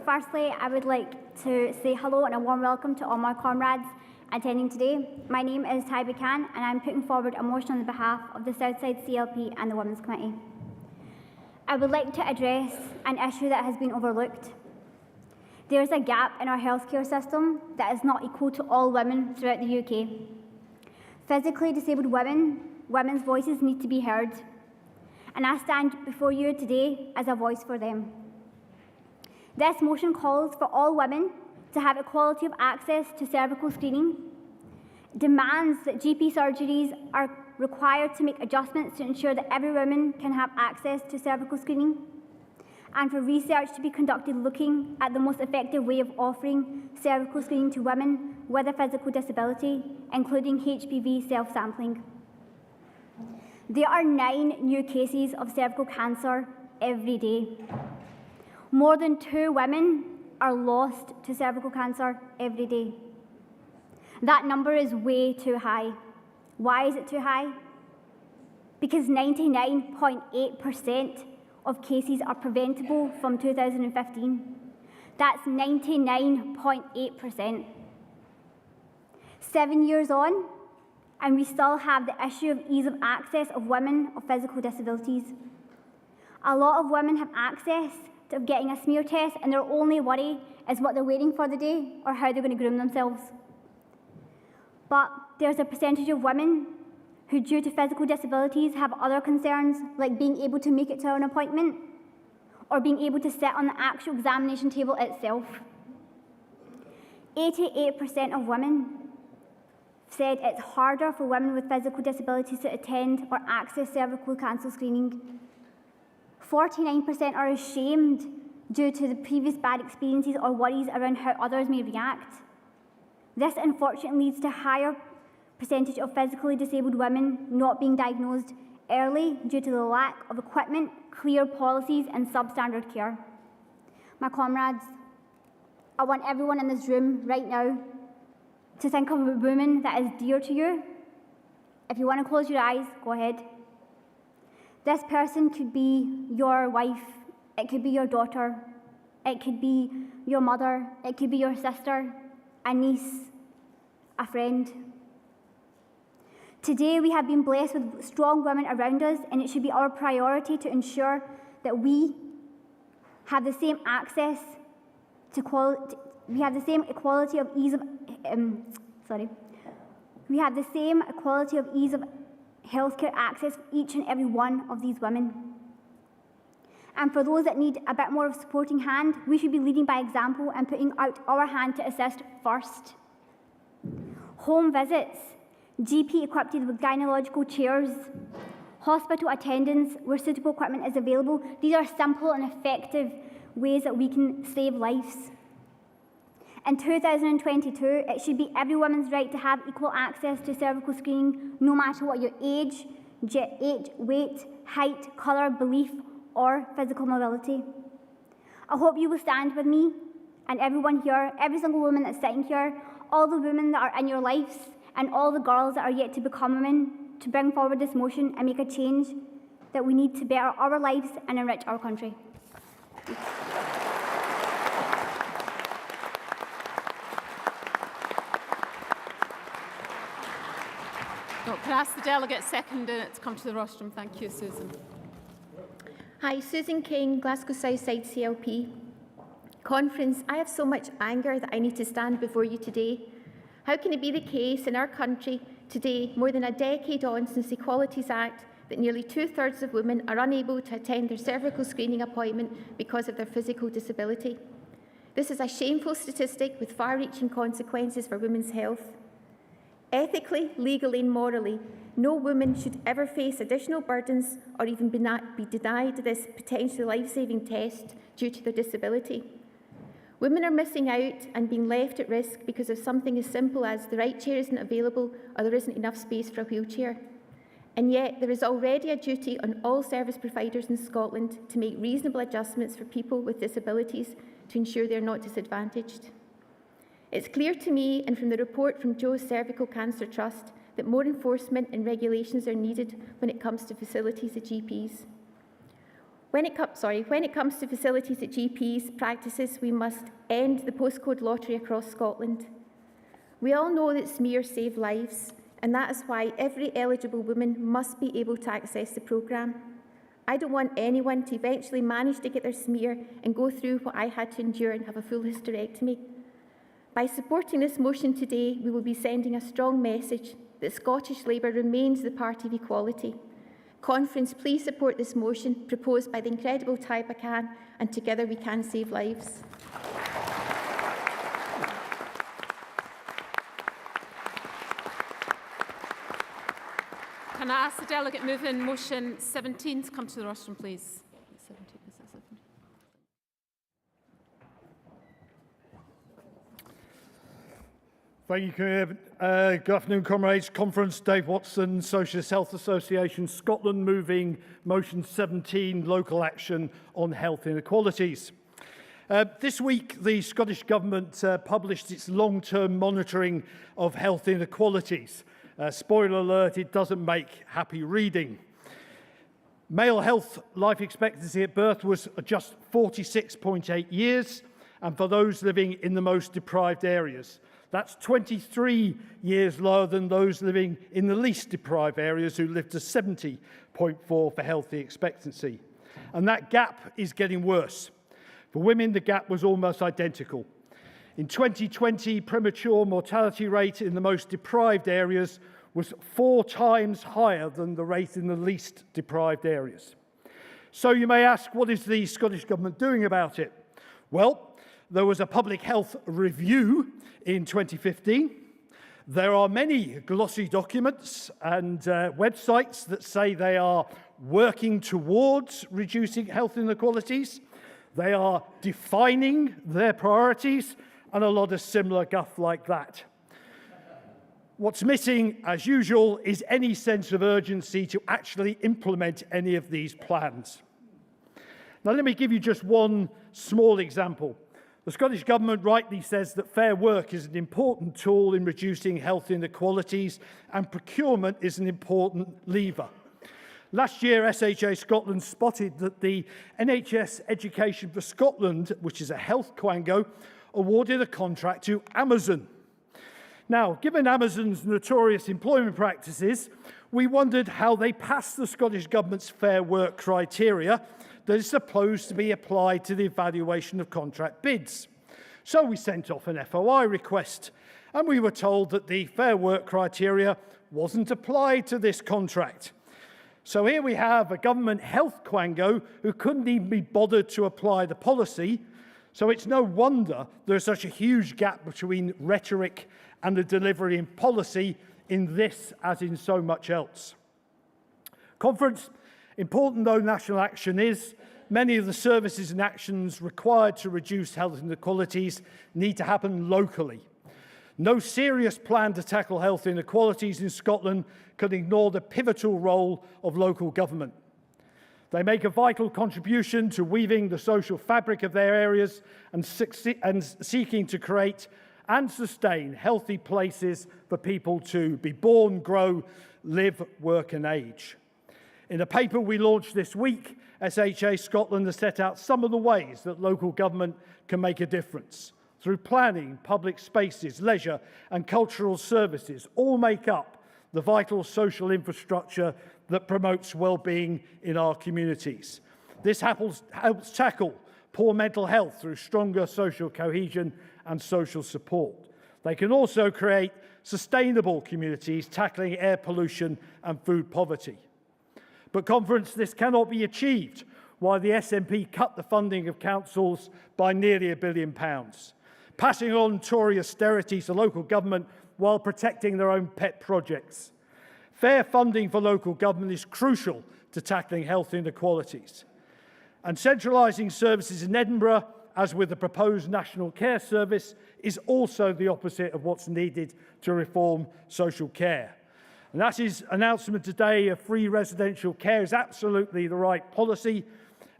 Firstly, I would like to say hello and a warm welcome to all my comrades attending today. My name is Ty Buchan, and I'm putting forward a motion on behalf of the Southside CLP and the Women's Committee. I would like to address an issue that has been overlooked. There is a gap in our healthcare system that is not equal to all women throughout the UK. Physically disabled women's voices need to be heard, and I stand before you today as a voice for them. This motion calls for all women to have equality of access to cervical screening, demands that GP surgeries are required to make adjustments to ensure that every woman can have access to cervical screening, and for research to be conducted looking at the most effective way of offering cervical screening to women with a physical disability, including HPV self-sampling. There are 9 new cases of cervical cancer every day. More than 2 women are lost to cervical cancer every day. That number is way too high. Why is it too high? Because 99.8% of cases are preventable from 2015. That's 99.8%. 7 years on, and we still have the issue of ease of access of women of physical disabilities. A lot of women have access to getting a smear test, and their only worry is what they're wearing for the day or how they're going to groom themselves. But there's a percentage of women who, due to physical disabilities, have other concerns, like being able to make it to an appointment or being able to sit on the actual examination table itself. 88% of women said it's harder for women with physical disabilities to attend or access cervical cancer screening. 49% are ashamed due to the previous bad experiences or worries around how others may react. This unfortunately leads to higher percentage of physically disabled women not being diagnosed early due to the lack of equipment, clear policies and substandard care. My comrades, I want everyone in this room right now to think of a woman that is dear to you. If you want to close your eyes, go ahead. This person could be your wife, it could be your daughter, it could be your mother, it could be your sister, a niece, a friend. Today we have been blessed with strong women around us, and it should be our priority to ensure that we have the same access to quality. We have the same equality of ease of We have the same equality of ease of healthcare access for each and every one of these women. And for those that need a bit more of a supporting hand, we should be leading by example and putting out our hand to assist first. Home visits, GP equipped with gynecological chairs, hospital attendance where suitable equipment is available. These are simple and effective ways that we can save lives. In 2022, it should be every woman's right to have equal access to cervical screening, no matter what your age, weight, height, colour, belief, or physical mobility. I hope you will stand with me and everyone here, every single woman that's sitting here, all the women that are in your lives, and all the girls that are yet to become women, to bring forward this motion and make a change that we need to better our lives and enrich our country. Can I ask the delegate seconder to come to the rostrum? Thank you, Susan. Hi, Susan King, Glasgow Southside CLP. Conference, I have so much anger that I need to stand before you today. How can it be the case in our country today, more than a decade on since the Equalities Act, that nearly 2/3 of women are unable to attend their cervical screening appointment because of their physical disability? This is a shameful statistic with far-reaching consequences for women's health. Ethically, legally and morally, no woman should ever face additional burdens or even be denied this potentially life-saving test due to their disability. Women are missing out and being left at risk because of something as simple as the right chair isn't available or there isn't enough space for a wheelchair. And yet there is already a duty on all service providers in Scotland to make reasonable adjustments for people with disabilities to ensure they are not disadvantaged. It's clear to me, and from the report from Joe's Cervical Cancer Trust, that more enforcement and regulations are needed when it comes to facilities at GPs. When it comes to facilities at GPs practices, we must end the postcode lottery across Scotland. We all know that smears save lives, and that is why every eligible woman must be able to access the programme. I don't want anyone to eventually manage to get their smear and go through what I had to endure and have a full hysterectomy. By supporting this motion today, we will be sending a strong message that Scottish Labour remains the party of equality. Conference, please support this motion proposed by the incredible Taiba Khan, and together we can save lives. Can I ask the delegate moving motion 17 to come to the rostrum, please? 17, is it 17? Thank you. Good afternoon, comrades. Conference, Dave Watson, Socialist Health Association Scotland, moving motion 17, local action on health inequalities. This week, the Scottish Government published its long-term monitoring of health inequalities. Spoiler alert, it doesn't make happy reading. Male health life expectancy at birth was just 46.8 years, and for those living in the most deprived areas. That's 23 years lower than those living in the least deprived areas who live to 70.4 for healthy expectancy. And that gap is getting worse. For women, the gap was almost identical. In 2020, premature mortality rate in the most deprived areas was 4 times higher than the rate in the least deprived areas. So you may ask, what is the Scottish Government doing about it? Well, there was a public health review in 2015. There are many glossy documents and websites that say they are working towards reducing health inequalities. They are defining their priorities and a lot of similar guff like that. What's missing, as usual, is any sense of urgency to actually implement any of these plans. Now, let me give you just one small example. The Scottish Government rightly says that Fair Work is an important tool in reducing health inequalities, and procurement is an important lever. Last year, SHA Scotland spotted that the NHS Education for Scotland, which is a health quango, awarded a contract to Amazon. Now, given Amazon's notorious employment practices, we wondered how they passed the Scottish Government's Fair Work criteria that is supposed to be applied to the evaluation of contract bids. So we sent off an FOI request, and we were told that the Fair Work criteria wasn't applied to this contract. So here we have a government health quango who couldn't even be bothered to apply the policy. So it's no wonder there's such a huge gap between rhetoric and the delivery in policy in this as in so much else. Conference, important though national action is, many of the services and actions required to reduce health inequalities need to happen locally. No serious plan to tackle health inequalities in Scotland can ignore the pivotal role of local government. They make a vital contribution to weaving the social fabric of their areas and seeking to create and sustain healthy places for people to be born, grow, live, work and age. In a paper we launched this week, SHA Scotland has set out some of the ways that local government can make a difference. Through planning, public spaces, leisure and cultural services all make up the vital social infrastructure that promotes well-being in our communities. This helps tackle poor mental health through stronger social cohesion and social support. They can also create sustainable communities tackling air pollution and food poverty. But Conference, this cannot be achieved while the SNP cut the funding of councils by nearly £1 billion, passing on Tory austerity to local government while protecting their own pet projects. Fair funding for local government is crucial to tackling health inequalities. And centralising services in Edinburgh, as with the proposed National Care Service, is also the opposite of what's needed to reform social care. And that is announcement today of free residential care is absolutely the right policy,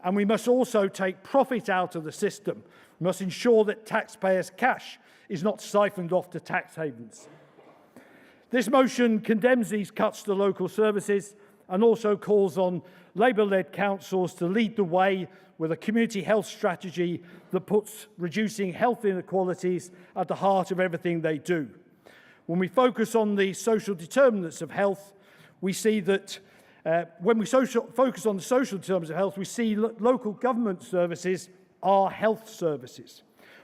and we must also take profit out of the system. We must ensure that taxpayers' cash is not siphoned off to tax havens. This motion condemns these cuts to local services and also calls on Labour-led councils to lead the way with a community health strategy that puts reducing health inequalities at the heart of everything they do. When we focus on the social determinants of health, we see that focus on the social determinants of health, we see local government services are health services.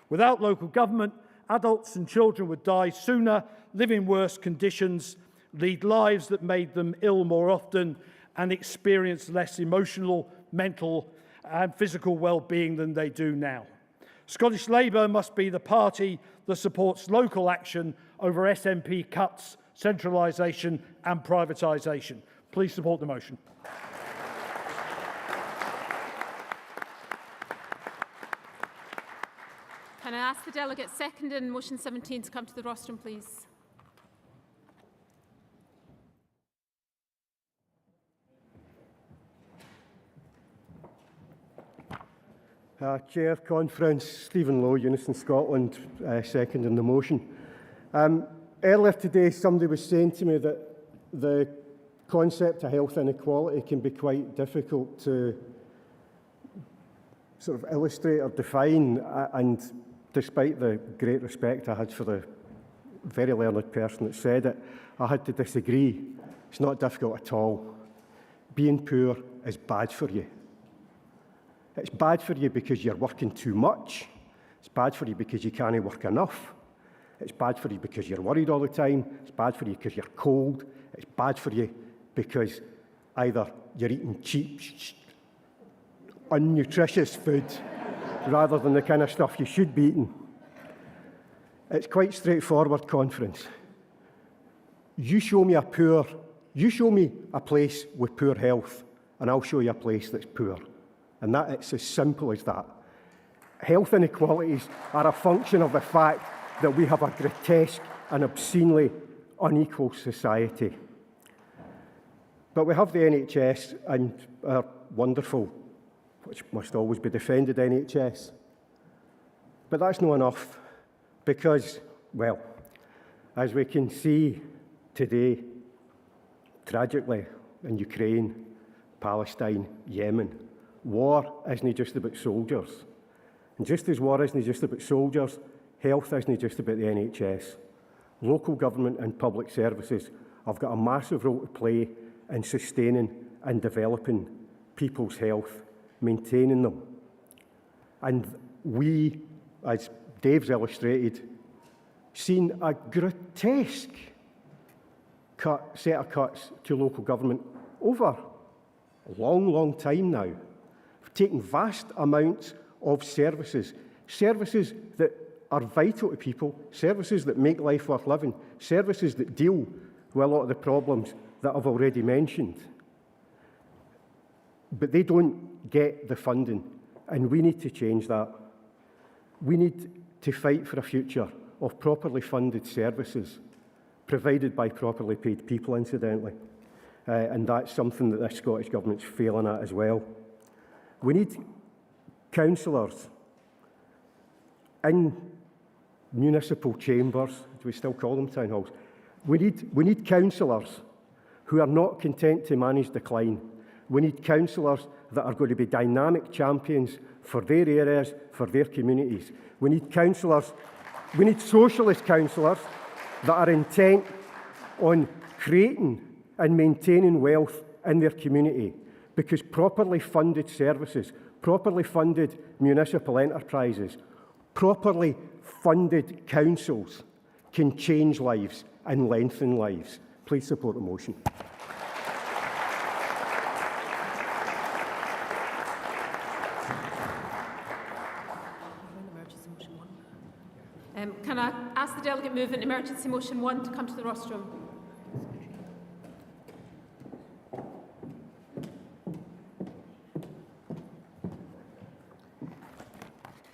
Without local government, adults and children would die sooner, live in worse conditions, lead lives that made them ill more often, and experience less emotional, mental, and physical well-being than they do now. Scottish Labour must be the party that supports local action over SNP cuts, centralisation and privatisation. Please support the motion. Can I ask the delegate seconded in motion 17 to come to the rostrum, please? Chair, Conference, Stephen Lowe, Unison Scotland, seconding the motion. Earlier today, somebody was saying to me that the concept of health inequality can be quite difficult to sort of illustrate or define, and despite the great respect I had for the very learned person that said it, I had to disagree. It's not difficult at all. Being poor is bad for you. It's bad for you because you're working too much. It's bad for you because you can't work enough. It's bad for you because you're worried all the time. It's bad for you because you're cold. It's bad for you because either you're eating cheap, unnutritious food rather than the kind of stuff you should be eating. It's quite straightforward, Conference. You show me a place with poor health, and I'll show you a place that's poor. And that it's as simple as that. Health inequalities are a function of the fact that we have a grotesque and obscenely unequal society. But we have the NHS and our wonderful, which must always be defended, NHS. But that's not enough because, well, as we can see today, tragically, in Ukraine, Palestine, Yemen, war isn't just about soldiers. And just as war isn't just about soldiers, health isn't just about the NHS. Local government and public services have got a massive role to play in sustaining and developing people's health, maintaining them. And we, as Dave's illustrated, seen a grotesque set of cuts to local government over a long, long time now. We've taken vast amounts of services that are vital to people, services that make life worth living, services that deal with a lot of the problems that I've already mentioned. But they don't get the funding, and we need to change that. We need to fight for a future of properly funded services, provided by properly paid people, incidentally. And that's something that this Scottish Government's failing at as well. We need councillors in municipal chambers, do we still call them town halls? We need councillors who are not content to manage decline. We need councillors that are going to be dynamic champions for their areas, for their communities. We need councillors, we need socialist councillors that are intent on creating and maintaining wealth in their community, because properly funded services, properly funded municipal enterprises, properly funded councils can change lives and lengthen lives. Please support the motion. Can I ask the delegate moving emergency motion 1 to come to the rostrum?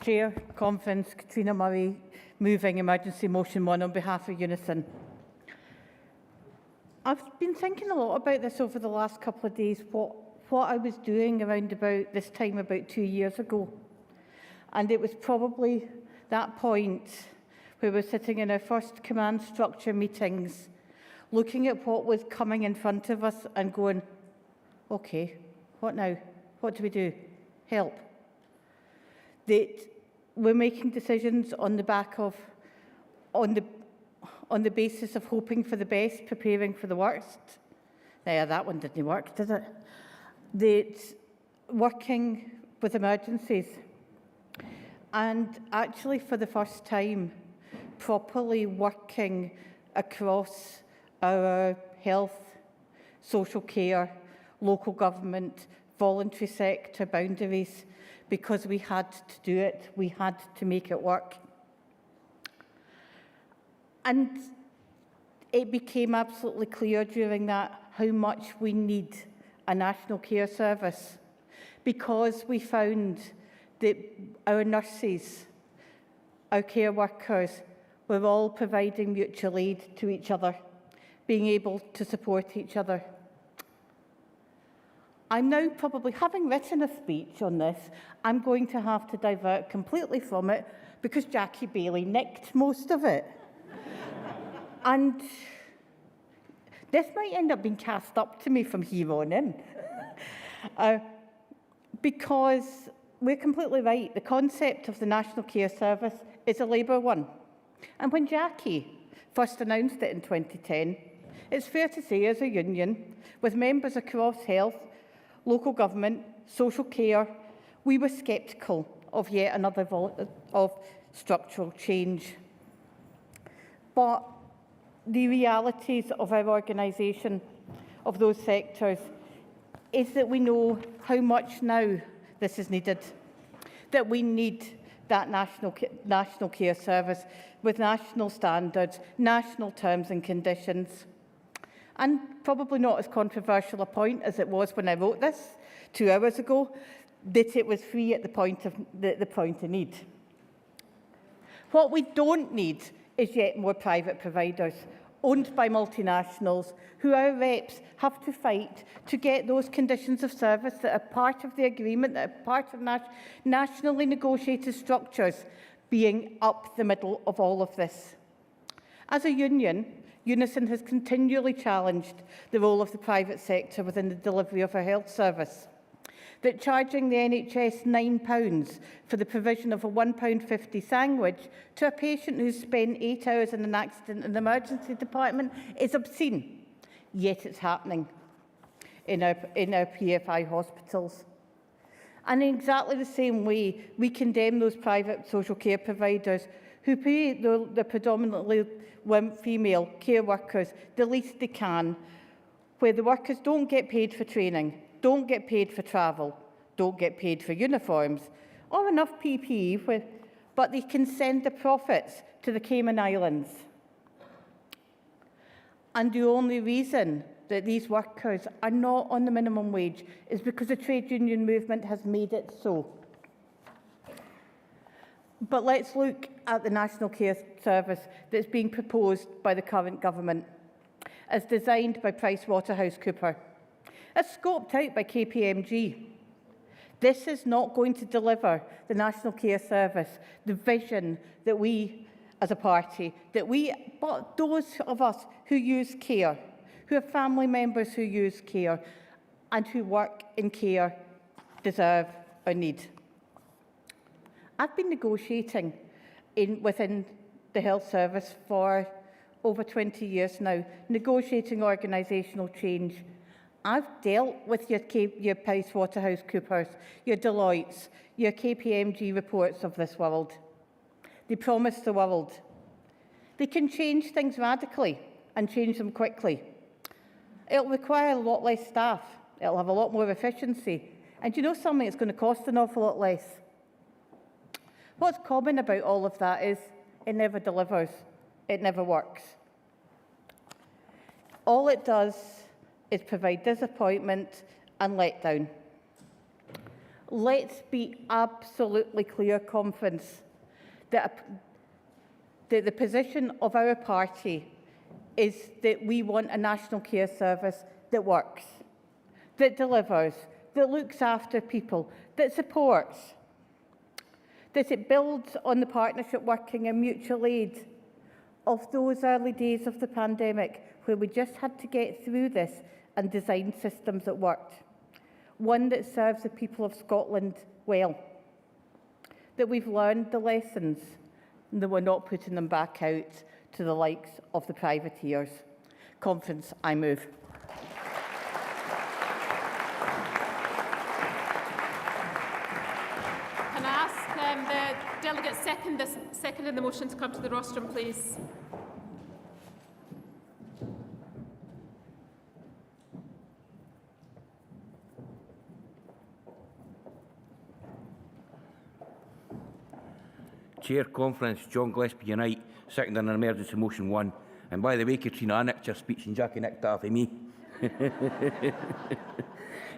Chair, Conference, Katrina Murray, moving emergency motion 1 on behalf of Unison. I've been thinking a lot about this over the last couple of days, what I was doing around about this time about 2 years ago. And it was probably that point where we were sitting in our first command structure meetings, looking at what was coming in front of us and going, okay, what now? What do we do? Help. That we're making decisions on the back of, on the basis of hoping for the best, preparing for the worst. Now, that one didn't work, did it? That working with emergencies and actually for the first time properly working across our health, social care, local government, voluntary sector boundaries, because we had to do it, we had to make it work. And it became absolutely clear during that how much we need a national care service, because we found that our nurses, our care workers, were all providing mutual aid to each other, being able to support each other. I'm now probably, having written a speech on this, I'm going to have to divert completely from it because Jackie Bailey nicked most of it. And this might end up being cast up to me from here on in. Because we're completely right, the concept of the National Care Service is a Labour one. And when Jackie first announced it in 2010, it's fair to say as a union, with members across health, local government, social care, we were sceptical of yet another of structural change. But the realities of our organisation, of those sectors, is that we know how much now this is needed, that we need that national care service with national standards, national terms and conditions. And probably not as controversial a point as it was when I wrote this 2 hours ago, that it was free at the point of need. What we don't need is yet more private providers owned by multinationals, who our reps have to fight to get those conditions of service that are part of the agreement, that are part of nationally negotiated structures, being up the middle of all of this. As a union, Unison has continually challenged the role of the private sector within the delivery of our health service. That charging the NHS £9 for the provision of a £1.50 sandwich to a patient who's spent 8 hours in an accident in the emergency department is obscene, yet it's happening in our PFI hospitals. And in exactly the same way, we condemn those private social care providers who pay the predominantly female care workers the least they can, where the workers don't get paid for training, don't get paid for travel, don't get paid for uniforms, or enough PPE, but they can send the profits to the Cayman Islands. And the only reason that these workers are not on the minimum wage is because the trade union movement has made it so. But let's look at the National Care Service that's being proposed by the current government, as designed by PricewaterhouseCoopers, as scoped out by KPMG. This is not going to deliver the National Care Service the vision that we, as a party, but those of us who use care, who have family members who use care and who work in care, deserve or need. I've been negotiating within the health service for over 20 years now, negotiating organisational change. I've dealt with your PricewaterhouseCoopers, your Deloittes, your KPMG reports of this world. They promise the world. They can change things radically and change them quickly. It'll require a lot less staff. It'll have a lot more efficiency. And you know something? It's going to cost an awful lot less. What's common about all of that is it never delivers. It never works. All it does is provide disappointment and letdown. Let's be absolutely clear, Conference, that the position of our party is that we want a national care service that works, that delivers, that looks after people, that supports, that it builds on the partnership working and mutual aid of those early days of the pandemic where we just had to get through this and design systems that worked. One that serves the people of Scotland well, that we've learned the lessons and that we're not putting them back out to the likes of the privateers. Conference, I move. Can I ask the delegate second in the motion to come to the rostrum, please? Chair, Conference, John Gillespie Unite, second on emergency motion 1. And by the way, Katrina, I nicked your speech and Jackie nicked that for me.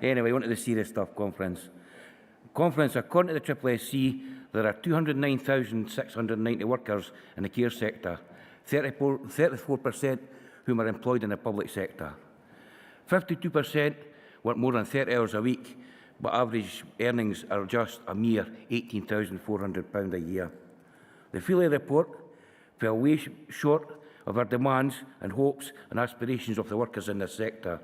Anyway, on to the serious stuff, Conference. Conference, according to the SSSC, there are 209,690 workers in the care sector, 34% whom are employed in the public sector. 52% work more than 30 hours a week, but average earnings are just a mere £18,400 a year. The Feely report fell way short of our demands and hopes and aspirations of the workers in this sector,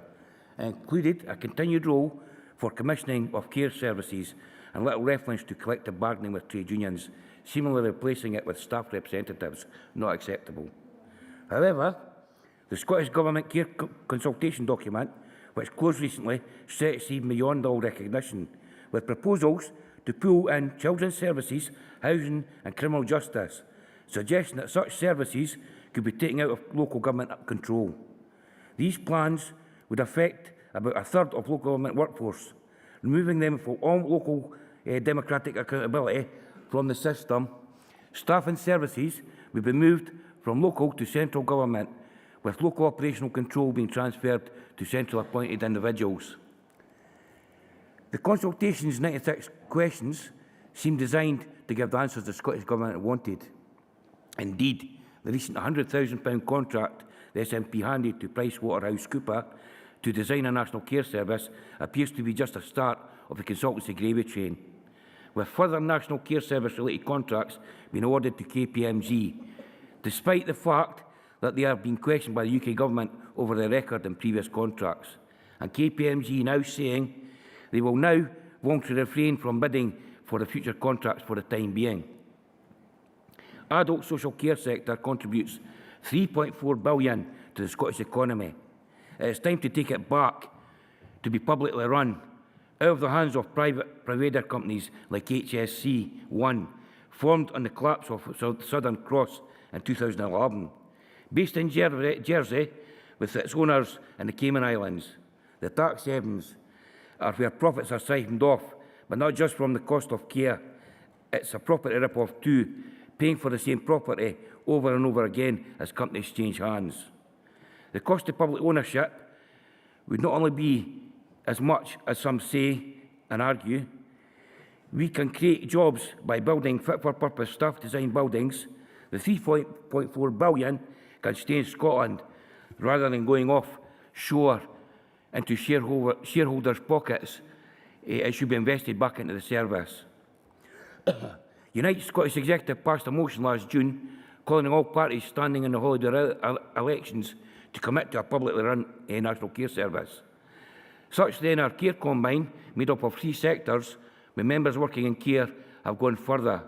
and included a continued role for commissioning of care services and little reference to collective bargaining with trade unions, seemingly replacing it with staff representatives, not acceptable. However, the Scottish Government Care Consultation document, which closed recently, stretched even beyond all recognition, with proposals to pull in children's services, housing and criminal justice, suggesting that such services could be taken out of local government control. These plans would affect about a third of local government workforce, removing them from all local democratic accountability from the system. Staff and services would be moved from local to central government, with local operational control being transferred to central appointed individuals. The consultation's 96 questions seem designed to give the answers the Scottish Government wanted. Indeed, the recent £100,000 contract the SNP handed to PricewaterhouseCoopers to design a national care service appears to be just a start of the consultancy gravy train, with further national care service-related contracts being awarded to KPMG, despite the fact that they are being questioned by the UK Government over their record in previous contracts. And KPMG now saying they will now voluntarily refrain from bidding for the future contracts for the time being. Adult social care sector contributes £3.4 billion to the Scottish economy. It is time to take it back to be publicly run, out of the hands of private provider companies like HSC1, formed on the collapse of Southern Cross in 2011. Based in Jersey, with its owners in the Cayman Islands, the tax havens are where profits are siphoned off, but not just from the cost of care. It's a property rip-off too, paying for the same property over and over again as companies change hands. The cost of public ownership would not only be as much as some say and argue. We can create jobs by building fit-for-purpose staff-designed buildings. The £3.4 billion can stay in Scotland rather than going offshore into shareholders' pockets. It should be invested back into the service. United Scottish Executive passed a motion last June calling on all parties standing in the holiday elections to commit to a publicly run national care service. Such then, our care combine, made up of 3 sectors, with members working in care, have gone further,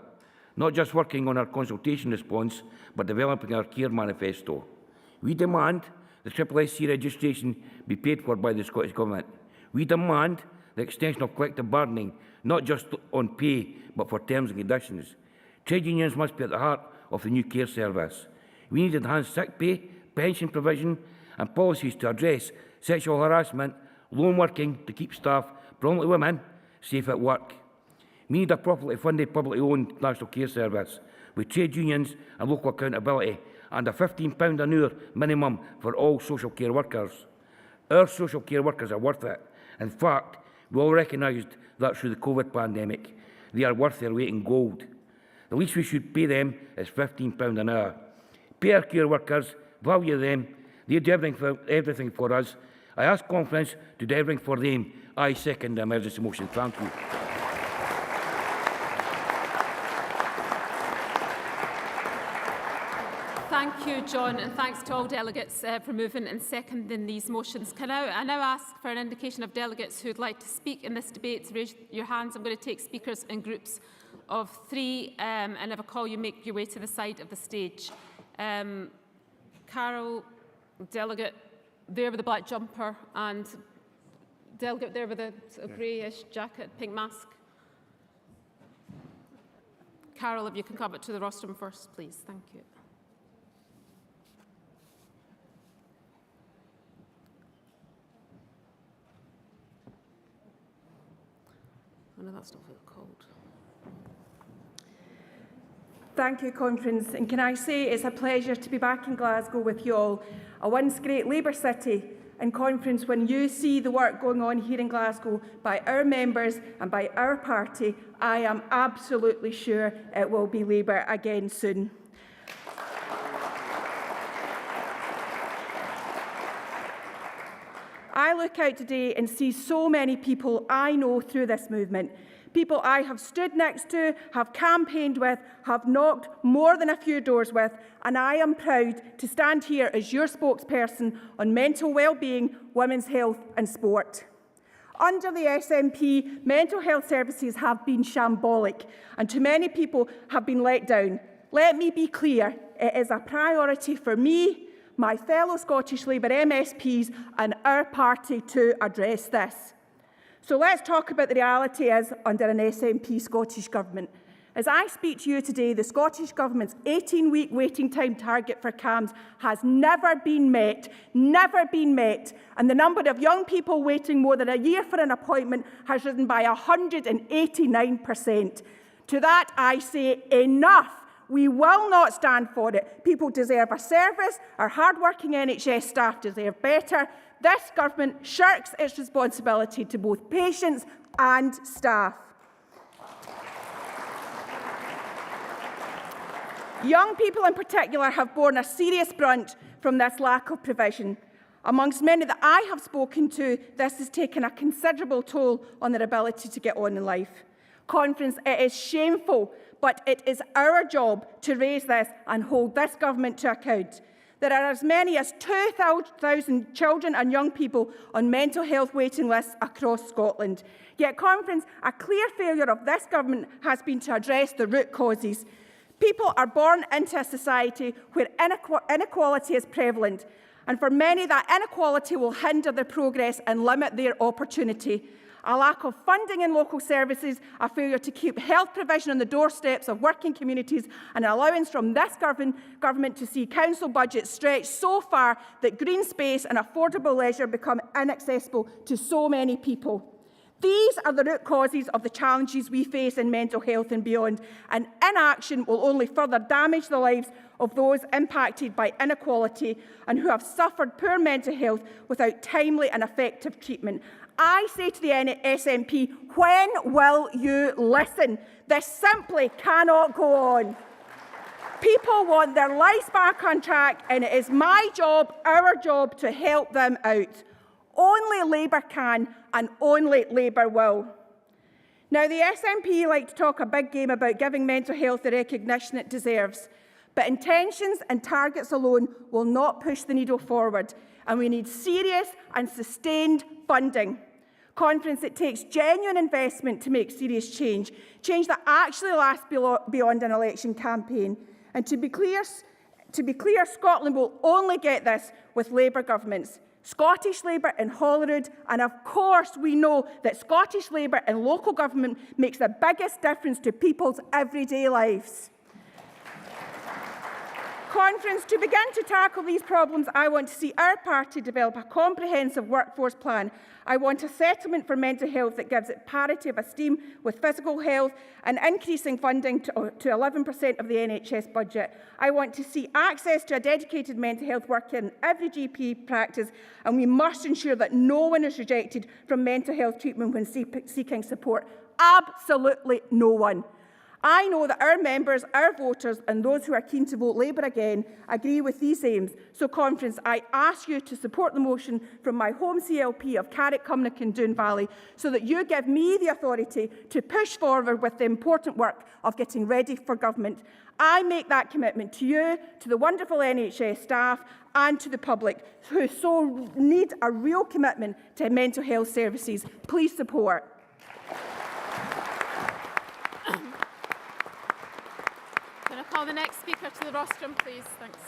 not just working on our consultation response, but developing our care manifesto. We demand the SSSC registration be paid for by the Scottish Government. We demand the extension of collective bargaining, not just on pay, but for terms and conditions. Trade unions must be at the heart of the new care service. We need enhanced sick pay, pension provision, and policies to address sexual harassment, lone working to keep staff, predominantly women, safe at work. We need a properly funded, publicly owned national care service with trade unions and local accountability and a £15 an hour minimum for all social care workers. Our social care workers are worth it. In fact, we all recognised that through the COVID pandemic. They are worth their weight in gold. The least we should pay them is £15 an hour. Pay our care workers, value them. They do everything for us. I ask conference to do everything for them. I second the emergency motion. Thank you. Thank you, John, and thanks to all delegates for moving and seconding these motions. I now ask for an indication of delegates who would like to speak in this debate to raise your hands. I'm going to take speakers in groups of 3, and if I call you, make your way to the side of the stage. Carol, delegate there with the black jumper, and delegate there with the sort of greyish jacket, pink mask. Carol, if you can come up to the rostrum first, please. Thank you. Oh no, that's not very cold. Thank you, Conference. And can I say it's a pleasure to be back in Glasgow with you all, a once great Labour city. And Conference, when you see the work going on here in Glasgow by our members and by our party, I am absolutely sure it will be Labour again soon. I look out today and see so many people I know through this movement. People I have stood next to, have campaigned with, have knocked more than a few doors with, and I am proud to stand here as your spokesperson on mental well-being, women's health and sport. Under the SNP, mental health services have been shambolic, and too many people have been let down. Let me be clear, it is a priority for me, my fellow Scottish Labour MSPs and our party to address this. So let's talk about the reality is under an SNP Scottish Government. As I speak to you today, the Scottish Government's 18-week waiting time target for CAMHS has never been met, and the number of young people waiting more than a year for an appointment has risen by 189%. To that I say enough. We will not stand for it. People deserve a service. Our hard-working NHS staff deserve better. This government shirks its responsibility to both patients and staff. Young people in particular have borne a serious brunt from this lack of provision. Amongst many that I have spoken to, this has taken a considerable toll on their ability to get on in life. Conference, it is shameful, but it is our job to raise this and hold this government to account. There are as many as 2,000 children and young people on mental health waiting lists across Scotland. Yet, Conference, a clear failure of this government has been to address the root causes. People are born into a society where inequality is prevalent, and for many that inequality will hinder their progress and limit their opportunity. A lack of funding in local services, a failure to keep health provision on the doorsteps of working communities, and an allowance from this government to see council budgets stretched so far that green space and affordable leisure become inaccessible to so many people. These are the root causes of the challenges we face in mental health and beyond, and inaction will only further damage the lives of those impacted by inequality and who have suffered poor mental health without timely and effective treatment. I say to the SNP, when will you listen? This simply cannot go on. People want their lives back on track, and it is my job, our job, to help them out. Only Labour can, and only Labour will. Now, the SNP like to talk a big game about giving mental health the recognition it deserves, but intentions and targets alone will not push the needle forward, and we need serious and sustained funding. Conference, it takes genuine investment to make serious change that actually lasts beyond an election campaign. And to be clear, Scotland will only get this with Labour governments. Scottish Labour in Holyrood, and of course we know that Scottish Labour in local government makes the biggest difference to people's everyday lives. Conference, to begin to tackle these problems, I want to see our party develop a comprehensive workforce plan. I want a settlement for mental health that gives it parity of esteem with physical health and increasing funding to 11% of the NHS budget. I want to see access to a dedicated mental health worker in every GP practice, and we must ensure that no one is rejected from mental health treatment when seeking support. Absolutely no one. I know that our members, our voters and those who are keen to vote Labour again agree with these aims. So, Conference, I ask you to support the motion from my home CLP of Carrick, Cumnock and Doon Valley so that you give me the authority to push forward with the important work of getting ready for government. I make that commitment to you, to the wonderful NHS staff and to the public who so need a real commitment to mental health services. Please support. Call the next speaker to the rostrum, please. Thanks.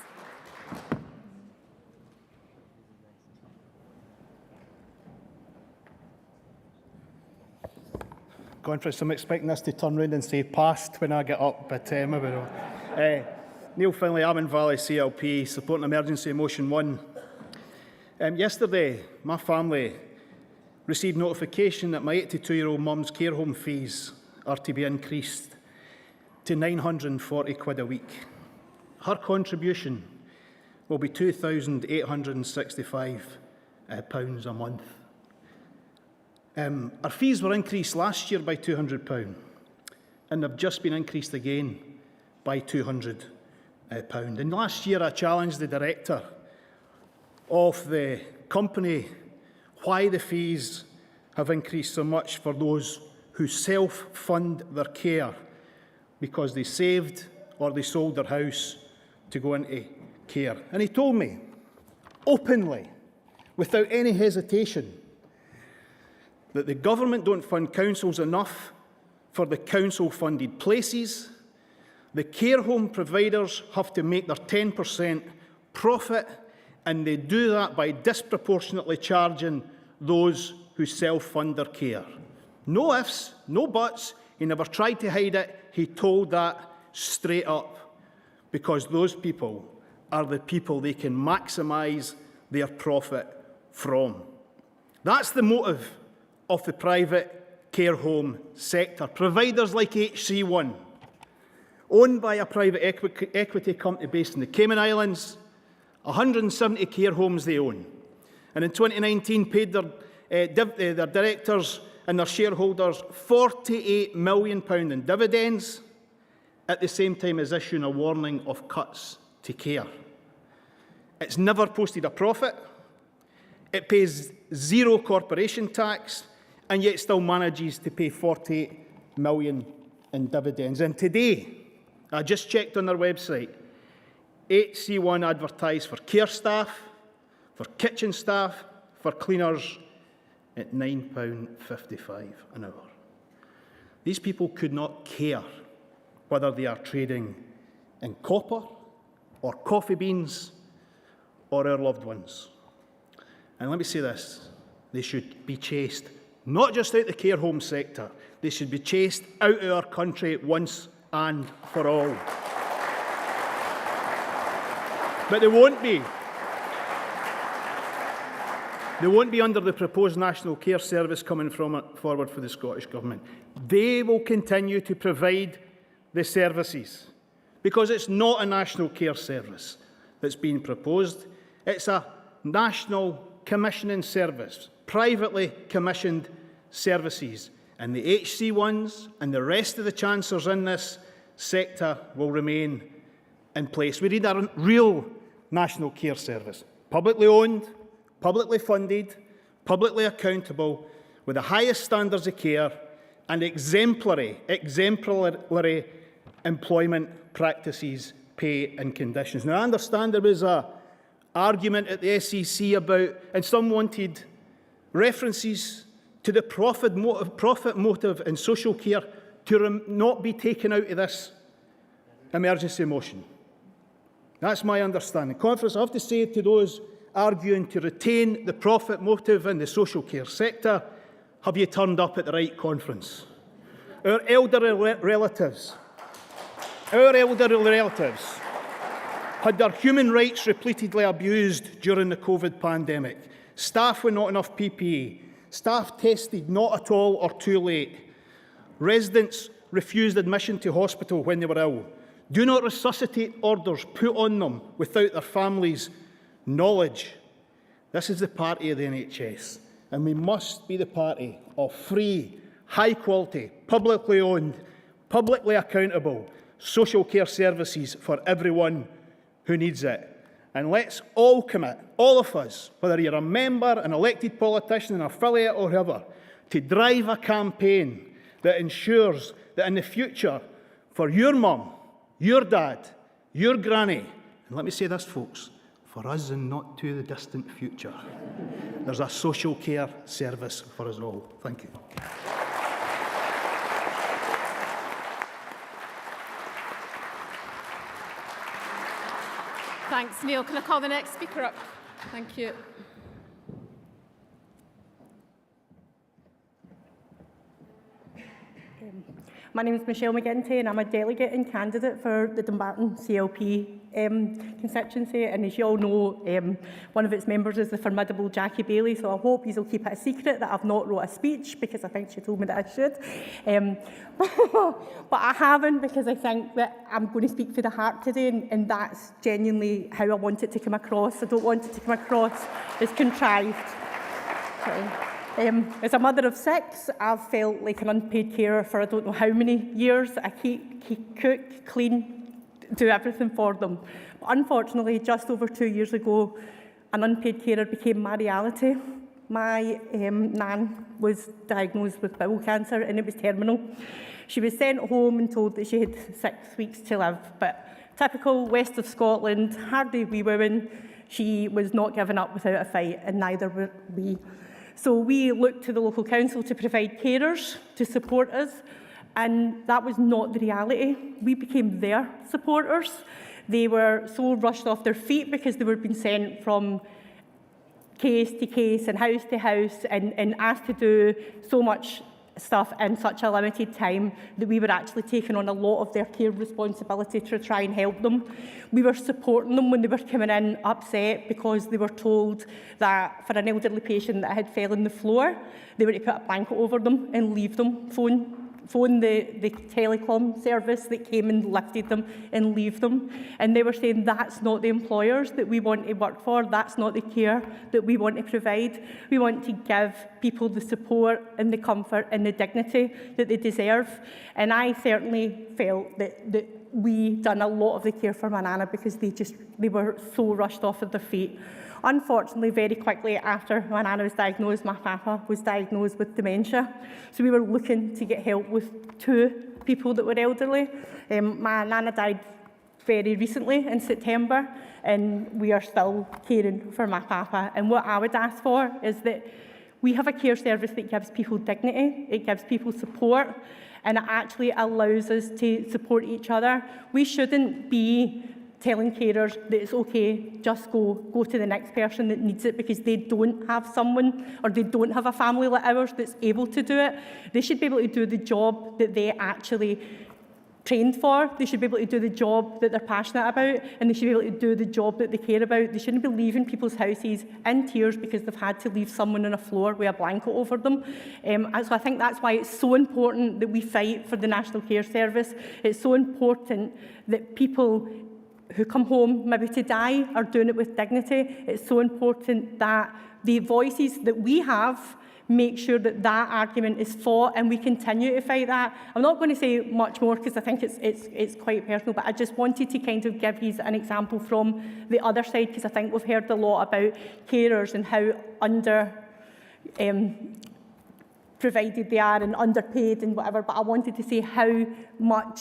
Conference, I'm expecting this to turn round and say past when I get up, but maybe not. Neil Finlay, Armand Valley CLP, supporting emergency motion 1. Yesterday, my family received notification that my 82-year-old mum's care home fees are to be increased to £940 a week. Her contribution will be £2,865 a month. Our fees were increased last year by £200, and they've just been increased again by £200. And last year I challenged the director of the company why the fees have increased so much for those who self-fund their care because they saved or they sold their house to go into care. And he told me, openly, without any hesitation, that the government don't fund councils enough for the council-funded places. The care home providers have to make their 10% profit, and they do that by disproportionately charging those who self-fund their care. No ifs, no buts. He never tried to hide it. He told that straight up, because those people are the people they can maximise their profit from. That's the motive of the private care home sector. Providers like HC1, owned by a private equity company based in the Cayman Islands, 170 care homes they own, and in 2019 paid their directors and their shareholders £48 million in dividends, at the same time as issuing a warning of cuts to care. It's never posted a profit. It pays zero corporation tax, and yet still manages to pay $48 million in dividends. And today, I just checked on their website, HC1 advertised for care staff, for kitchen staff, for cleaners at £9.55 an hour. These people could not care whether they are trading in copper or coffee beans or our loved ones. And let me say this, they should be chased, not just out the care home sector, they should be chased out of our country once and for all. But they won't be. They won't be under the proposed National Care Service coming forward for the Scottish Government. They will continue to provide the services because it's not a National Care Service that's being proposed. It's a National Commissioning Service, privately commissioned services. And the HC1s and the rest of the chancellors in this sector will remain in place. We need a real National Care Service, publicly owned, publicly funded, publicly accountable, with the highest standards of care and exemplary employment practices, pay and conditions. Now, I understand there was an argument at the SEC about, and some wanted references to the profit motive in social care to not be taken out of this emergency motion. That's my understanding. Conference, I have to say to those arguing to retain the profit motive in the social care sector, have you turned up at the right conference? Our elderly relatives had their human rights repeatedly abused during the COVID pandemic. Staff with not enough PPE, staff tested not at all or too late. Residents refused admission to hospital when they were ill. Do not resuscitate orders put on them without their families' knowledge. This is the party of the NHS, and we must be the party of free, high-quality, publicly owned, publicly accountable social care services for everyone who needs it. And let's all commit, all of us, whether you're a member, an elected politician, an affiliate or whoever, to drive a campaign that ensures that in the future, for your mum, your dad, your granny, and let me say this, folks, for us in not too the distant future, there's a social care service for us all. Thank you. Thanks, Neil. Can I call the next speaker up? Thank you. My name is Michelle McGinty and I'm a delegate and candidate for the Dumbarton CLP constituency, and as you all know, one of its members is the formidable Jackie Bailey, so I hope you will keep it a secret that I've not wrote a speech, because I think she told me that I should. But I haven't, because I think that I'm going to speak for the heart today, and that's genuinely how I want it to come across. I don't want it to come across as contrived. As a mother of 6, I've felt like an unpaid carer for I don't know how many years. I cook, clean, do everything for them. But unfortunately, just over 2 years ago, an unpaid carer became my reality. My nan was diagnosed with bowel cancer and it was terminal. She was sent home and told that she had 6 weeks to live. But typical west of Scotland, hardy wee woman, she was not given up without a fight, and neither were we. So we looked to the local council to provide carers to support us, and that was not the reality. We became their supporters. They were so rushed off their feet because they were being sent from case to case and house to house and asked to do so much stuff in such a limited time that we were actually taking on a lot of their care responsibility to try and help them. We were supporting them when they were coming in upset because they were told that for an elderly patient that had fell on the floor, they were to put a blanket over them and leave them, phone the telecom service that came and lifted them and leave them. And they were saying that's not the employers that we want to work for, that's not the care that we want to provide. We want to give people the support and the comfort and the dignity that they deserve. And I certainly felt that we done a lot of the care for my nana because they were so rushed off of their feet. Unfortunately, very quickly after my nana was diagnosed, my papa was diagnosed with dementia. So we were looking to get help with 2 people that were elderly. My nana died very recently in September, and we are still caring for my papa. And what I would ask for is that we have a care service that gives people dignity, it gives people support, and it actually allows us to support each other. We shouldn't be telling carers that it's okay, just go to the next person that needs it because they don't have someone or they don't have a family like ours that's able to do it. They should be able to do the job that they actually trained for. They should be able to do the job that they're passionate about, and they should be able to do the job that they care about. They shouldn't be leaving people's houses in tears because they've had to leave someone on a floor with a blanket over them. So I think that's why it's so important that we fight for the National Care Service. It's so important that people who come home maybe to die are doing it with dignity. It's so important that the voices that we have make sure that that argument is fought and we continue to fight that. I'm not going to say much more because I think it's quite personal, but I just wanted to kind of give you an example from the other side because I think we've heard a lot about carers and how provided they are and underpaid and whatever, but I wanted to say how much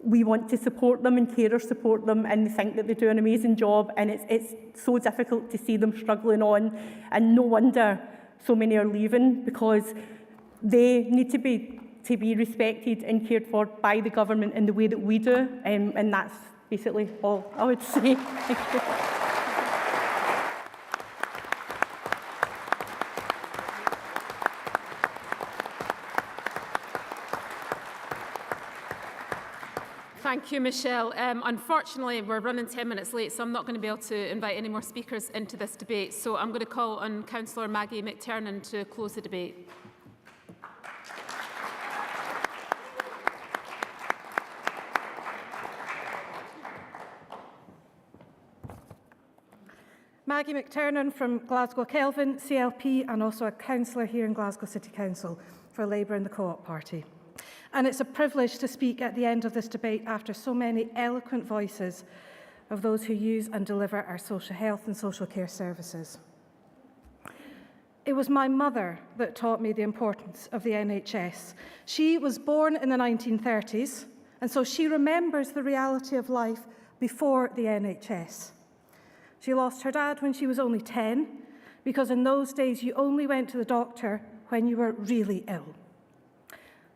we want to support them and carers support them and think that they do an amazing job, and it's so difficult to see them struggling on, and no wonder so many are leaving because they need to be respected and cared for by the government in the way that we do, and that's basically all I would say. Thank you. Thank you, Michelle. Unfortunately, we're running 10 minutes late, so I'm not going to be able to invite any more speakers into this debate. So I'm going to call on Councillor Maggie McTernan to close the debate. Maggie McTernan from Glasgow Kelvin, CLP, and also a councillor here in Glasgow City Council for Labour and the Co-op Party. And it's a privilege to speak at the end of this debate after so many eloquent voices of those who use and deliver our social health and social care services. It was my mother that taught me the importance of the NHS. She was born in the 1930s, and so she remembers the reality of life before the NHS. She lost her dad when she was only 10, because in those days you only went to the doctor when you were really ill.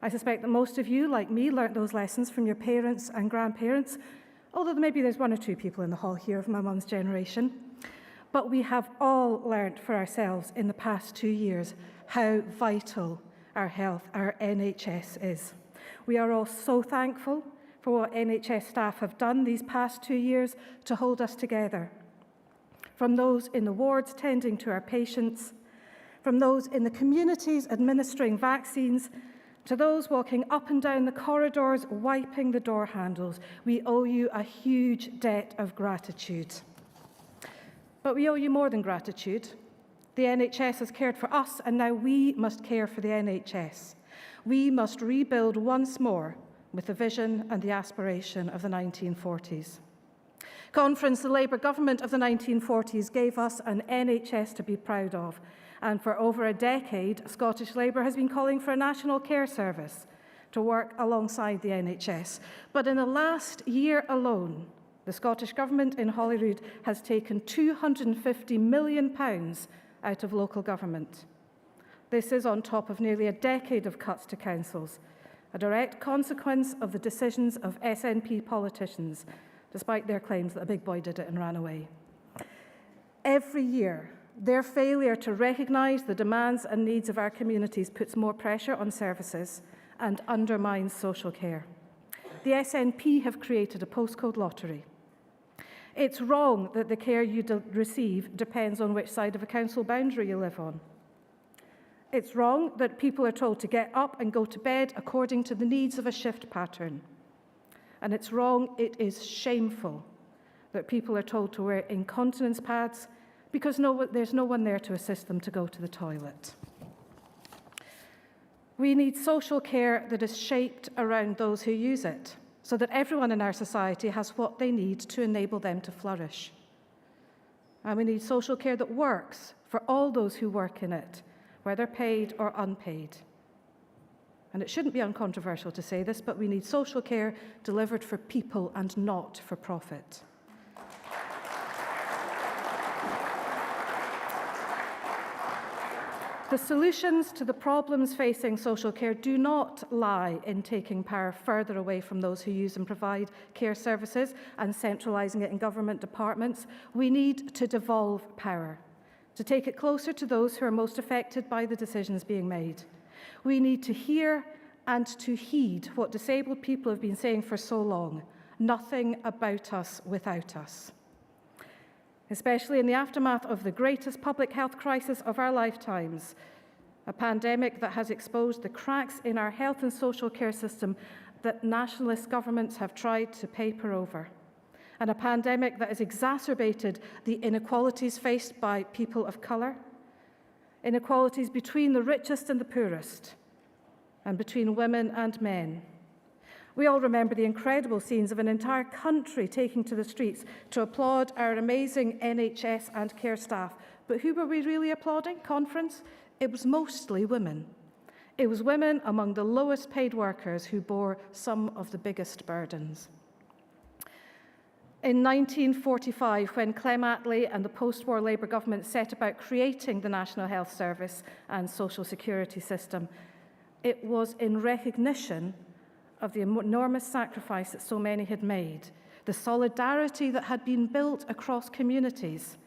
I suspect that most of you, like me, learnt those lessons from your parents and grandparents, although maybe there's 1 or 2 people in the hall here of my mum's generation. But we have all learnt for ourselves in the past 2 years how vital our health, our NHS is. We are all so thankful for what NHS staff have done these past 2 years to hold us together. From those in the wards tending to our patients, from those in the communities administering vaccines, to those walking up and down the corridors, wiping the door handles, we owe you a huge debt of gratitude. But we owe you more than gratitude. The NHS has cared for us, and now we must care for the NHS. We must rebuild once more with the vision and the aspiration of the 1940s. Conference, the Labour government of the 1940s gave us an NHS to be proud of. And for over a decade, Scottish Labour has been calling for a national care service to work alongside the NHS. But in the last year alone, the Scottish Government in Holyrood has taken £250 million out of local government. This is on top of nearly a decade of cuts to councils, a direct consequence of the decisions of SNP politicians, despite their claims that a big boy did it and ran away. Every year, their failure to recognise the demands and needs of our communities puts more pressure on services and undermines social care. The SNP have created a postcode lottery. It's wrong that the care you receive depends on which side of a council boundary you live on. It's wrong that people are told to get up and go to bed according to the needs of a shift pattern. And it's wrong, it is shameful, that people are told to wear incontinence pads because there's no one there to assist them to go to the toilet. We need social care that is shaped around those who use it. so that everyone in our society has what they need to enable them to flourish. And we need social care that works for all those who work in it, whether paid or unpaid. And it shouldn't be uncontroversial to say this, but we need social care delivered for people and not for profit. The solutions to the problems facing social care do not lie in taking power further away from those who use and provide care services and centralising it in government departments. We need to devolve power, to take it closer to those who are most affected by the decisions being made. We need to hear and to heed what disabled people have been saying for so long: nothing about us without us. Especially in the aftermath of the greatest public health crisis of our lifetimes, a pandemic that has exposed the cracks in our health and social care system that nationalist governments have tried to paper over, and a pandemic that has exacerbated the inequalities faced by people of colour, inequalities between the richest and the poorest, and between women and men. We all remember the incredible scenes of an entire country taking to the streets to applaud our amazing NHS and care staff. But who were we really applauding? Conference? It was mostly women. It was women among the lowest paid workers who bore some of the biggest burdens. In 1945, when Clem Attlee and the post-war Labour government set about creating the National Health Service and Social Security system, it was in recognition of the enormous sacrifice that so many had made, the solidarity that had been built across communities,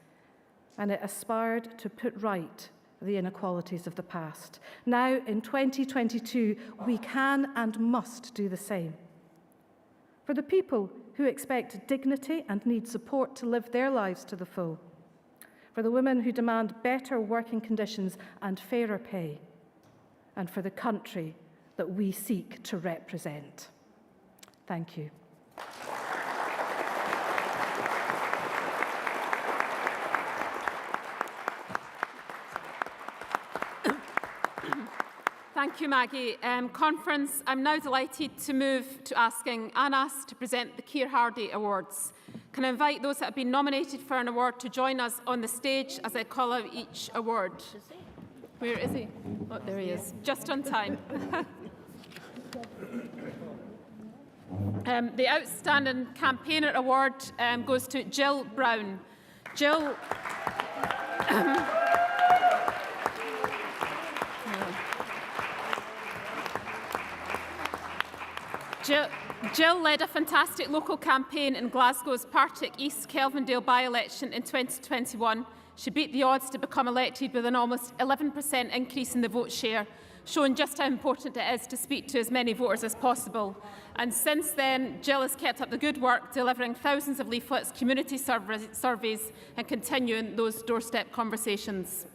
and it aspired to put right the inequalities of the past. Now, in 2022, we can and must do the same. For the people who expect dignity and need support to live their lives to the full. For the women who demand better working conditions and fairer pay. And for the country that we seek to represent. Thank you. Thank you, Maggie. Conference, I'm now delighted to move to asking Anas to present the Keir Hardie Awards. Can I invite those that have been nominated for an award to join us on the stage as I call out each award? Where is he? Oh, there he is, just on time. The Outstanding Campaigner Award goes to Jill Brown. Jill... Jill led a fantastic local campaign in Glasgow's Partick East Kelvindale by-election in 2021. She beat the odds to become elected with an almost 11% increase in the vote share, showing just how important it is to speak to as many voters as possible. And since then, Jill has kept up the good work, delivering thousands of leaflets, community surveys, and continuing those doorstep conversations.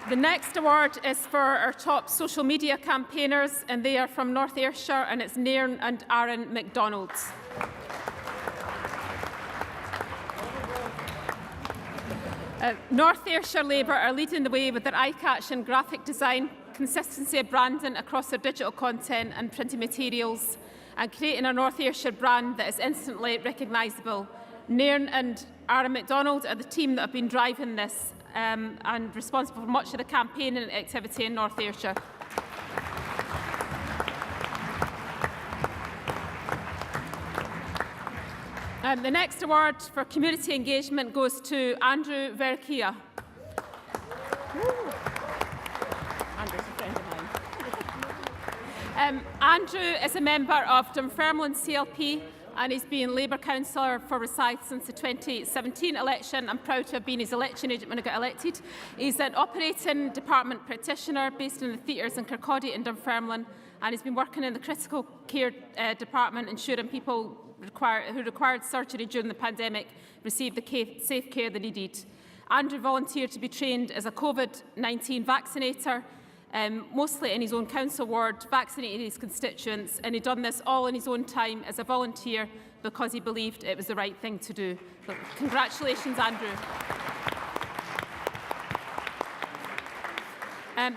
The next award is for our top social media campaigners, and they are from North Ayrshire, and it's Nairn and Aaron MacDonald. North Ayrshire Labour are leading the way with their eye-catching graphic design, consistency of branding across their digital content and printed materials, and creating a North Ayrshire brand that is instantly recognisable. Nairn and Aaron MacDonald are the team that have been driving this and responsible for much of the campaigning activity in North Ayrshire. The next award for community engagement goes to Andrew Verkia. Andrew's a friend of mine. Andrew is a member of Dunfermline CLP, and he's been Labour councillor for Rosyth since the 2017 election. I'm proud to have been his election agent when I got elected. He's an operating department practitioner based in the theatres in Kirkcaldy in Dunfermline, and he's been working in the critical care department, ensuring people who required surgery during the pandemic received the safe care they needed. Andrew volunteered to be trained as a COVID-19 vaccinator mostly in his own council ward, vaccinated his constituents, and he'd done this all in his own time as a volunteer because he believed it was the right thing to do. So, congratulations, Andrew.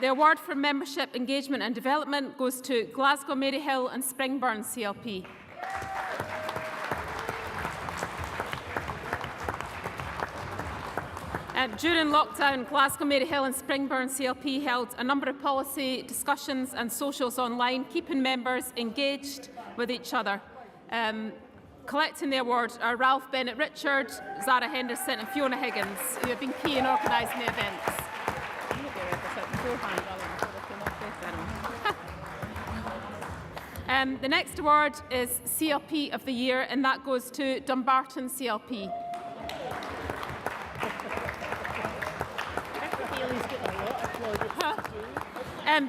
The award for membership, engagement and development goes to Glasgow, Maryhill and Springburn CLP. During lockdown, Glasgow, Maryhill and Springburn CLP held a number of policy discussions and socials online, keeping members engaged with each other. Collecting the award are Ralph Bennett-Richard, Zara Henderson and Fiona Higgins, who have been key in organising the events. The next award is CLP of the Year, and that goes to Dumbarton CLP.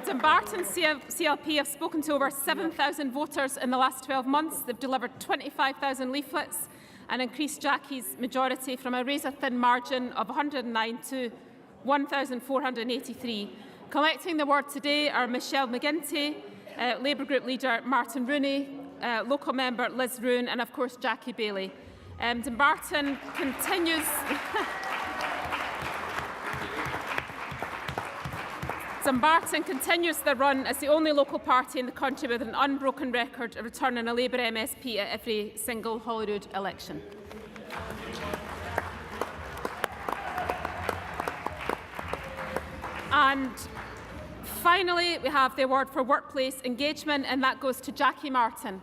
Dumbarton CLP have spoken to over 7,000 voters in the last 12 months. They've delivered 25,000 leaflets and increased Jackie's majority from a razor-thin margin of 109 to 1,483. Collecting the award today are Michelle McGinty, Labour Group leader Martin Rooney, local member Liz Roon, and of course Jackie Bailey. Dumbarton continues. Dumbarton continues their run as the only local party in the country with an unbroken record of returning a Labour MSP at every single Holyrood election. And finally, we have the award for workplace engagement, and that goes to Jackie Martin.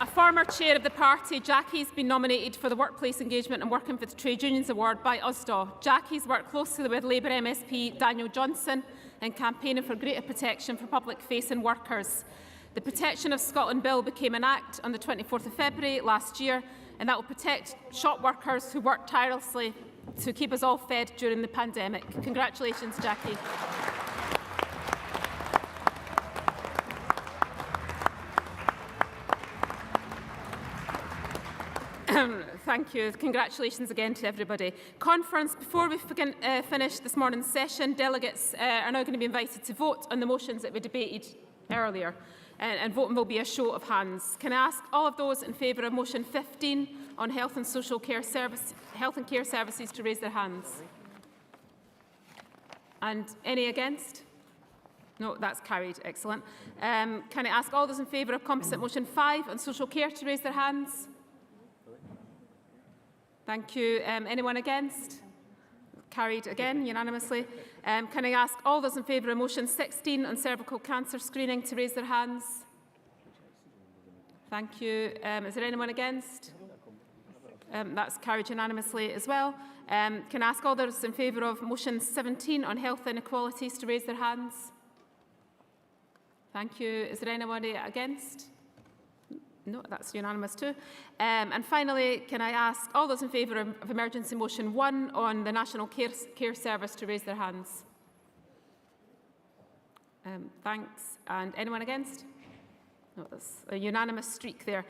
A former chair of the party, Jackie's been nominated for the Workplace Engagement and Working for the Trade Unions Award by USDAW. Jackie's worked closely with Labour MSP Daniel Johnson in campaigning for greater protection for public-facing workers. The Protection of Scotland Bill became an act on the 24th of February last year, and that will protect shop workers who worked tirelessly to keep us all fed during the pandemic. Congratulations, Jackie. Thank you. Congratulations again to everybody. Conference, before we finish this morning's session, delegates are now going to be invited to vote on the motions that we debated earlier, and voting will be a show of hands. Can I ask all of those in favour of motion 15 on health and care services to raise their hands? And any against? No, that's carried. Excellent. Can I ask all those in favour of composite motion 5 on social care to raise their hands? Thank you. Anyone against? Carried again, unanimously. Can I ask all those in favour of motion 16 on cervical cancer screening to raise their hands? Thank you. Is there anyone against? That's carried unanimously as well. Can I ask all those in favour of motion 17 on health inequalities to raise their hands? Thank you. Is there anybody against? No, that's unanimous too. And finally, can I ask all those in favour of emergency motion 1 on the National Care Service to raise their hands? Thanks. And anyone against? No, that's a unanimous streak there.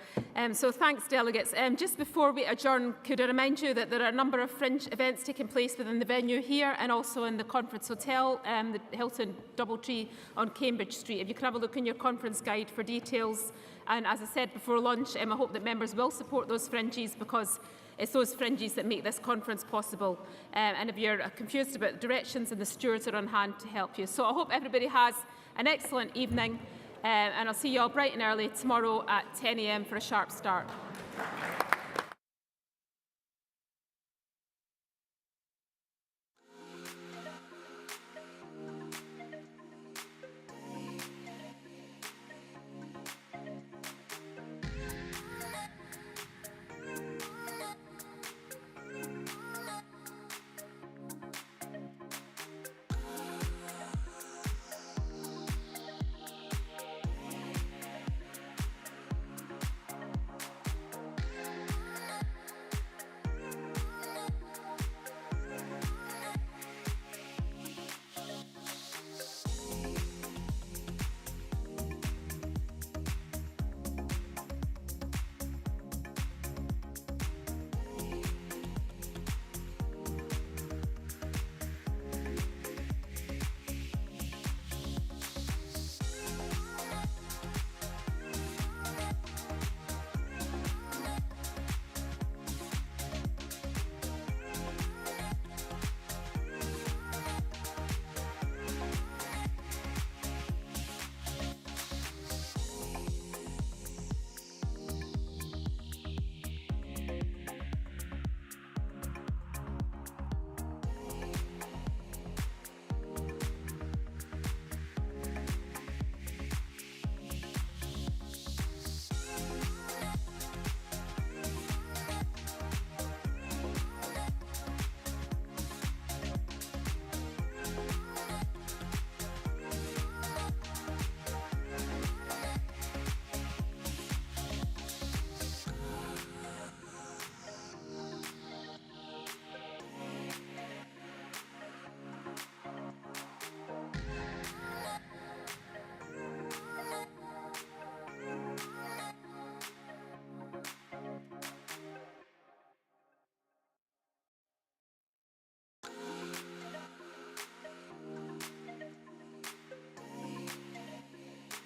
So thanks, delegates. Just before we adjourn, could I remind you that there are a number of fringe events taking place within the venue here and also in the Conference Hotel, the Hilton Doubletree on Cambridge Street. If you can have a look in your conference guide for details. And as I said before lunch, I hope that members will support those fringes because it's those fringes that make this conference possible. And if you're confused about directions, and the stewards are on hand to help you. So I hope everybody has an excellent evening. And I'll see you all bright and early tomorrow at 10 a.m. for a sharp start.